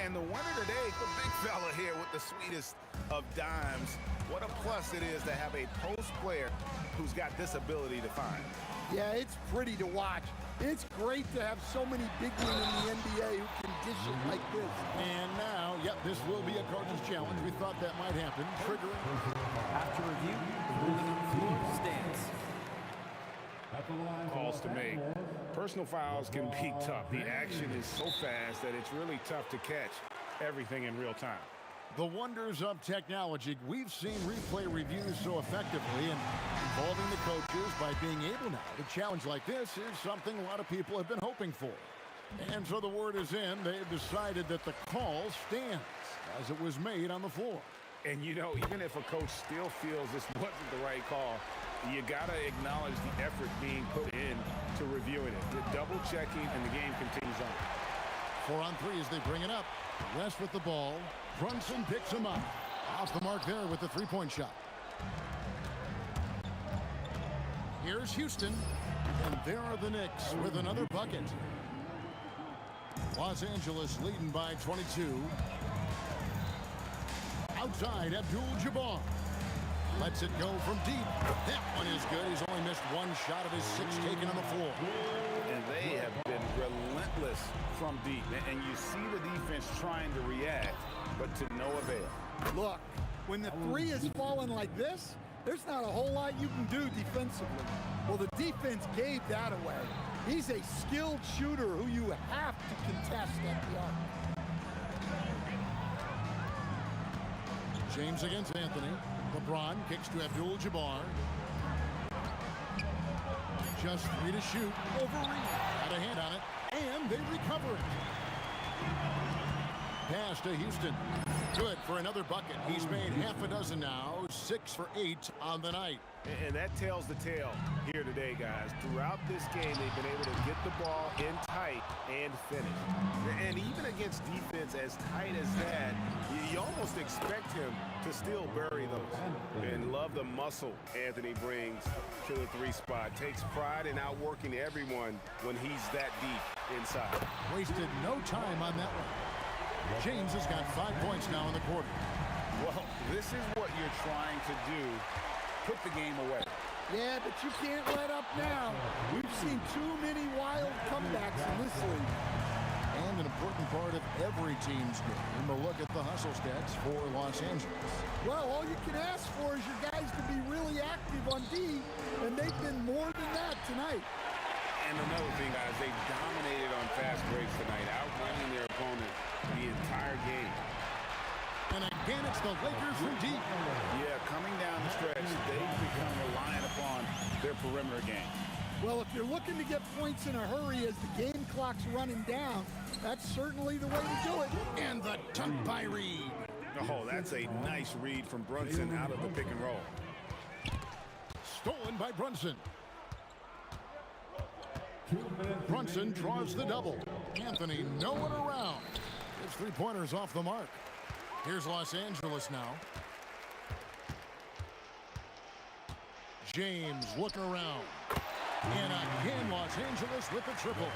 And the winner today, the big fella here with the sweetest of dimes. What a plus it is to have a post player who's got this ability to find. Yeah, it's pretty to watch. It's great to have so many big men in the NBA who can dish it like this. And now, yep, this will be a coach's challenge. We thought that might happen. Triggering. After review, the ruling floor stands. Calls to make. Personal fouls can be tough. The action is so fast that it's really tough to catch everything in real time. The wonders of technology. We've seen replay reviews so effectively, and involving the coaches by being able now to challenge like this is something a lot of people have been hoping for. And so the word is in. They've decided that the call stands as it was made on the floor. And you know, even if a coach still feels this wasn't the right call, you gotta acknowledge the effort being put in to reviewing it. The double checking, and the game continues on. 4 on 3 as they bring it up. West with the ball. Brunson picks him up. Off the mark there with the three-point shot. Here's Houston. And there are the Knicks with another bucket. Los Angeles leading by 22. Outside, Abdul-Jabbar. Lets it go from deep. That one is good. He's only missed 1 shot of his 6 taken on the floor. And they have been relentless from deep. And you see the defense trying to react, but to no avail. Look, when the 3 is falling like this, there's not a whole lot you can do defensively. Well, the defense gave that away. He's a skilled shooter who you have to contest at the arc. James against Anthony. LeBron kicks to Abdul-Jabbar. Just 3 to shoot. Over Reed. Got a hand on it. And they recover it. pass to Houston. Good for another bucket. He's made half a dozen now, 6 for 8 on the night. And that tells the tale here today, guys. Throughout this game, they've been able to get the ball in tight and finish. And even against defense as tight as that, you almost expect him to still bury those. And love the muscle Anthony brings to the 3 spot. Takes pride in outworking everyone when he's that deep inside. Wasted no time on that one. James has got 5 points now in the quarter. Well, this is what you're trying to do. Put the game away. Yeah, but you can't let up now. We've seen too many wild comebacks in this league. And an important part of every team's game, a look at the hustle stats for Los Angeles. Well, all you can ask for is your guys to be really active on D, and they've been more than that tonight. And another thing, guys, they dominated on fast breaks tonight, outrunning their opponent the entire game. And again, it's the Lakers from deep. Yeah, coming down the stretch, they've become reliant upon their perimeter game. Well, if you're looking to get points in a hurry as the game clock's running down, that's certainly the way to do it. And the dunk by Reed. Oh, that's a nice read from Brunson out of the pick and roll. Stolen by Brunson. Brunson draws the double. Anthony, no one around. His 3-pointers off the mark. Here's Los Angeles now. James looking around. And again, Los Angeles with the triple.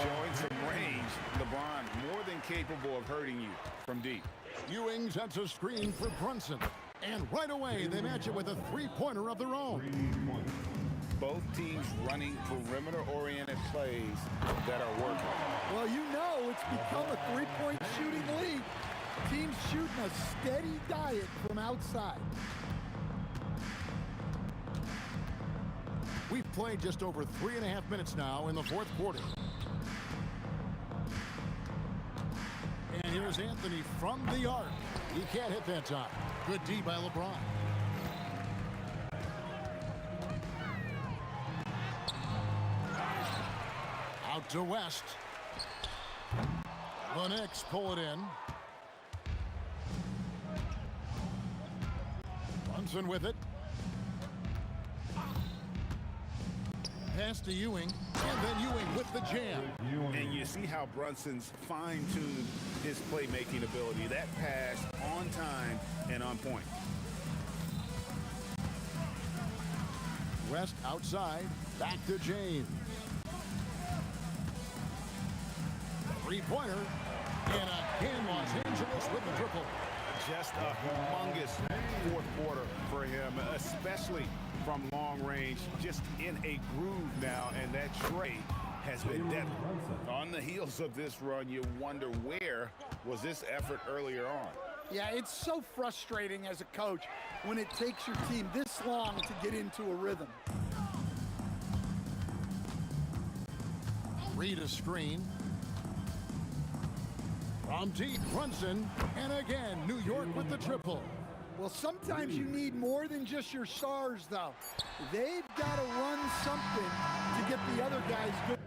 Showing some range. LeBron more than capable of hurting you from deep. Ewing sets a screen for Brunson. And right away, they match it with a 3-pointer of their own. Both teams running perimeter-oriented plays that are working. Well, you know it's become a 3-point shooting league. Teams shooting a steady diet from outside. We've played just over 3.5 minutes now in the 4th quarter. And here's Anthony from the arc. He can't hit that time. Good D by LeBron. Out to West. The Knicks pull it in. Brunson with it. Pass to Ewing, and then Ewing with the jam. And you see how Brunson's fine-tuned his playmaking ability. That pass on time and on point. West outside, back to James. 3-pointer, and again Los Angeles with the triple. Just a humongous 4th quarter for him, especially from long range, just in a groove now, and that tray has been deadly. On the heels of this run, you wonder where was this effort earlier on? Yeah, it's so frustrating as a coach when it takes your team this long to get into a rhythm. Read a screen. From deep, Brunson, and again, New York with the triple. Well, sometimes you need more than just your stars, though. They've got to run something to get the other guys good.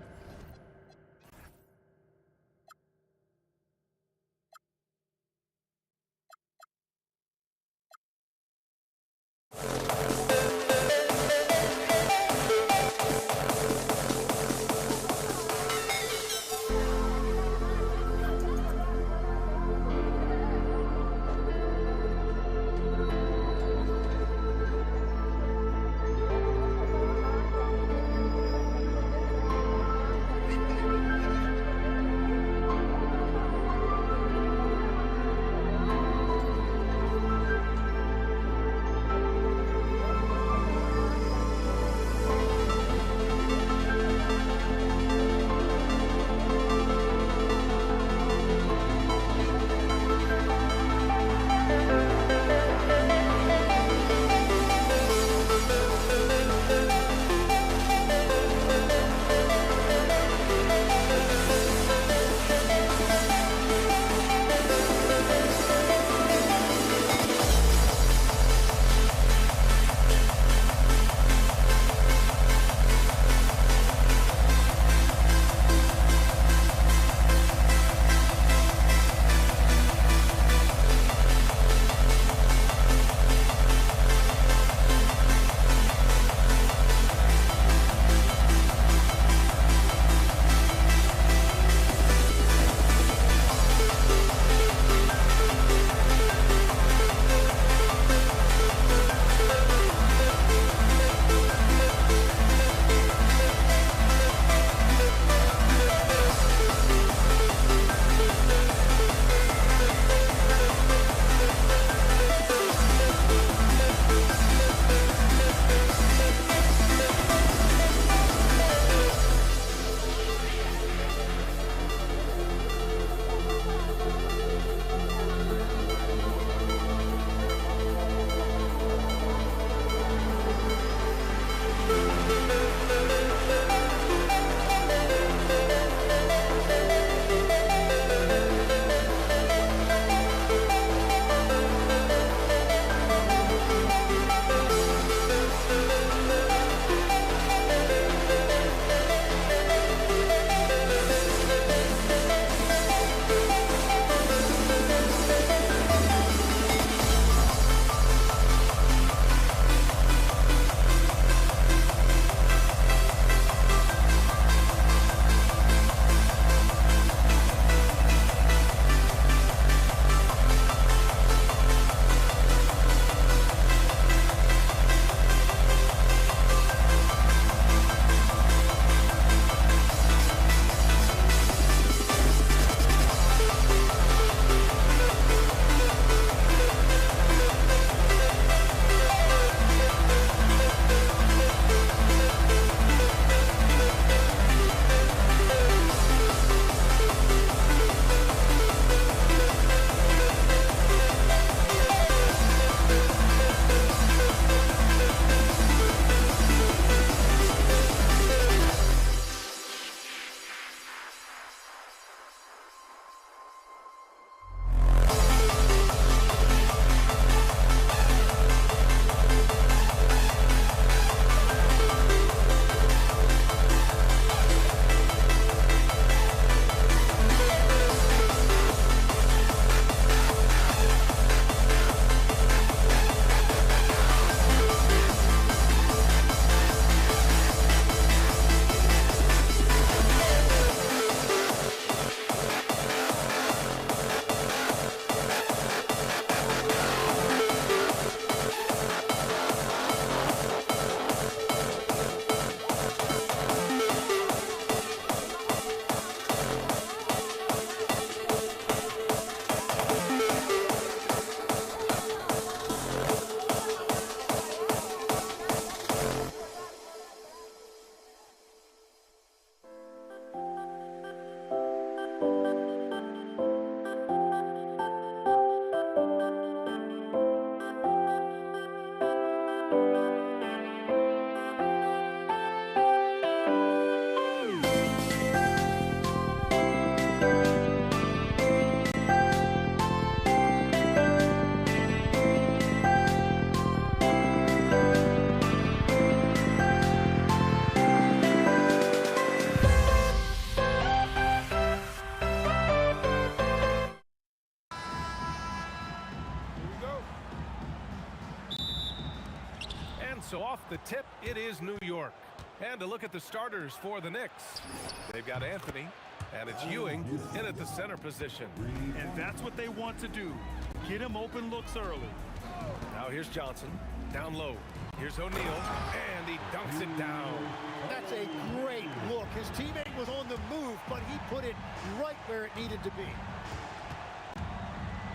So off the tip, it is New York. And to look at the starters for the Knicks. They've got Anthony, and it's Ewing in at the center position. And that's what they want to do. Get him open looks early. Now here's Johnson, down low. Here's O'Neal, and he dunks it down. That's a great look. His teammate was on the move, but he put it right where it needed to be.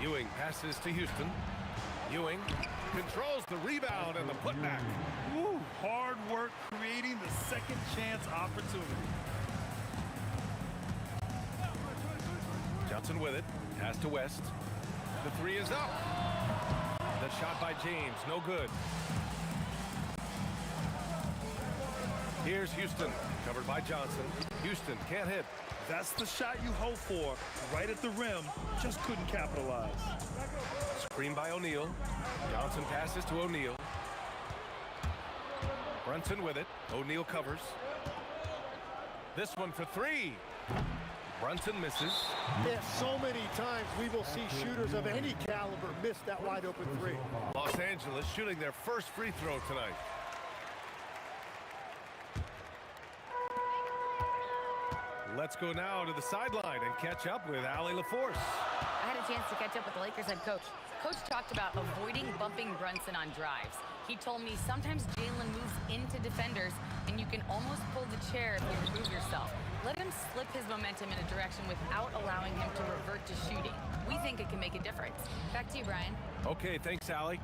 Ewing passes to Houston. Ewing controls the rebound and the putback. Woo, hard work creating the second chance opportunity. Johnson with it, pass to West. The three is up. The shot by James, no good. Here's Houston, covered by Johnson. Houston can't hit. That's the shot you hope for, right at the rim, just couldn't capitalize. Screen by O'Neal. Johnson passes to O'Neal. Brunson with it. O'Neal covers. This one for three. Brunson misses. Yeah, so many times we will see shooters of any caliber miss that wide open three. Los Angeles shooting their first free throw tonight. Let's go now to the sideline and catch up with Allie LaForce. I had a chance to catch up with the Lakers head coach. Coach talked about avoiding bumping Brunson on drives. He told me sometimes Jalen moves into defenders and you can almost pull the chair if you remove yourself. Let him slip his momentum in a direction without allowing him to revert to shooting. We think it can make a difference. Back to you, Brian. Okay, thanks, Allie.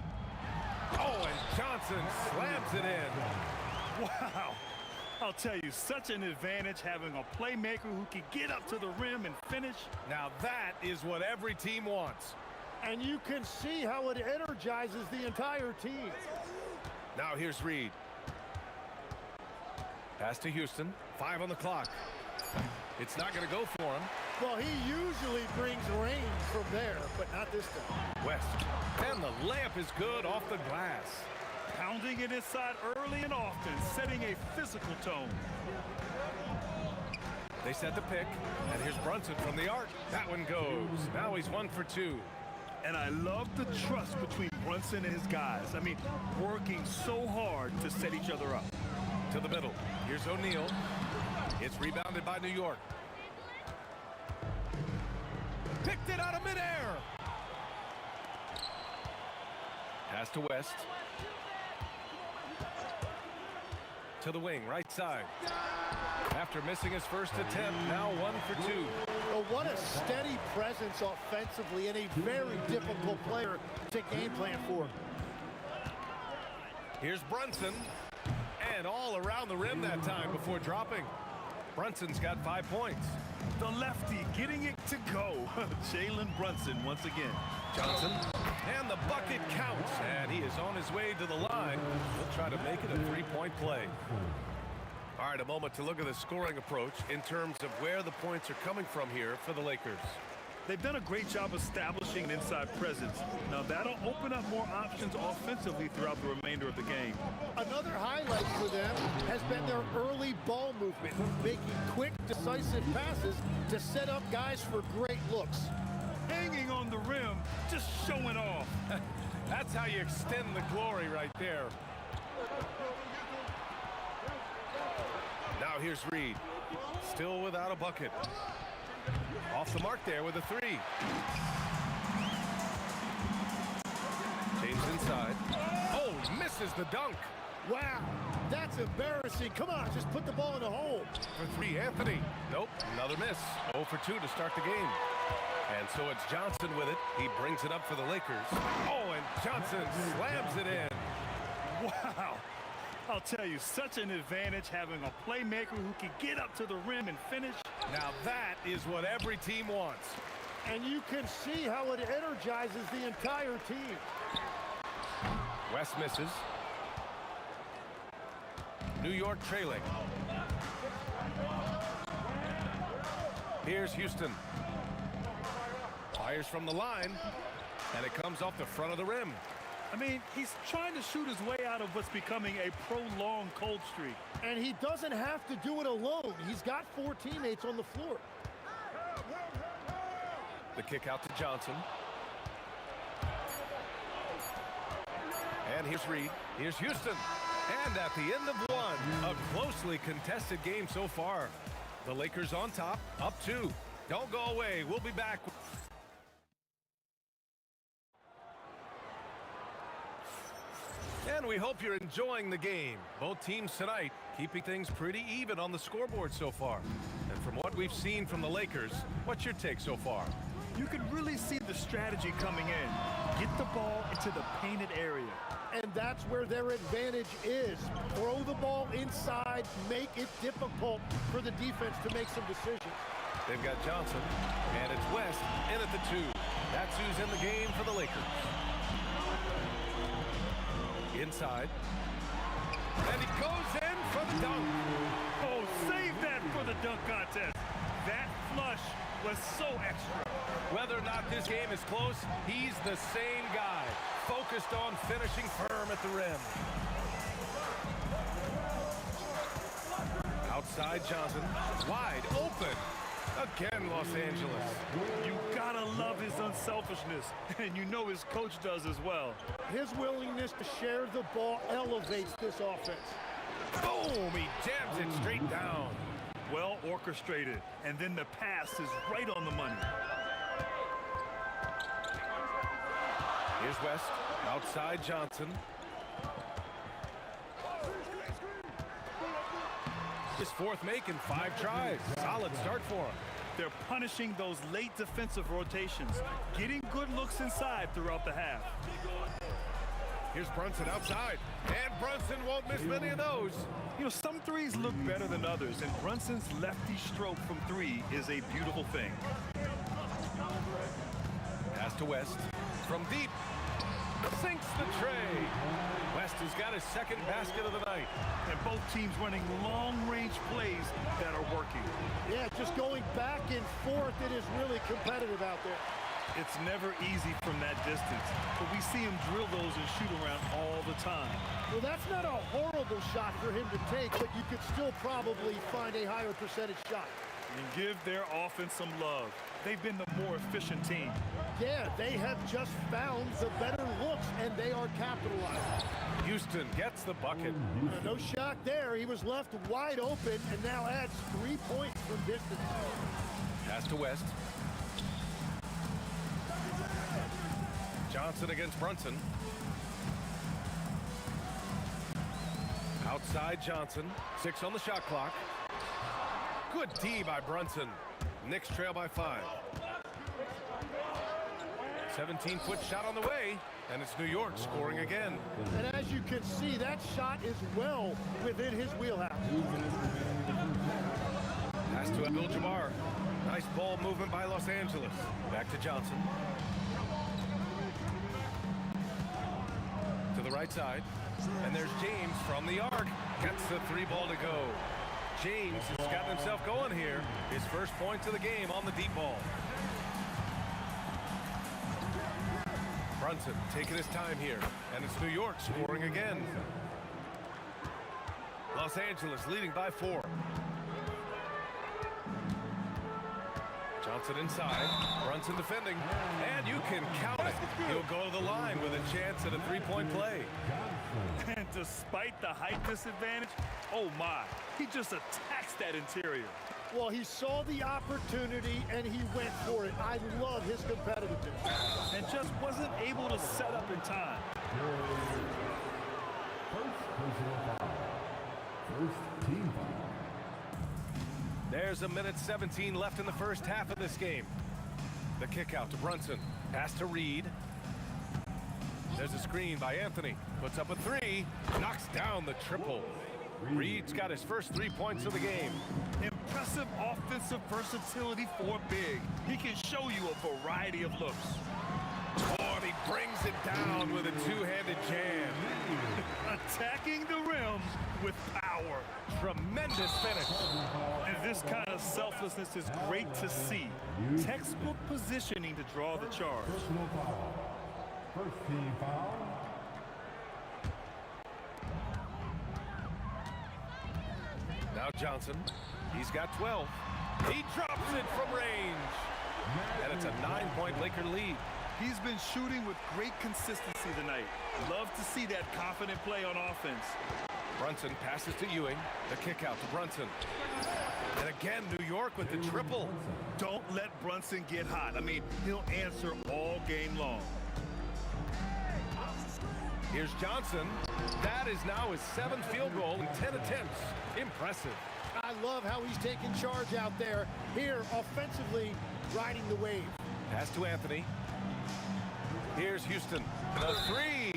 Oh, and Johnson slams it in. Wow. I'll tell you, such an advantage having a playmaker who can get up to the rim and finish. Now that is what every team wants. And you can see how it energizes the entire team. Now here's Reed. Pass to Houston. 5 on the clock. It's not going to go for him. Well, he usually brings rain from there, but not this time. West. And the layup is good off the glass. Pounding it inside early and often, setting a physical tone. They set the pick, and here's Brunson from the arc. That one goes. Now he's 1 for 2. And I love the trust between Brunson and his guys. I mean, working so hard to set each other up. To the middle. Here's O'Neal. It's rebounded by New York. Picked it out of midair. Pass to West. To the wing, right side. After missing his first attempt, now 1 for 2. Well, what a steady presence offensively and a very difficult player to game plan for. Here's Brunson. And all around the rim that time before dropping. Brunson's got 5 points. The lefty getting it to go. Jalen Brunson once again. Johnson. And the bucket counts. And he is on his way to the line. He'll try to make it a 3-point play. All right, a moment to look at the scoring approach in terms of where the points are coming from here for the Lakers. They've done a great job establishing an inside presence. Now that'll open up more options offensively throughout the remainder of the game. Another highlight for them has been their early ball movement, making quick, decisive passes to set up guys for great looks. Hanging on the rim, just showing off. That's how you extend the glory right there. Now here's Reed. Still without a bucket. Off the mark there with a 3. James inside. Oh, misses the dunk. Wow, that's embarrassing. Come on, just put the ball in the hole. For 3, Anthony. Nope, another miss. 0 for 2 to start the game. And so it's Johnson with it. He brings it up for the Lakers. Oh, and Johnson slams it in. Wow. I'll tell you, such an advantage having a playmaker who can get up to the rim and finish. Now that is what every team wants. And you can see how it energizes the entire team. West misses. New York trailing. Here's Houston. Fires from the line, and it comes off the front of the rim. I mean, he's trying to shoot his way out of what's becoming a prolonged cold streak. And he doesn't have to do it alone. He's got 4 teammates on the floor. The kick out to Johnson. And here's Reed. Here's Houston. And at the end of one, a closely contested game so far. The Lakers on top, up 2. Don't go away. We'll be back. And we hope you're enjoying the game. Both teams tonight keeping things pretty even on the scoreboard so far. And from what we've seen from the Lakers, what's your take so far? You can really see the strategy coming in. Get the ball into the painted area. And that's where their advantage is. Throw the ball inside, make it difficult for the defense to make some decisions. They've got Johnson, and it's West in at the 2. That's who's in the game for the Lakers. Inside. And he goes in for the dunk. Oh, save that for the dunk contest. That flush was so extra. Whether or not this game is close, he's the same guy, focused on finishing firm at the rim. Outside Johnson, wide open. Again, Los Angeles. You gotta love his unselfishness, and you know his coach does as well. His willingness to share the ball elevates this offense. Boom! He jams it straight down. Well orchestrated, and then the pass is right on the money. Here's West, outside Johnson. His 4th make in 5 tries. Solid start for him. They're punishing those late defensive rotations, getting good looks inside throughout the half. Here's Brunson outside, and Brunson won't miss many of those. You know, some threes look better than others, and Brunson's lefty stroke from 3 is a beautiful thing. Pass to West, from deep, sinks the tray. West has got his 2nd basket of the night. And both teams running long-range plays that are working. Yeah, just going back and forth, it is really competitive out there. It's never easy from that distance, but we see him drill those and shoot around all the time. Well, that's not a horrible shot for him to take, but you could still probably find a higher percentage shot. And give their offense some love. They've been the more efficient team. Yeah, they have just found the better looks, and they are capitalizing. Houston gets the bucket. No shock there. He was left wide open and now adds 3 points from distance. Pass to West. Johnson against Brunson. Outside Johnson. 6 on the shot clock. Good D by Brunson. Knicks trail by 5. 17-foot shot on the way, and it's New York scoring again. And as you can see, that shot is well within his wheelhouse. Pass to Abdul-Jabbar. Nice ball movement by Los Angeles. Back to Johnson. To the right side. And there's James from the arc. Gets the 3 ball to go. James has gotten himself going here. His first points of the game on the deep ball. Brunson taking his time here, and it's New York scoring again. Los Angeles leading by 4. Johnson inside, Brunson defending, and you can count it. He'll go to the line with a chance at a 3-point play. And despite the height disadvantage, oh my, he just attacks that interior. Well, he saw the opportunity and he went for it. I love his competitiveness. And just wasn't able to set up in time. First team foul. There's a minute 17 left in the first half of this game. The kick out to Brunson. Pass to Reed. There's a screen by Anthony. Puts up a 3. Knocks down the triple. Reed's got his first 3 points of the game. Impressive offensive versatility for big. He can show you a variety of looks. Oh, and he brings it down with a 2-handed jam. Attacking the rim with power. Tremendous finish. And this kind of selflessness is great to see. Textbook positioning to draw the charge. Personal foul. First team foul. Now Johnson. He's got 12. He drops it from range. And it's a 9-point Laker lead. He's been shooting with great consistency tonight. Love to see that confident play on offense. Brunson passes to Ewing. The kick out to Brunson. And again, New York with the triple. Don't let Brunson get hot. I mean, he'll answer all game long. Here's Johnson. That is now his 7th field goal in 10 attempts. Impressive. I love how he's taking charge out there. Here, offensively, riding the wave. Pass to Anthony. Here's Houston. The 3.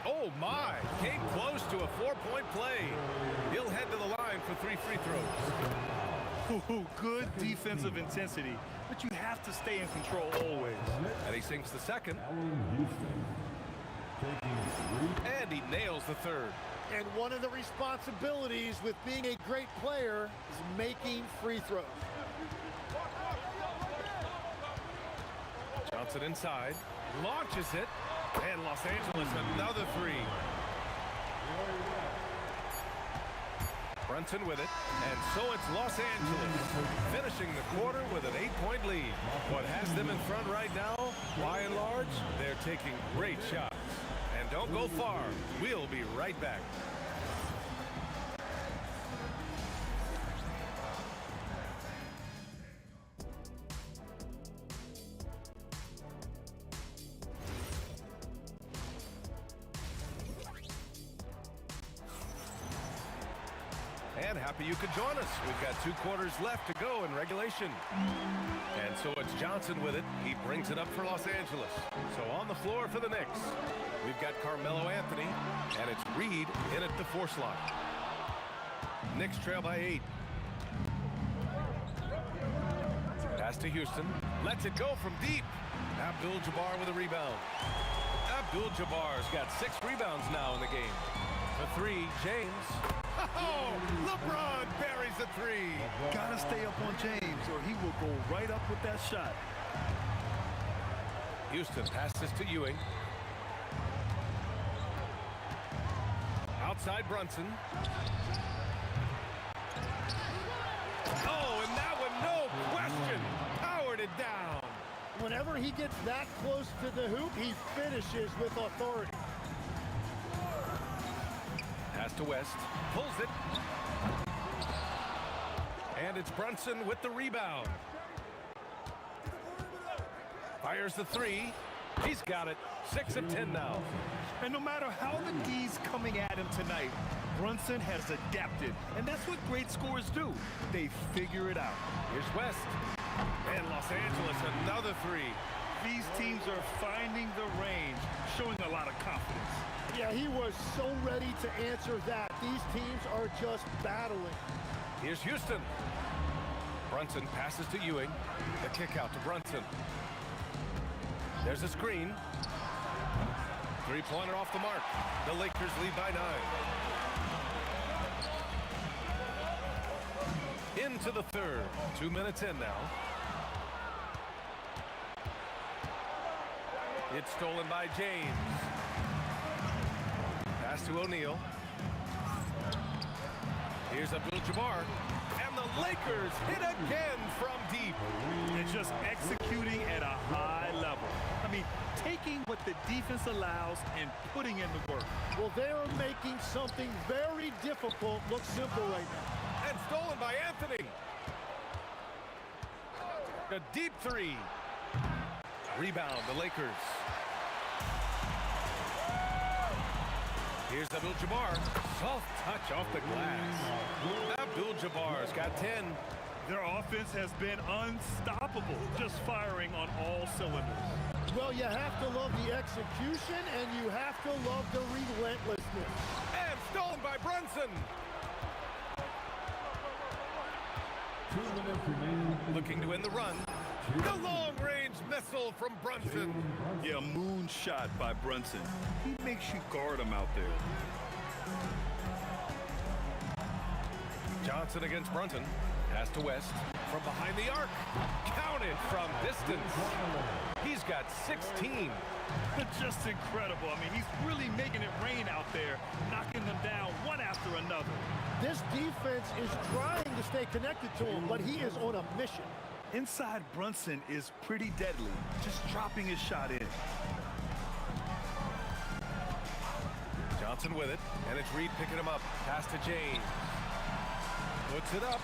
Oh, my. Came close to a 4-point play. He'll head to the line for 3 free throws. Ooh, good defensive intensity, but you have to stay in control always. And he sinks the 2nd. And he nails the 3rd. And one of the responsibilities with being a great player is making free throws. Johnson inside. Launches it. And Los Angeles another 3. Brunson with it. And so it's Los Angeles finishing the quarter with an 8-point lead. What has them in front right now, by and large, they're taking great shots. And don't go far. We'll be right back. And happy you could join us. We've got 2 quarters left to go in regulation. And so it's Johnson with it. He brings it up for Los Angeles. So on the floor for the Knicks, we've got Carmelo Anthony, and it's Reed in at the 4 slot. Knicks trail by 8. Pass to Houston. Lets it go from deep. Abdul-Jabbar with a rebound. Abdul-Jabbar's got 6 rebounds now in the game. The 3, James. Oh, LeBron buries a 3. Gotta stay up on James or he will go right up with that shot. Houston passes to Ewing. Outside Brunson. Oh, and that one, no question, powered it down. Whenever he gets that close to the hoop, he finishes with authority. Pass to West, pulls it. And it's Brunson with the rebound. Fires the 3. He's got it. 6 of 10 now. And no matter how the D's coming at him tonight, Brunson has adapted. And that's what great scorers do. They figure it out. Here's West. And Los Angeles, another 3. These teams are finding the range, showing a lot of confidence. Yeah, he was so ready to answer that. These teams are just battling. Here's Houston. Brunson passes to Ewing. The kick out to Brunson. There's a screen. 3-pointer off the mark. The Lakers lead by 9. Into the 3rd. 2 minutes in now. It's stolen by James. Pass to O'Neal. Here's Abdul-Jabbar. And the Lakers hit again from deep. And just executing at a high level. I mean, taking what the defense allows and putting in the work. Well, they are making something very difficult look simple right now. And stolen by Anthony. A deep 3. Rebound, the Lakers. Here's Abdul-Jabbar. Soft touch off the glass. Abdul-Jabbar's got 10. Their offense has been unstoppable, just firing on all cylinders. Well, you have to love the execution, and you have to love the relentlessness. And stolen by Brunson. Looking to end the run. The long-range missile from Brunson. Yeah, moonshot by Brunson. He makes you guard him out there. Johnson against Brunson. Pass to West. From behind the arc. Counted from distance. He's got 16. Just incredible. I mean, he's really making it rain out there, knocking them down one after another. This defense is trying to stay connected to him, but he is on a mission. Inside Brunson is pretty deadly, just dropping his shot in. Johnson with it, and it's Reed picking him up. Pass to James. Puts it up.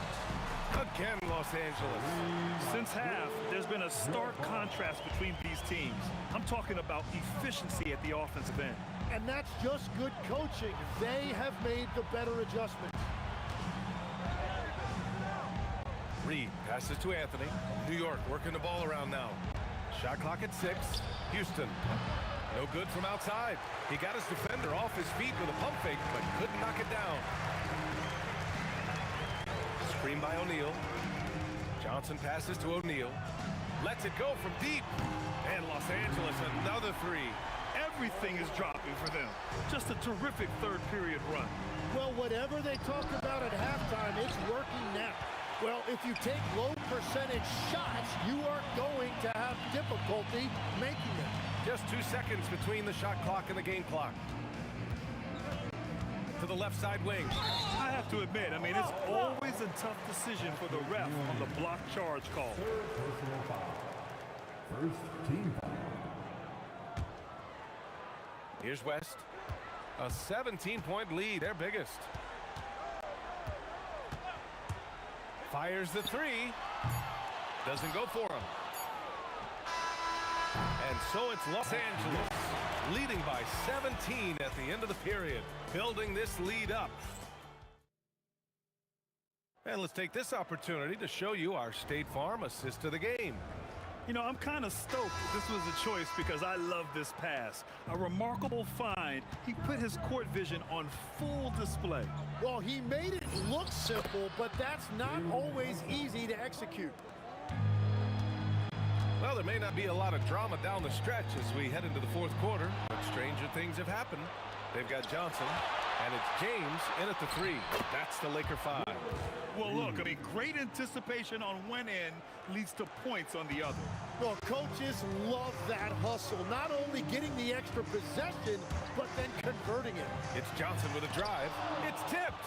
Again, Los Angeles. Since half, there's been a stark contrast between these teams. I'm talking about efficiency at the offensive end. And that's just good coaching. They have made the better adjustments. Reed passes to Anthony. New York working the ball around now. Shot clock at 6. Houston. No good from outside. He got his defender off his feet with a pump fake, but couldn't knock it down. Screen by O'Neal. Johnson passes to O'Neal. Lets it go from deep. And Los Angeles, another 3. Everything is dropping for them. Just a terrific third period run. Well, whatever they talked about at halftime, it's working now. Well, if you take low percentage shots, you are going to have difficulty making them. Just 2 seconds between the shot clock and the game clock. To the left side wing. I have to admit, it's always a tough decision for the ref on the block charge call. First team foul. Here's West. A 17-point lead, their biggest. Fires the 3. Doesn't go for him. And so it's Los Angeles leading by 17 at the end of the period, building this lead up. And let's take this opportunity to show you our State Farm assist of the game. I'm kind of stoked this was a choice because I love this pass. A remarkable find. He put his court vision on full display. Well, he made it look simple, but that's not always easy to execute. Well, there may not be a lot of drama down the stretch as we head into the fourth quarter, but stranger things have happened. They've got Johnson, and it's James in at the 3. That's the Laker 5. Well, look, great anticipation on one end leads to points on the other. Well, coaches love that hustle, not only getting the extra possession, but then converting it. It's Johnson with a drive. It's tipped.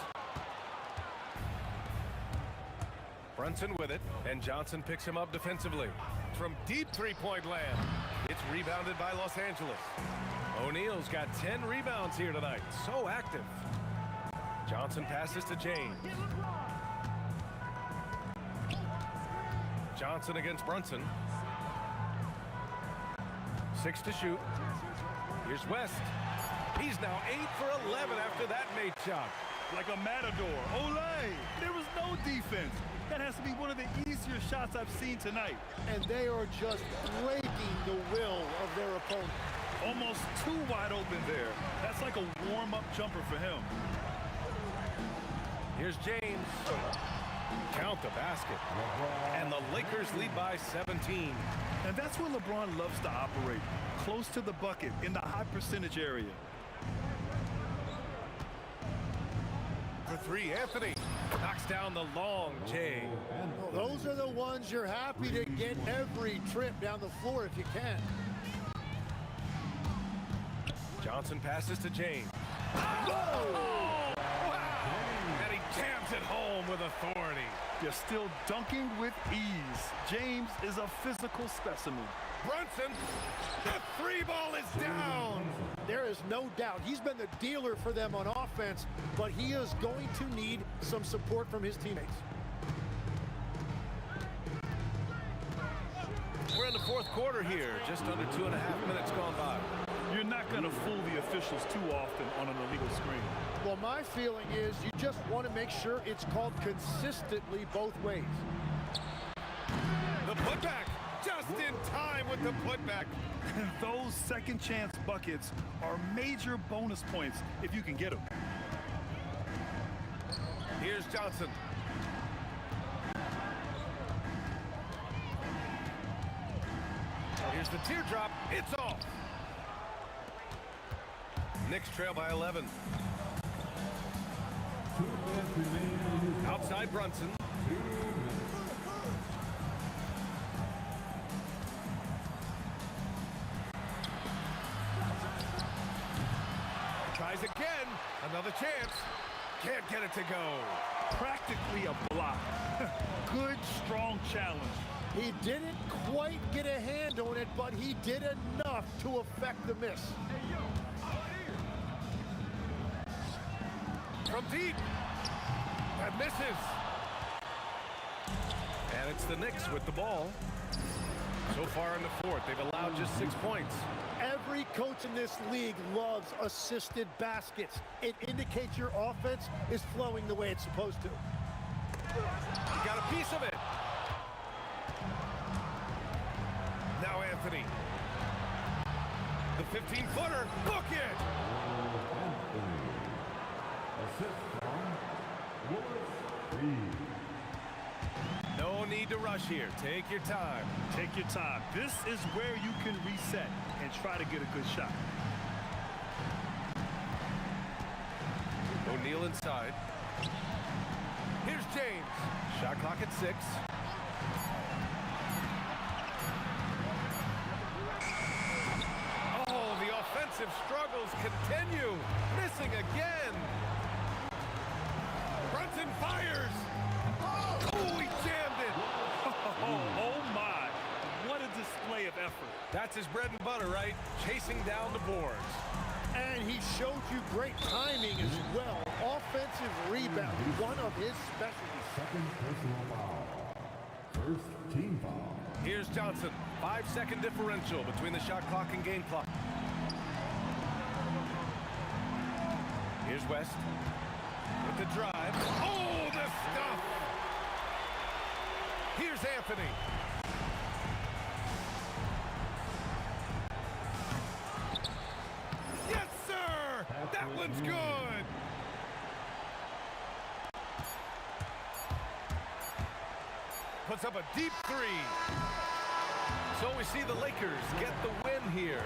Brunson with it, and Johnson picks him up defensively. From deep three-point land, it's rebounded by Los Angeles. O'Neal's got 10 rebounds here tonight. So active. Johnson passes to James. Johnson against Brunson. 6 to shoot. Here's West. He's now 8 for 11 after that made shot. Like a matador. Olay! There was no defense. That has to be one of the easier shots I've seen tonight. And they are just breaking the will of their opponent. Almost too wide open there. That's like a warm-up jumper for him. Here's James. Count the basket. And the Lakers lead by 17. And that's where LeBron loves to operate. Close to the bucket in the high percentage area. For 3, Anthony knocks down the long J. Well, those are the ones you're happy to get every trip down the floor if you can. Johnson passes to James. Oh! Wow! And he jams it home with authority. You're still dunking with ease. James is a physical specimen. Brunson, the 3 ball is down. There is no doubt he's been the dealer for them on offense, but he is going to need some support from his teammates. We're in the fourth quarter here, just under 2.5 minutes gone by. You're not going to fool the officials too often on an illegal screen. Well, my feeling is you just want to make sure it's called consistently both ways. The putback, just in time with the putback. And those second chance buckets are major bonus points if you can get them. Here's Johnson. Here's the teardrop. It's off. Knicks trail by 11. Outside Brunson. Tries again. Another chance. Can't get it to go. Practically a block. Good, strong challenge. He didn't quite get a hand on it, but he did enough to affect the miss. from deep. That misses. And it's the Knicks with the ball. So far in the fourth, they've allowed just 6 points. Every coach in this league loves assisted baskets. It indicates your offense is flowing the way it's supposed to. Got a piece of it. Now Anthony. The 15-footer. Book it. No need to rush here. Take your time. Take your time. This is where you can reset and try to get a good shot. O'Neal inside. Here's James. Shot clock at 6. Oh, the offensive struggles continue. Missing again. Brunson fires. Oh, he jammed it. Oh my. What a display of effort. That's his bread and butter, right? Chasing down the boards. And he showed you great timing as well. Offensive rebound, one of his specialties. Second personal foul. First team foul. Here's Johnson. 5-second differential between the shot clock and game clock. Here's West with the drive. Oh, the stuff! Here's Anthony. Yes, sir! That one's good! Puts up a deep 3. So we see the Lakers get the win here.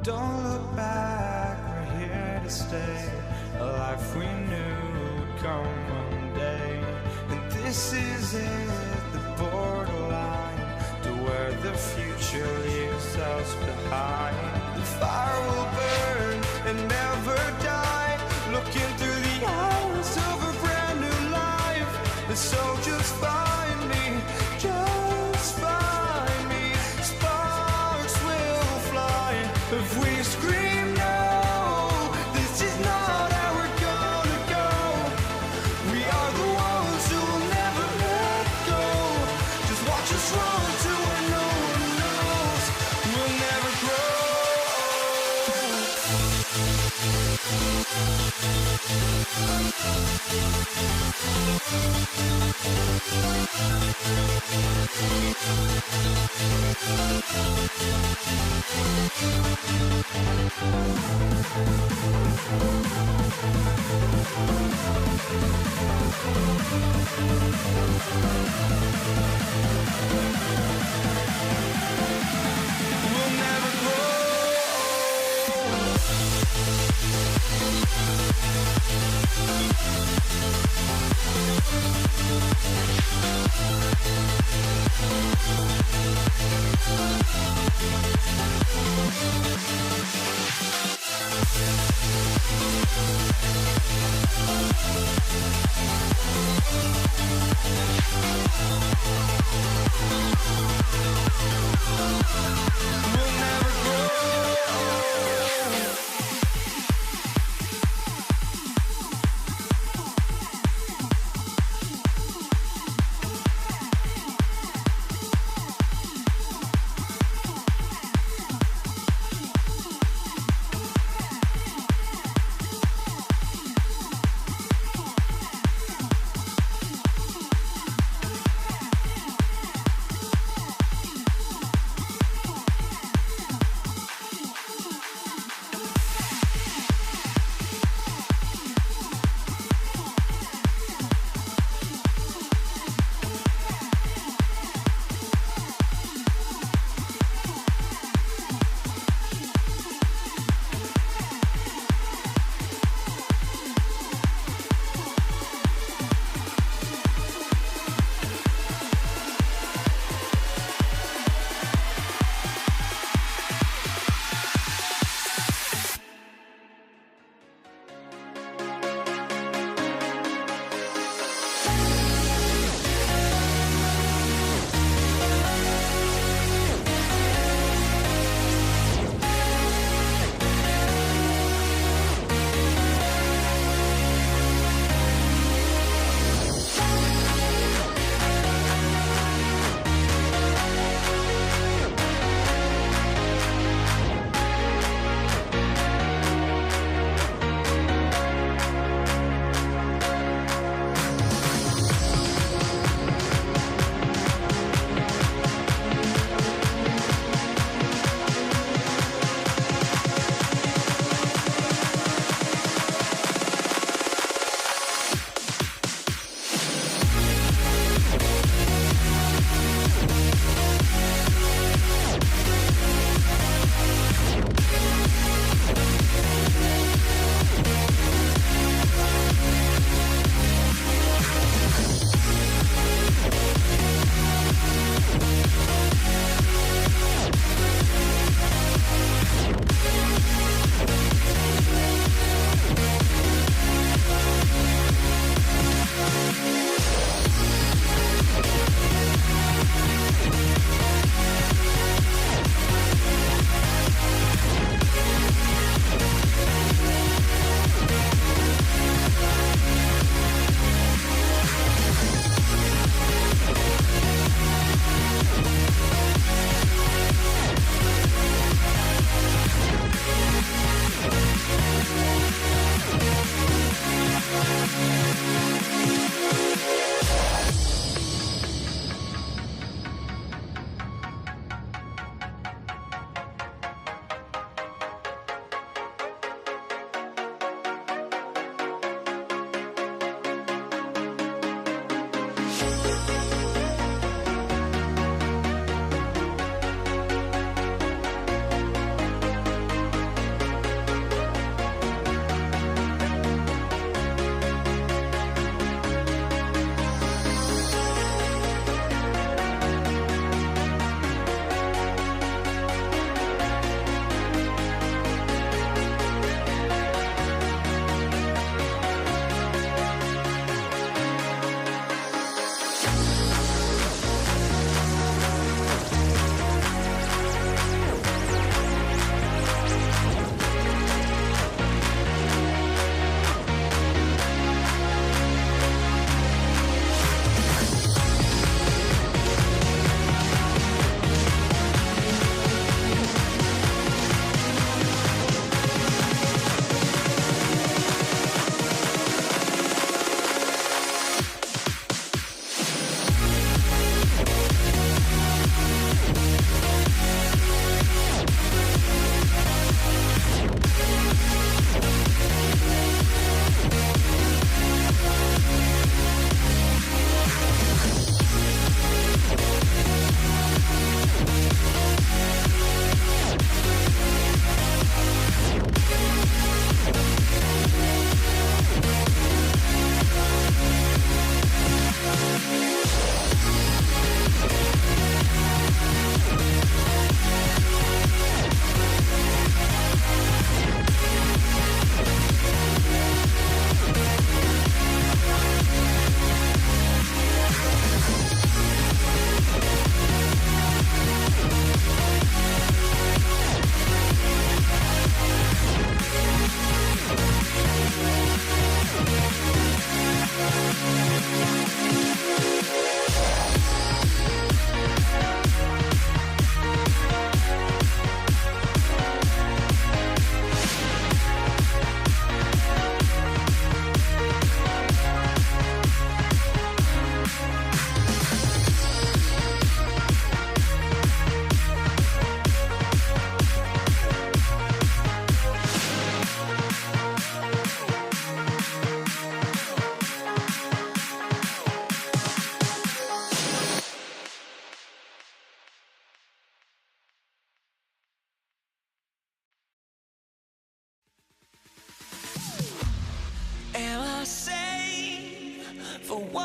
Don't look back, we're here to stay. A life we knew would come one day. And this is it, the borderline to where the future leaves us behind. The fire will burn and never die, looking through the eyes of a brand new life. And so just find me, just find me. Sparks will fly if we scream no. This is not how we're gonna go. We are the ones who will never let go. Just watch us run to where no one knows. We'll never grow. We'll never grow.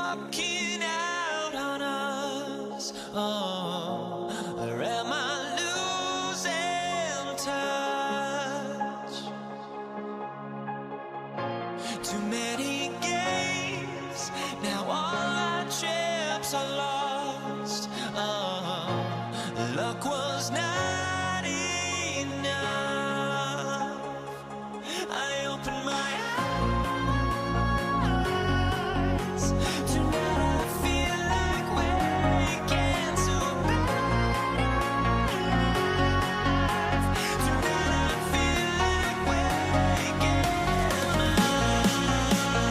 walking out on us? Oh, or am I losing touch? Too many games, now all our chips are lost. Oh, luck was not enough. I opened my eyes. Tonight I feel like waking to a better life. Tonight I feel like waking up.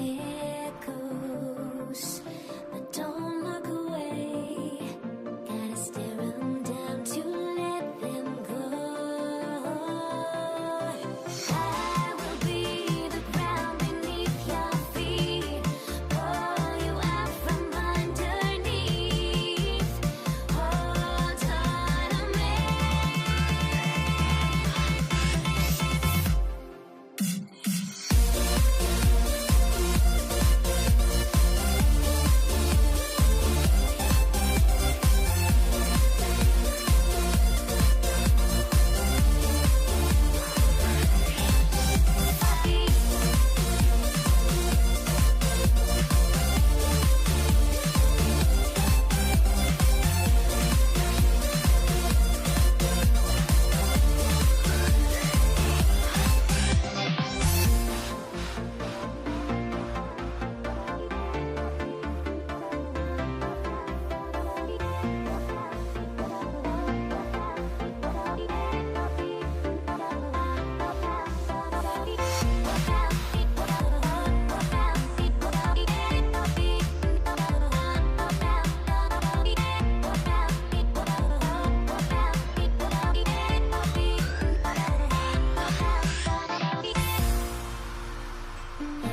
there goes. But don't look away. Gotta stare 'em down to let them go. I will be the ground beneath your feet. Pull you out from underneath. Hold on to me.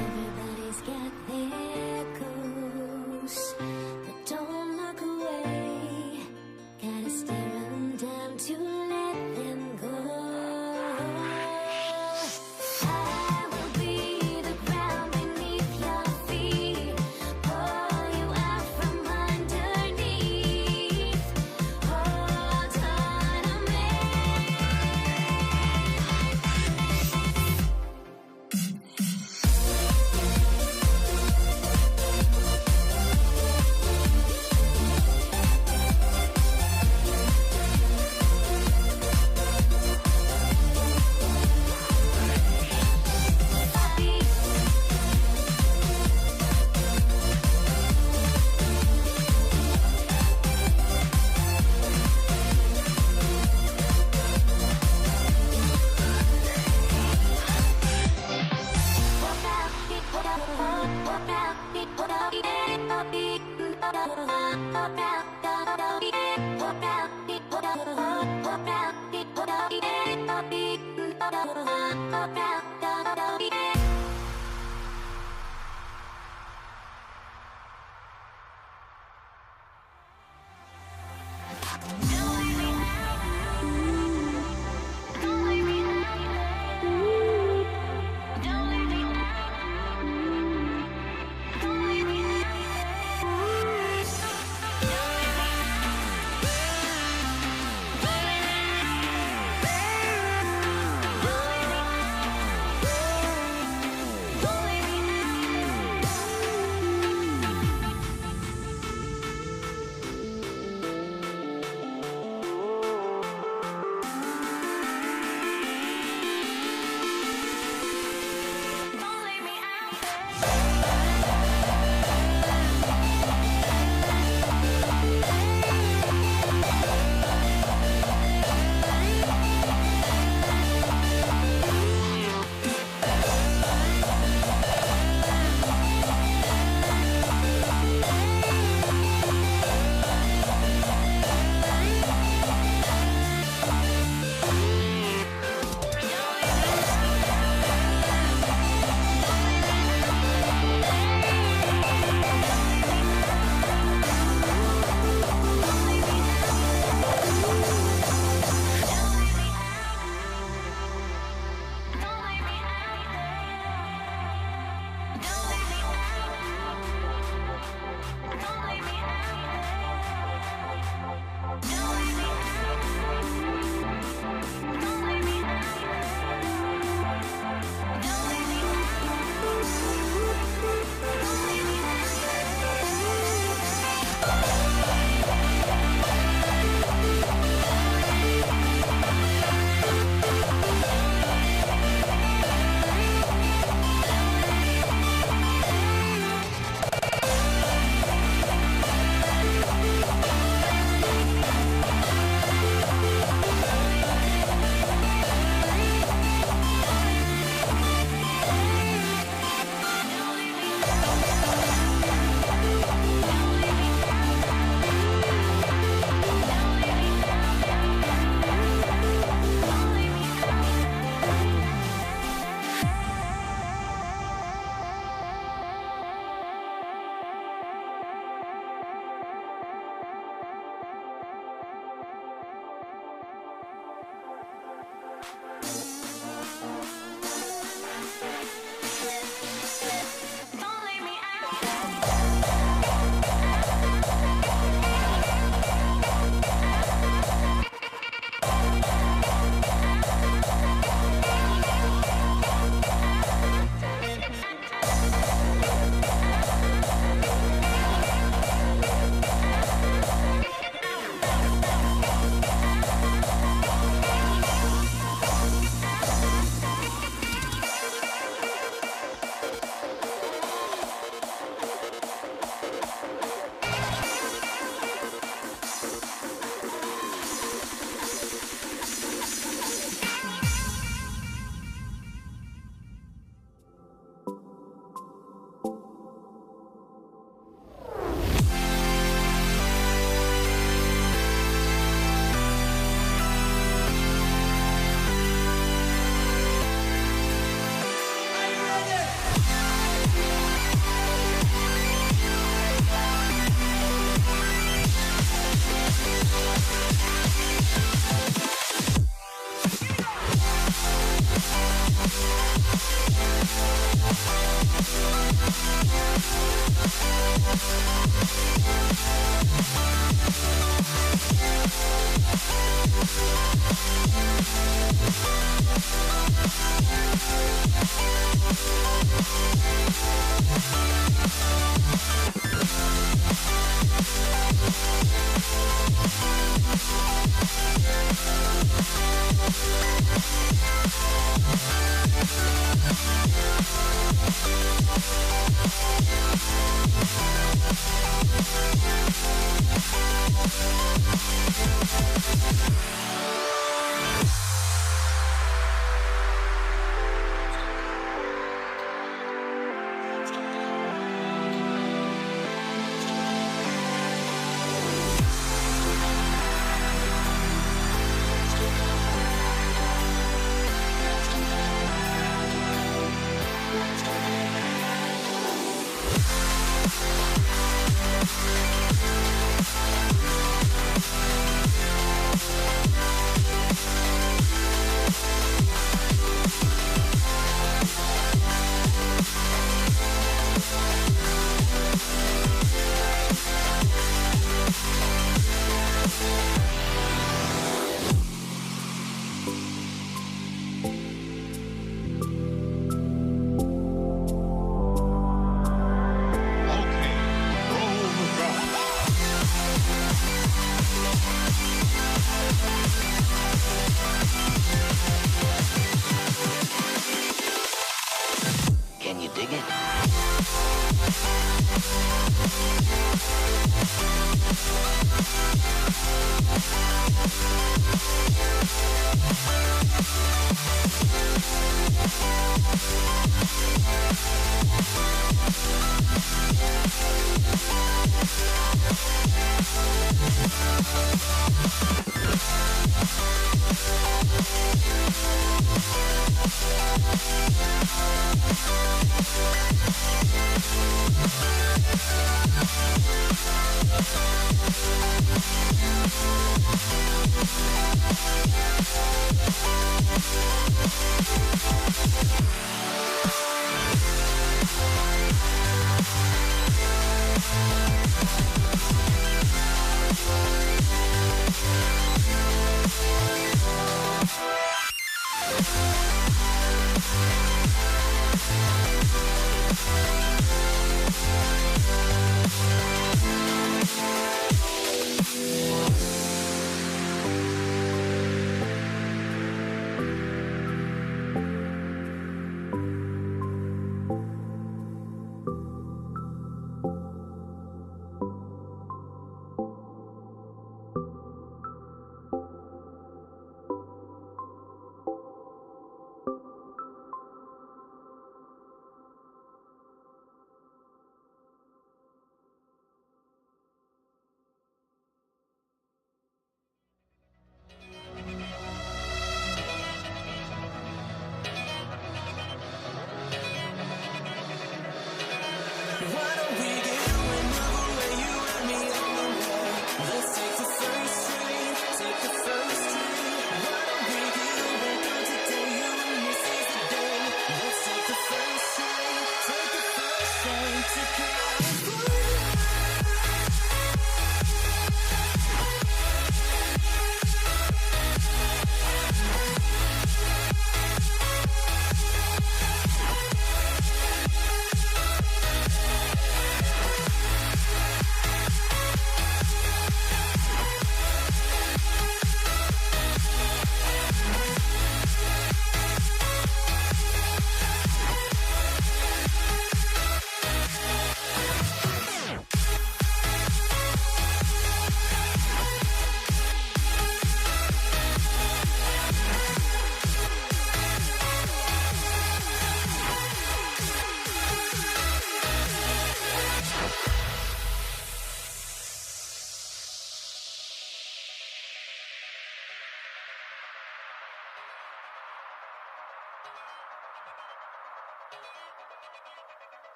Everybody's got their goals, but don't look away. Gotta stare 'em down to let them go. I will be the ground beneath your feet. Pull you out from underneath. Hold on to me.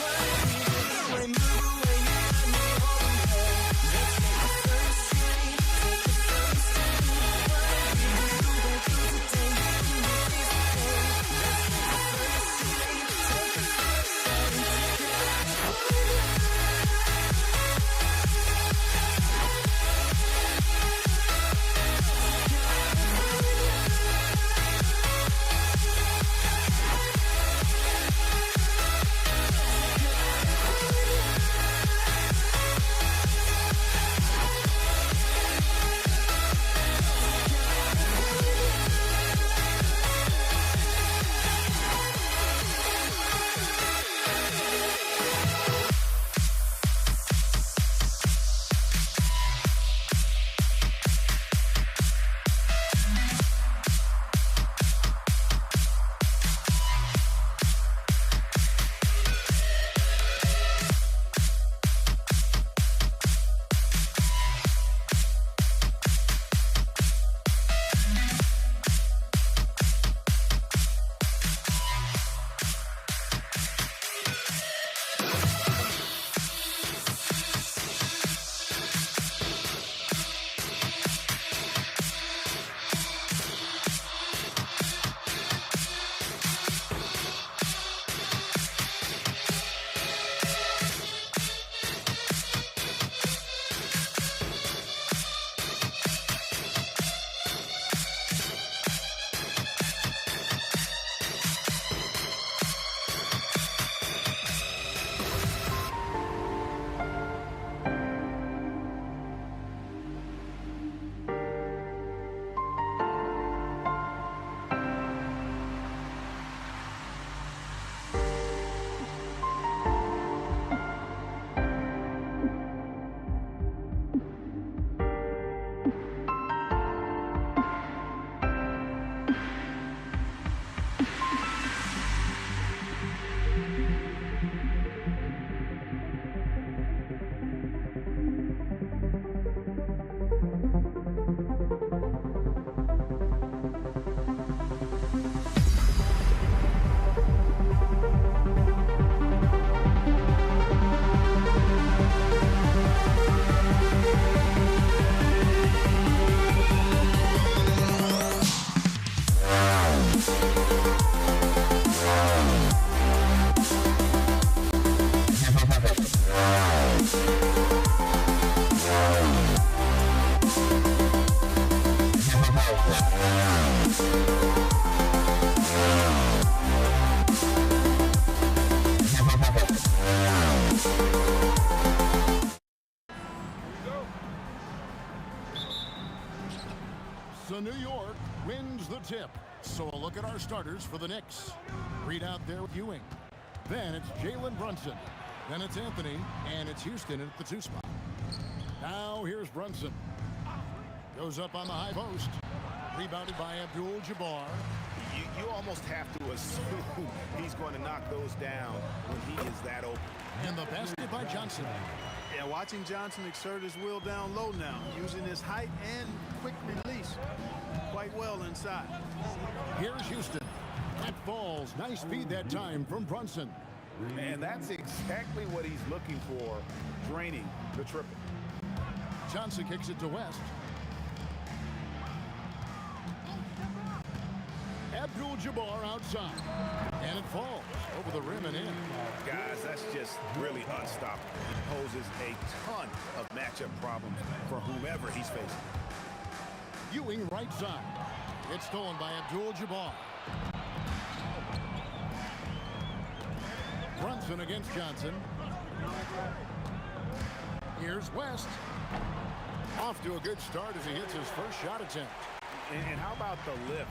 What New York wins the tip. So a look at our starters for the Knicks. Reed out there with Ewing. Then it's Jalen Brunson. Then it's Anthony, and it's Houston at the 2 spot. Now here's Brunson. Goes up on the high post. Rebounded by Abdul-Jabbar. You almost have to assume he's going to knock those down when he is that open. And the basket by Johnson. Yeah, watching Johnson exert his will down low now, using his height and quick release quite well inside. Here's Houston. That falls. Nice feed that time from Brunson. And that's exactly what he's looking for, draining the triple. Johnson kicks it to West. Abdul-Jabbar outside. And it falls over the rim and in. Guys, that's just really unstoppable. It poses a ton of matchup problems for whomever he's facing. Ewing right side. It's stolen by Abdul-Jabbar. Brunson against Johnson. Here's West. Off to a good start as he hits his first shot attempt. And how about the lift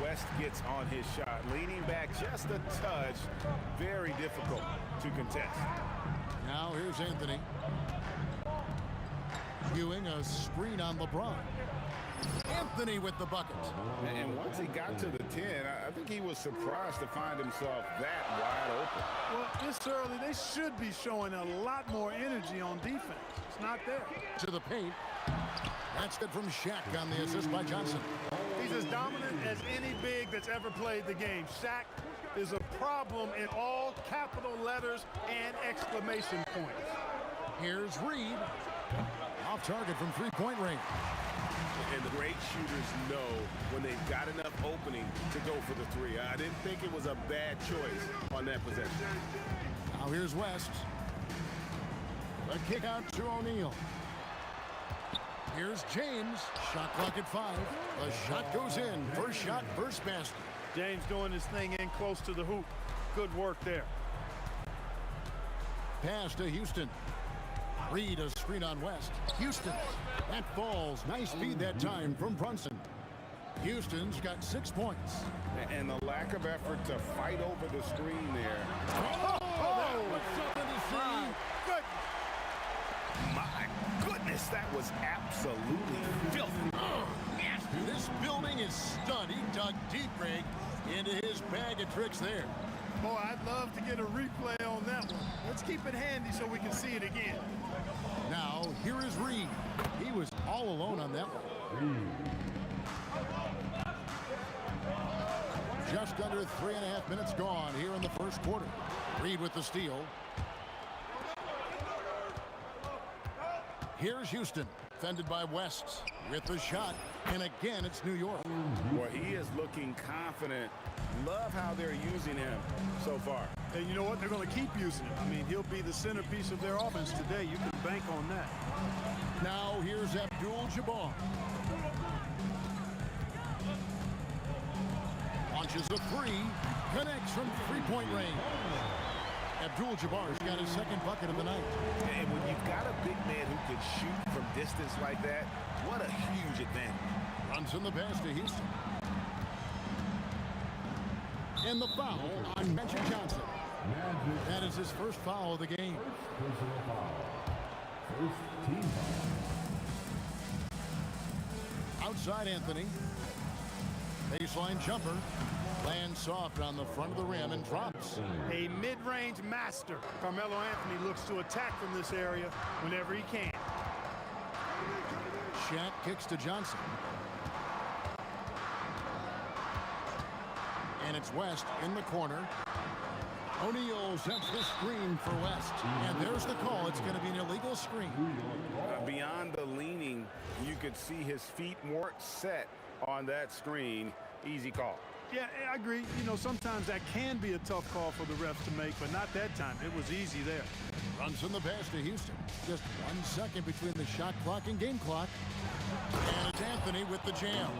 West gets on his shot? Leaning back just a touch. Very difficult to contest. Now here's Anthony. Ewing a screen on LeBron. Anthony with the bucket. And once he got to the 10, I think he was surprised to find himself that wide open. Well, this early, they should be showing a lot more energy on defense. It's not there. To the paint. That's good from Shaq on the assist by Johnson. He's as dominant as any big that's ever played the game. Shaq is a problem in all capital letters and exclamation points. Here's Reed. Off target from three-point range. And the great shooters know when they've got enough opening to go for the three. I didn't think it was a bad choice on that possession. Now here's West. The kick out to O'Neal. Here's James. Shot clock at 5. The shot goes in. First shot, first basket. James doing his thing in close to the hoop. Good work there. Pass to Houston. Reed a screen on West. Houston. That falls. Nice feed that time from Brunson. Houston's got 6 points. And the lack of effort to fight over the screen there. Oh, that was something to see. Good. My goodness, that was absolutely filthy. Oh, yes. This building is stunned. He dug deep, Greg, into his bag of tricks there. Boy, I'd love to get a replay on that one. Let's keep it handy so we can see it again. Now, here is Reed. He was all alone on that one. Just under 3.5 minutes gone here in the first quarter. Reed with the steal. Here's Houston, defended by West with the shot. And again, it's New York. Boy, he is looking confident. Love how they're using him so far. And you know what? They're going to keep using him. I mean, he'll be the centerpiece of their offense today. You can bank on that. Now here's Abdul-Jabbar. Launches a three. Connects from three-point range. Abdul-Jabbar's got his second bucket of the night. And when you've got a big man who can shoot from distance like that, what a huge advantage. Runs in the pass to Houston. And the foul on Magic Johnson. That is his first foul of the game. Personal foul. First team foul. Outside Anthony. Baseline jumper. Lands soft on the front of the rim and drops. A mid-range master. Carmelo Anthony looks to attack from this area whenever he can. Shaq kicks to Johnson. And it's West in the corner. O'Neal sets the screen for West. And there's the call. It's going to be an illegal screen. Beyond the leaning, you could see his feet weren't set on that screen. Easy call. Yeah, I agree. You know, sometimes that can be a tough call for the refs to make, but not that time. It was easy there. Runs in the pass to Houston. Just 1 second between the shot clock and game clock. And it's Anthony with the jam.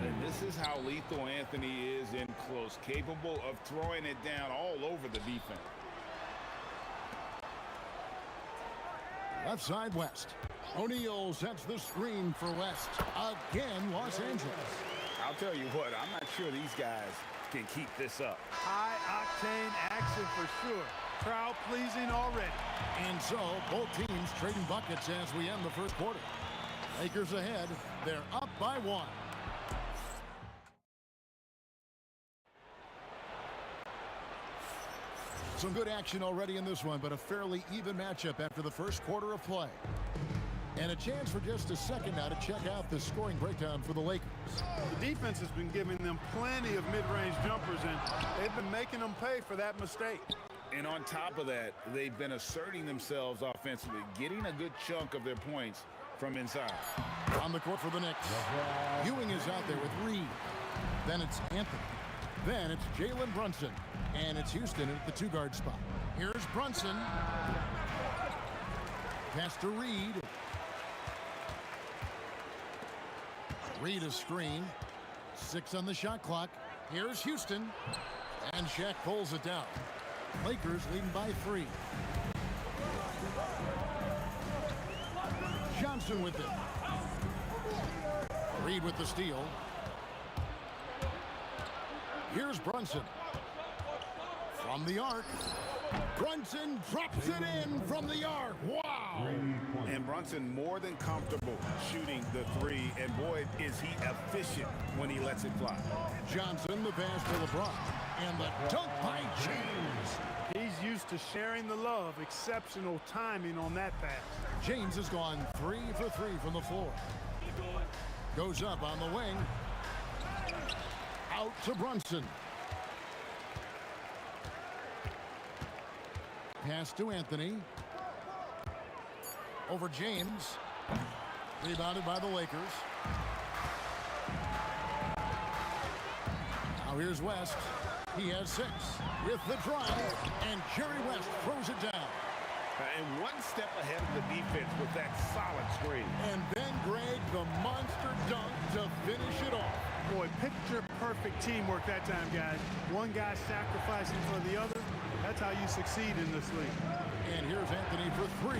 And this is how lethal Anthony is in close, capable of throwing it down all over the defense. Left side West. O'Neal sets the screen for West. Again, Los Angeles. I'll tell you what, I'm not sure these guys can keep this up. High-octane action for sure. Crowd pleasing already. And so, both teams trading buckets as we end the first quarter. Lakers ahead. They're up by 1. Some good action already in this one, but a fairly even matchup after the first quarter of play. And a chance for just a second now to check out the scoring breakdown for the Lakers. The defense has been giving them plenty of mid-range jumpers, and they've been making them pay for that mistake. And on top of that, they've been asserting themselves offensively, getting a good chunk of their points from inside. On the court for the Knicks. Ewing is out there with Reed. Then it's Anthony. Then it's Jalen Brunson. And it's Houston at the 2-guard spot. Here's Brunson. Pass to Reed. Reed a screen. 6 on the shot clock. Here's Houston. And Shaq pulls it down. Lakers leading by 3. Johnson with it. Reed with the steal. Here's Brunson. From the arc. Brunson drops it in from the arc. Wow! And Brunson more than comfortable shooting the 3. And boy, is he efficient when he lets it fly. Johnson, the pass to LeBron. And the dunk by James. He's used to sharing the love. Exceptional timing on that pass. James has gone 3 for 3 from the floor. Goes up on the wing. Out to Brunson. Pass to Anthony. Over James. Rebounded by the Lakers. Now here's West. He has 6 with the drive. And Jerry West throws it down. And one step ahead of the defense with that solid screen. And then Greg, the monster dunk to finish it off. Boy, picture perfect teamwork that time, guys. One guy sacrificing for the other. That's how you succeed in this league. And here's Anthony for 3.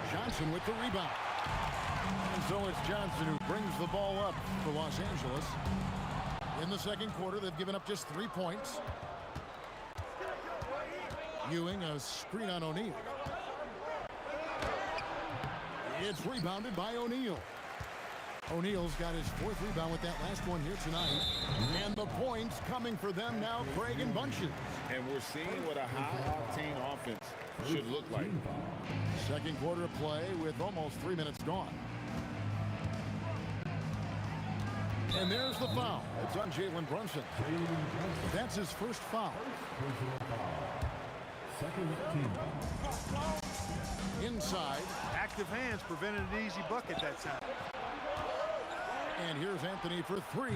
Johnson with the rebound. And so it's Johnson who brings the ball up for Los Angeles. In the second quarter, they've given up just 3 points. Ewing, a screen on O'Neal. It's rebounded by O'Neal. O'Neal's got his 4th rebound with that last one here tonight. And the points coming for them now, Craig in bunches. And we're seeing what a high-octane offense should look like. Second quarter of play with almost 3 minutes gone. And there's the foul. It's on Jalen Brunson. That's his first foul. Inside. Active hands prevented an easy bucket that time. And here's Anthony for 3.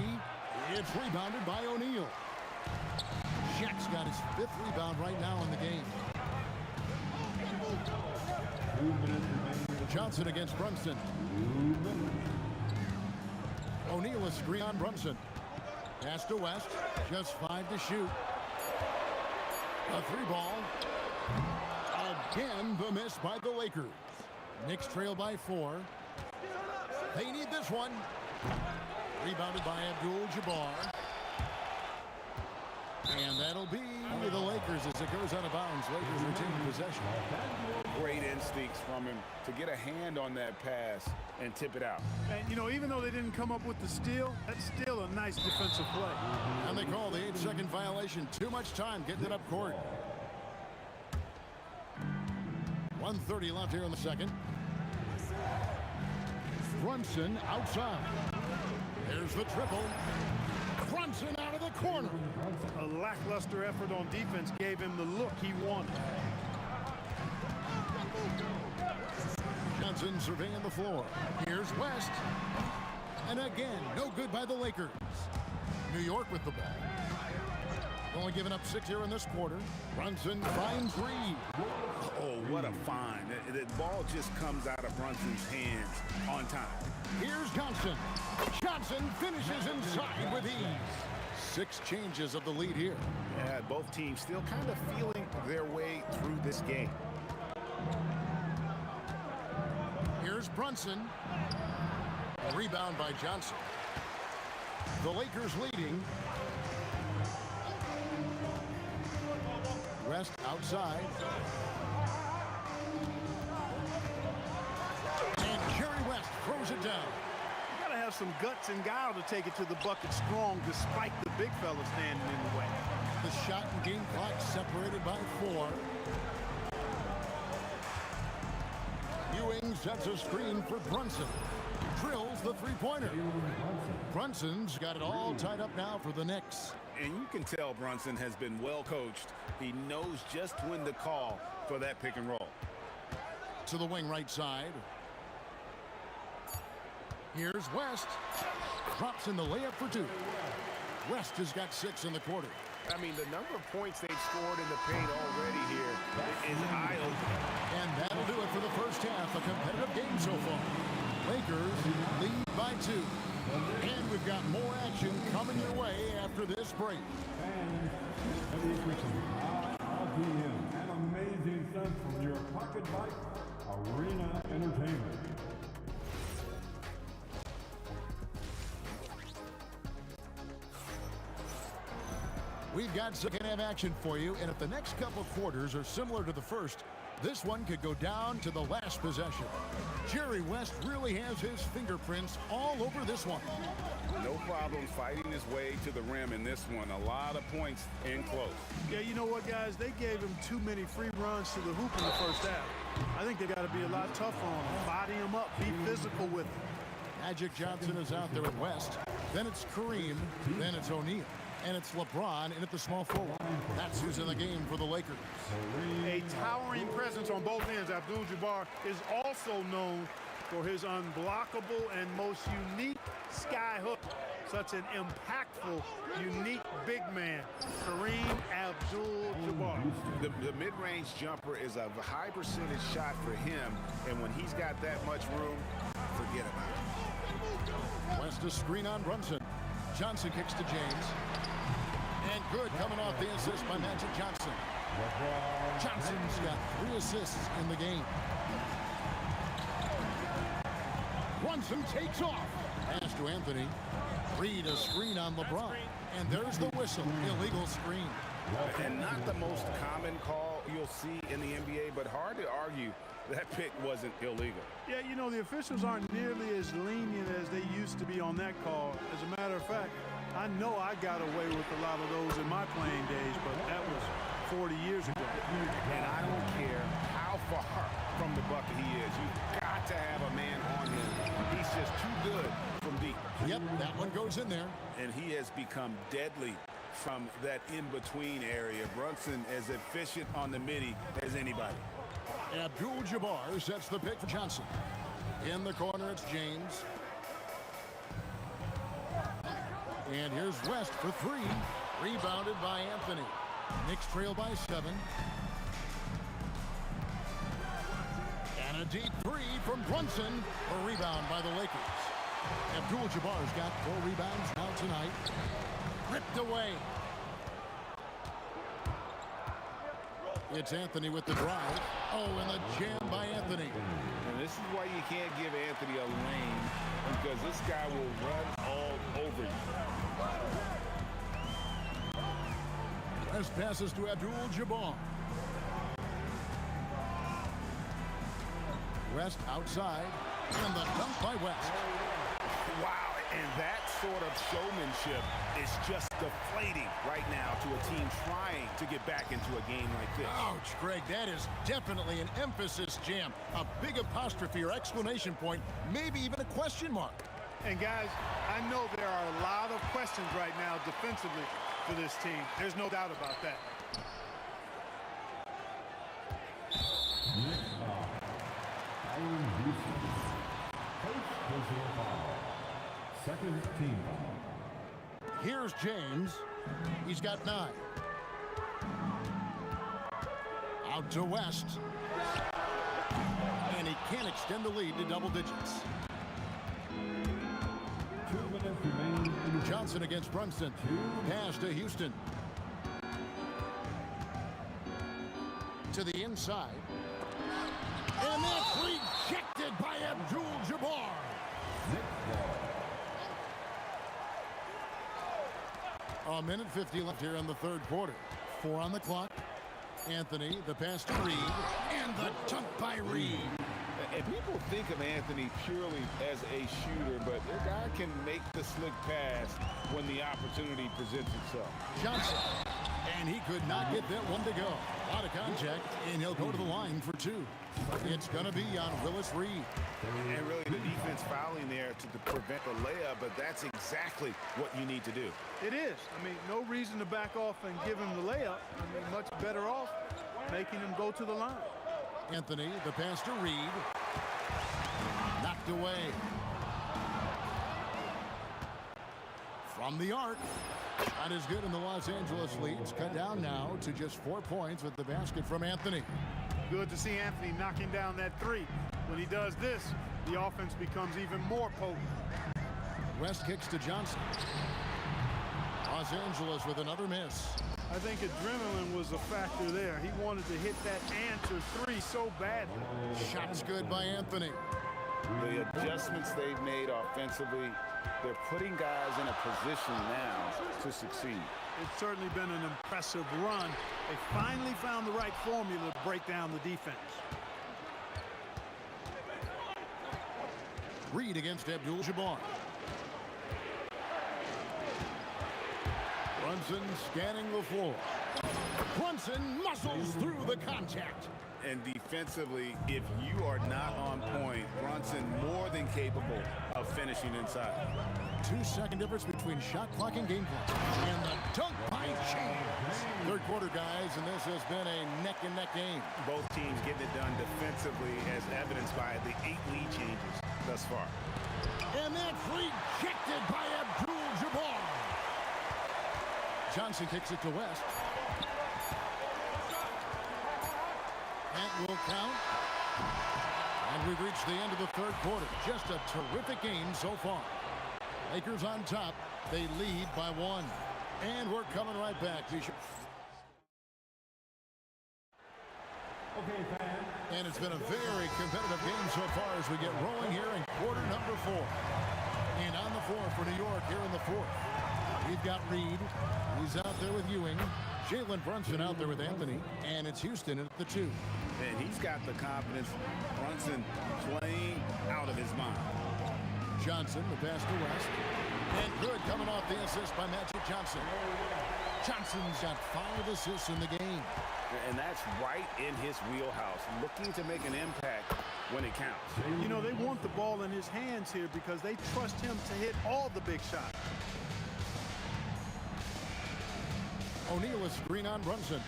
It's rebounded by O'Neal. Shaq's got his 5th rebound right now in the game. Johnson against Brunson. O'Neal a screen on Brunson. Pass to West. Just 5 to shoot. A 3-ball. Again, the miss by the Lakers. Knicks trail by 4. They need this one. Rebounded by Abdul-Jabbar. And that'll be the Lakers as it goes out of bounds. Lakers retain possession. Great instincts from him to get a hand on that pass and tip it out. And, you know, even though they didn't come up with the steal, that's still a nice defensive play. And they call the 8-second violation. Too much time getting it up court. 1:30 left here in the second. Brunson outside. There's the triple. Brunson out of the corner. A lackluster effort on defense gave him the look he wanted. Johnson surveying the floor. Here's West. And again, no good by the Lakers. New York with the ball. Only giving up 6 here in this quarter. Brunson finds Reed. Oh, what a find. The ball just comes out of Brunson's hands on time. Here's Johnson. Johnson finishes inside with ease. 6 changes of the lead here. Yeah, both teams still kind of feeling their way through this game. Here's Here's Brunson. A rebound by Johnson. The Lakers leading. West outside. And Jerry West throws it down. You gotta have some guts and guile to take it to the bucket strong despite the big fella standing in the way. The shot and game clock separated by 4. Ewing sets a screen for Brunson. Drills the three-pointer. Brunson's got it all tied up now for the Knicks. And you can tell Brunson has been well coached. He knows just when to call for that pick and roll. To the wing right side. Here's West. Drops in the layup for 2. West has got 6 in the quarter. I mean, the number of points they've scored in the paint already here is eye-opening. And that'll do it for the first half. A competitive game so far. Lakers lead by 2. And we've got more action coming your way after this break. iGame, an amazing sense from your pocket bike, Arena Entertainment. We've got second half action for you, and if the next couple quarters are similar to the first, this one could go down to the last possession. Jerry West really has his fingerprints all over this one. No problem fighting his way to the rim in this one. A lot of points in close. Yeah, you know what, guys? They gave him too many free runs to the hoop in the first half. I think they got to be a lot tougher on him. Body him up. Be physical with him. Magic Johnson is out there at West. Then it's Kareem. Then it's O'Neal. And it's LeBron in at the small forward. That's who's in the game for the Lakers. A towering presence on both ends. Abdul-Jabbar is also known for his unblockable and most unique sky hook. Such an impactful, unique big man, Kareem Abdul-Jabbar. The mid-range jumper is a high percentage shot for him, and when he's got that much room, forget about it. West a screen on Brunson. Johnson kicks to James. And good coming off the assist by Magic Johnson. Johnson's got 3 assists in the game. Brunson takes off. Pass to Anthony. Reed a screen on LeBron. And there's the whistle. Illegal screen. And not the most common call you'll see in the NBA, but hard to argue that pick wasn't illegal. Yeah, you know, the officials aren't nearly as lenient as they used to be on that call. As a matter of fact, I know I got away with a lot of those in my playing days, but that was 40 years ago. And I don't care how far from the bucket he is. You've got to have a man on him. He's just too good from deep. Yep, that one goes in there. And he has become deadly from that in-between area. Brunson as efficient on the midi as anybody. Abdul-Jabbar sets the pick for Johnson. In the corner, it's James. And here's West for 3. Rebounded by Anthony. Knicks trail by 7. And a deep 3 from Brunson. A rebound by the Lakers. Abdul-Jabbar's got 4 rebounds now tonight. Ripped away. It's Anthony with the drive. Oh, and the jam by Anthony. And this is why you can't give Anthony a lane, because this guy will run all over you. West passes to Abdul-Jabbar. West outside. And the dunk by West. Wow, and that sort of showmanship is just deflating right now to a team trying to get back into a game like this. Ouch, Greg, that is definitely an emphasis jam. A big apostrophe or exclamation point, maybe even a question mark. And guys, I know there are a lot of questions right now defensively for this team. There's no doubt about that. Second team. Here's James. He's got 9. Out to West. And he can't extend the lead to double digits. 2 minutes remaining. Johnson against Brunson. Pass to Houston. To the inside. And that's rejected by Abdul. minute 50 left here in the third quarter. 4 on the clock. Anthony, the pass to Reed, and the dunk by Reed. And people think of Anthony purely as a shooter, but the guy can make the slick pass when the opportunity presents itself. Johnson, and he could not get that one to go. Out of contact, and he'll go to the line for 2. It's going to be on Willis Reed. And really the defense fouling there to prevent the layup, but that's exactly what you need to do. It is. I mean, no reason to back off and give him the layup. I mean, much better off making him go to the line. Anthony, the pass to Reed. Knocked away. From the arc. Shot is good, and the Los Angeles leads cut down now to just 4 points with the basket from Anthony. Good to see Anthony knocking down that 3. When he does this, the offense becomes even more potent. West kicks to Johnson. Los Angeles with another miss. I think adrenaline was a factor there. He wanted to hit that answer 3 so badly. Shot's good by Anthony. The adjustments they've made offensively, they're putting guys in a position now to succeed. It's certainly been an impressive run. They finally found the right formula to break down the defense. Reed against Abdul-Jabbar. Brunson scanning the floor. Brunson muscles through the contact. And defensively, if you are not on point, Brunson more than capable of finishing inside. 2-second difference between shot clock and game clock. And the dunk by James. Third quarter, guys, and this has been a neck-and-neck game. Both teams getting it done defensively, as evidenced by the 8 lead changes thus far. And that's rejected by Abdul-Jabbar. Johnson kicks it to West. That will count. And we've reached the end of the third quarter. Just a terrific game so far. Lakers on top. They lead by 1. And we're coming right back. And it's been a very competitive game so far as we get rolling here in quarter number 4. And on the floor for New York here in the 4th. We've got Reed. He's out there with Ewing. Jalen Brunson out there with Anthony. And it's Houston at the 2. And he's got the confidence. Brunson playing out of his mind. Johnson, the pass to West. And good coming off the assist by Magic Johnson. Johnson's got 5 assists in the game. And that's right in his wheelhouse, looking to make an impact when it counts. You know, they want the ball in his hands here because they trust him to hit all the big shots. O'Neal is screen on Brunson.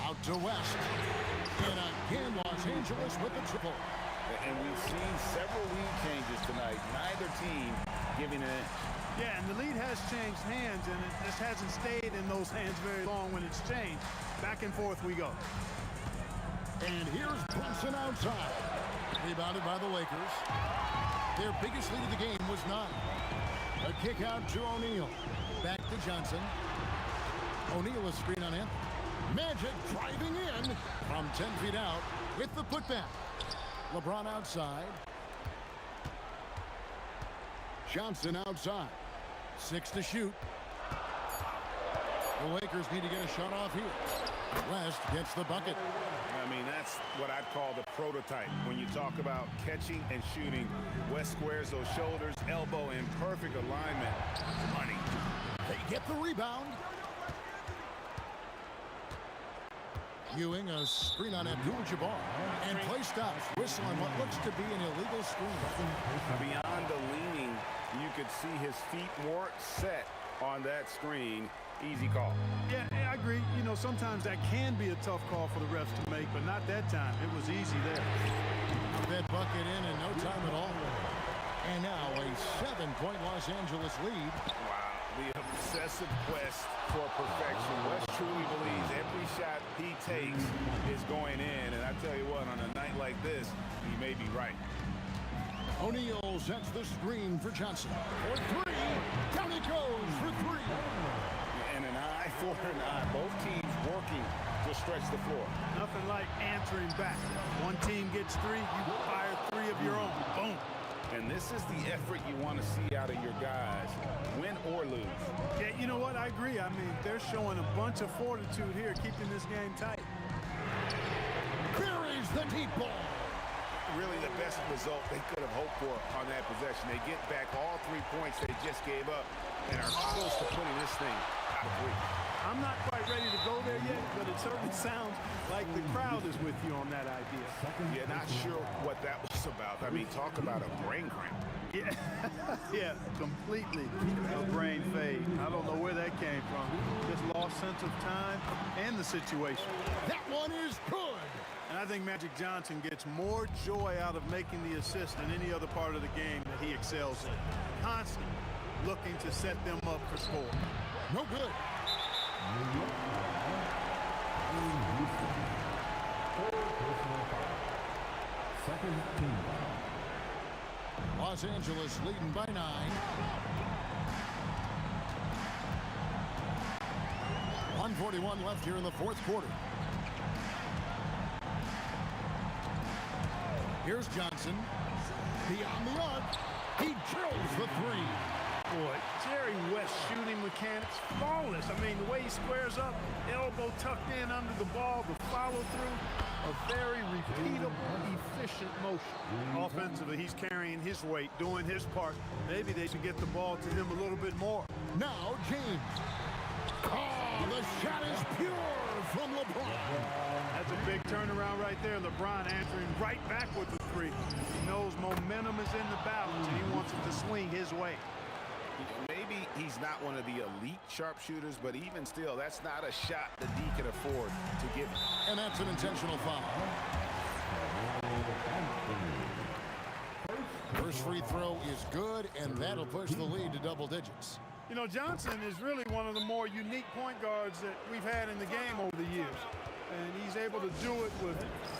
Out to West. And again, Los Angeles with the triple. And we've seen several lead changes tonight. Neither team giving an inch. Yeah, and the lead has changed hands, and it just hasn't stayed in those hands very long when it's changed. Back and forth we go. And here's Brunson outside. Rebounded by the Lakers. Their biggest lead of the game was 9. A kick out to O'Neal. Back to Johnson. O'Neal is screen on Anthony. Magic driving in from 10 feet out with the putback. LeBron outside. Johnson outside. 6 to shoot. The Lakers need to get a shot off here. West gets the bucket. I mean, that's what I'd call the prototype. When you talk about catching and shooting, West squares those shoulders, elbow in perfect alignment. Money. They get the rebound. Ewing, a screen on Abdul-Jabbar. And play stops. Whistle on what looks to be an illegal screen. Beyond the leaning, you could see his feet weren't set on that screen. Easy call. Yeah, I agree. You know, sometimes that can be a tough call for the refs to make, but not that time. It was easy there. That bucket in no time at all. And now a 7-point Los Angeles lead. Wow. The obsessive quest for perfection. West truly believes every shot he takes is going in. And I tell you what, on a night like this, he may be right. O'Neal sets the screen for Johnson. For 3. Down it goes for 3. And an eye for an eye. Both teams working to stretch the floor. Nothing like answering back. One team gets 3, you fire 3 of your own. Boom. And this is the effort you want to see out of your guys, win or lose. Yeah, you know what? I agree. I mean, they're showing a bunch of fortitude here, keeping this game tight. Buries the deep ball. Really the best result they could have hoped for on that possession. They get back all 3 points they just gave up and are close to putting this thing out of reach. I'm not quite ready to go there yet, but it certainly sounds like the crowd is with you on that idea. Yeah, not sure what that was about. I mean, talk about a brain cramp. Yeah, yeah, completely a brain fade. I don't know where that came from. Just lost sense of time and the situation. That one is good. And I think Magic Johnson gets more joy out of making the assist than any other part of the game that he excels in. Constantly looking to set them up for score. No good. Second team. Los Angeles leading by 9. .141 left here in the fourth quarter. Here's Johnson. Beyond the arc. He drills the 3. Boy, Jerry West's shooting mechanics, flawless. I mean, the way he squares up, elbow tucked in under the ball, the follow through, a very repeatable, efficient motion. Offensively, he's carrying his weight, doing his part. Maybe they should get the ball to him a little bit more. Now James. Oh, the shot is pure from LeBron. That's a big turnaround right there. LeBron answering right back with the 3. He knows momentum is in the balance, and he wants it to swing his way. Maybe he's not one of the elite sharpshooters, but even still, that's not a shot that he can afford to give. And that's an intentional foul. First free throw is good, and that'll push the lead to double digits. You know, Johnson is really one of the more unique point guards that we've had in the game over the years. And he's able to do it with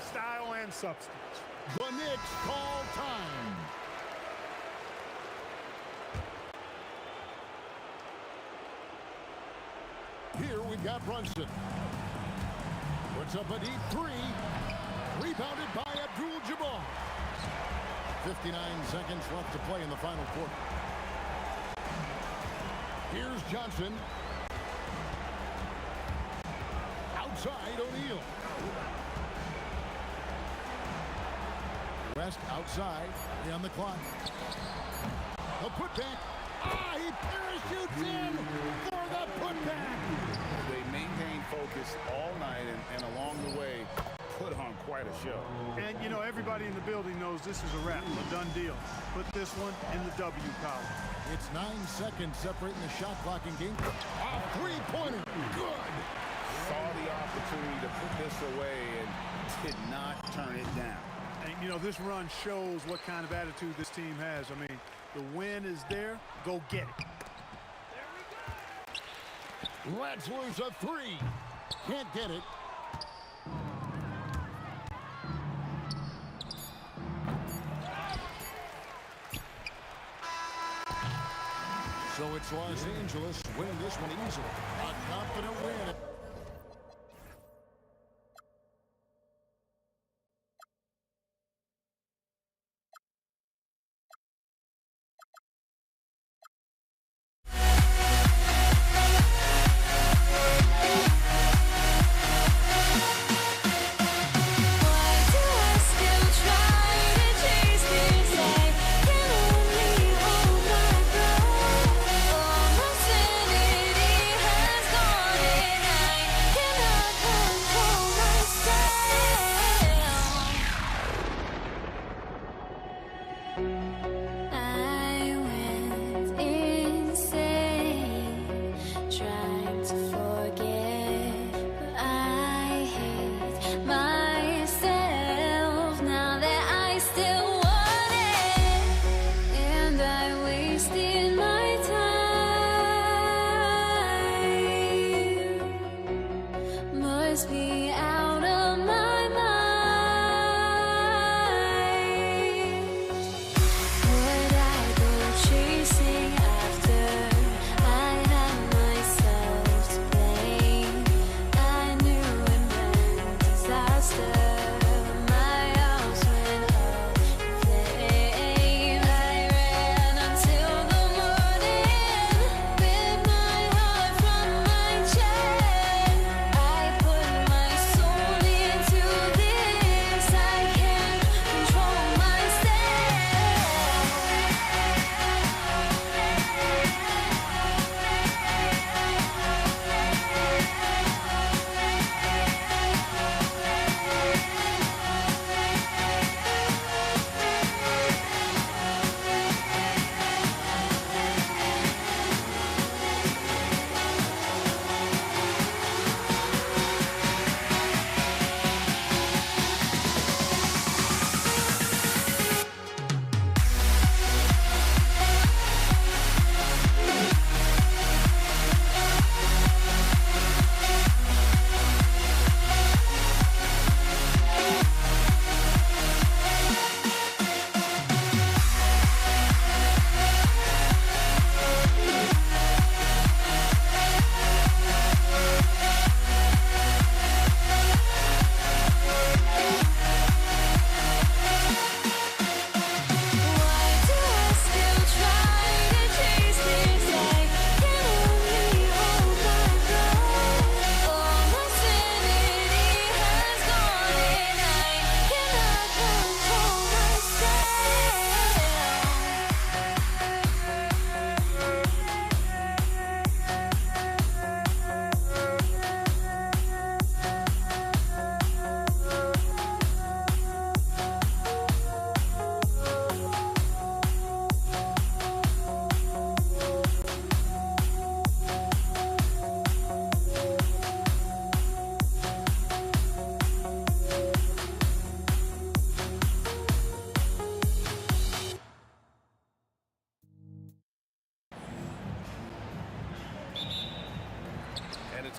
style and substance. The Knicks call time. Here we've got Brunson. Puts up a deep 3. Rebounded by Abdul-Jabbar. 59 seconds left to play in the final quarter. Here's Johnson. Outside O'Neal. West outside. On the clock. The putback. He parachutes in for the putback. They maintained focus all night and along the way put on quite a show. And, you know, everybody in the building knows this is a wrap, a done deal. Put this one in the W column. It's 9 seconds separating the shot clock in game. A three-pointer. Good. Saw the opportunity to put this away and did not turn it down. And, you know, this run shows what kind of attitude this team has. I mean, the win is there. Go get it. Let's lose a 3. Can't get it. So it's Los Angeles winning this one easily. A confident win.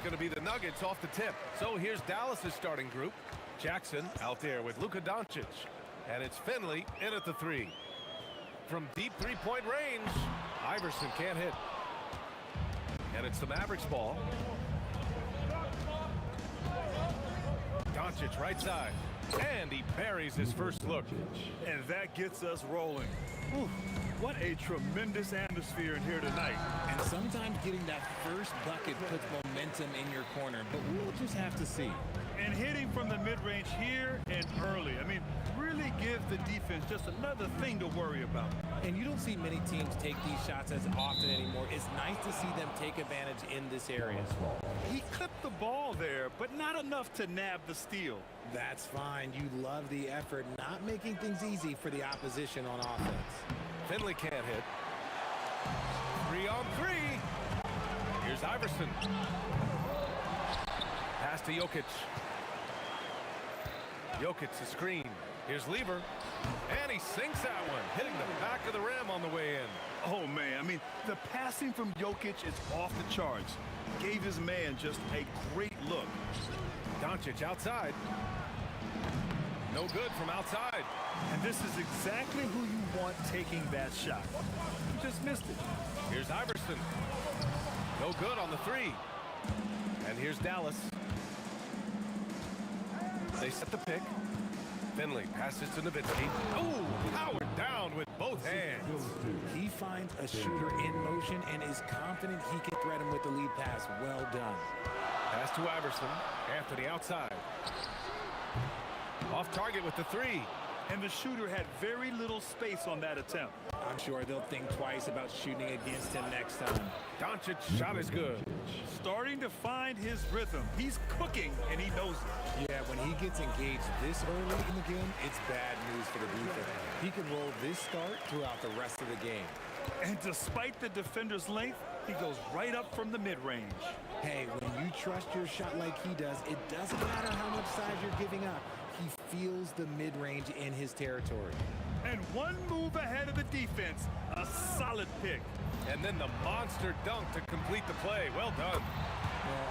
going to be the Nuggets off the tip. So here's Dallas's starting group. Jackson out there with Luka Doncic. And it's Finley in at the three. From deep three-point range, Iverson can't hit. And it's the Mavericks ball. Doncic right side. And he buries his first look. And that gets us rolling. Whew, what a tremendous atmosphere in here tonight. And sometimes getting that first bucket puts momentum in your corner, but we'll just have to see. And hitting from the mid-range here and early. I mean, really give the defense just another thing to worry about. And you don't see many teams take these shots as often anymore. It's nice to see them take advantage in this area. He clipped the ball there, but not enough to nab the steal. That's fine. You love the effort, not making things easy for the opposition on offense. Finley can't hit. 3-on-3. Here's Iverson. Pass to Jokic. Jokic the screen. Here's Lever. And he sinks that one, hitting the back of the rim on the way in. Oh, man. I mean, the passing from Jokic is off the charts. Gave his man just a great look. Doncic outside. No good from outside. And this is exactly who you want taking that shot. You just missed it. Here's Iverson. No good on the three. And here's Dallas. They set the pick. Finley passes to Nowitzki. Oh, powered down with both hands. He finds a shooter in motion and is confident he can thread him with the lead pass. Well done. Pass to Iverson. Anthony outside. Off target with the three. And the shooter had very little space on that attempt. I'm sure they'll think twice about shooting against him next time. Doncic's shot is good. Starting to find his rhythm. He's cooking, and he knows it. Yeah, when he gets engaged this early in the game, it's bad news for the defense. He can roll this start throughout the rest of the game. And despite the defender's length, he goes right up from the mid-range. Hey, when you trust your shot like he does, it doesn't matter how much size you're giving up. He feels the mid-range in his territory. And one move ahead of the defense, a solid pick. And then the monster dunk to complete the play. Well done. Well,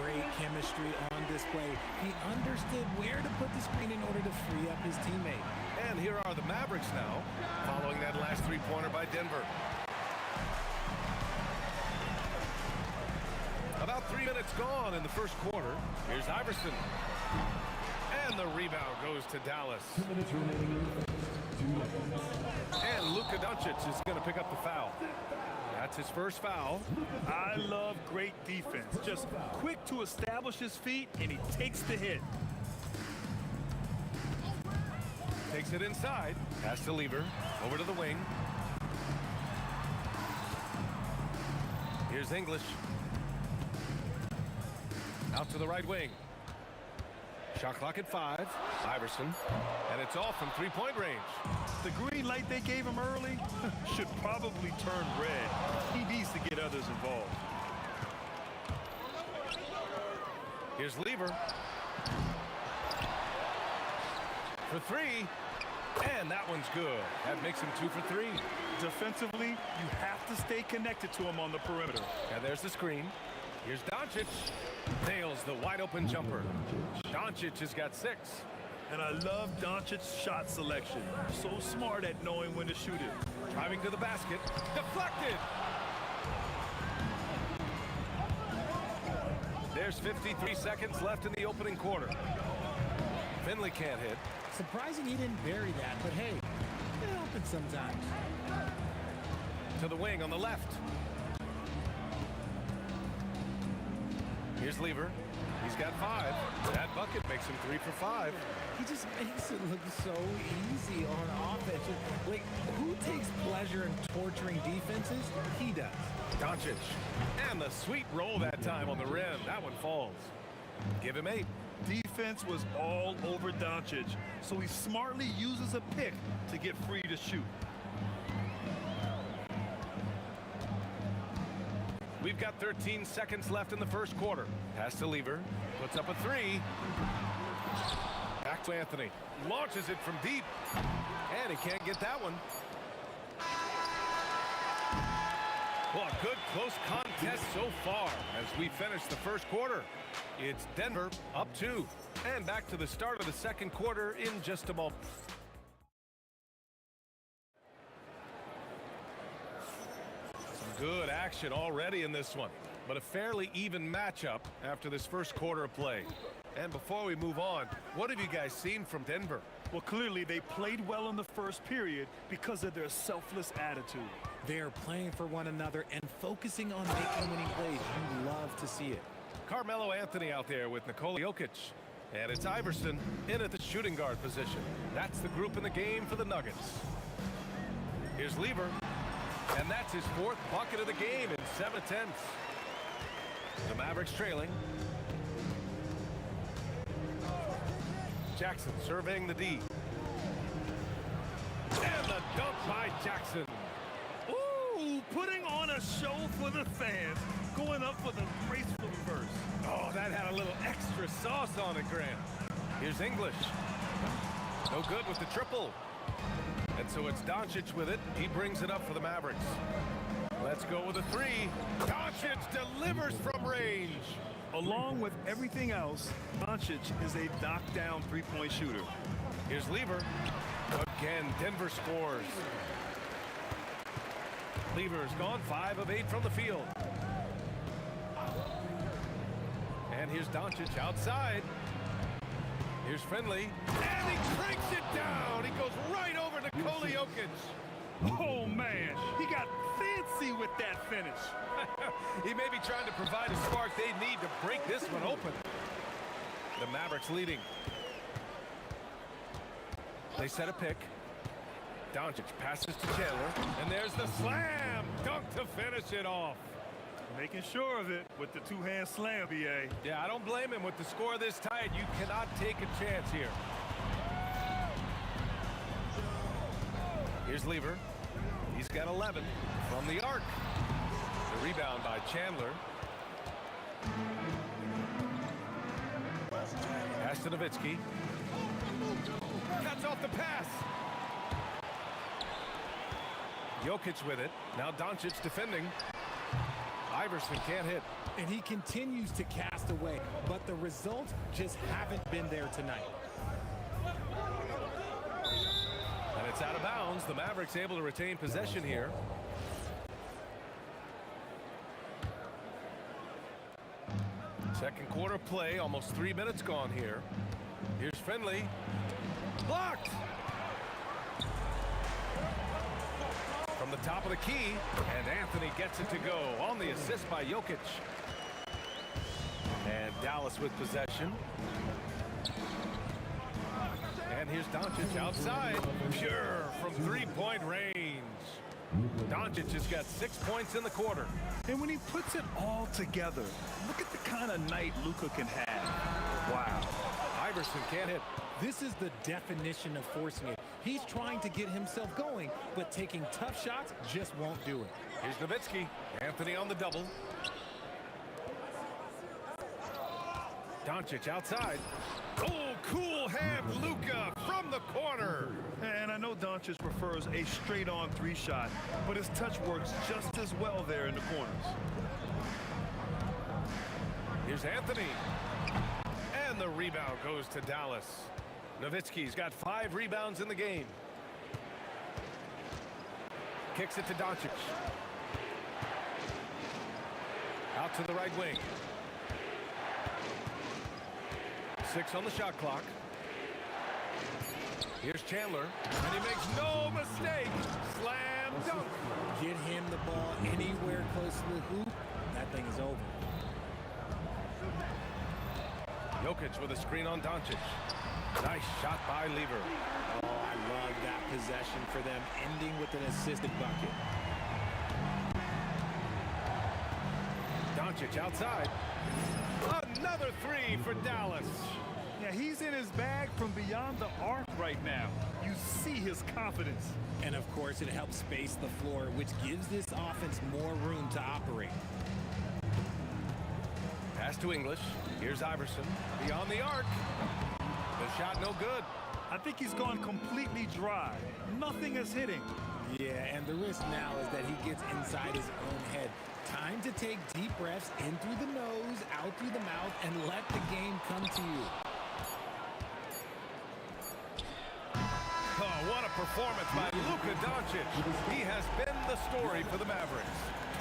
great chemistry on display. He understood where to put the screen in order to free up his teammate. And here are the Mavericks now, following that last three-pointer by Denver. About 3 minutes gone in the first quarter. Here's Iverson. And the rebound goes to Dallas. 2 minutes remaining. And Luka Doncic is going to pick up the foul. That's his first foul. I love great defense. Just quick to establish his feet, and he takes the hit. Takes it inside. Pass to Lever. Over to the wing. Here's English. Out to the right wing. Shot clock at 5. Iverson. And it's off from three-point range. The green light they gave him early should probably turn red. He needs to get others involved. Here's Lever. For three. And that one's good. That makes him 2 for 3. Defensively, you have to stay connected to him on the perimeter. And there's the screen. Here's Doncic. Nails the wide-open jumper. Doncic has got 6. And I love Doncic's shot selection. So smart at knowing when to shoot it. Driving to the basket. Deflected. There's 53 seconds left in the opening quarter. Finley can't hit. Surprising he didn't bury that, but hey, it happens sometimes. To the wing on the left. Here's Lever. He's got 5. That bucket makes him 3 for 5. He just makes it look so easy on offense. Like, who takes pleasure in torturing defenses? He does. Doncic. And the sweet roll that time on the rim. That one falls. Give him 8. Defense was all over Doncic, so he smartly uses a pick to get free to shoot. We've got 13 seconds left in the first quarter. Pass to Lever. Puts up a 3. Back to Anthony. Launches it from deep. And he can't get that one. Well, a good close contact test so far as we finish the first quarter. It's Denver up 2. And back to the start of the second quarter in just a moment. Some good action already in this one, but a fairly even matchup after this first quarter of play. And before we move on, what have you guys seen from Denver? Well, clearly they played well in the first period because of their selfless attitude. They're playing for one another and focusing on making winning plays. You love to see it. Carmelo Anthony out there with Nikola Jokic. And it's Iverson in at the shooting guard position. That's the group in the game for the Nuggets. Here's Lever. And that's his 4th bucket of the game in 7 attempts. The Mavericks trailing. Jackson surveying the D. And the dunk by Jackson. Ooh, putting on a show for the fans. Going up for the graceful reverse. Oh, that had a little extra sauce on it, Grant. Here's English. No good with the triple. And so it's Doncic with it. He brings it up for the Mavericks. Let's go with a 3. Doncic delivers from range. Along with everything else, Doncic is a knockdown three-point shooter. Here's Lever. Again, Denver scores. Lever's gone 5 of 8 from the field. And here's Doncic outside. Here's Finley. And he cranks it down. He goes right over Nikola Jokic. Oh, man. He got fancy with that finish. He may be trying to provide a spark they need to break this one open. The Mavericks leading. They set a pick. Doncic passes to Chandler. And there's the slam dunk to finish it off. Making sure of it with the two-hand slam, B.A. Yeah, I don't blame him. With the score this tight, you cannot take a chance here. Here's Lever. He's got 11 from the arc. The rebound by Chandler. Pass to Nowitzki. Cuts off the pass. Jokic with it. Now Doncic defending. Iverson can't hit. And he continues to cast away, but the results just haven't been there tonight. And it's out of bounds. The Mavericks able to retain possession here. Second quarter play, almost 3 minutes gone here. Here's Finley. Blocked! From the top of the key, and Anthony gets it to go on the assist by Jokic. And Dallas with possession. And here's Doncic outside. Pure from three-point range. Doncic has got 6 points in the quarter. And when he puts it all together, look at the kind of night Luka can have. Wow. Iverson can't hit. This is the definition of forcing it. He's trying to get himself going, but taking tough shots just won't do it. Here's Nowitzki. Anthony on the double. Doncic outside. Oh, cool hand Luka from the corner. And I know Doncic prefers a straight-on 3-shot, but his touch works just as well there in the corners. Here's Anthony. And the rebound goes to Dallas. Nowitzki's got 5 rebounds in the game. Kicks it to Doncic. Out to the right wing. 6 on the shot clock. Here's Chandler. And he makes no mistake. Slam dunk. Get him the ball anywhere close to the hoop. That thing is over. Jokic with a screen on Doncic. Nice shot by Lever. Oh, I love that possession for them, ending with an assisted bucket. Doncic outside. Another 3 for Dallas. Yeah, he's in his bag from beyond the arc right now. You see his confidence. And of course, it helps space the floor, which gives this offense more room to operate. Pass to English. Here's Iverson. Beyond the arc. The shot no good. I think he's gone completely dry. Nothing is hitting. Yeah, and the risk now is that he gets inside his own head. Time to take deep breaths in through the nose, out through the mouth, and let the game come to you. Oh, what a performance by Luka Doncic. He has been the story for the Mavericks.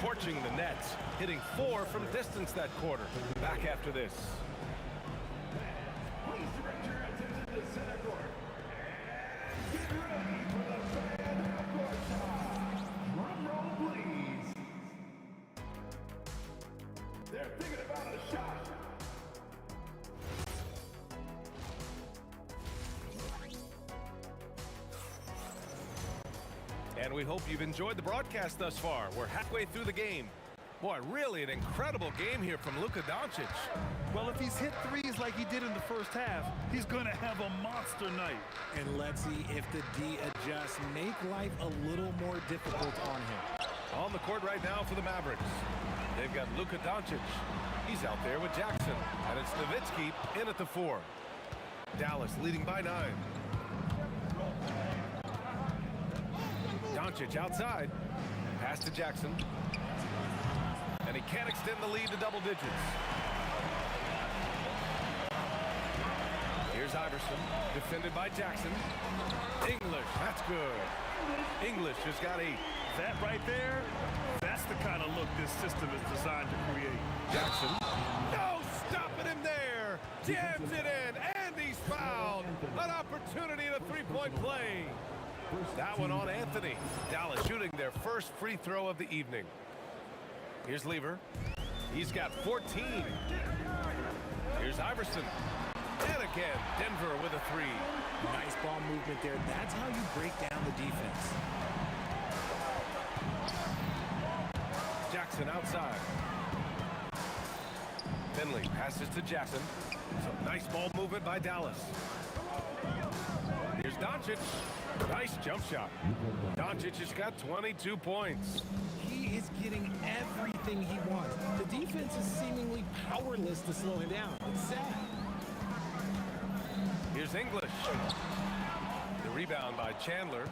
Torching the Nets, hitting 4 from distance that quarter. Back after this. Please direct your attention to center court. Get ready for the fan half-court shot. Drum roll, please. They're thinking about a shot. And we hope you've enjoyed the broadcast thus far. We're halfway through the game. Boy, really an incredible game here from Luka Doncic. Well, if he's hit threes like he did in the first half, he's going to have a monster night. And let's see if the D adjusts, make life a little more difficult on him. On the court right now for the Mavericks. They've got Luka Doncic. He's out there with Jackson. And it's Nowitzki in at the 4. Dallas leading by 9. Doncic outside. Pass to Jackson. And he can't extend the lead to double digits. Here's Iverson, defended by Jackson. English, that's good. English has got 8. That right there, that's the kind of look this system is designed to create. Jackson, no stopping him there. Jams it in, and he's fouled. An opportunity at a three-point play. That one on Anthony. Dallas shooting their first free throw of the evening. Here's Lever. He's got 14. Here's Iverson. And again, Denver with a 3. Nice ball movement there. That's how you break down the defense. Jackson outside. Finley passes to Jackson. Some nice ball movement by Dallas. Here's Doncic. Nice jump shot. Doncic has got 22 points. He is getting everything he wants. The defense is seemingly powerless to slow him down. It's sad. Here's English. The rebound by Chandler.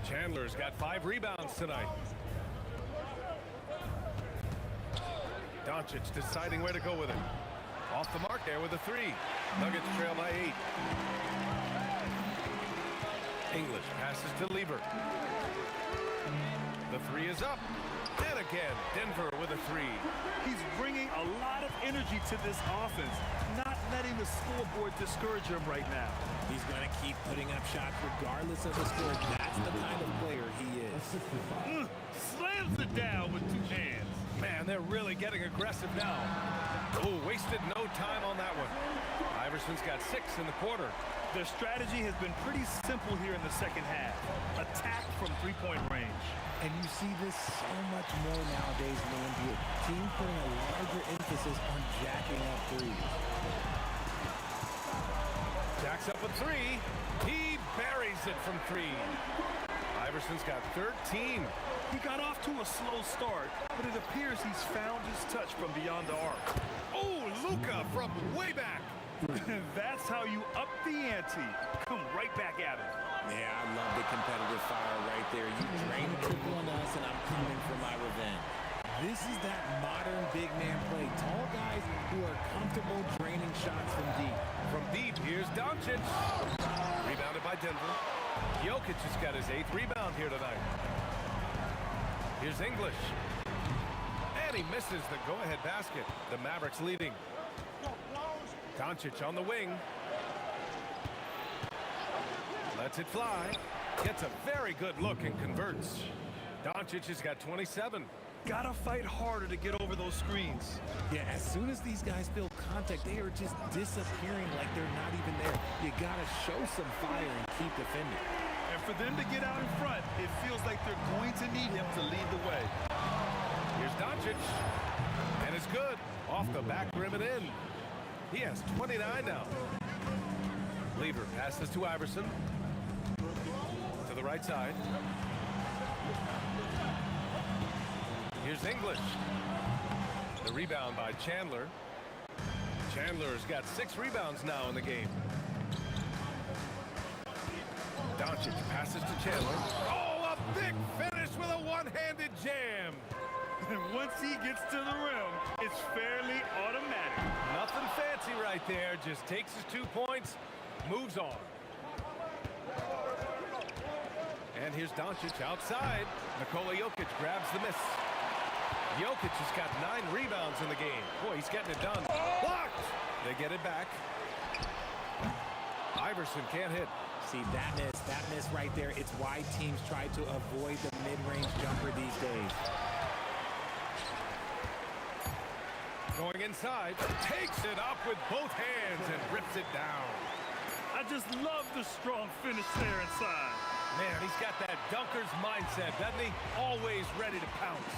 Chandler's got 5 rebounds tonight. Doncic deciding where to go with it. Off the mark there with a 3. Nuggets trail by 8. English passes to Lever. The 3 is up. And again, Denver with a 3. He's bringing a lot of energy to this offense, not letting the scoreboard discourage him right now. He's going to keep putting up shots regardless of the score. That's the kind of player he is. Slams it down with 2 hands. Man, they're really getting aggressive now. Oh, wasted no time on that one. Iverson's got 6 in the quarter. Their strategy has been pretty simple here in the second half. Attack from 3-point range. And you see this so much more nowadays in the NBA. Teams putting a larger emphasis on jacking up threes. Jacks up a 3. He buries it from 3. Iverson's got 13. He got off to a slow start, but it appears he's found his touch from beyond the arc. Oh, Luka from way back. That's how you up the ante. Come right back at it. Yeah, I love the competitive fire right there. You drain the triple on us, and I'm coming for my revenge. This is that modern big man play. Tall guys who are comfortable draining shots from deep. From deep, here's Doncic. Rebounded by Denver. Jokic has got his 8th rebound here tonight. Here's English. And he misses the go-ahead basket. The Mavericks leading. Doncic on the wing. Lets it fly. Gets a very good look and converts. Doncic has got 27. Gotta fight harder to get over those screens. Yeah, as soon as these guys feel contact, they are just disappearing like they're not even there. You gotta show some fire and keep defending. And for them to get out in front, it feels like they're going to need him to lead the way. Here's Doncic. And it's good. Off the back rim and in. He has 29 now. Lever passes to Iverson. To the right side. Here's English. The rebound by Chandler. Chandler's got 6 rebounds now in the game. Doncic passes to Chandler. Oh, a big finish with a one-handed jam. And once he gets to the rim, it's fairly automatic. Nothing fancy right there. Just takes his 2 points, moves on. And here's Doncic outside. Nikola Jokic grabs the miss. Jokic has got 9 rebounds in the game. Boy, he's getting it done. Blocked! They get it back. Iverson can't hit. See, that miss right there, it's why teams try to avoid the mid-range jumper these days. Going inside, takes it up with both hands and rips it down. I just love the strong finish there inside. Man, he's got that dunker's mindset, doesn't he? Always ready to pounce.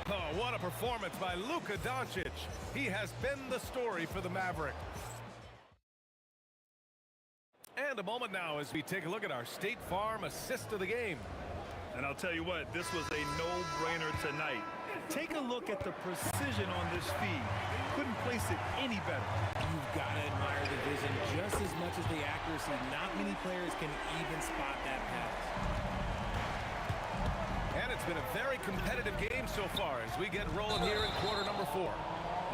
Oh, what a performance by Luka Doncic. He has been the story for the Maverick. And a moment now as we take a look at our State Farm assist of the game. And I'll tell you what, this was a no-brainer tonight. Take a look at the precision on this feed. Couldn't place it any better. You've got to admire the vision just as much as the accuracy. Not many players can even spot that pass. And it's been a very competitive game so far as we get rolling here in quarter number 4.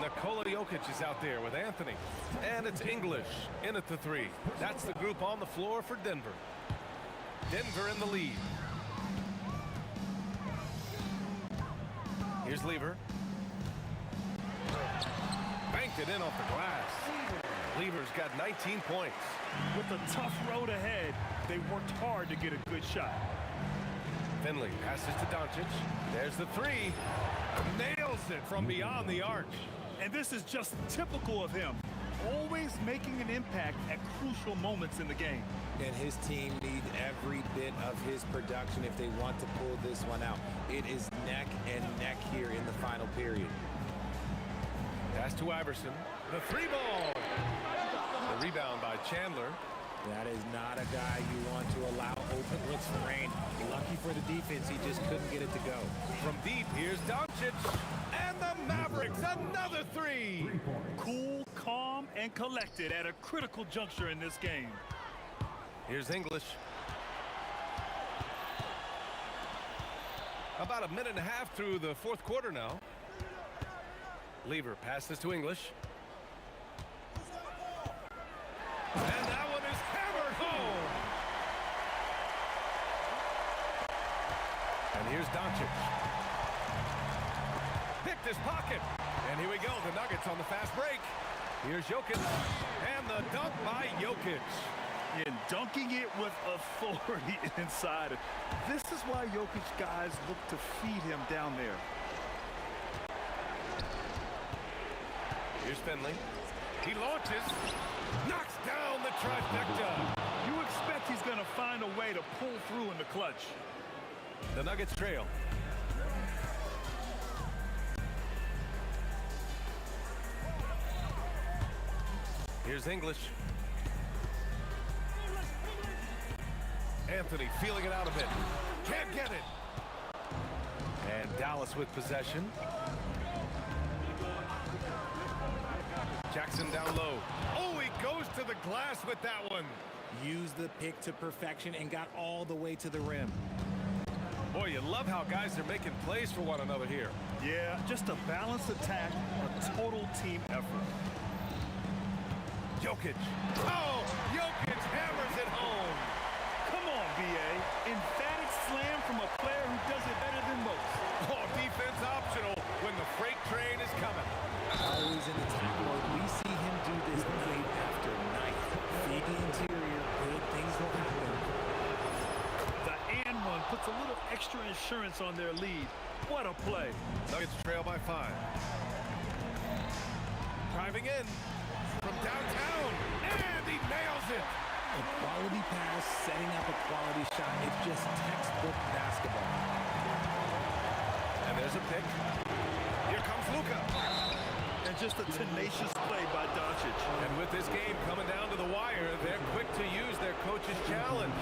Nikola Jokic is out there with Anthony. And it's English in at the 3. That's the group on the floor for Denver. Denver in the lead. Here's Lever. Banked it in off the glass. Lever's got 19 points. With a tough road ahead, they worked hard to get a good shot. Finley passes to Doncic. There's the 3. Nails it from beyond the arc. And this is just typical of him. Always making an impact at crucial moments in the game. And his team needs every bit of his production if they want to pull this one out. It is neck and neck here in the final period. Pass to Iverson. The 3 ball. The rebound by Chandler. That is not a guy you want to allow open looks for rain. Lucky for the defense, he just couldn't get it to go. From deep, here's Doncic. And the Mavericks, another 3. Cool, calm, and collected at a critical juncture in this game. Here's English. About a minute and a half through the 4th quarter now. Lever passes to English. And that one is hammered home. And here's Doncic. Picked his pocket. And here we go, the Nuggets on the fast break. Here's Jokic. And the dunk by Jokic. And dunking it with authority inside. This is why Jokic guys look to feed him down there. Here's Finley. He launches. Knocks down the trifecta. You expect he's going to find a way to pull through in the clutch. The Nuggets trail. Here's English. Anthony feeling it out a bit. Can't get it. And Dallas with possession. Jackson down low. Oh, he goes to the glass with that one. Used the pick to perfection and got all the way to the rim. Boy, you love how guys are making plays for one another here. Yeah, just a balanced attack, a total team effort. Jokic. Oh, Jokic hammers it home. Come on, B.A. Emphatic slam from a player who does it better than most. Oh, defense optional when the freight train is coming. Always in attack mode. We see him do this night after night. Feed the interior, good things will happen. The and one puts a little extra insurance on their lead. What a play. Nuggets trail by 5. Driving in from downtown, and he nails it. A quality pass, setting up a quality shot. It's just textbook basketball. And there's a pick. Here comes Luka. And just a tenacious play by Doncic. And with this game coming down to the wire, they're quick to use their coach's challenge.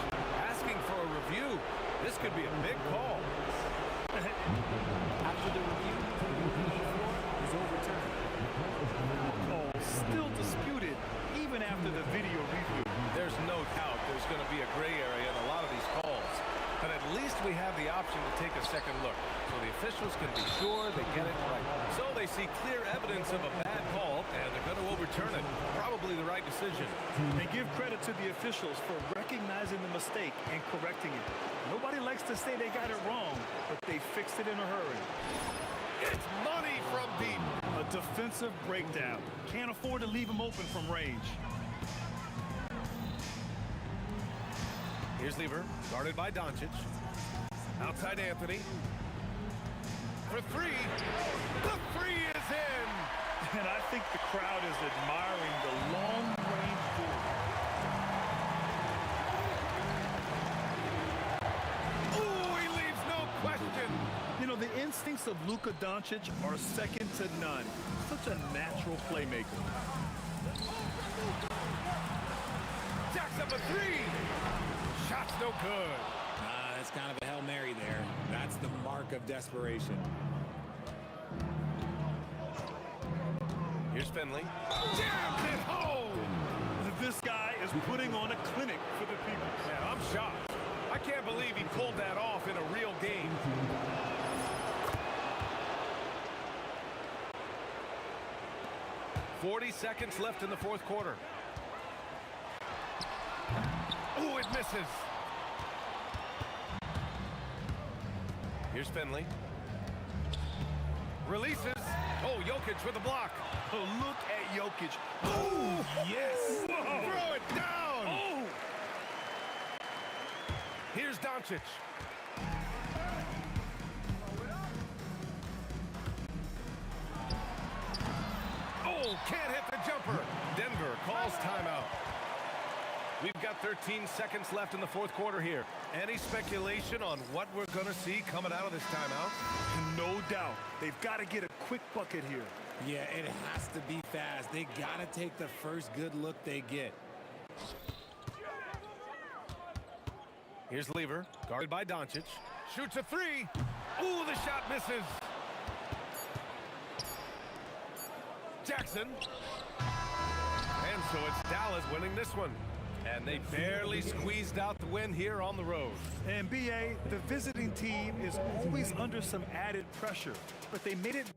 Asking for a review. This could be a big call. After the review, the is overturned. Call still disputed even after the video review. There's no doubt there's going to be a gray area in a lot of these calls. But at least usually have the option to take a second look, so the officials can be sure they get it right. So they see clear evidence of a bad call, and they're going to overturn it. Probably the right decision. They give credit to the officials for recognizing the mistake and correcting it. Nobody likes to say they got it wrong, but they fixed it in a hurry. It's money from deep. A defensive breakdown. Can't afford to leave him open from range. Here's Lever, guarded by Doncic. Outside Anthony. For three. The three is in. And I think the crowd is admiring the long-range duel. Ooh, he leaves no question. You know, the instincts of Luka Doncic are second to none. Such a natural playmaker. Jacks up a three. Shot's no good. That's kind of a Hail Mary there. That's the mark of desperation. Here's Finley. Jams it home. This guy is putting on a clinic for the people. Man, I'm shocked. I can't believe he pulled that off in a real game. .40 seconds left in the fourth quarter. Ooh, it misses. Here's Finley. Releases. Oh, Jokic with a block. Oh, look at Jokic. Oh, yes. Whoa. Throw it down. Oh. Here's Doncic. Oh, can't hit the jumper. Denver calls timeout. We've got 13 seconds left in the fourth quarter here. Any speculation on what we're going to see coming out of this timeout? No doubt. They've got to get a quick bucket here. Yeah, it has to be fast. They got to take the first good look they get. Here's Lever, guarded by Doncic. Shoots a three. Ooh, the shot misses. Jackson. And so it's Dallas winning this one. And they barely squeezed out the win here on the road. And BA, the visiting team is always under some added pressure, but they made it.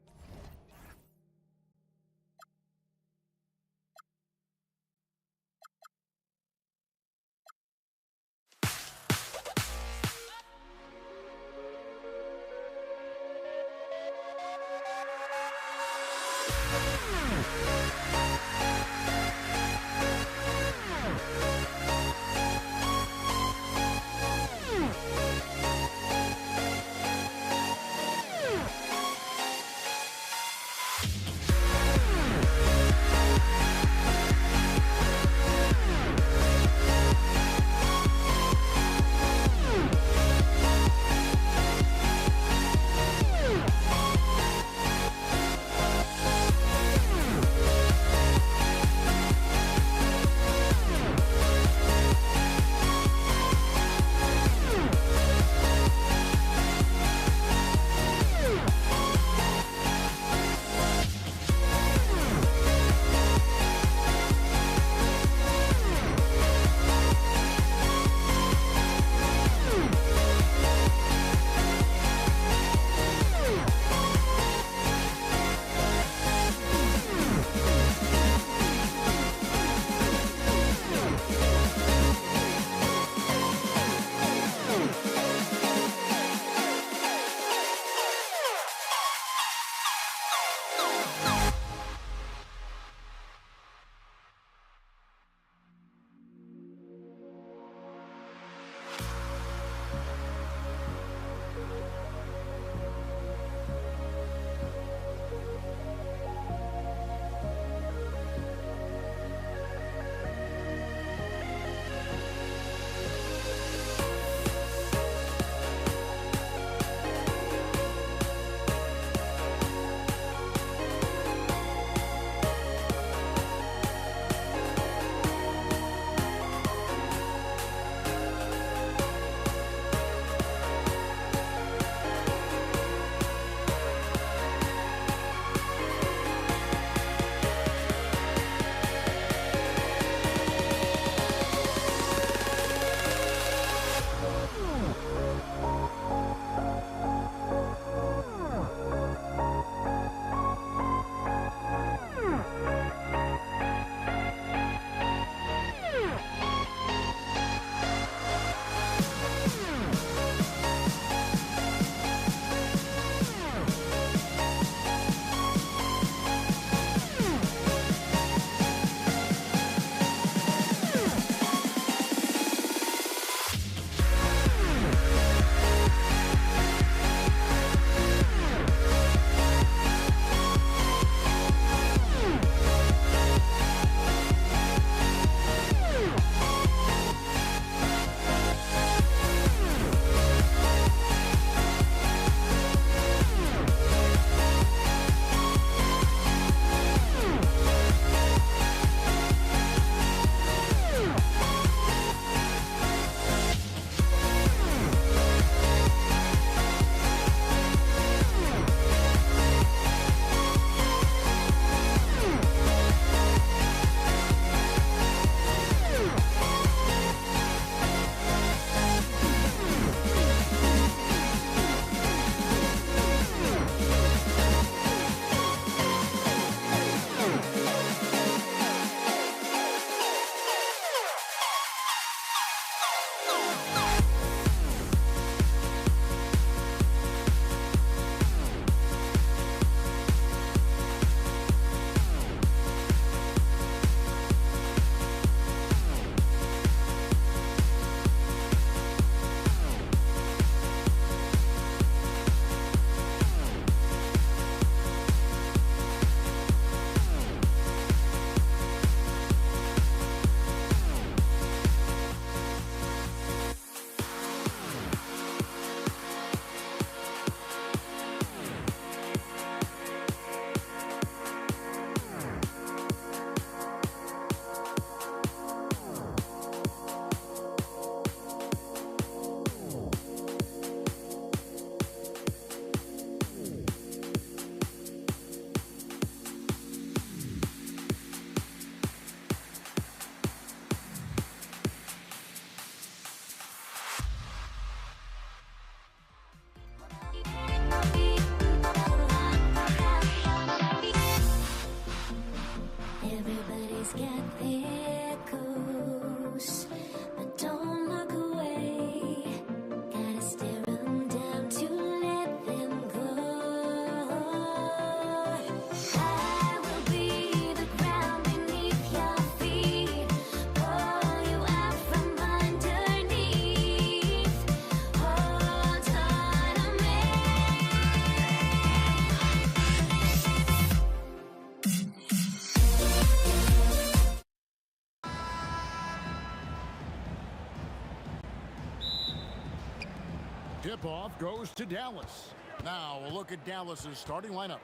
Tip-off goes to Dallas. Now a look at Dallas's starting lineup.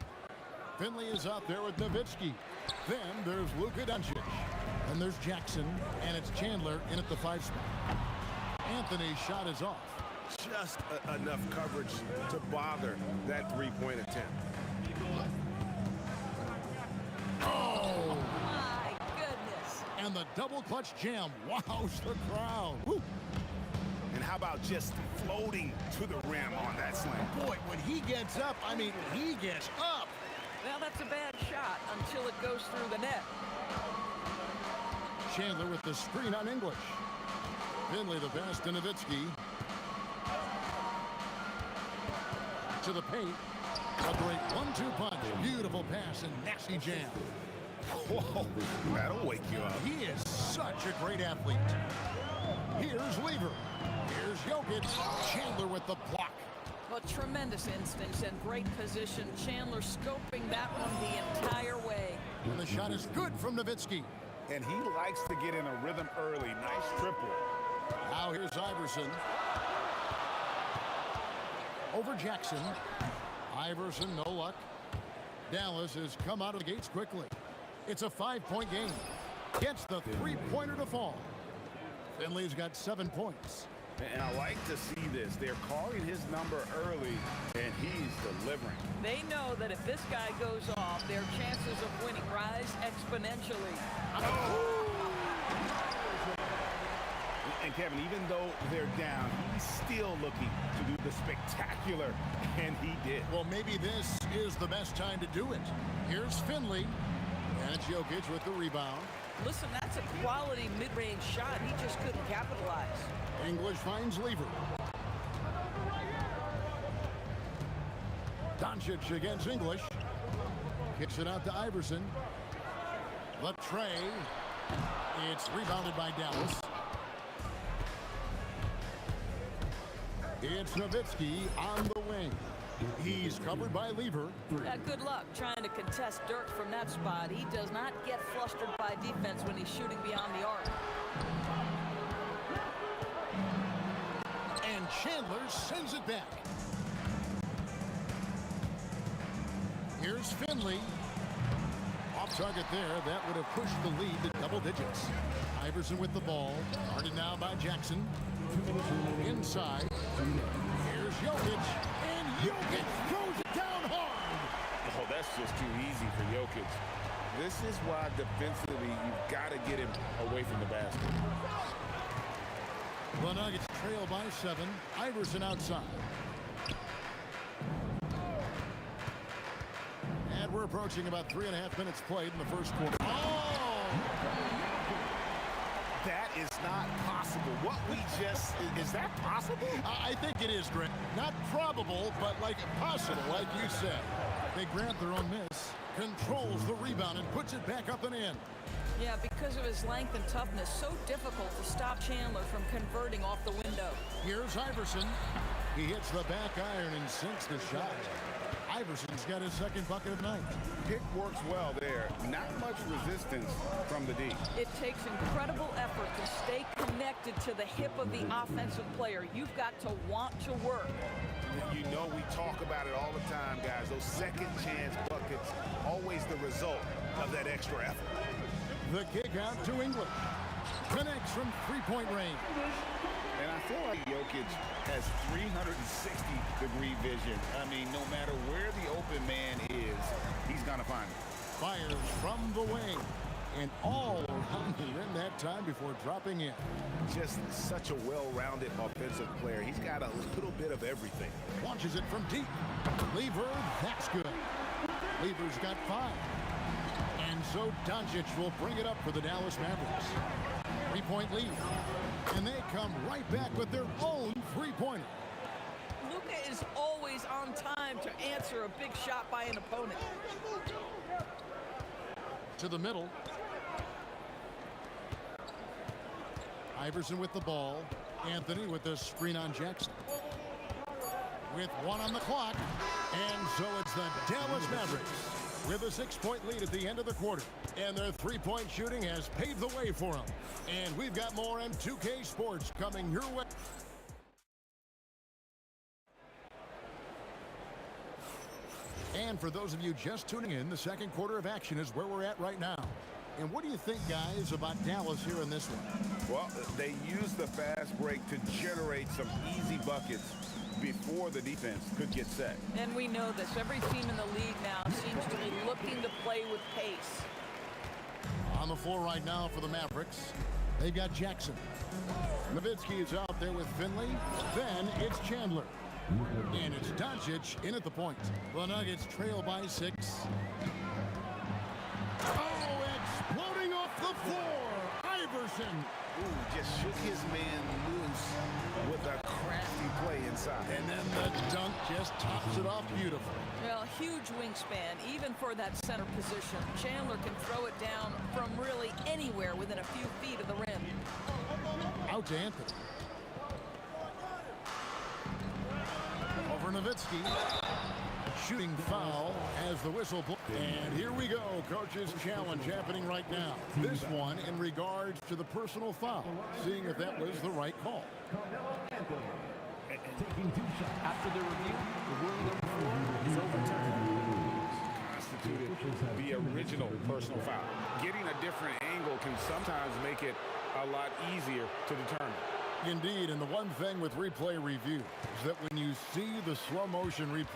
Finley is out there with Nowitzki. Then there's Luka Doncic. Then there's Jackson, and it's Chandler in at the 5 spot. Anthony's shot is off. Just enough coverage to bother that three-point attempt. Oh! My goodness. And the double clutch jam wows the crowd. Woo. And how about just floating to the rim on that slam? Boy, when he gets up, I mean, he gets up. Well, that's a bad shot until it goes through the net. Chandler with the screen on English. Finley the pass to Nowitzki. To the paint. A great 1-2 punch. Beautiful pass and nasty jam. Whoa, that'll wake you up. He is such a great athlete. Here's Lever. Here's Jokic. Chandler with the block. Well, tremendous instincts and great position. Chandler scoping that one the entire way. And the shot is good from Nowitzki. And he likes to get in a rhythm early. Nice triple. Now here's Iverson. Over Jackson. Iverson, no luck. Dallas has come out of the gates quickly. It's a 5-point game. Gets the three-pointer to fall. Finley's got 7 points. And I like to see this. They're calling his number early, and he's delivering. They know that if this guy goes off, their chances of winning rise exponentially. Oh. And Kevin, even though they're down, he's still looking to do the spectacular, and he did. Well, maybe this is the best time to do it. Here's Finley. And Jokic with the rebound. Listen, that's a quality mid-range shot. He just couldn't capitalize. English finds Lever. Doncic against English. Kicks it out to Iverson. The tray. It's rebounded by Dallas. It's Nowitzki on the wing. He's covered by Lever. Good luck trying to contest Dirk from that spot. He does not get flustered by defense when he's shooting beyond the arc. And Chandler sends it back. Here's Finley. Off target there. That would have pushed the lead to double digits. Iverson with the ball. Guarded now by Jackson. Inside. Here's Jokic. And Jokic throws it down hard. Oh, that's just too easy for Jokic. This is why defensively you've got to get him away from the basket. The Nuggets trail by 7. Iverson outside. And we're approaching about 3.5 minutes played in the first quarter. Oh! That is not possible. What we just, is that possible? I think it is, Grant. Not probable, but like possible, like you said. They grab their own miss, controls the rebound, and puts it back up and in. Yeah, because of his length and toughness, so difficult to stop Chandler from converting off the window. Here's Iverson. He hits the back iron and sinks the shot. Iverson's got his second bucket of the night. Pick works well there. Not much resistance from the D. It takes incredible effort to stay connected to the hip of the offensive player. You've got to want to work. You know we talk about it all the time, guys. Those second chance buckets, always the result of that extra effort. The kick out to English. Connects from three-point range. And I feel like Jokic has 360-degree vision. I mean, no matter where the open man is, he's going to find it. Fires from the wing. And all around the rim that time before dropping in. Just such a well-rounded offensive player. He's got a little bit of everything. Launches it from deep. Lever, that's good. Lever's got 5. And so Doncic will bring it up for the Dallas Mavericks. 3-point lead. And they come right back with their own three-pointer. Luka is always on time to answer a big shot by an opponent. To the middle. Iverson with the ball. Anthony with the screen on Jackson. With 1 on the clock. And so it's the Dallas Mavericks with a 6-point lead at the end of the quarter. And their three-point shooting has paved the way for them. And we've got more on 2K Sports coming your way. And for those of you just tuning in, the second quarter of action is where we're at right now. And what do you think, guys, about Dallas here in this one? Well, they use the fast break to generate some easy buckets before the defense could get set. And we know this. Every team in the league now seems to be looking to play with pace. On the floor right now for the Mavericks, they've got Jackson. Nowitzki is out there with Finley. Then it's Chandler. And it's Doncic in at the point. The Nuggets trail by 6. Oh, exploding off the floor. Iverson. Ooh, just shook his man loose with a crafty play inside. And then the dunk just tops it off beautifully. Well, huge wingspan, even for that center position. Chandler can throw it down from really anywhere within a few feet of the rim. Out to Anthony. Over Nowitzki. Shooting foul as the whistle blows. And here we go. Coach's challenge happening right now. This one in regards to the personal foul. Seeing if that was the right call. After the review, the ruling number 4 is overturned. Constituted the original personal foul. Getting a different angle can sometimes make it a lot easier to determine. Indeed, and the one thing with replay review is that when you see the slow motion replay,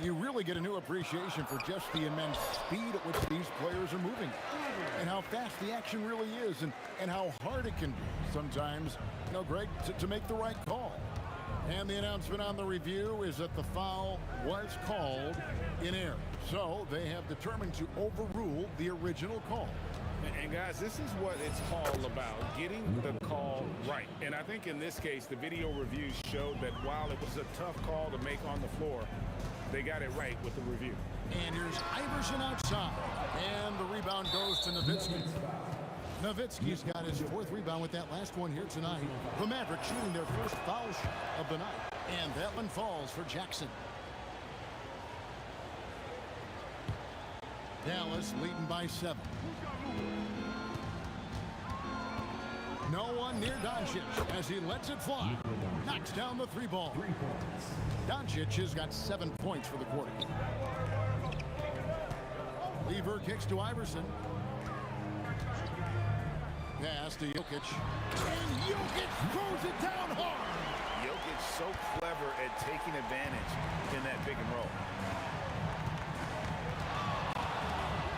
You really get a new appreciation for just the immense speed at which these players are moving and how fast the action really is and how hard it can be sometimes, Greg, to make the right call. And the announcement on the review is that the foul was called in error. So they have determined to overrule the original call. And guys, this is what it's all about, getting the call right. And I think in this case, the video reviews showed that while it was a tough call to make on the floor, they got it right with the review. And here's Iverson outside. And the rebound goes to Nowitzki. Nowitzki's got his 4th rebound with that last one here tonight. The Mavericks shooting their first foul shot of the night. And that one falls for Jackson. Dallas leading by 7. No one near Doncic as he lets it fly. Knocks down the 3 ball. Doncic has got 7 points for the quarter. Lever kicks to Iverson. Pass to Jokic. And Jokic throws it down hard. Jokic so clever at taking advantage in that pick and roll.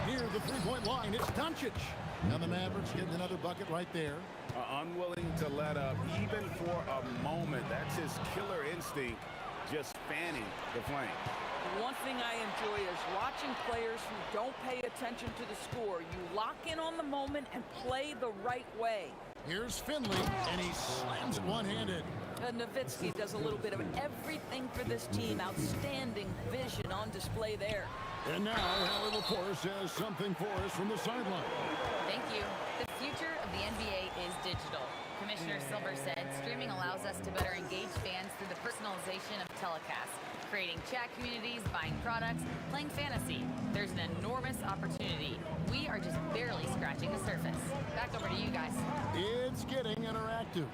Near the 3-point line, it's Doncic. Now the Mavericks getting another bucket right there. Unwilling to let up even for a moment. That's his killer instinct, just fanning the flame. One thing I enjoy is watching players who don't pay attention to the score. You lock in on the moment and play the right way. Here's Finley, and he slams it one-handed. Nowitzki does a little bit of everything for this team. Outstanding vision on display there. And now, Hallie Laporte says something for us from the sideline. Thank you. The future of the NBA is digital. Commissioner Silver said streaming allows us to better engage fans through the personalization of telecasts, creating chat communities, buying products, playing fantasy. There's an enormous opportunity. We are just barely scratching the surface. Back over to you guys. It's getting interactive.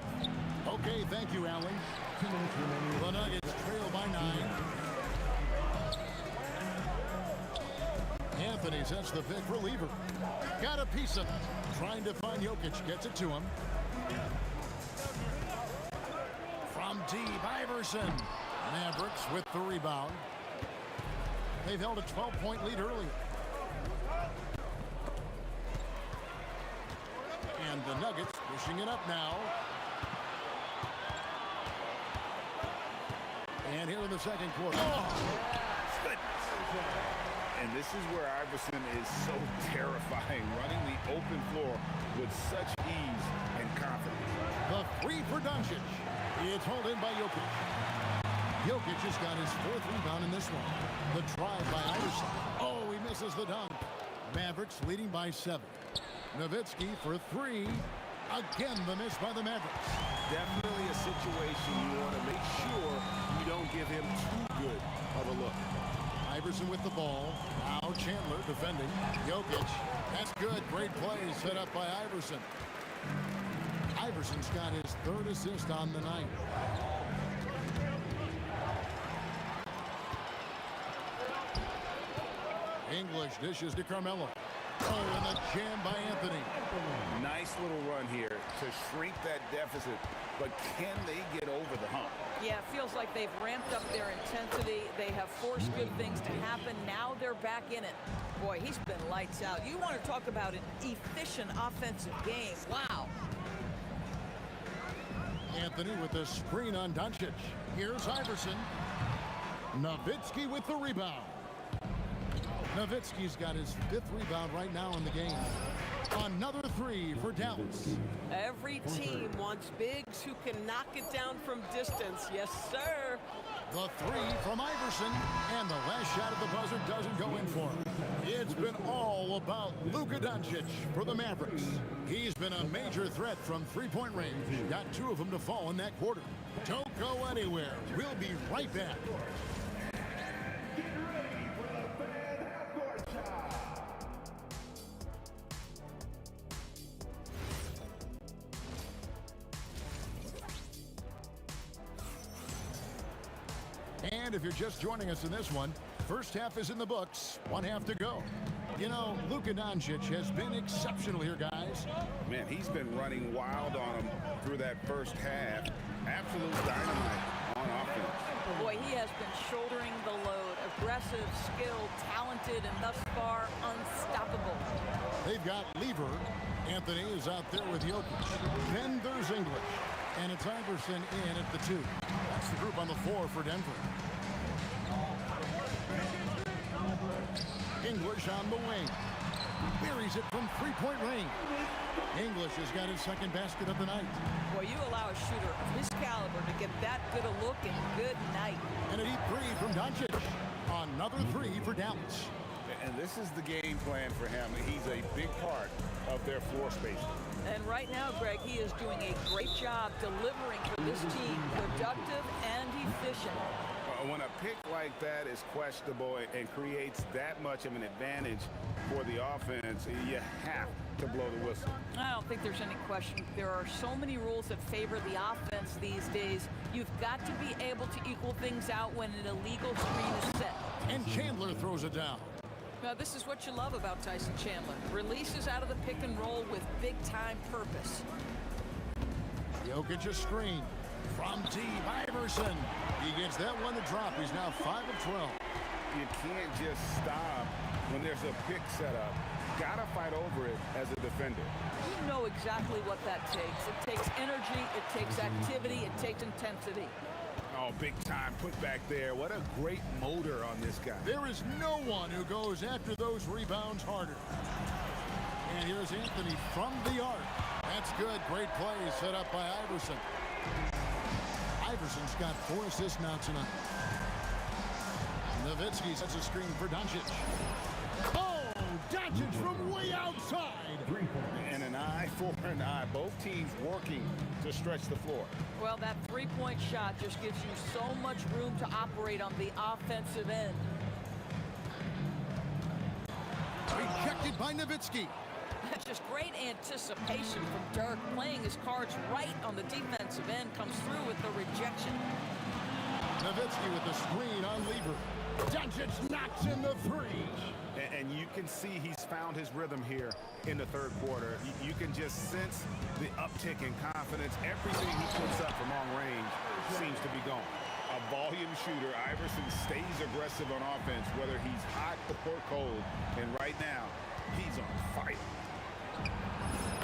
Okay, thank you, Allie. The Nuggets trail by 9. Anthony sets the pick for Lever. Got a piece of it. Trying to find Jokic. Gets it to him. From deep, Iverson. Mavericks with the rebound. They've held a 12-point lead earlier. And the Nuggets pushing it up now. And here in the second quarter. And this is where Iverson is so terrifying, running the open floor with such ease and confidence. The 3 for Doncic. It's hauled in by Jokic. Jokic has got his 4th rebound in this one. The drive by Iverson. Oh, he misses the dunk. Mavericks leading by 7. Nowitzki for 3. Again, the miss by the Mavericks. Definitely a situation you want to make sure you don't give him too good of a look. Iverson with the ball. Now Chandler defending. Jokic. That's good. Great play set up by Iverson. Iverson's got his 3rd assist on the night. English dishes to Carmelo. Oh, and the jam by Anthony. Nice little run here to shrink that deficit, but can they get over the hump? Yeah, it feels like they've ramped up their intensity. They have forced good things to happen. Now they're back in it. Boy, he's been lights out. You want to talk about an efficient offensive game. Wow. Anthony with the screen on Doncic. Here's Iverson. Nowitzki with the rebound. Nowitzki's got his 5th rebound right now in the game. Another 3 for Dallas. Every team wants bigs who can knock it down from distance. Yes, sir. The 3 from Iverson, and the last shot at the buzzer doesn't go in for him. It's been all about Luka Doncic for the Mavericks. He's been a major threat from 3-point range. Got 2 of them to fall in that quarter. Don't go anywhere. We'll be right back. And if you're just joining us in this one, first half is in the books, 1 half to go. You know, Luka Doncic has been exceptional here, guys. Man, he's been running wild on him through that first half. Absolute dynamite on offense. Boy, he has been shouldering the load. aggressive, skilled, talented, and thus far unstoppable. They've got Lever. Anthony is out there with Jokic. Then there's English. And it's Iverson in at the 2. That's the group on the floor for Denver. English on the wing. Buries it from three-point range. English has got his second basket of the night. Boy, you allow a shooter of his caliber to get that good a look, and good night. And a deep three from Doncic. Another three for Dallas. And this is the game plan for him. He's a big part of their floor spacing. And right now, Greg, he is doing a great job delivering for this team, productive and efficient. When a pick like that is questionable and creates that much of an advantage for the offense, you have to blow the whistle. I don't think there's any question. There are so many rules that favor the offense these days. You've got to be able to equal things out when an illegal screen is set. And Chandler throws it down. Now, this is what you love about Tyson Chandler. Releases out of the pick and roll with big-time purpose. Jokic a screen from Iverson. He gets that one to drop. He's now 5 of 12. You can't just stop when there's a pick set up. Gotta fight over it as a defender. You know exactly what that takes. It takes energy, it takes activity, it takes intensity. Oh, big time put back there. What a great motor on this guy. There is no one who goes after those rebounds harder. And here's Anthony from the arc. That's good. Great play set up by Iverson. Iverson's got 4 assists now tonight. Nowitzki sets a screen for Doncic. Oh, Doncic from way outside. And an eye for an eye. Both teams working to stretch the floor. Well, that three-point shot just gives you so much room to operate on the offensive end. Rejected by Nowitzki. That's just great anticipation from Dirk, playing his cards right on the defensive end, comes through with the rejection. Nowitzki with the screen on Lever. Doncic knocks in the 3. And you can see he's found his rhythm here in the third quarter. You can just sense the uptick in confidence. Everything he puts up from long range seems to be going. A volume shooter, Iverson stays aggressive on offense, whether he's hot or cold. And right now, he's on fire.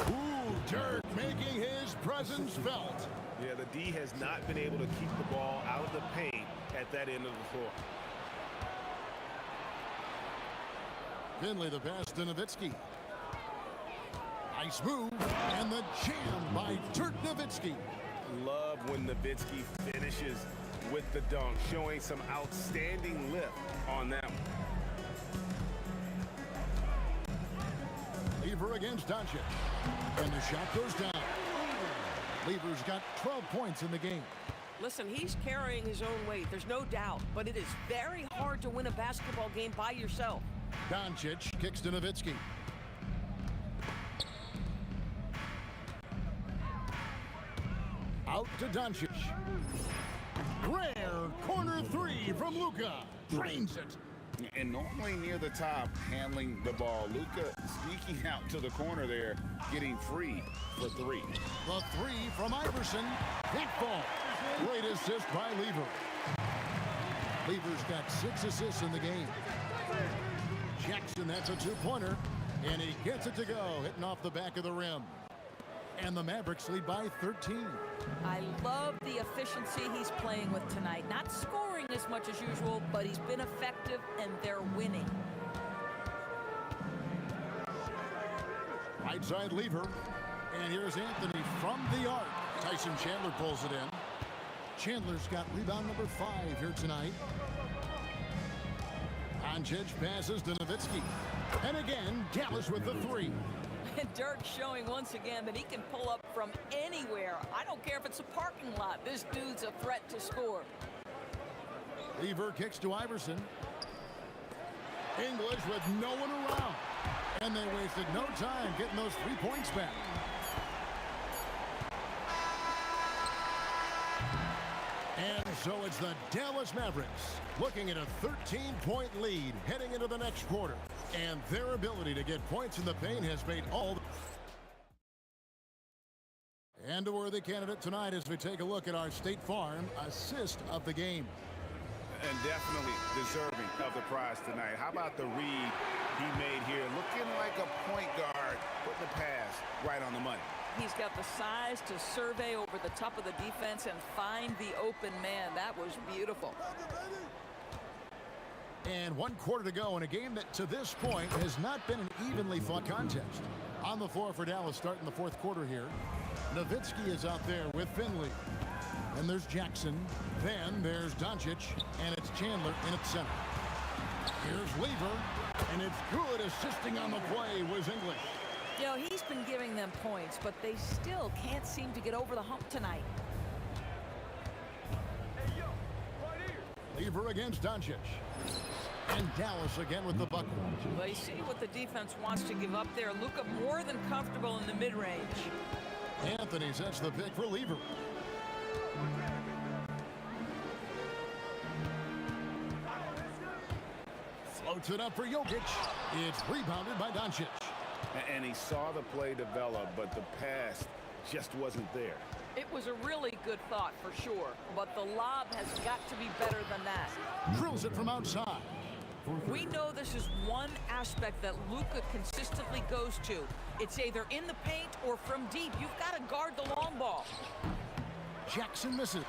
Ooh, Dirk making his presence felt. Yeah, the D has not been able to keep the ball out of the paint at that end of the floor. Finley the pass to Nowitzki. Nice move, and the jam by Dirk Nowitzki. Love when Nowitzki finishes with the dunk, showing some outstanding lift on them. Lever against Doncic. And the shot goes down. Lever's got 12 points in the game. Listen, he's carrying his own weight, there's no doubt, but it is very hard to win a basketball game by yourself. Doncic kicks to Nowitzki. Out to Doncic. Rare corner 3 from Luka. Drains it. And normally near the top, handling the ball. Luka sneaking out to the corner there, getting free for 3. The 3 from Iverson. That ball. Great assist by Lever. Lever's got 6 assists in the game. Jackson, that's a 2-pointer. And he gets it to go, hitting off the back of the rim. And the Mavericks lead by 13. I love the efficiency he's playing with tonight. Not scoring as much as usual, but he's been effective, and they're winning. Right side Lever. And here's Anthony from the arc. Tyson Chandler pulls it in. Chandler's got rebound number 5 here tonight. Doncic passes to Nowitzki. And again, Dallas with the 3. And Dirk showing once again that he can pull up from anywhere. I don't care if it's a parking lot. This dude's a threat to score. Lever kicks to Iverson. English with no one around. And they wasted no time getting those 3 points back. And so it's the Dallas Mavericks looking at a 13-point lead heading into the next quarter. And their ability to get points in the paint has made all the... And a worthy candidate tonight as we take a look at our State Farm assist of the game. And definitely deserving of the prize tonight. How about the read he made here? Looking like a point guard, putting the pass right on the money. He's got the size to survey over the top of the defense and find the open man. That was beautiful. And 1 quarter to go in a game that to this point has not been an evenly fought contest. On the floor for Dallas starting the 4th quarter here. Nowitzki is out there with Finley. And there's Jackson. Then there's Doncic. And it's Chandler in at center. Here's Lever. And it's good. Assisting on the play was English. You know, he's been giving them points, but they still can't seem to get over the hump tonight. Lever against Doncic. And Dallas again with the bucket. Well, you see what the defense wants to give up there. Luka more than comfortable in the mid-range. Anthony sets the pick for Lever. Floats it up for Jokic. It's rebounded by Doncic. And he saw the play develop, but the pass just wasn't there. It was a really good thought for sure, but the lob has got to be better than that. Drills it from outside. We know this is one aspect that Luka consistently goes to. It's either in the paint or from deep. You've got to guard the long ball. Jackson misses.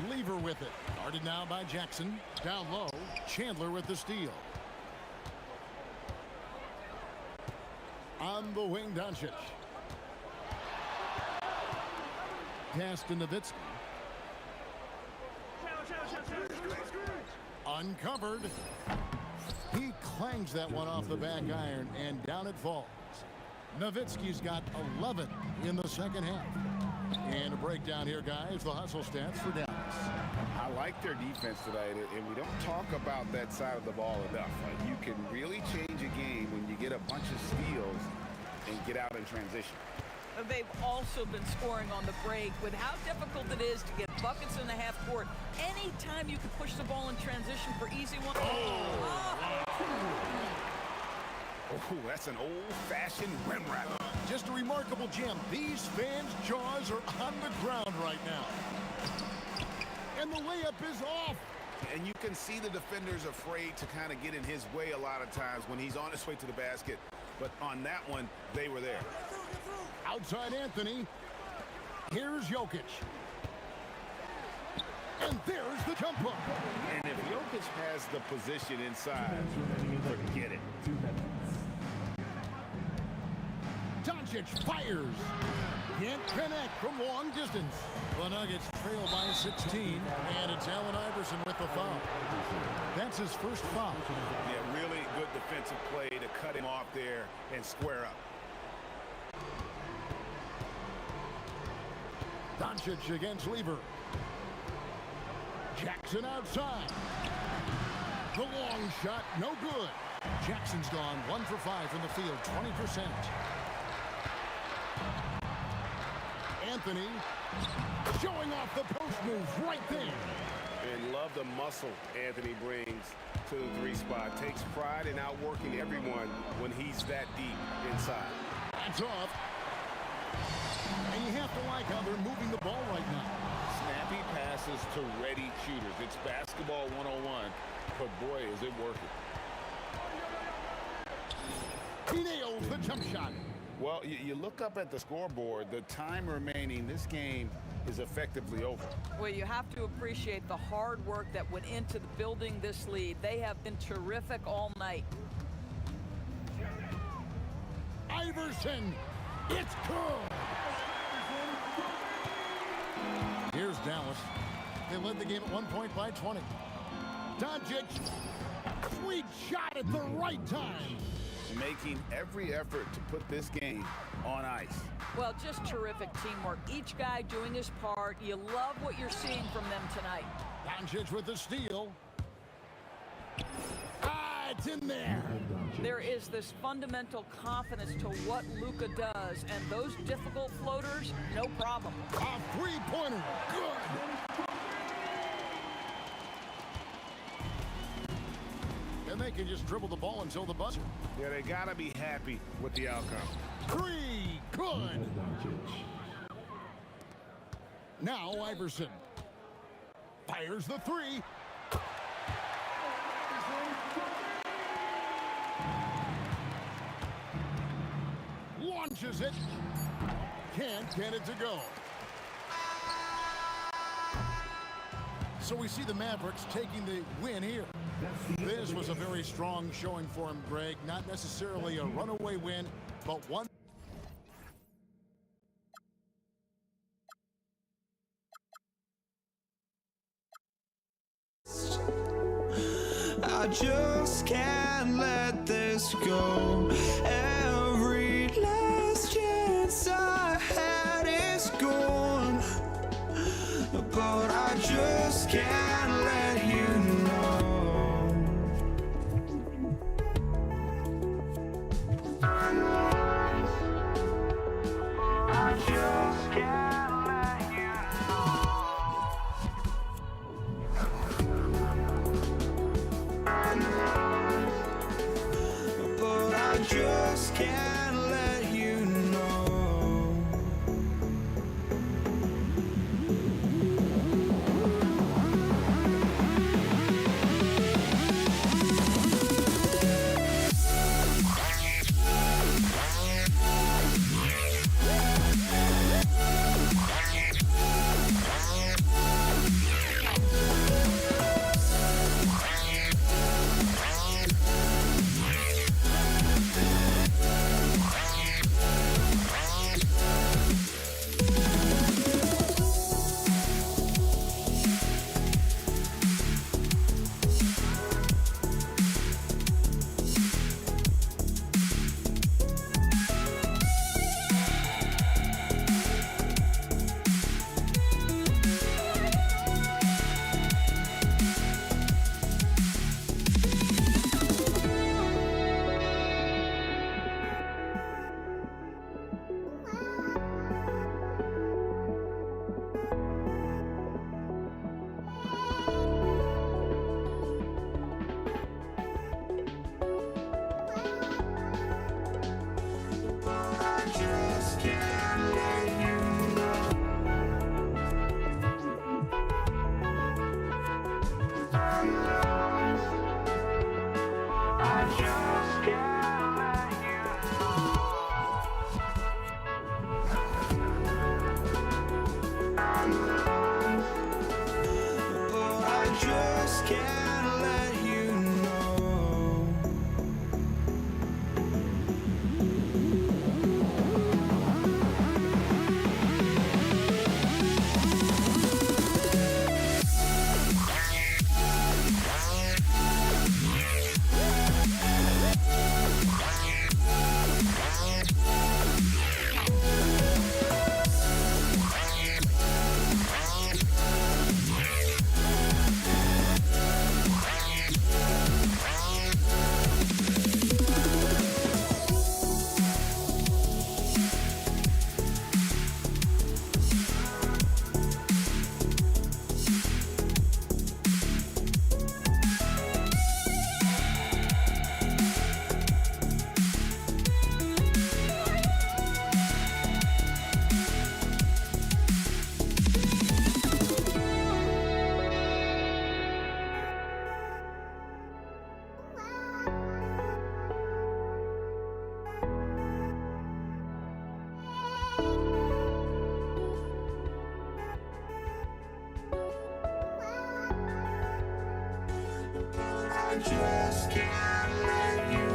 Lever with it. Guarded now by Jackson. Down low. Chandler with the steal. On the wing, Doncic. Pass to Nowitzki. Uncovered. He clangs that one off the back iron, and down it falls. Nowitzki's got 11 in the second half. And a breakdown here, guys. The hustle stats for Dallas. I like their defense tonight, and we don't talk about that side of the ball enough. You can really change a game when you get a bunch of steals and get out in transition. They've also been scoring on the break. With how difficult it is to get buckets in the half court, anytime you can push the ball in transition for easy one. Oh, that's an old-fashioned rim wrap. Just a remarkable gem. These fans' jaws are on the ground right now. And the layup is off. And you can see the defenders afraid to kind of get in his way a lot of times when he's on his way to the basket. But on that one, they were there. Outside Anthony. Here's Jokic. And there's the jump hook. And if Jokic has the position inside, forget it. Doncic fires. Can't connect from long distance. The Nuggets trail by 16. And it's Allen Iverson with the foul. That's his first foul. Yeah, really good defensive play to cut him off there and square up. Doncic against Lever. Jackson outside. The long shot, no good. Jackson's gone 1 for 5 from the field, 20%. Anthony showing off the post move right there. And love the muscle Anthony brings to the 3 spot. Takes pride in outworking everyone when he's that deep inside. That's off. And you have to like how they're moving the ball right now. Snappy passes to ready shooters. It's basketball 101, but boy, is it working. He nails the jump shot. Well, you look up at the scoreboard, the time remaining, this game is effectively over. Well, you have to appreciate the hard work that went into building this lead. They have been terrific all night. Iverson, it's good. Here's Dallas. They led the game at 1 point by 20. Doncic, sweet shot at the right time. Making every effort to put this game on ice. Well, just terrific teamwork. Each guy doing his part. You love what you're seeing from them tonight. Doncic with the steal. It's in there. There is this fundamental confidence to what Luka does, and those difficult floaters, no problem. A three-pointer, good. And they can just dribble the ball until the buzzer. Yeah, they gotta be happy with the outcome. 3, good. Now Iverson. Fires the three. Launches it. Can't get it to go. So we see the Mavericks taking the win here. This was a very strong showing for him, Greg. Not necessarily a runaway win, but one. I just can't let this go. Every last chance I had is gone, but I just can't let you know. I just can't let you but I just can't let you know. just can't let you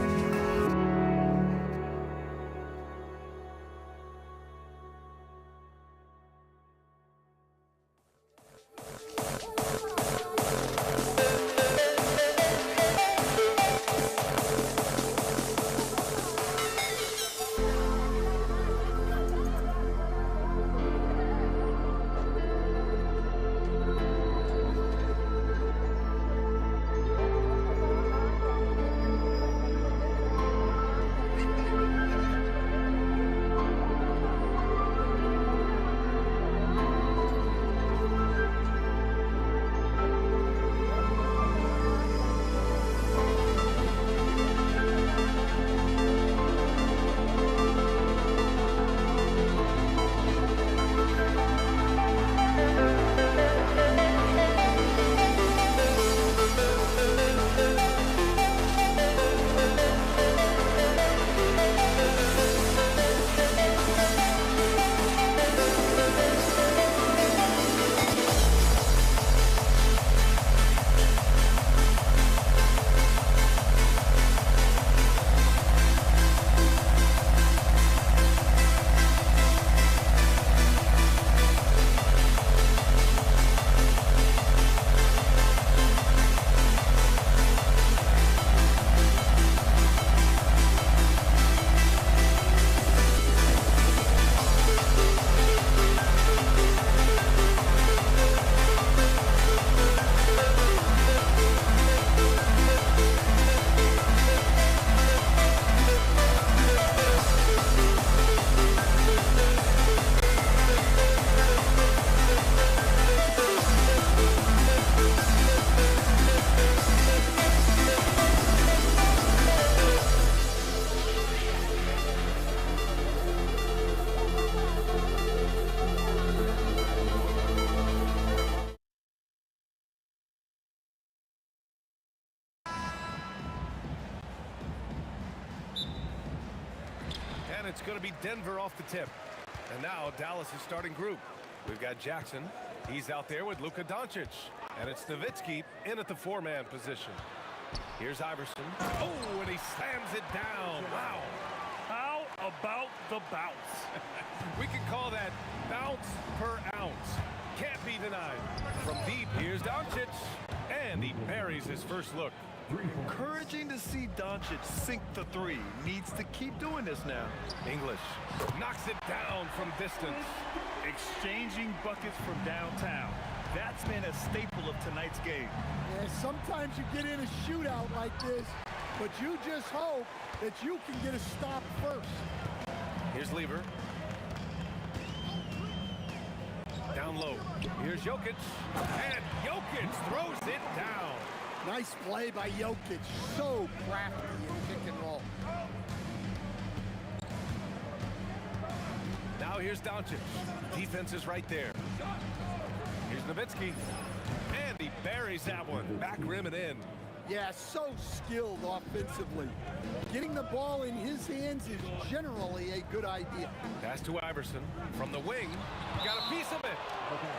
it's going to be Denver off the tip. And now Dallas' starting group. We've got Jackson. He's out there with Luka Doncic. And it's Nowitzki in at the four-man position. Here's Iverson. Oh, and he slams it down. Wow. How about the bounce? We can call that bounce per ounce. Can't be denied. From deep, here's Doncic. And he buries his first look. Encouraging to see Doncic sink the three. Needs to keep doing this now. English knocks it down from distance. Exchanging buckets from downtown. That's been a staple of tonight's game. Yeah, sometimes you get in a shootout like this, but you just hope that you can get a stop first. Here's Lever. Down low. Here's Jokic. And Jokic throws it down. Nice play by Jokic. So crafty in pick and roll. Now here's Doncic. Defense is right there. Here's Nowitzki. And he buries that one. Back rim and in. Yeah, so skilled offensively. Getting the ball in his hands is generally a good idea. Pass to Iverson. From the wing. Got a piece of it.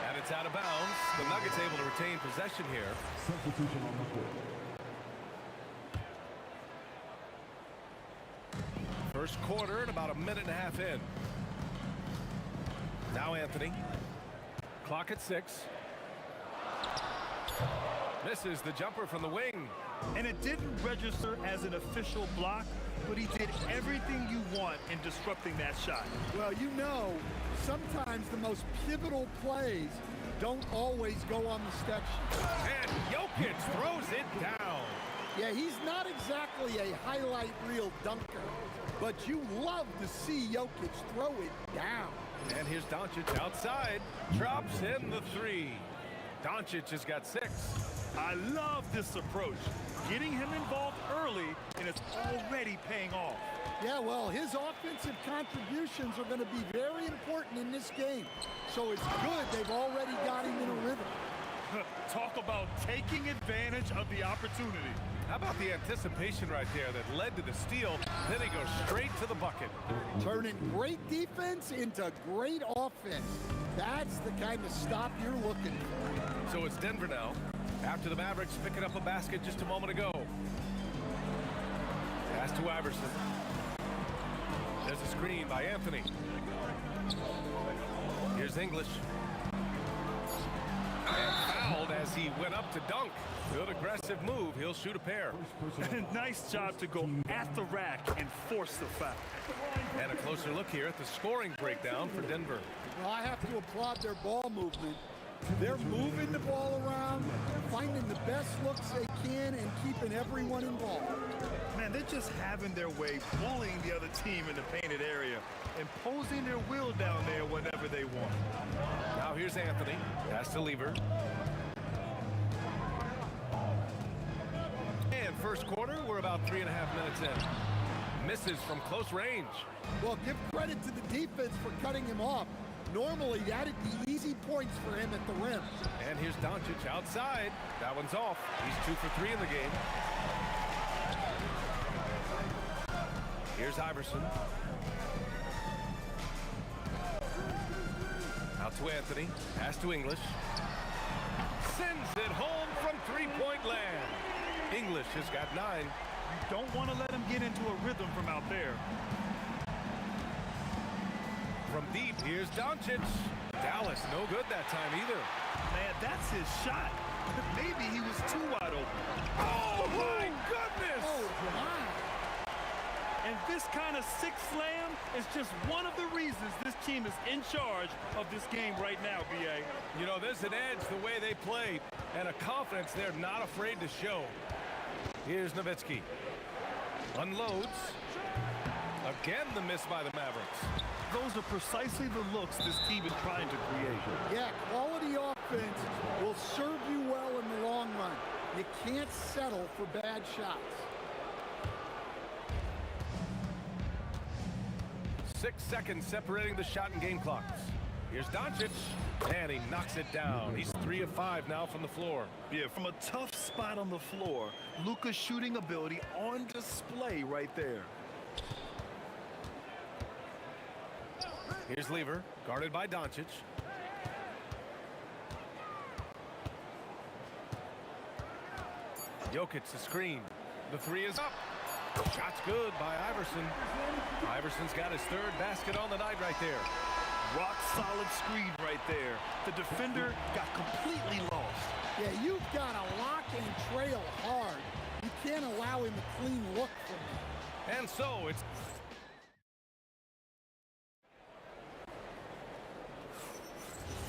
And it's out of bounds. The Nuggets able to retain possession here. Substitution on the court. First quarter and about a minute and a half in. Now Anthony. Clock at 6. Misses the jumper from the wing. And it didn't register as an official block, but he did everything you want in disrupting that shot. Well, you know, sometimes the most pivotal plays don't always go on the step sheet. And Jokic throws it down. Yeah, he's not exactly a highlight reel dunker, but you love to see Jokic throw it down. And here's Doncic outside. Drops in the three. Doncic has got 6. I love this approach. Getting him involved early, and it's already paying off. Yeah, well, his offensive contributions are going to be very important in this game. So it's good they've already got him in a rhythm. Talk about taking advantage of the opportunity. How about the anticipation right there that led to the steal? Then he goes straight to the bucket. Turning great defense into great offense. That's the kind of stop you're looking for. So it's Denver now. After the Mavericks picking up a basket just a moment ago. Pass to Iverson. There's a screen by Anthony. Here's English. And fouled as he went up to dunk. Good aggressive move. He'll shoot a pair. Nice job to go at the rack and force the foul. And a closer look here at the scoring breakdown for Denver. Well, I have to applaud their ball movement. They're moving the ball around, finding the best looks they can, and keeping everyone involved. Man, they're just having their way, bullying the other team in the painted area, imposing their will down there whenever they want. Now here's Anthony. Pass to Lever. And first quarter, we're about 3.5 minutes in. Misses from close range. Well, give credit to the defense for cutting him off. Normally, that'd be easy points for him at the rim. And here's Doncic outside. That one's off. He's 2 for 3 in the game. Here's Iverson. Out to Anthony. Pass to English. Sends it home from three-point land. English has got 9. You don't want to let him get into a rhythm from out there. From deep, here's Doncic. Dallas, no good that time either. Man, that's his shot. Maybe he was too wide open. Oh, my goodness! Oh, my. And this kind of sick slam is just one of the reasons this team is in charge of this game right now, B.A. You know, there's an edge the way they play and a confidence they're not afraid to show. Here's Nowitzki. Unloads. Again, the miss by the Mavericks. Those are precisely the looks this team is trying to create. Yeah, quality offense will serve you well in the long run. You can't settle for bad shots. 6 seconds separating the shot and game clocks. Here's Doncic, and he knocks it down. He's 3 of 5 now from the floor. Yeah, from a tough spot on the floor, Luka's shooting ability on display right there. Here's Lever, guarded by Doncic. Jokic, the screen. The three is up. Shot's good by Iverson. Iverson's got his third basket on the night right there. Rock solid screen right there. The defender got completely lost. Yeah, you've got to lock and trail hard. You can't allow him a clean look from you. And so it's...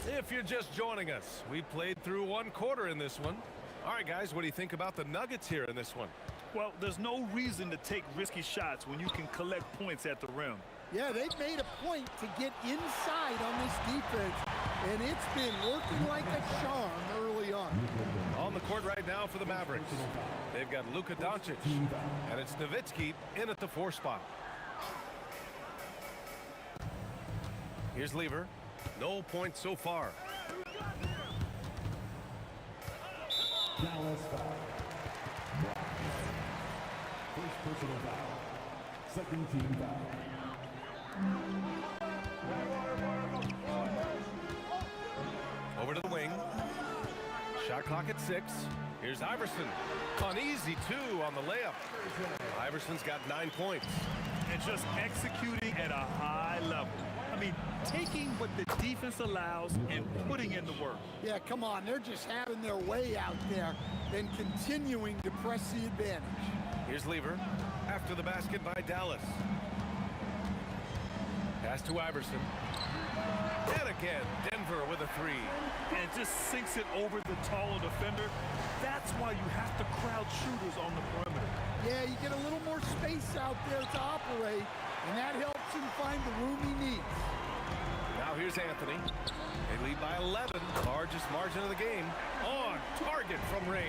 If you're just joining us, we played through one quarter in this one. All right, guys, what do you think about the Nuggets here in this one? Well, there's no reason to take risky shots when you can collect points at the rim. Yeah, they've made a point to get inside on this defense, and it's been working like a charm early on. On the court right now for the Mavericks. They've got Luka Doncic, and it's Nowitzki in at the 4 spot. Here's Lever. No points so far. Dallas foul. First personal foul. Second team foul. Over to the wing. Shot clock at 6. Here's Iverson. Uneasy, 2 on the layup. Iverson's got 9 points. And just executing at a high level. I mean, taking what the defense allows and putting in the work. Yeah, come on. They're just having their way out there and continuing to press the advantage. Here's Lever. After the basket by Dallas. Pass to Iverson. And again, Denver with a 3. And just sinks it over the taller defender. That's why you have to crowd shooters on the perimeter. Yeah, you get a little more space out there to operate, and that helps him find the room he needs. Now here's Anthony. They lead by 11, largest margin of the game. On target from range.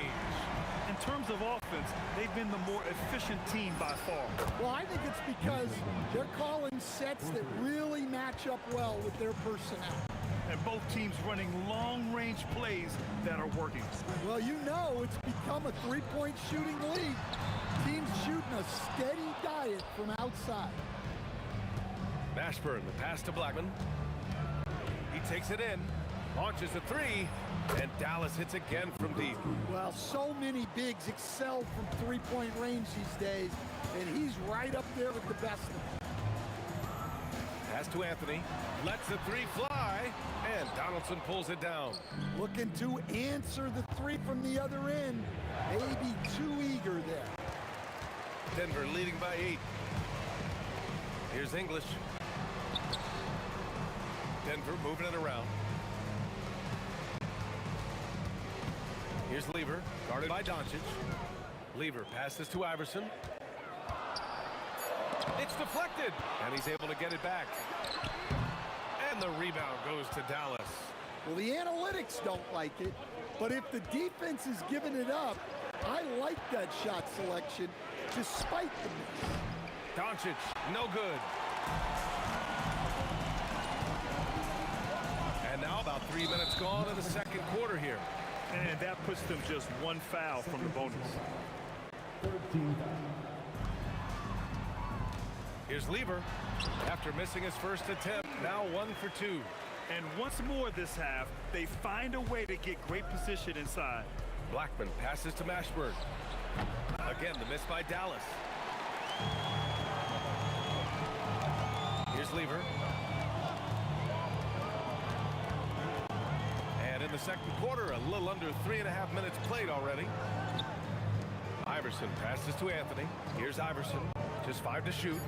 In terms of offense, they've been the more efficient team by far. Well, I think it's because they're calling sets that really match up well with their personnel. And both teams running long-range plays that are working. Well, you know it's become a three-point shooting league. Teams shooting a steady diet from outside. Mashburn, the pass to Blackman. He takes it in, launches a 3, and Dallas hits again from deep. Well, so many bigs excel from three-point range these days, and he's right up there with the best of them. Pass to Anthony, lets the 3 fly, and Donaldson pulls it down. Looking to answer the 3 from the other end. Maybe too eager there. Denver leading by 8. Here's English. Denver moving it around. Here's Lever, guarded by Doncic. Lever passes to Iverson. It's deflected, and he's able to get it back. And the rebound goes to Dallas. Well, the analytics don't like it, but if the defense is giving it up, I like that shot selection despite the miss. Doncic, no good. And now about 3 minutes gone in the second quarter here. And that puts them just 1 foul from the bonus. Here's Lever. After missing his first attempt, now 1 for 2. And once more this half, they find a way to get great position inside. Blackman passes to Mashburn. Again, the miss by Dallas. Here's Lever. And in the second quarter, a little under 3.5 minutes played already. Iverson passes to Anthony. Here's Iverson. Just 5 to shoot.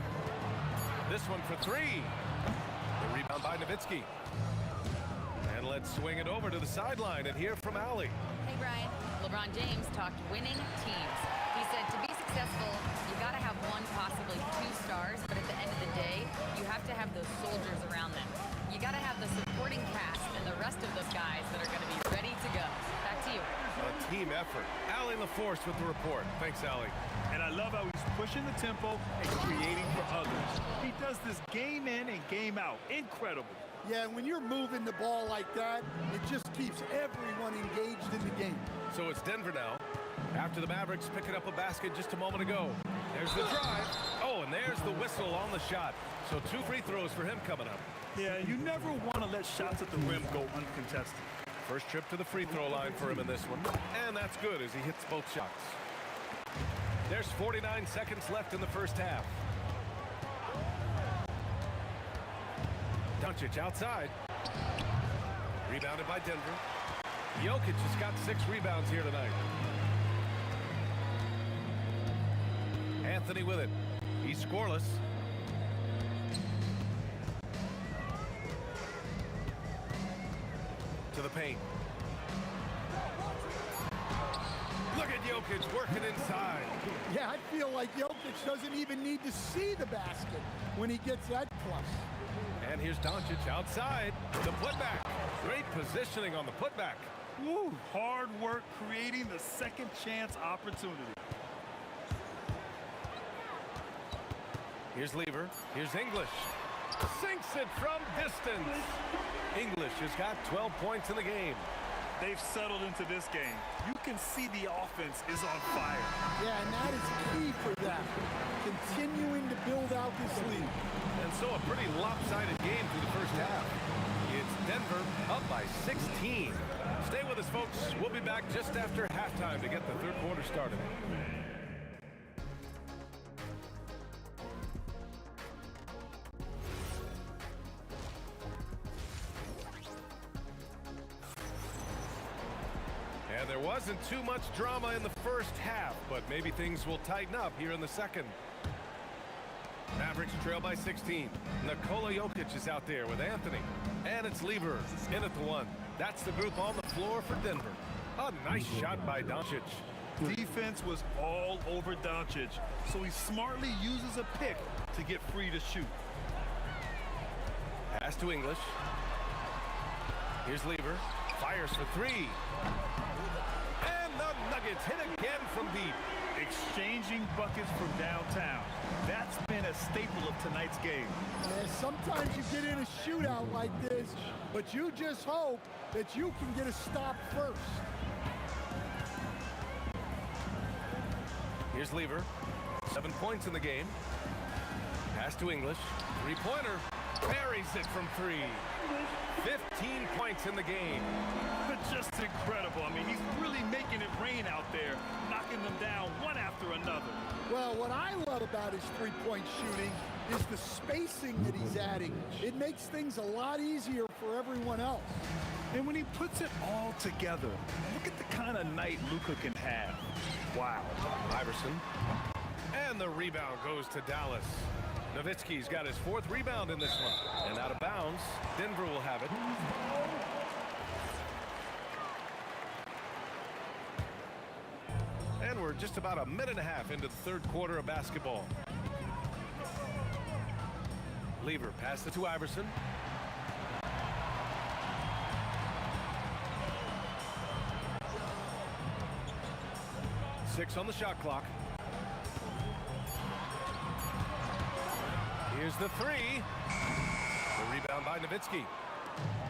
This one for 3. The rebound by Nowitzki. And let's swing it over to the sideline and hear from Allie. Hey, Brian. LeBron James talked winning teams. He said to be successful, you got to have 1, possibly 2 stars, but at the end of the day, you have to have those soldiers around them. You got to have the supporting cast and the rest of those guys that are going to be ready to go. Back to you. A team effort. Allie LaForce with the report. Thanks, Allie. And I love how he's pushing the tempo and creating for others. He does this game in and game out. Incredible. Yeah, when you're moving the ball like that, it just keeps everyone engaged in the game. So it's Denver now. After the Mavericks picking up a basket just a moment ago. There's the drive. Oh, and there's the whistle on the shot. So 2 free throws for him coming up. Yeah, you never want to let shots at the rim go uncontested. First trip to the free throw line for him in this one. And that's good as he hits both shots. There's 49 seconds left in the first half. Doncic outside. Rebounded by Denver. Jokic has got 6 rebounds here tonight. Anthony with it. He's scoreless. To the paint. Look at Jokic working inside. Yeah, I feel like Jokic doesn't even need to see the basket when he gets that close. And here's Doncic outside. The putback. Great positioning on the putback. Woo, hard work creating the second chance opportunity. Here's Lever. Here's English. Sinks it from distance. English has got 12 points in the game. They've settled into this game. You can see the offense is on fire. Yeah, and that is key for them. Continuing to build out this lead. And so a pretty lopsided game through the first half. It's Denver up by 16. Stay with us, folks. We'll be back just after halftime to get the third quarter started. And there wasn't too much drama in the first half, but maybe things will tighten up here in the second. Mavericks trail by 16. Nikola Jokic is out there with Anthony. And it's Lever in at the 1. That's the group on the floor for Denver. A nice shot by Doncic. Defense was all over Doncic, so he smartly uses a pick to get free to shoot. Pass to English. Here's Lever. Fires for 3. And the Nuggets hit again from deep. Exchanging buckets from downtown. That's been a staple of tonight's game. Yeah, sometimes you get in a shootout like this, but you just hope that you can get a stop first. Here's Lever. 7 points in the game. Pass to English. Three-pointer. Buries it from 3. 15 points in the game. But just incredible. I mean, he's really making it rain out there, knocking them down one after another. Well, what I love about his three-point shooting is the spacing that he's adding. It makes things a lot easier for everyone else. And when he puts it all together, look at the kind of night Luka can have. Wow. Iverson. And the rebound goes to Dallas. Nowitzki's got his 4th rebound in this one. And out of bounds, Denver will have it. And we're just about a minute and a half into the third quarter of basketball. Lever passes it to Iverson. Six on the shot clock. Here's the 3. The rebound by Nowitzki.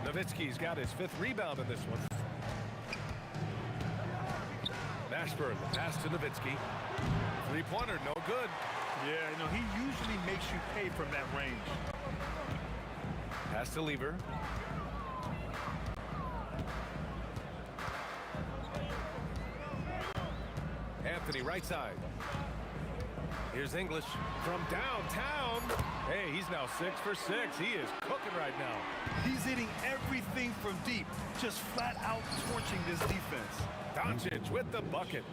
Nowitzki's got his 5th rebound in this one. Mashburn, the pass to Nowitzki. Three-pointer, no good. Yeah, you know, he usually makes you pay from that range. Pass to Lever. Anthony, right side. Here's English from downtown. Hey, he's now 6 for 6. He is cooking right now. He's hitting everything from deep, just flat out torching this defense. Doncic with the bucket.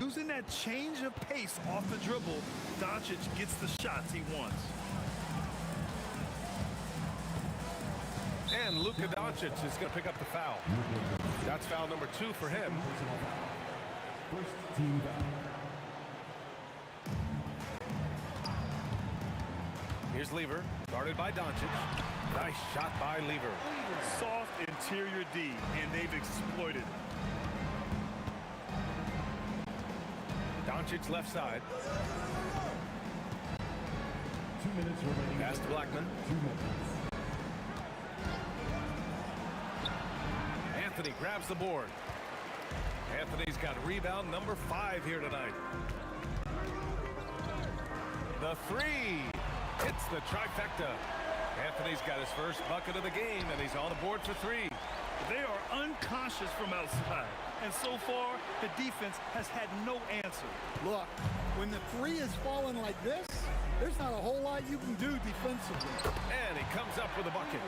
Using that change of pace off the dribble, Doncic gets the shots he wants. And Luka Doncic is going to pick up the foul. That's foul number 2 for him. First team foul. Here's Lever, guarded by Doncic. Nice shot by Lever. Soft interior D, and they've exploited. Doncic left side. 2 minutes remaining. Pass to Blackman. 2 minutes. Anthony grabs the board. Anthony's got rebound number 5 here tonight. The 3 hits the trifecta. Anthony's got his first bucket of the game, and he's on the board for 3. They are unconscious from outside, and so far, the defense has had no answer. Look, when the 3 is falling like this, there's not a whole lot you can do defensively. And he comes up with a bucket.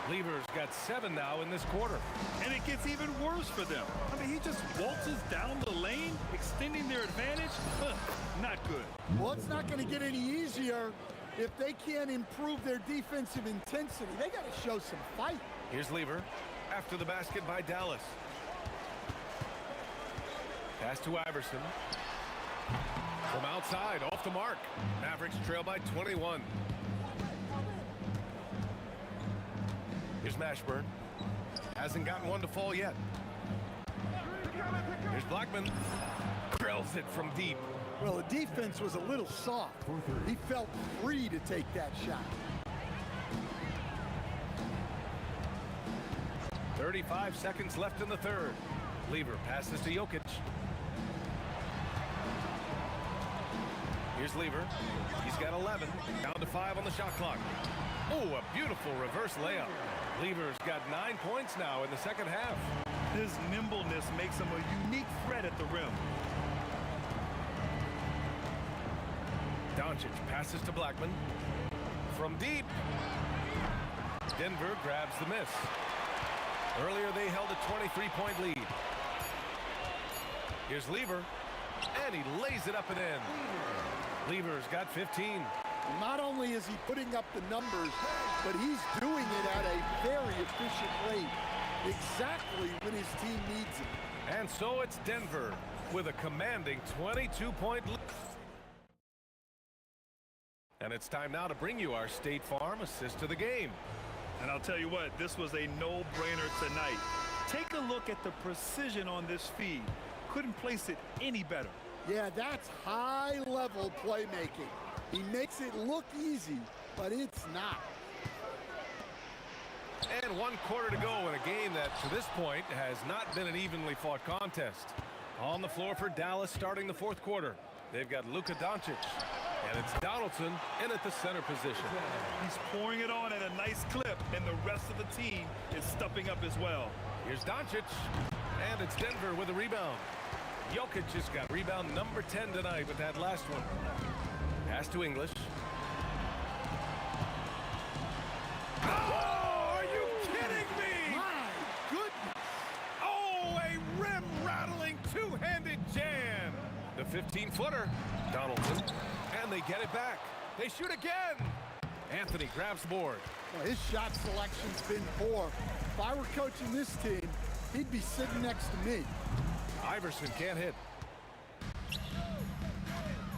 Lever's got 7 now in this quarter. And it gets even worse for them. I mean, he just waltzes down the lane, extending their advantage. Not good. Well, it's not going to get any easier if they can't improve their defensive intensity. They got to show some fight. Here's Lever after the basket by Dallas. Pass to Iverson. From outside, off the mark. Mavericks trail by 21. Here's Mashburn. Hasn't gotten one to fall yet. Here's Blackman. Drills it from deep. Well, the defense was a little soft. He felt free to take that shot. 35 seconds left in the third. Lever passes to Jokic. Here's Lever. He's got 11. Down to 5 on the shot clock. Oh, a beautiful reverse layup. Lever's got 9 points now in the second half. His nimbleness makes him a unique threat at the rim. Doncic passes to Blackman. From deep. Denver grabs the miss. Earlier they held a 23-point lead. Here's Lever. And he lays it up and in. Lever's got 15. Not only is he putting up the numbers, but he's doing it at a very efficient rate. Exactly when his team needs him. And so it's Denver with a commanding 22-point lead. And it's time now to bring you our State Farm assist to the game. And I'll tell you what, this was a no-brainer tonight. Take a look at the precision on this feed. Couldn't place it any better. Yeah, that's high-level playmaking. He makes it look easy, but it's not. And 1 quarter to go in a game that, to this point, has not been an evenly fought contest. On the floor for Dallas starting the fourth quarter. They've got Luka Doncic. And it's Donaldson in at the center position. He's pouring it on at a nice clip, and the rest of the team is stepping up as well. Here's Doncic, and it's Denver with a rebound. Jokic has got rebound number 10 tonight with that last one. Pass to English. Oh, are you kidding me? My goodness. Oh, a rim-rattling two-handed jam. The 15-footer. Donaldson. And they get it back. They shoot again. Anthony grabs the board. Well, his shot selection's been poor. If I were coaching this team, he'd be sitting next to me. Iverson can't hit.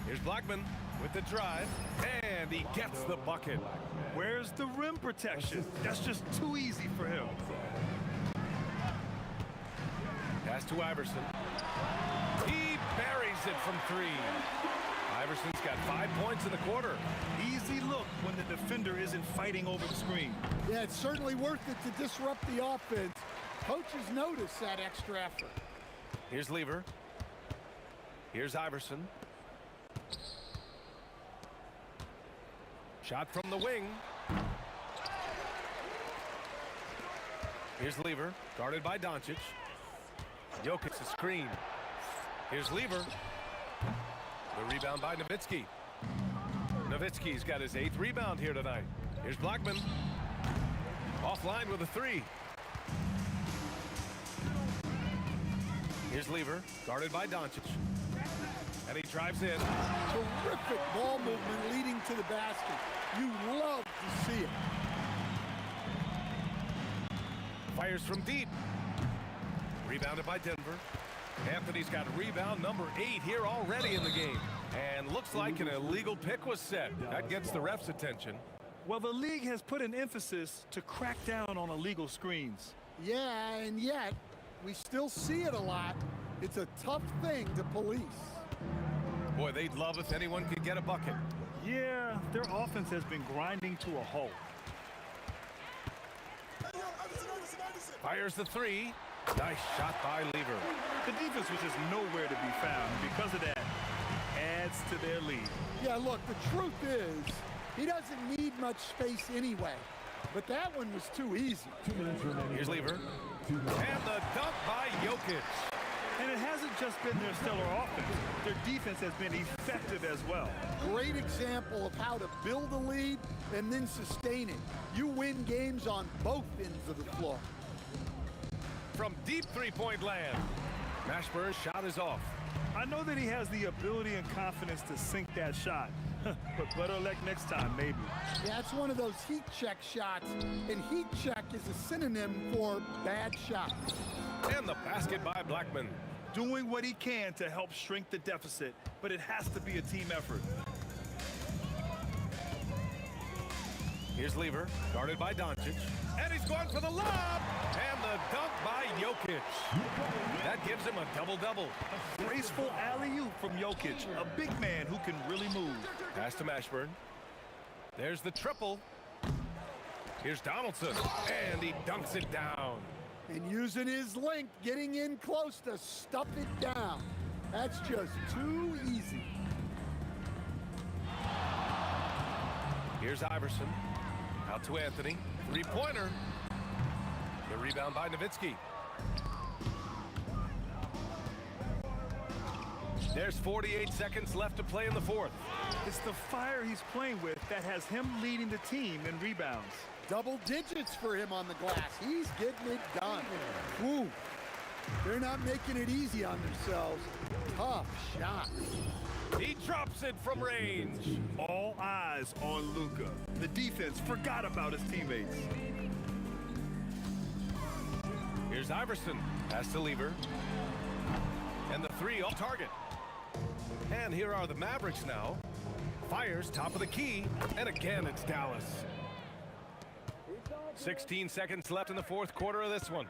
Here's Blackman with the drive, and he gets the bucket. Where's the rim protection? That's just too easy for him. Pass to Iverson. He buries it from 3. Iverson's got 5 points in the quarter. Easy look when the defender isn't fighting over the screen. Yeah, it's certainly worth it to disrupt the offense. Coaches notice that extra effort. Here's Lever. Here's Iverson. Shot from the wing. Here's Lever, guarded by Doncic. Jokic the screen. Here's Lever. The rebound by Nowitzki. Nowitzki's got his 8th rebound here tonight. Here's Blackman. Offline with a 3. Here's Lever, guarded by Doncic. And he drives in. Terrific ball movement leading to the basket. You love to see it. Fires from deep. Rebounded by Denver. Anthony's got rebound number 8 here already in the game. And looks like an illegal pick was set. That gets the ref's attention. Well, the league has put an emphasis to crack down on illegal screens. Yeah, and yet, we still see it a lot. It's a tough thing to police. Boy, they'd love if anyone could get a bucket. Yeah, their offense has been grinding to a halt. Fires the 3. Nice shot by Lever. The defense was just nowhere to be found. Because of that, adds to their lead. Yeah, look, the truth is, He doesn't need much space anyway. But that one was too easy. Here's Lever. And the dunk by Jokic. And it hasn't just been their stellar offense. Their defense has been effective as well. Great example of how to build a lead and then sustain it. You win games on both ends of the floor. From deep three-point land, Mashburn's shot is off. I know that he has the ability and confidence to sink that shot. But better luck next time, maybe. Yeah, it's one of those heat check shots. And heat check is a synonym for bad shots. And the basket by Blackman. Doing what he can to help shrink the deficit, but it has to be a team effort. Here's Lever, guarded by Doncic. And he's going for the lob! And the dunk by Jokic. That gives him a double-double. A graceful alley-oop from Jokic, a big man who can really move. Pass to Mashburn. There's the triple. Here's Donaldson, and he dunks it down. And using his length, getting in close to stuff it down. That's just too easy. Here's Iverson. Out to Anthony. Three-pointer. The rebound by Nowitzki. There's 48 seconds left to play in the fourth. It's the fire he's playing with that has him leading the team in rebounds. Double digits for him on the glass. He's getting it done. Woo. They're not making it easy on themselves. Tough shot. He drops it from range. All eyes on Luka. The defense forgot about his teammates. Here's Iverson. Pass to Lever. And the three off target. And here are the Mavericks now. Fires top of the key. And again, it's Dallas. 16 seconds left in the fourth quarter of this one.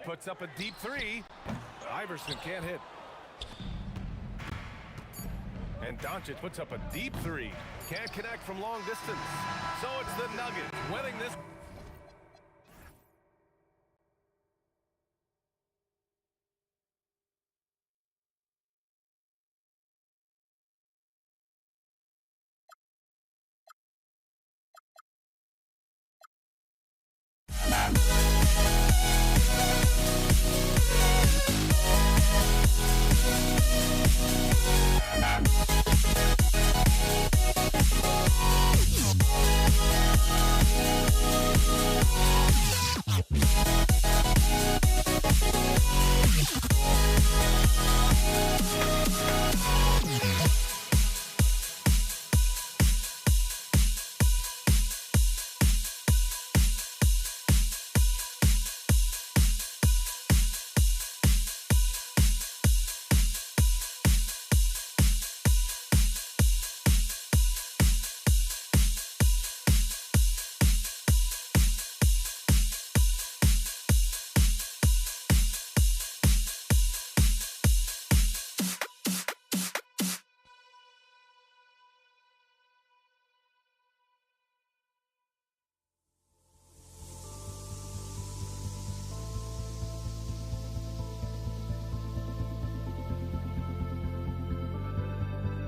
Puts up a deep three. Iverson can't hit. And Doncic puts up a deep three. Can't connect from long distance. So it's the Nuggets winning this.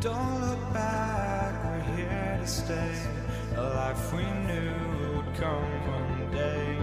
Don't look back, we're here to stay. A life we knew would come one day.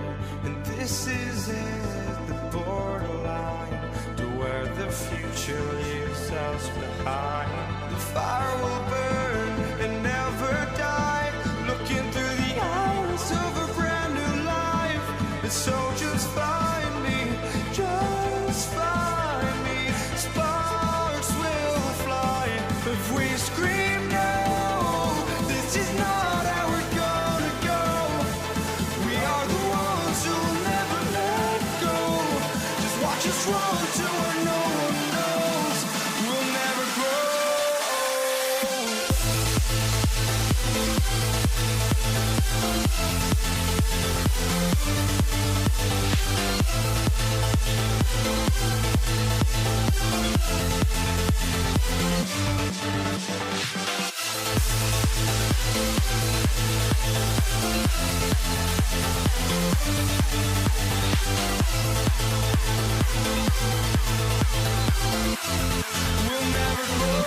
And this is it, the borderline to where the future leaves us behind. The fire will burn and never die, looking through the eyes of a brand new life. And so just find me, just find me. Sparks will fly if we scream no. This is not how we're gonna go. We are the ones who'll never let go. Just watch us run to where no one knows. We'll never grow. We'll never grow.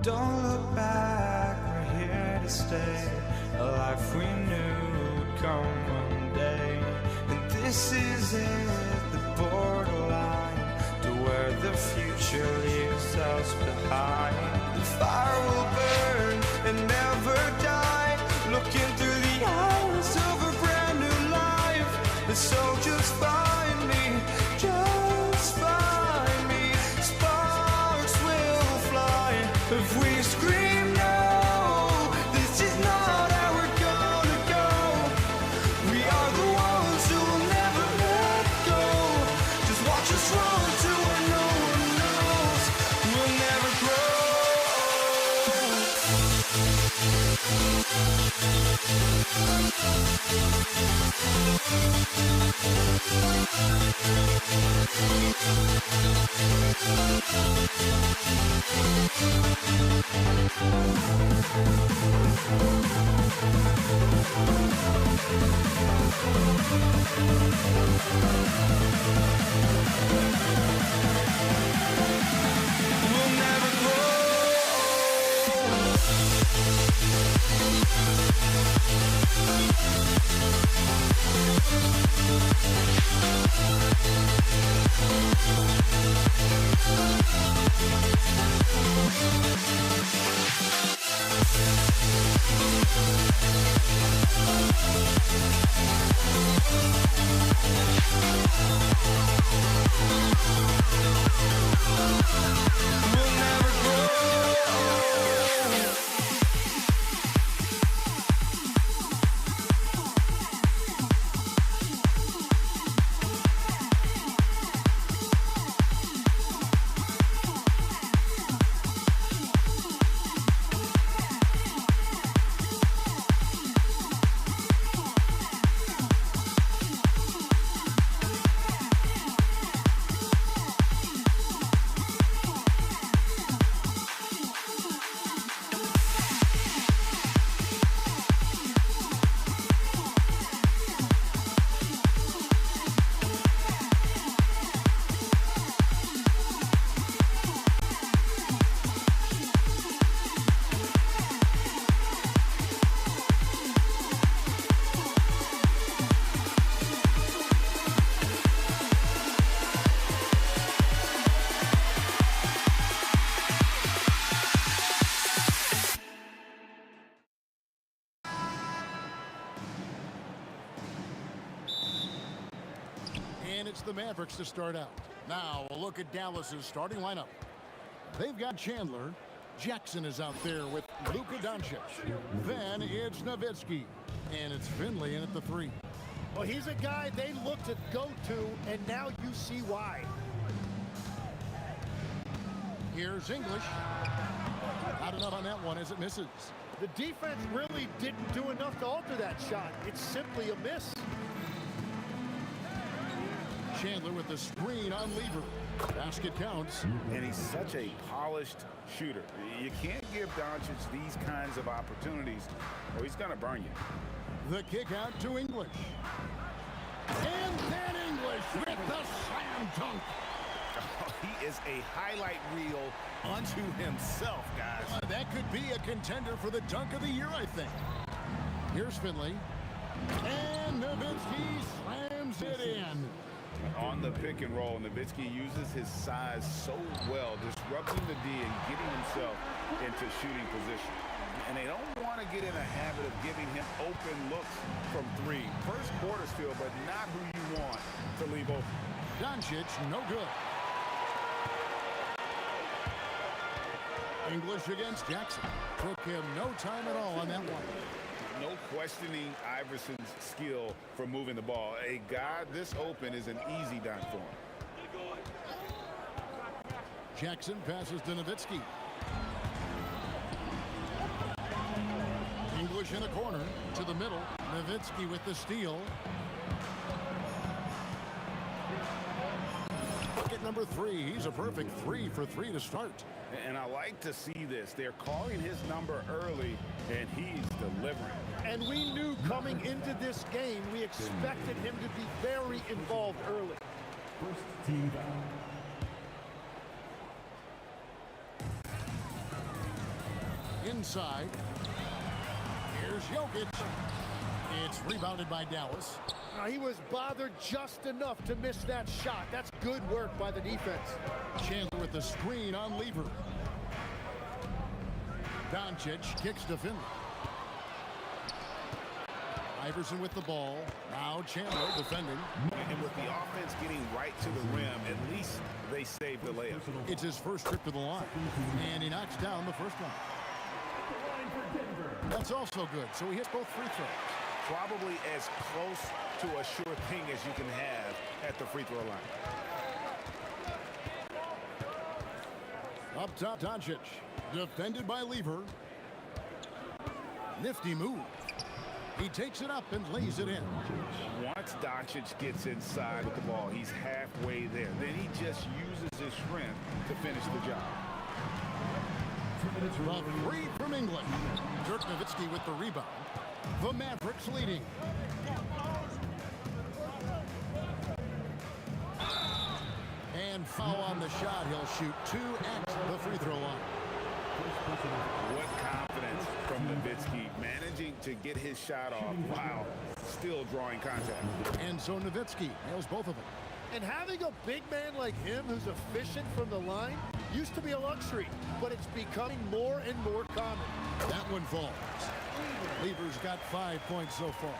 Don't look back, we're here to stay. A life we knew would come one day. And this is it, the borderline to where the future leaves us behind. The fire will burn and never die, looking through the eyes of a brand new life. And so just find me, just find me. Sparks will fly if we scream no. This is not how we're gonna go. We are the ones who will never let go. Just watch us run to where no one knows. We'll never grow. We'll never grow. We'll never grow. And it's the Mavericks to start out. Now, a look at Dallas's starting lineup. They've got Chandler. Jackson is out there with Luka Doncic. Then it's Nowitzki. And it's Finley in at the 3. Well, he's a guy they look to go to, and now you see why. Here's English. Not enough on that one as it misses. The defense really didn't do enough to alter that shot. It's simply a miss. Chandler with the screen on Lever. Basket counts. And he's such a polished shooter. You can't give Doncic these kinds of opportunities or he's going to burn you. The kick out to English. And then English with the slam dunk. He is a highlight reel unto himself, guys. That could be a contender for the dunk of the year, I think. Here's Finley. And Nowitzki slams it in. On the pick and roll, Nowitzki uses his size so well, disrupting the D and getting himself into shooting position. And they don't want to get in a habit of giving him open looks from 3. First quarter still, but not who you want to leave open. Doncic, no good. English against Jackson. Took him no time at all on that one. No questioning Iverson's skill for moving the ball. A guy this open is an easy dunk for him. Jackson passes to Nowitzki. English in the corner to the middle. Nowitzki with the steal. Bucket number 3. He's a perfect 3 for 3 to start. And I like to see this. They're calling his number early, and he's delivering. And we knew coming into this game, we expected him to be very involved early. First team foul. inside. Here's Jokic. It's rebounded by Dallas. He was bothered just enough to miss that shot. That's good work by the defense. Chandler with the screen on Lever. Doncic kicks to Finley. Iverson with the ball. Now Chandler defending. And with the offense getting right to the rim, at least they saved the layup. It's his first trip to the line. And he knocks down the first one. That's also good. So he hits both free throws. Probably as close to a sure thing as you can have at the free throw line. Up top, Doncic. Defended by Lever. Nifty move. He takes it up and lays it in. Once Doncic gets inside with the ball, he's halfway there. Then he just uses his strength to finish the job. The three from England. Dirk Nowitzki with the rebound. The Mavericks leading. And foul on the shot. He'll shoot 2 at the free throw line. What confidence from Nowitzki, managing to get his shot off while still drawing contact. And so Nowitzki nails both of them. And having a big man like him who's efficient from the line used to be a luxury, but it's becoming more and more common. That one falls. Lever's got 5 points so far.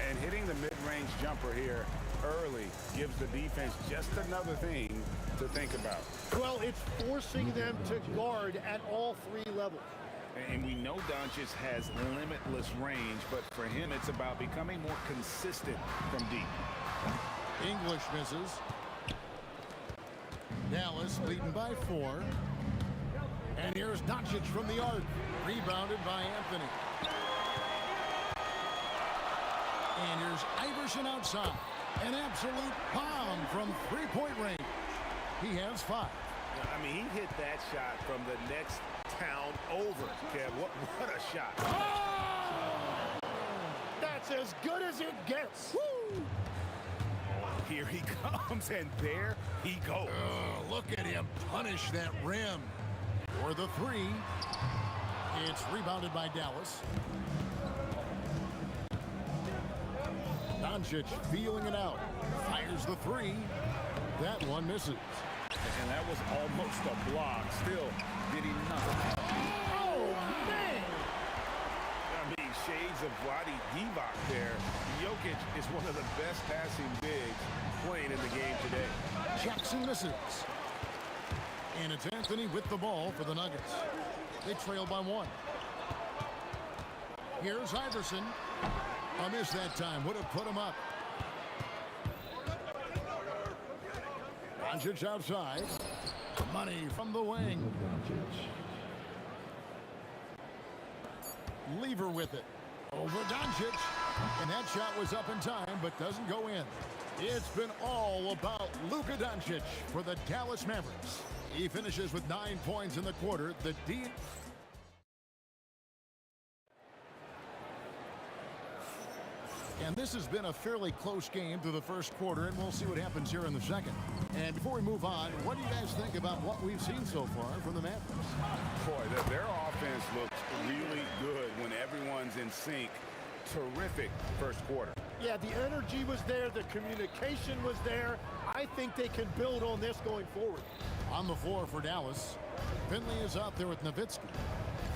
And hitting the mid-range jumper here early gives the defense just another thing to think about. Well, it's forcing them to guard at all 3 levels. And we know Doncic has limitless range, but for him, it's about becoming more consistent from deep. English misses. Dallas leading by 4. And here's Doncic from the arc. Rebounded by Anthony. And here's Iverson outside. An absolute bomb from three-point range. He has 5. I mean, he hit that shot from the next town over. Kev, what a shot. Oh! That's as good as it gets. Woo! Here he comes, and there he goes. Oh, look at him punish that rim. For the 3. It's rebounded by Dallas. Doncic feeling it out. Fires the 3. That one misses. And that was almost a block. Still getting nothing. Oh, man! I mean, shades of Vlade Divac there. Jokic is one of the best passing bigs playing in the game today. Jackson misses. And it's Anthony with the ball for the Nuggets. They trail by 1. Here's Iverson. A miss that time. Would have put him up. Doncic outside. Money from the wing. Lever with it. Over Doncic. And that shot was up in time, but doesn't go in. It's been all about Luka Doncic for the Dallas Mavericks. He finishes with 9 points in the quarter. The D. And this has been a fairly close game through the first quarter, and we'll see what happens here in the second. And before we move on, what do you guys think about what we've seen so far from the Mavericks? Boy, their offense looks really good when everyone's in sync. Terrific first quarter. Yeah, the energy was there. The communication was there. I think they can build on this going forward. On the floor for Dallas, Finley is out there with Nowitzki.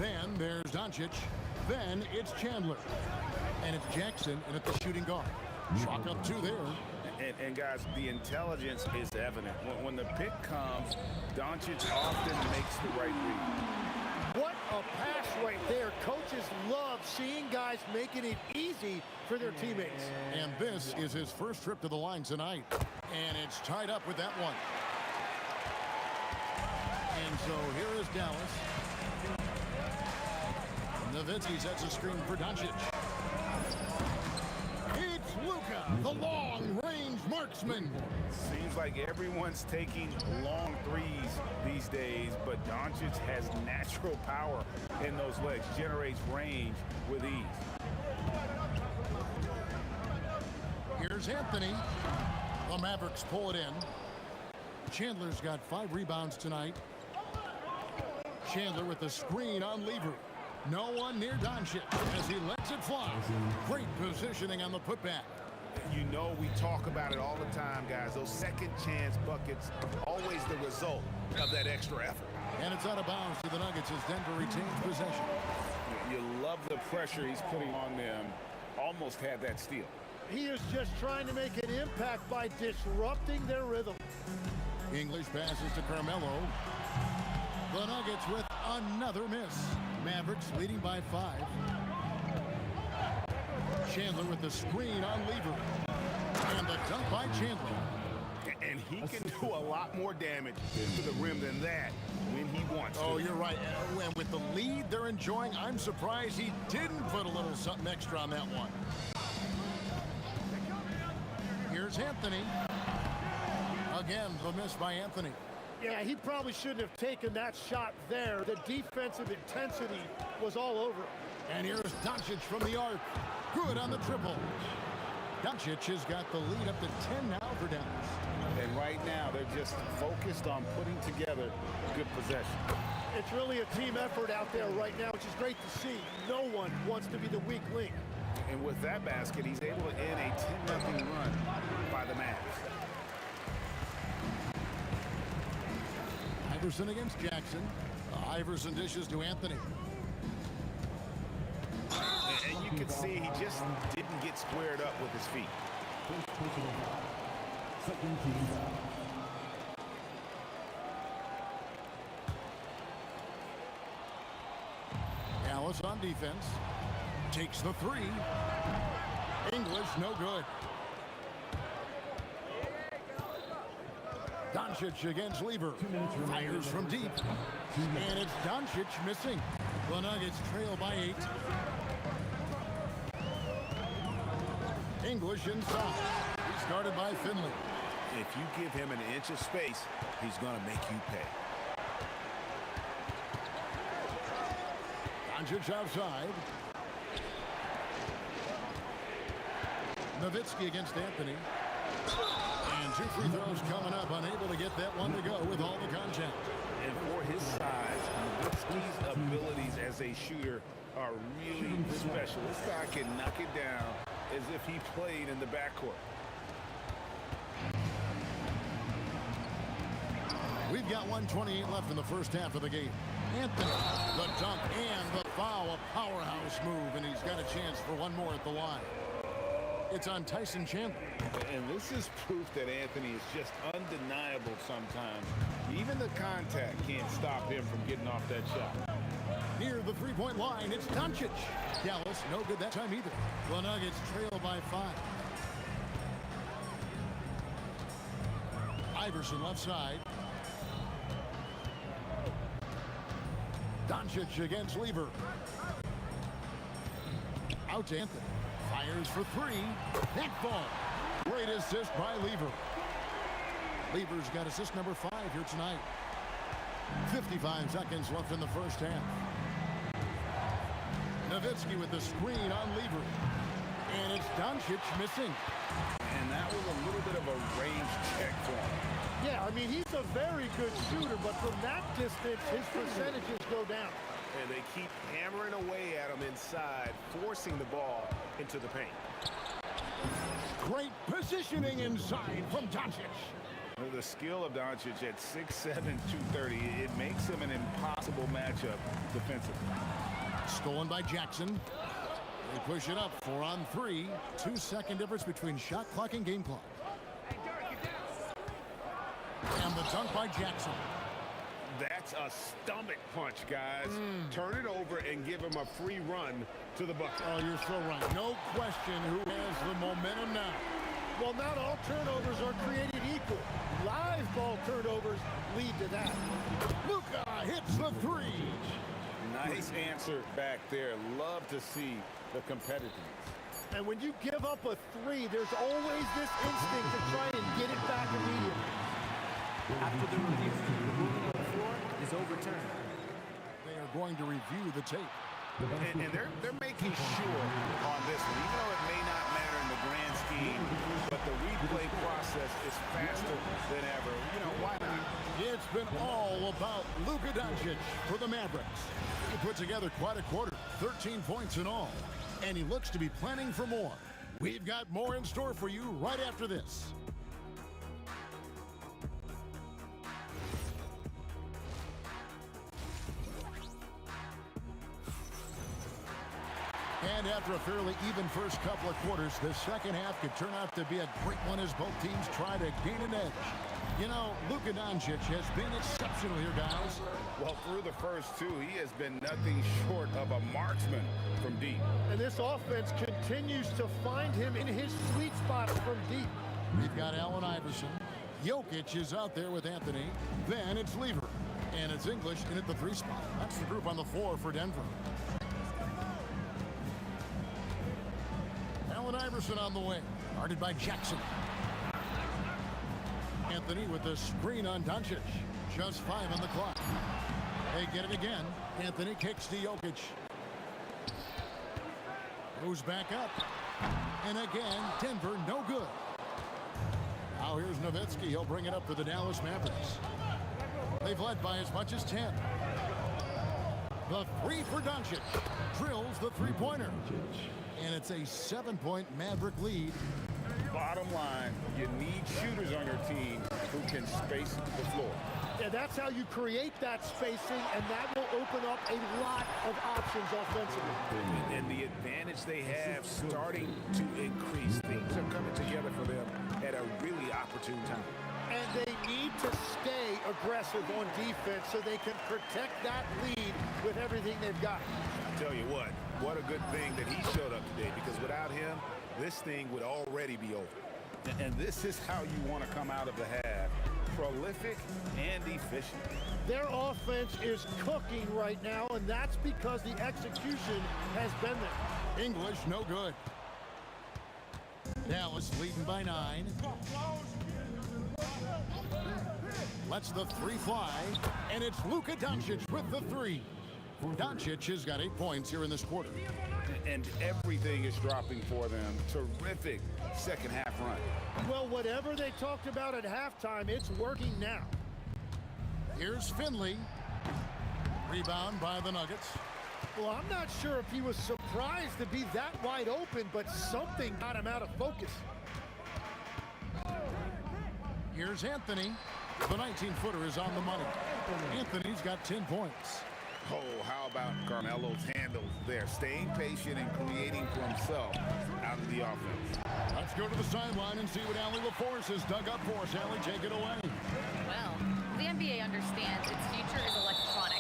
Then there's Doncic. Then it's Chandler. And it's Jackson and at the shooting guard. Chalk up 2 there. And guys, the intelligence is evident. When the pick comes, Doncic often makes the right read. What a pass right there. Coaches love seeing guys making it easy for their teammates. And this is his first trip to the line tonight. And it's tied up with that one. And so here is Dallas. Nowitzki sets a screen for Doncic. It's Luka, the long-range marksman. Seems like everyone's taking long threes these days, but Doncic has natural power in those legs, generates range with ease. Here's Anthony. The Mavericks pull it in. Chandler's got 5 rebounds tonight. Chandler with the screen on Lever. No one near Doncic as he lets it fly. Great positioning on the putback. You know we talk about it all the time, guys. Those second chance buckets, always the result of that extra effort. And it's out of bounds to the Nuggets as Denver retains possession. You love the pressure he's putting on them. Almost had that steal. He is just trying to make an impact by disrupting their rhythm. English passes to Carmelo. The Nuggets with another miss. Mavericks leading by 5. Chandler with the screen on Lever. And the dunk by Chandler. And he can do a lot more damage to the rim than that when he wants to. Oh, you're right. And with the lead they're enjoying, I'm surprised he didn't put a little something extra on that one. Here's Anthony. Again, the miss by Anthony. Yeah, he probably shouldn't have taken that shot there. The defensive intensity was all over. And here's Doncic from the arc. Good on the triple. Doncic has got the lead up to 10 now for Dallas. And right now, they're just focused on putting together good possession. It's really a team effort out there right now, which is great to see. No one wants to be the weak link. And with that basket, he's able to end a 10-0 run by the Mavs. Iverson against Jackson. Iverson dishes to Anthony. And you can see he just didn't get squared up with his feet. Dallas on defense. Takes the 3. English, no good. Doncic against Lever. Fires from deep. And it's Doncic missing. The Nuggets trail by 8. English inside. He's guarded by Finley. If you give him an inch of space, he's going to make you pay. Doncic outside. Nowitzki against Anthony. And 2 free throws coming up. Unable to get that one to go with all the contact. And for his size, Nowitzki's abilities as a shooter are really special. This guy can knock it down as if he played in the backcourt. We've got 1:28 left in the first half of the game. Anthony, the dunk and the foul, a powerhouse move, and he's got a chance for one more at the line. It's on Tyson Chandler. And this is proof that Anthony is just undeniable sometimes. Even the contact can't stop him from getting off that shot. Near the three-point line, it's Doncic. Dallas, no good that time either. The Nuggets trail by 5. Iverson left side. Doncic against Lever. Out to Anthony. Fires for 3. That ball. Great assist by Lever. Lever's got assist number 5 here tonight. 55 seconds left in the first half. Nowitzki with the screen on Lever. And it's Doncic missing. And that was a little bit of a range check for him. Yeah, I mean, he's a very good shooter, but from that distance, his percentages go down. And they keep hammering away at him inside, forcing the ball into the paint. Great positioning inside from Doncic. The skill of Doncic at 6'7", 230, it makes him an impossible matchup defensively. Stolen by Jackson. They push it up, 4 on 3. 2-second difference between shot clock and game clock. And the dunk by Jackson. That's a stomach punch, guys. Turn it over and give him a free run to the bucket. Oh, you're so right. No question who has the momentum now. Well, not all turnovers are created equal. Live ball turnovers lead to that. Luka hits the 3. Nice answer back there. Love to see the competitiveness. And when you give up a 3, there's always this instinct to try and get it back immediately. After the review, the ruling on the floor is overturned. They are going to review the tape. And they're making sure on this one, even though it may not matter in the grand scheme, but the replay process is faster than ever. You know, why not? It's been all about Luka Doncic for the Mavericks. He put together quite a quarter, 13 points in all, and he looks to be planning for more. We've got more in store for you right after this. And after a fairly even first couple of quarters, the second half could turn out to be a great one as both teams try to gain an edge. You know, Luka Doncic has been exceptional here, guys. Well, through the first two, he has been nothing short of a marksman from deep. And this offense continues to find him in his sweet spot from deep. We've got Allen Iverson. Jokic is out there with Anthony. Then it's Lever. And it's English in at the 3 spot. That's the group on the floor for Denver. Allen Iverson on the wing. Guarded by Jackson. Anthony with the screen on Doncic. Just 5 on the clock. They get it again. Anthony kicks to Jokic. Goes back up. And again, Denver no good. Now here's Nowitzki. He'll bring it up for the Dallas Mavericks. They've led by as much as 10. The 3 for Doncic. Drills the 3-pointer. And it's a 7-point Maverick lead. Bottom line, you need shooters on your team who can space the floor. Yeah, that's how you create that spacing, and that will open up a lot of options offensively. And the advantage they have starting to increase. Things are coming together for them at a really opportune time. And they need to stay aggressive on defense so they can protect that lead with everything they've got. I tell you what a good thing that he showed up today, because without him, this thing would already be over. And this is how you want to come out of the half. Prolific and efficient. Their offense is cooking right now, and that's because the execution has been there. English no good. Dallas leading by 9. Lets the 3 fly, and it's Luka Doncic with the 3. Doncic has got 8 points here in this quarter. And everything is dropping for them. Terrific second half run. Well, whatever they talked about at halftime, it's working now. Here's Finley. Rebound by the Nuggets. Well, I'm not sure if he was surprised to be that wide open, but something got him out of focus. Here's Anthony. The 19-footer is on the money. Anthony's got 10 points. Oh, how about Carmelo's handle there? Staying patient and creating for himself out of the offense. Let's go to the sideline and see what Allie LaForce has dug up for us. Allie, take it away. Well, the NBA understands its future is electronic.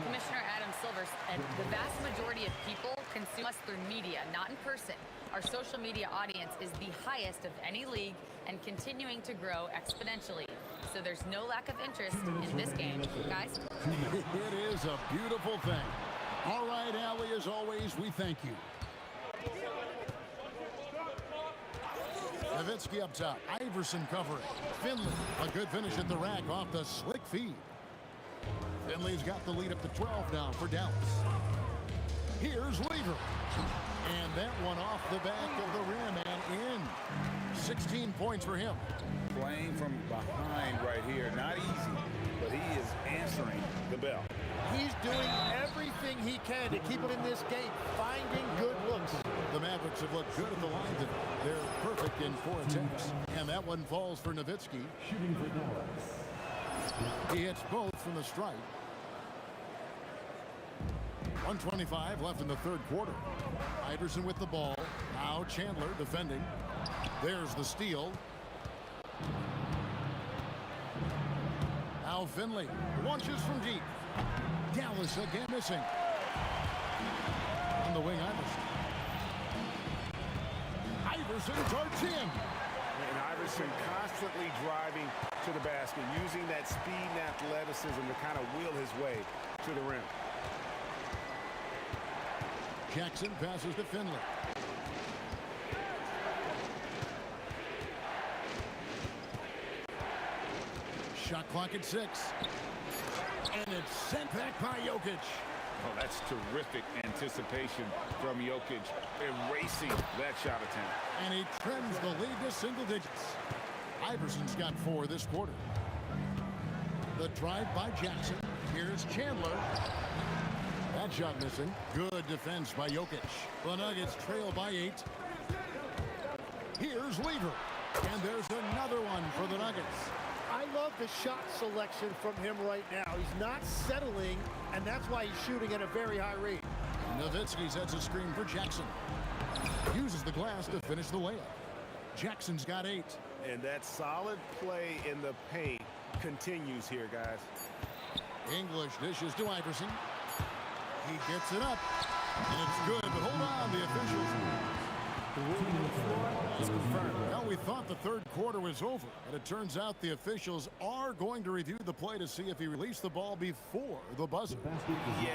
Commissioner Adam Silver said the vast majority of people consume us through media, not in person. Our social media audience is the highest of any league and continuing to grow exponentially. So there's no lack of interest in this game. Guys? It is a beautiful thing. All right, Allie, as always, we thank you. Nowitzki up top. Iverson covering. Finley, a good finish at the rack off the slick feed. Finley's got the lead up to 12 now for Dallas. Here's Lever. And that one off the back of the rim and in. 16 points for him. Playing from behind right here. Not easy, but he is answering the bell. He's doing everything he can to keep him in this game, finding good looks. The Mavericks have looked good at the line today. They're perfect in 4 attempts. And that one falls for Nowitzki. Shooting for Dallas. He hits both from the stripe. 1:25 left in the 3rd quarter. Iverson with the ball. Now Chandler defending. There's the steal. Now Finley launches from deep. Dallas again missing. On the wing, Iverson. Iverson towards him. And Iverson constantly driving to the basket, using that speed and athleticism to kind of wheel his way to the rim. Jackson passes to Finley. Shot clock at 6. And it's sent back by Jokic. Oh, that's terrific anticipation from Jokic, erasing that shot attempt. And he trims the lead to single digits. Iverson's got 4 this quarter. The drive by Jackson. Here's Chandler. That shot missing. Good defense by Jokic. The Nuggets trail by 8. Here's Lever. And there's another one for the Nuggets. I love the shot selection from him right now. He's not settling, and that's why he's shooting at a very high rate. Nowitzki sets a screen for Jackson. Uses the glass to finish the layup. Jackson's got 8. And that solid play in the paint continues here, guys. English dishes to Iverson. He gets it up. And it's good, but hold on, the officials. The ruling on the floor is confirmed. Well, we thought the third quarter was over, but it turns out the officials are going to review the play to see if he released the ball before the buzzer. Yeah,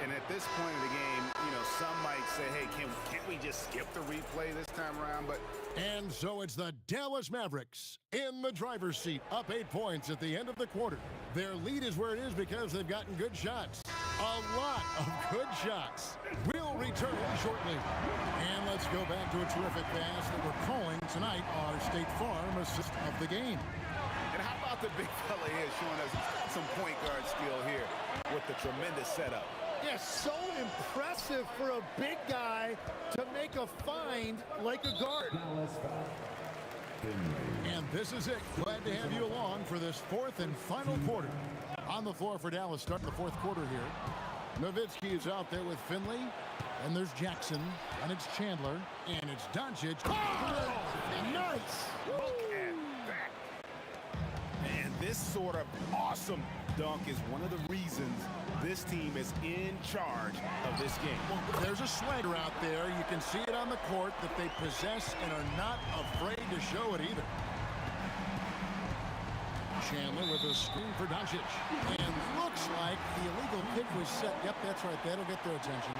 and at this point in the game, you know, some might say, hey, can't we just skip the replay this time around? But And so it's the Dallas Mavericks in the driver's seat, up 8 points at the end of the quarter. Their lead is where it is because they've gotten good shots. A lot of good shots. We'll return shortly. And let's go back to a terrific pass that we're calling tonight our State Farm assist of the game. and how about the big fella here showing us he's got some point guard skill here with the tremendous setup. Yeah, so impressive for a big guy to make a find like a guard. And this is it. Glad to have you along for this fourth and final quarter. On the floor for Dallas, starting the fourth quarter here. Nowitzki is out there with Finley. And there's Jackson. And it's Chandler. And it's Doncic. Oh! Nice! Look at that. And this sort of awesome dunk is one of the reasons this team is in charge of this game. Well, there's a swagger out there. You can see it on the court that they possess and are not afraid to show it either. Chandler with a screen for Doncic. And looks like the illegal pick was set. Yep, that's right. That'll get their attention.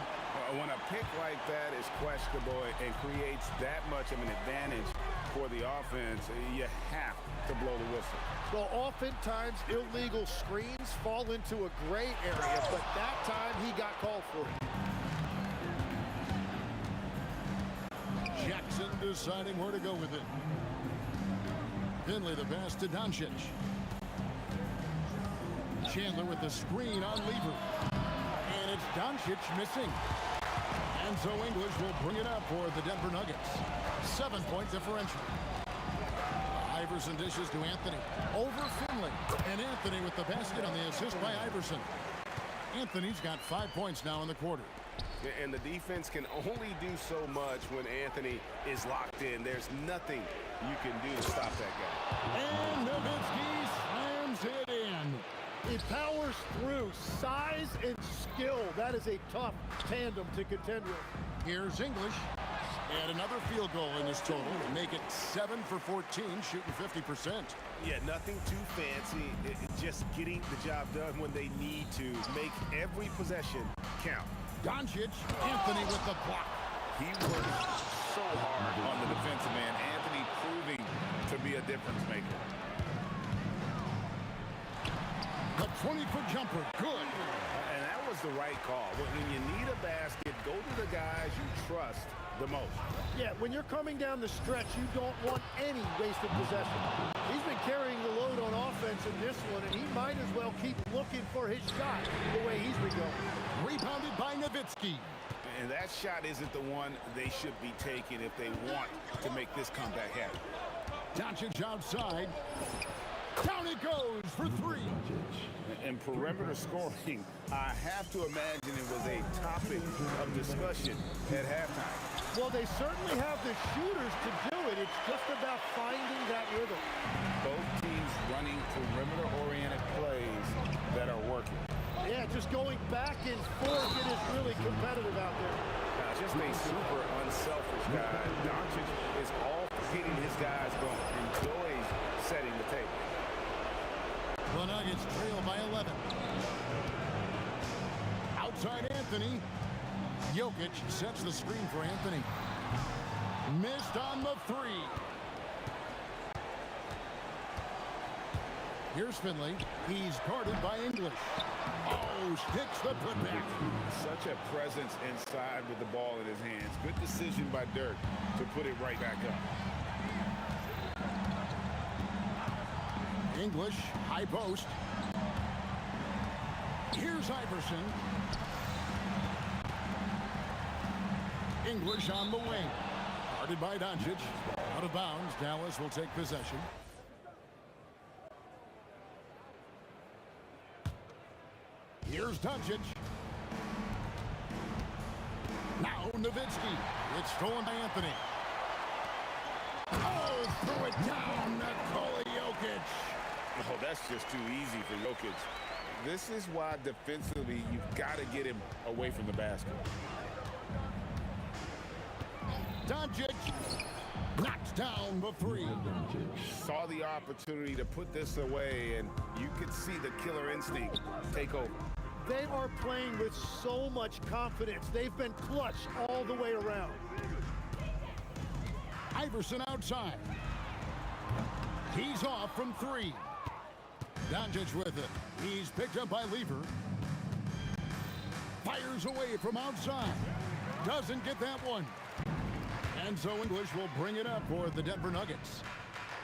When a pick like that is questionable and creates that much of an advantage for the offense, you have to blow the whistle. Well, oftentimes illegal screens fall into a gray area, but that time he got called for it. Jackson deciding where to go with it. Finley the pass to Doncic. Chandler with the screen on Lever. And it's Doncic missing. And so English will bring it up for the Denver Nuggets. 7-point differential. Iverson dishes to Anthony. Over Finley. And Anthony with the basket on the assist by Iverson. Anthony's got 5 points now in the quarter. And the defense can only do so much when Anthony is locked in. There's nothing you can do to stop that guy. And Nowitzki slams it in. He powers through. Size and skill. That is a tough tandem to contend with. Here's English. And another field goal in this total to make it 7 for 14, shooting 50%. Yeah, nothing too fancy. Just getting the job done when they need to. Make every possession count. Doncic, Anthony with the block. He works so hard on the defensive end. Anthony proving to be a difference maker. The 20-foot jumper, good. And that was the right call. When you need a basket, go to the guys you trust the most. Yeah, when you're coming down the stretch, you don't want any wasted possession. He's been carrying the load on offense in this one, and he might as well keep looking for his shot the way he's been going. Rebounded by Nowitzki. And that shot isn't the one they should be taking if they want to make this comeback happen. Doncic outside. Down it goes for 3. And perimeter scoring, I have to imagine it was a topic of discussion at halftime. Well, they certainly have the shooters to do it. It's just about finding that rhythm. Both teams running perimeter-oriented plays that are working. Yeah, just going back and forth, it is really competitive out there. Just a super unselfish guy. Doncic is all getting his guys going. Enjoys setting the table. The Nuggets trail by 11. Outside Anthony. Jokic sets the screen for Anthony. Missed on the 3. Here's Finley. He's guarded by English. Oh, sticks the putback. Such a presence inside with the ball in his hands. Good decision by Dirk to put it right back up. English, high post. Here's Iverson. English on the wing. Guarded by Doncic. Out of bounds. Dallas will take possession. Here's Doncic. Now Nowitzki. It's stolen by Anthony. Oh, throw it down. Nikola Jokic. Oh, that's just too easy for Jokic. This is why defensively you've got to get him away from the basket. Doncic knocks down the three. Saw the opportunity to put this away, and you could see the killer instinct take over. They are playing with so much confidence. They've been clutch all the way around. Iverson outside. He's off from three. Doncic with it. He's picked up by Lever. Fires away from outside. Doesn't get that one. And so English will bring it up for the Denver Nuggets.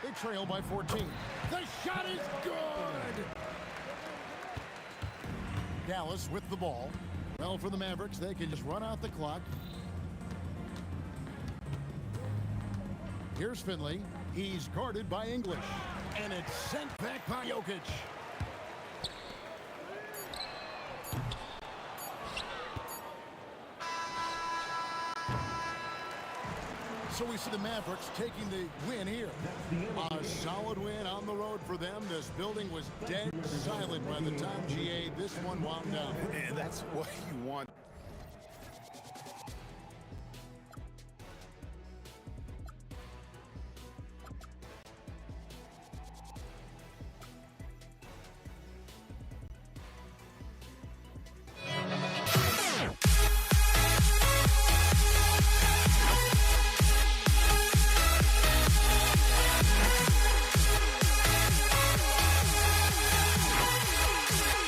They trail by 14. The shot is good! Dallas with the ball. Well, for the Mavericks, they can just run out the clock. Here's Finley. He's guarded by English. And it's sent back by Jokic. So we see the Mavericks taking the win here. A solid win on the road for them. This building was dead silent by the time, GA, this one wound down. And that's what you want